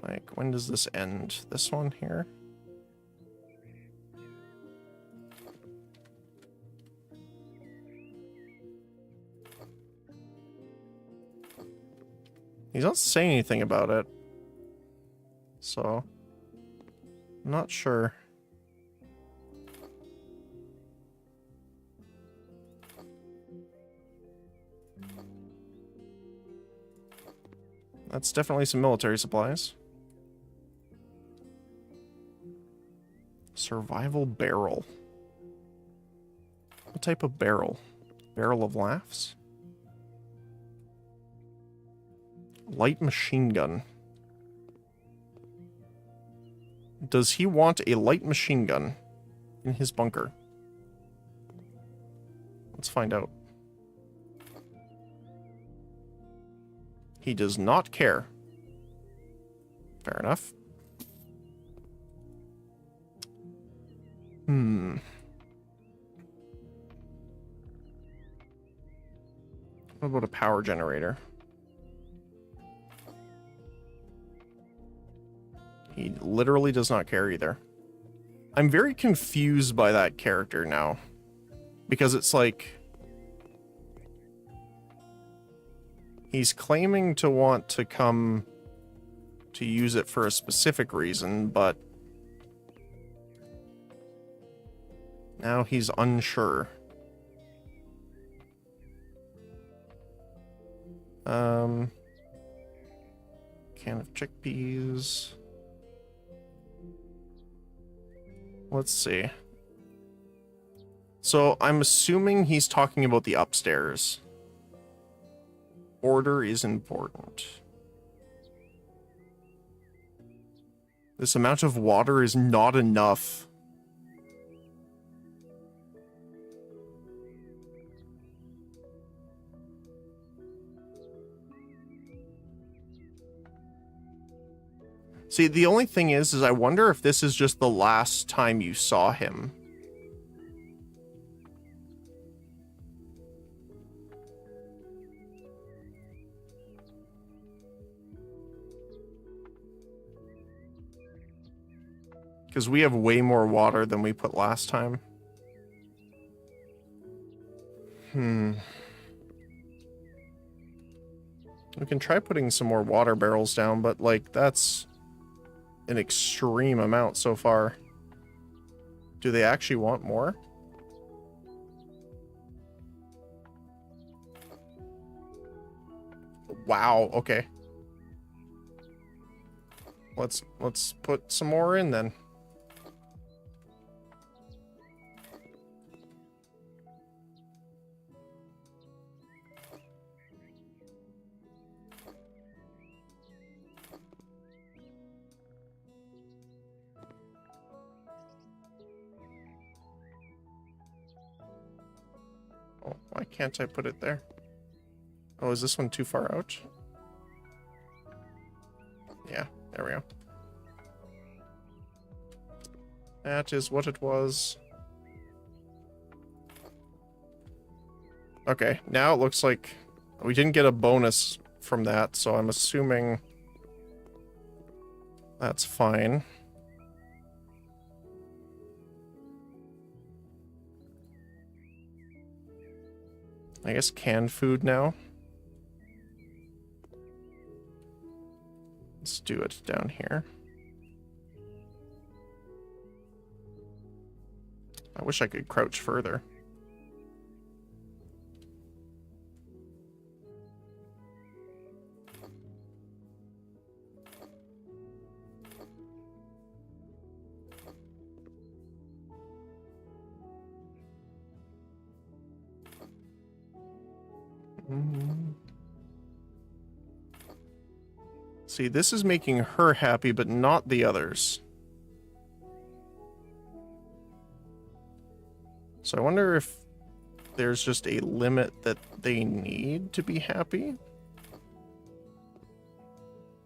Like, when does this end? This one here? He's not saying anything about it. So, I'm not sure. That's definitely some military supplies. Survival barrel. What type of barrel? Barrel of laughs? Light machine gun. Does he want a light machine gun in his bunker? Let's find out. He does not care. Fair enough. What about a power generator? He literally does not care either. I'm very confused by that character now. Because it's like... he's claiming to want to come to use it for a specific reason, but... now he's unsure. Can of chickpeas. Let's see. So I'm assuming he's talking about the upstairs. Order is important. This amount of water is not enough. See, the only thing is I wonder if this is just the last time you saw him. Because we have way more water than we put last time. We can try putting some more water barrels down, but, like, that's an extreme amount so far. Do they actually want more? Wow, okay. Let's put some more in then. Oh, why can't I put it there? Oh, is this one too far out? Yeah, there we go. That is what it was. Okay, now it looks like we didn't get a bonus from that, so I'm assuming that's fine. I guess canned food now. Let's do it down here. I wish I could crouch further. See, this is making her happy, but not the others. So I wonder if there's just a limit that they need to be happy.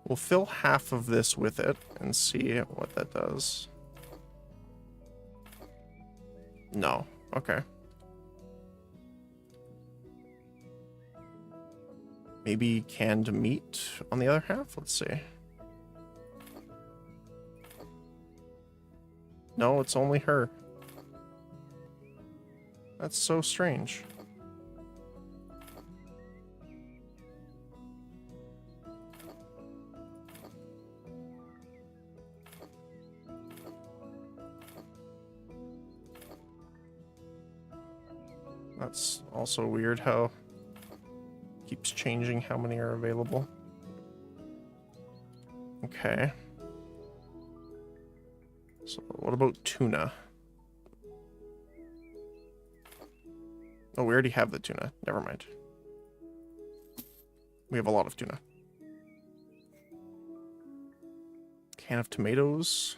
We'll fill half of this with it and see what that does. No. Okay. Maybe canned meat on the other half? Let's see. No, it's only her. That's so strange. That's also weird how it keeps changing how many are available. Okay. So what about tuna? Oh, we already have the tuna. Never mind. We have a lot of tuna. Can of tomatoes.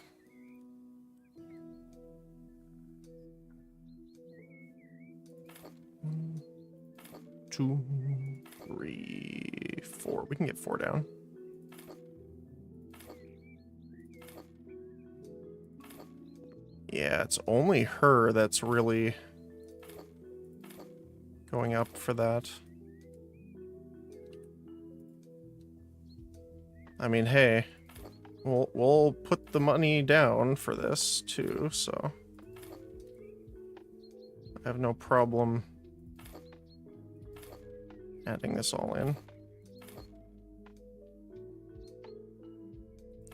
One, 2, 3, 4. We can get 4 down. Yeah, it's only her that's really going up for that. I mean, hey, we'll put the money down for this too, so I have no problem adding this all in.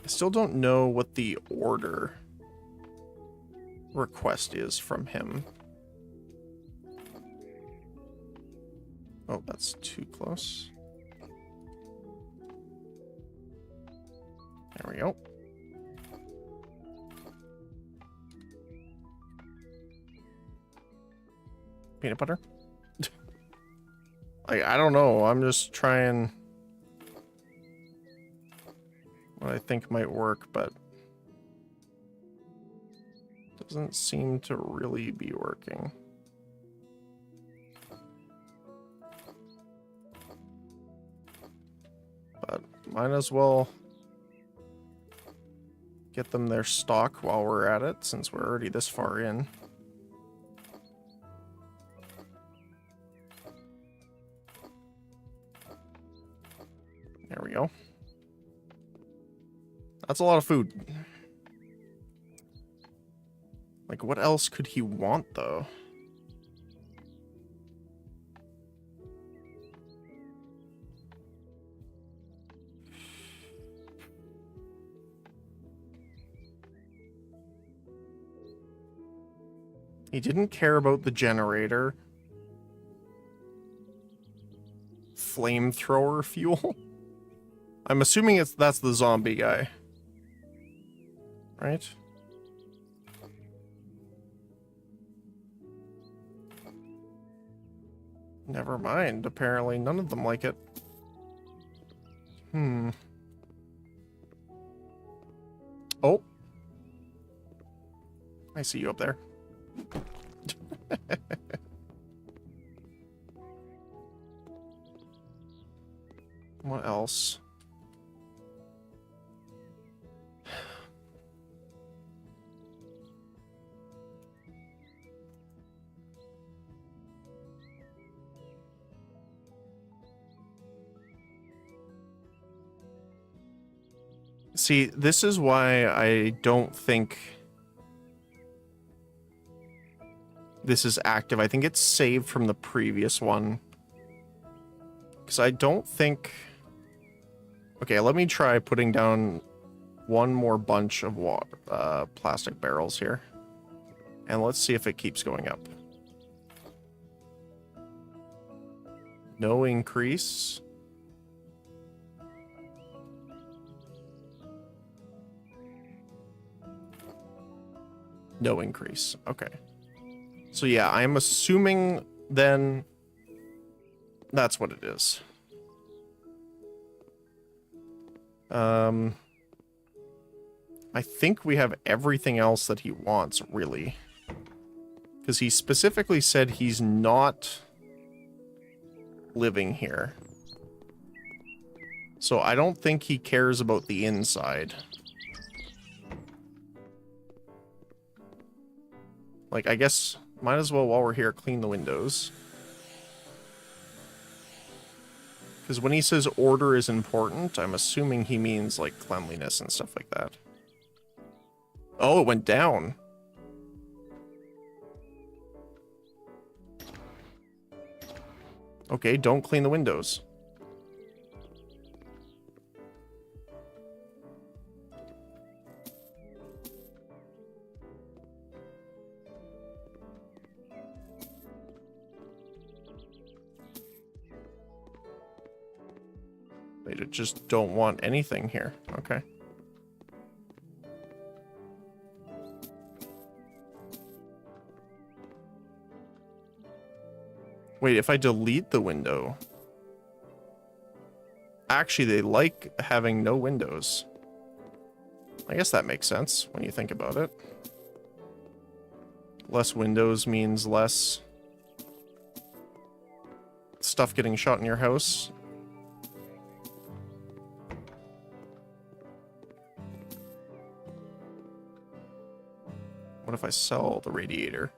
I still don't know what the order request is from him. Oh, that's too close. There we go. Peanut butter? Like, I don't know. I'm just trying what I think might work, but doesn't seem to really be working. But might as well get them their stock while we're at it, since we're already this far in. There we go. That's a lot of food. Like, what else could he want, though? He didn't care about the generator. Flamethrower fuel? I'm assuming that's the zombie guy. Right? Never mind. Apparently none of them like it. Oh. I see you up there. What else? See, this is why I don't think this is active. I think it's saved from the previous one. Because I don't think... Okay, let me try putting down one more bunch of plastic barrels here. And let's see if it keeps going up. No increase. No increase. Okay. So yeah, I'm assuming then that's what it is. I think we have everything else that he wants, really. Because he specifically said he's not living here. So I don't think he cares about the inside. Like, I guess might as well, while we're here, clean the windows. Because when he says order is important, I'm assuming he means, like, cleanliness and stuff like that. Oh, it went down. Okay, don't clean the windows. They just don't want anything here. Okay. Wait, if I delete the window... Actually, they like having no windows. I guess that makes sense when you think about it. Less windows means less stuff getting shot in your house. What if I sell the radiator?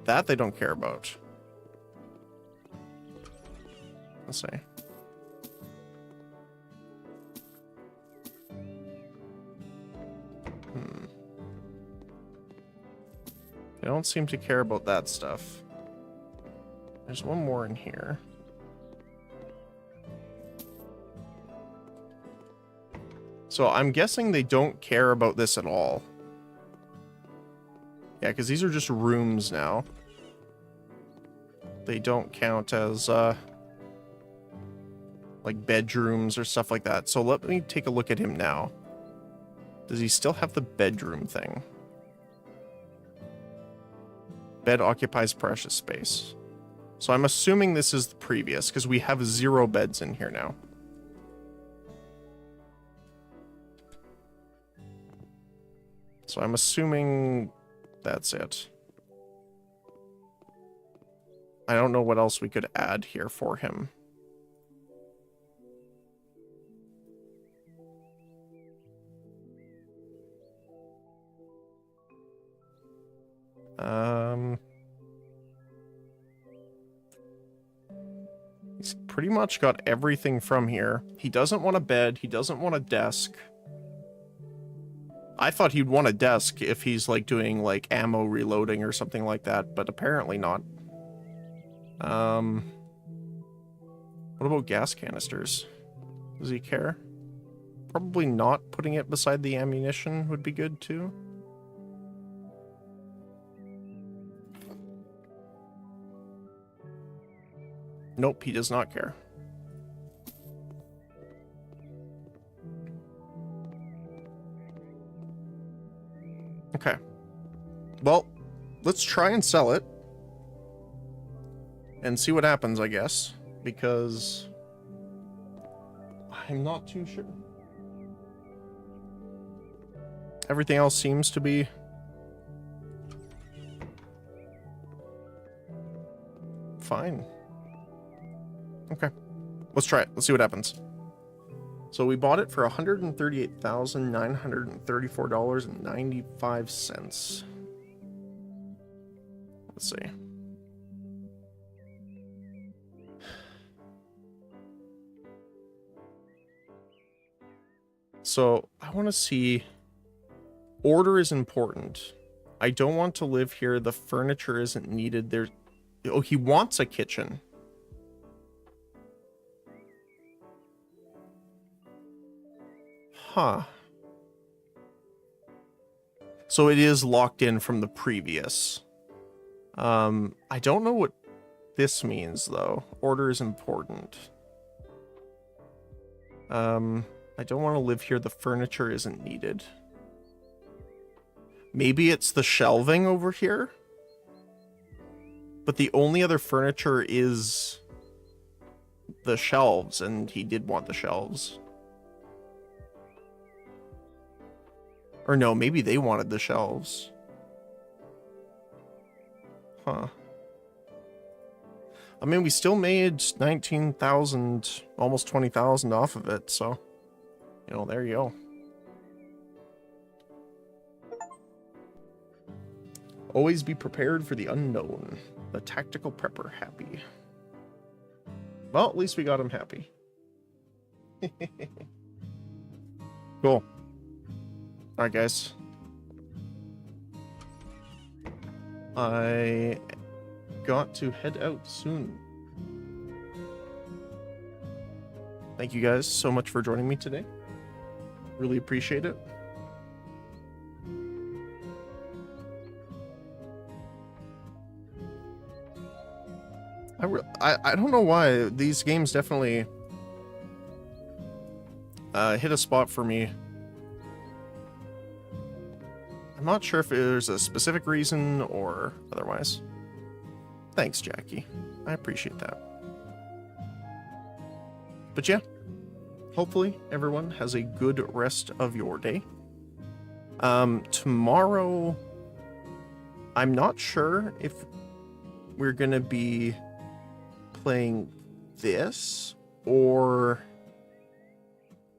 That they don't care about. Let's see. They don't seem to care about that stuff. There's one more in here. So I'm guessing they don't care about this at all. Yeah, because these are just rooms now. They don't count as, like bedrooms or stuff like that. So let me take a look at him now. Does he still have the bedroom thing? Bed occupies precious space. So I'm assuming this is the previous, because we have 0 beds in here now. So I'm assuming that's it. I don't know what else we could add here for him. He's pretty much got everything from here. He doesn't want a bed. He doesn't want a desk. I thought he'd want a desk if he's, like, doing, like, ammo reloading or something like that, but apparently not. What about gas canisters? Does he care? Probably not. Putting it beside the ammunition would be good, too. Nope, he does not care. Okay. Well, let's try and sell it. And see what happens, I guess. Because... I'm not too sure. Everything else seems to be... fine. Okay. Let's try it. Let's see what happens. So we bought it for $138,934.95. Let's see. So I want to see... Order is important. I don't want to live here. The furniture isn't needed. There's... Oh, he wants a kitchen. Huh. So it is locked in from the previous. I don't know what this means, though. Order is important. I don't want to live here. The furniture isn't needed. Maybe it's the shelving over here? But the only other furniture is the shelves, and he did want the shelves. Or no, maybe they wanted the shelves. Huh. I mean, we still made 19,000, almost 20,000 off of it, so, you know, there you go. Always be prepared for the unknown. The tactical prepper happy. Well, at least we got him happy. Cool. Alright, guys. I got to head out soon. Thank you guys so much for joining me today. Really appreciate it. I don't know why these games definitely hit a spot for me. I'm not sure if there's a specific reason or otherwise. Thanks, Jackie. I appreciate that. But yeah, hopefully everyone has a good rest of your day. Tomorrow, I'm not sure if we're gonna be playing this or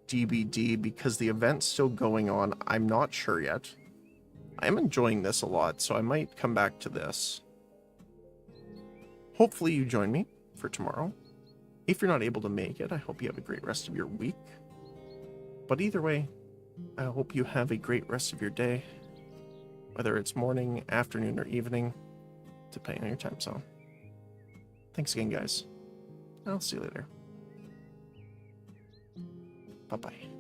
DBD because the event's still going on. I'm not sure yet. I'm enjoying this a lot, so I might come back to this. Hopefully you join me for tomorrow. If you're not able to make it, I hope you have a great rest of your week. But either way, I hope you have a great rest of your day, whether it's morning, afternoon, or evening, depending on your time zone. Thanks again, guys. I'll see you later. Bye-bye.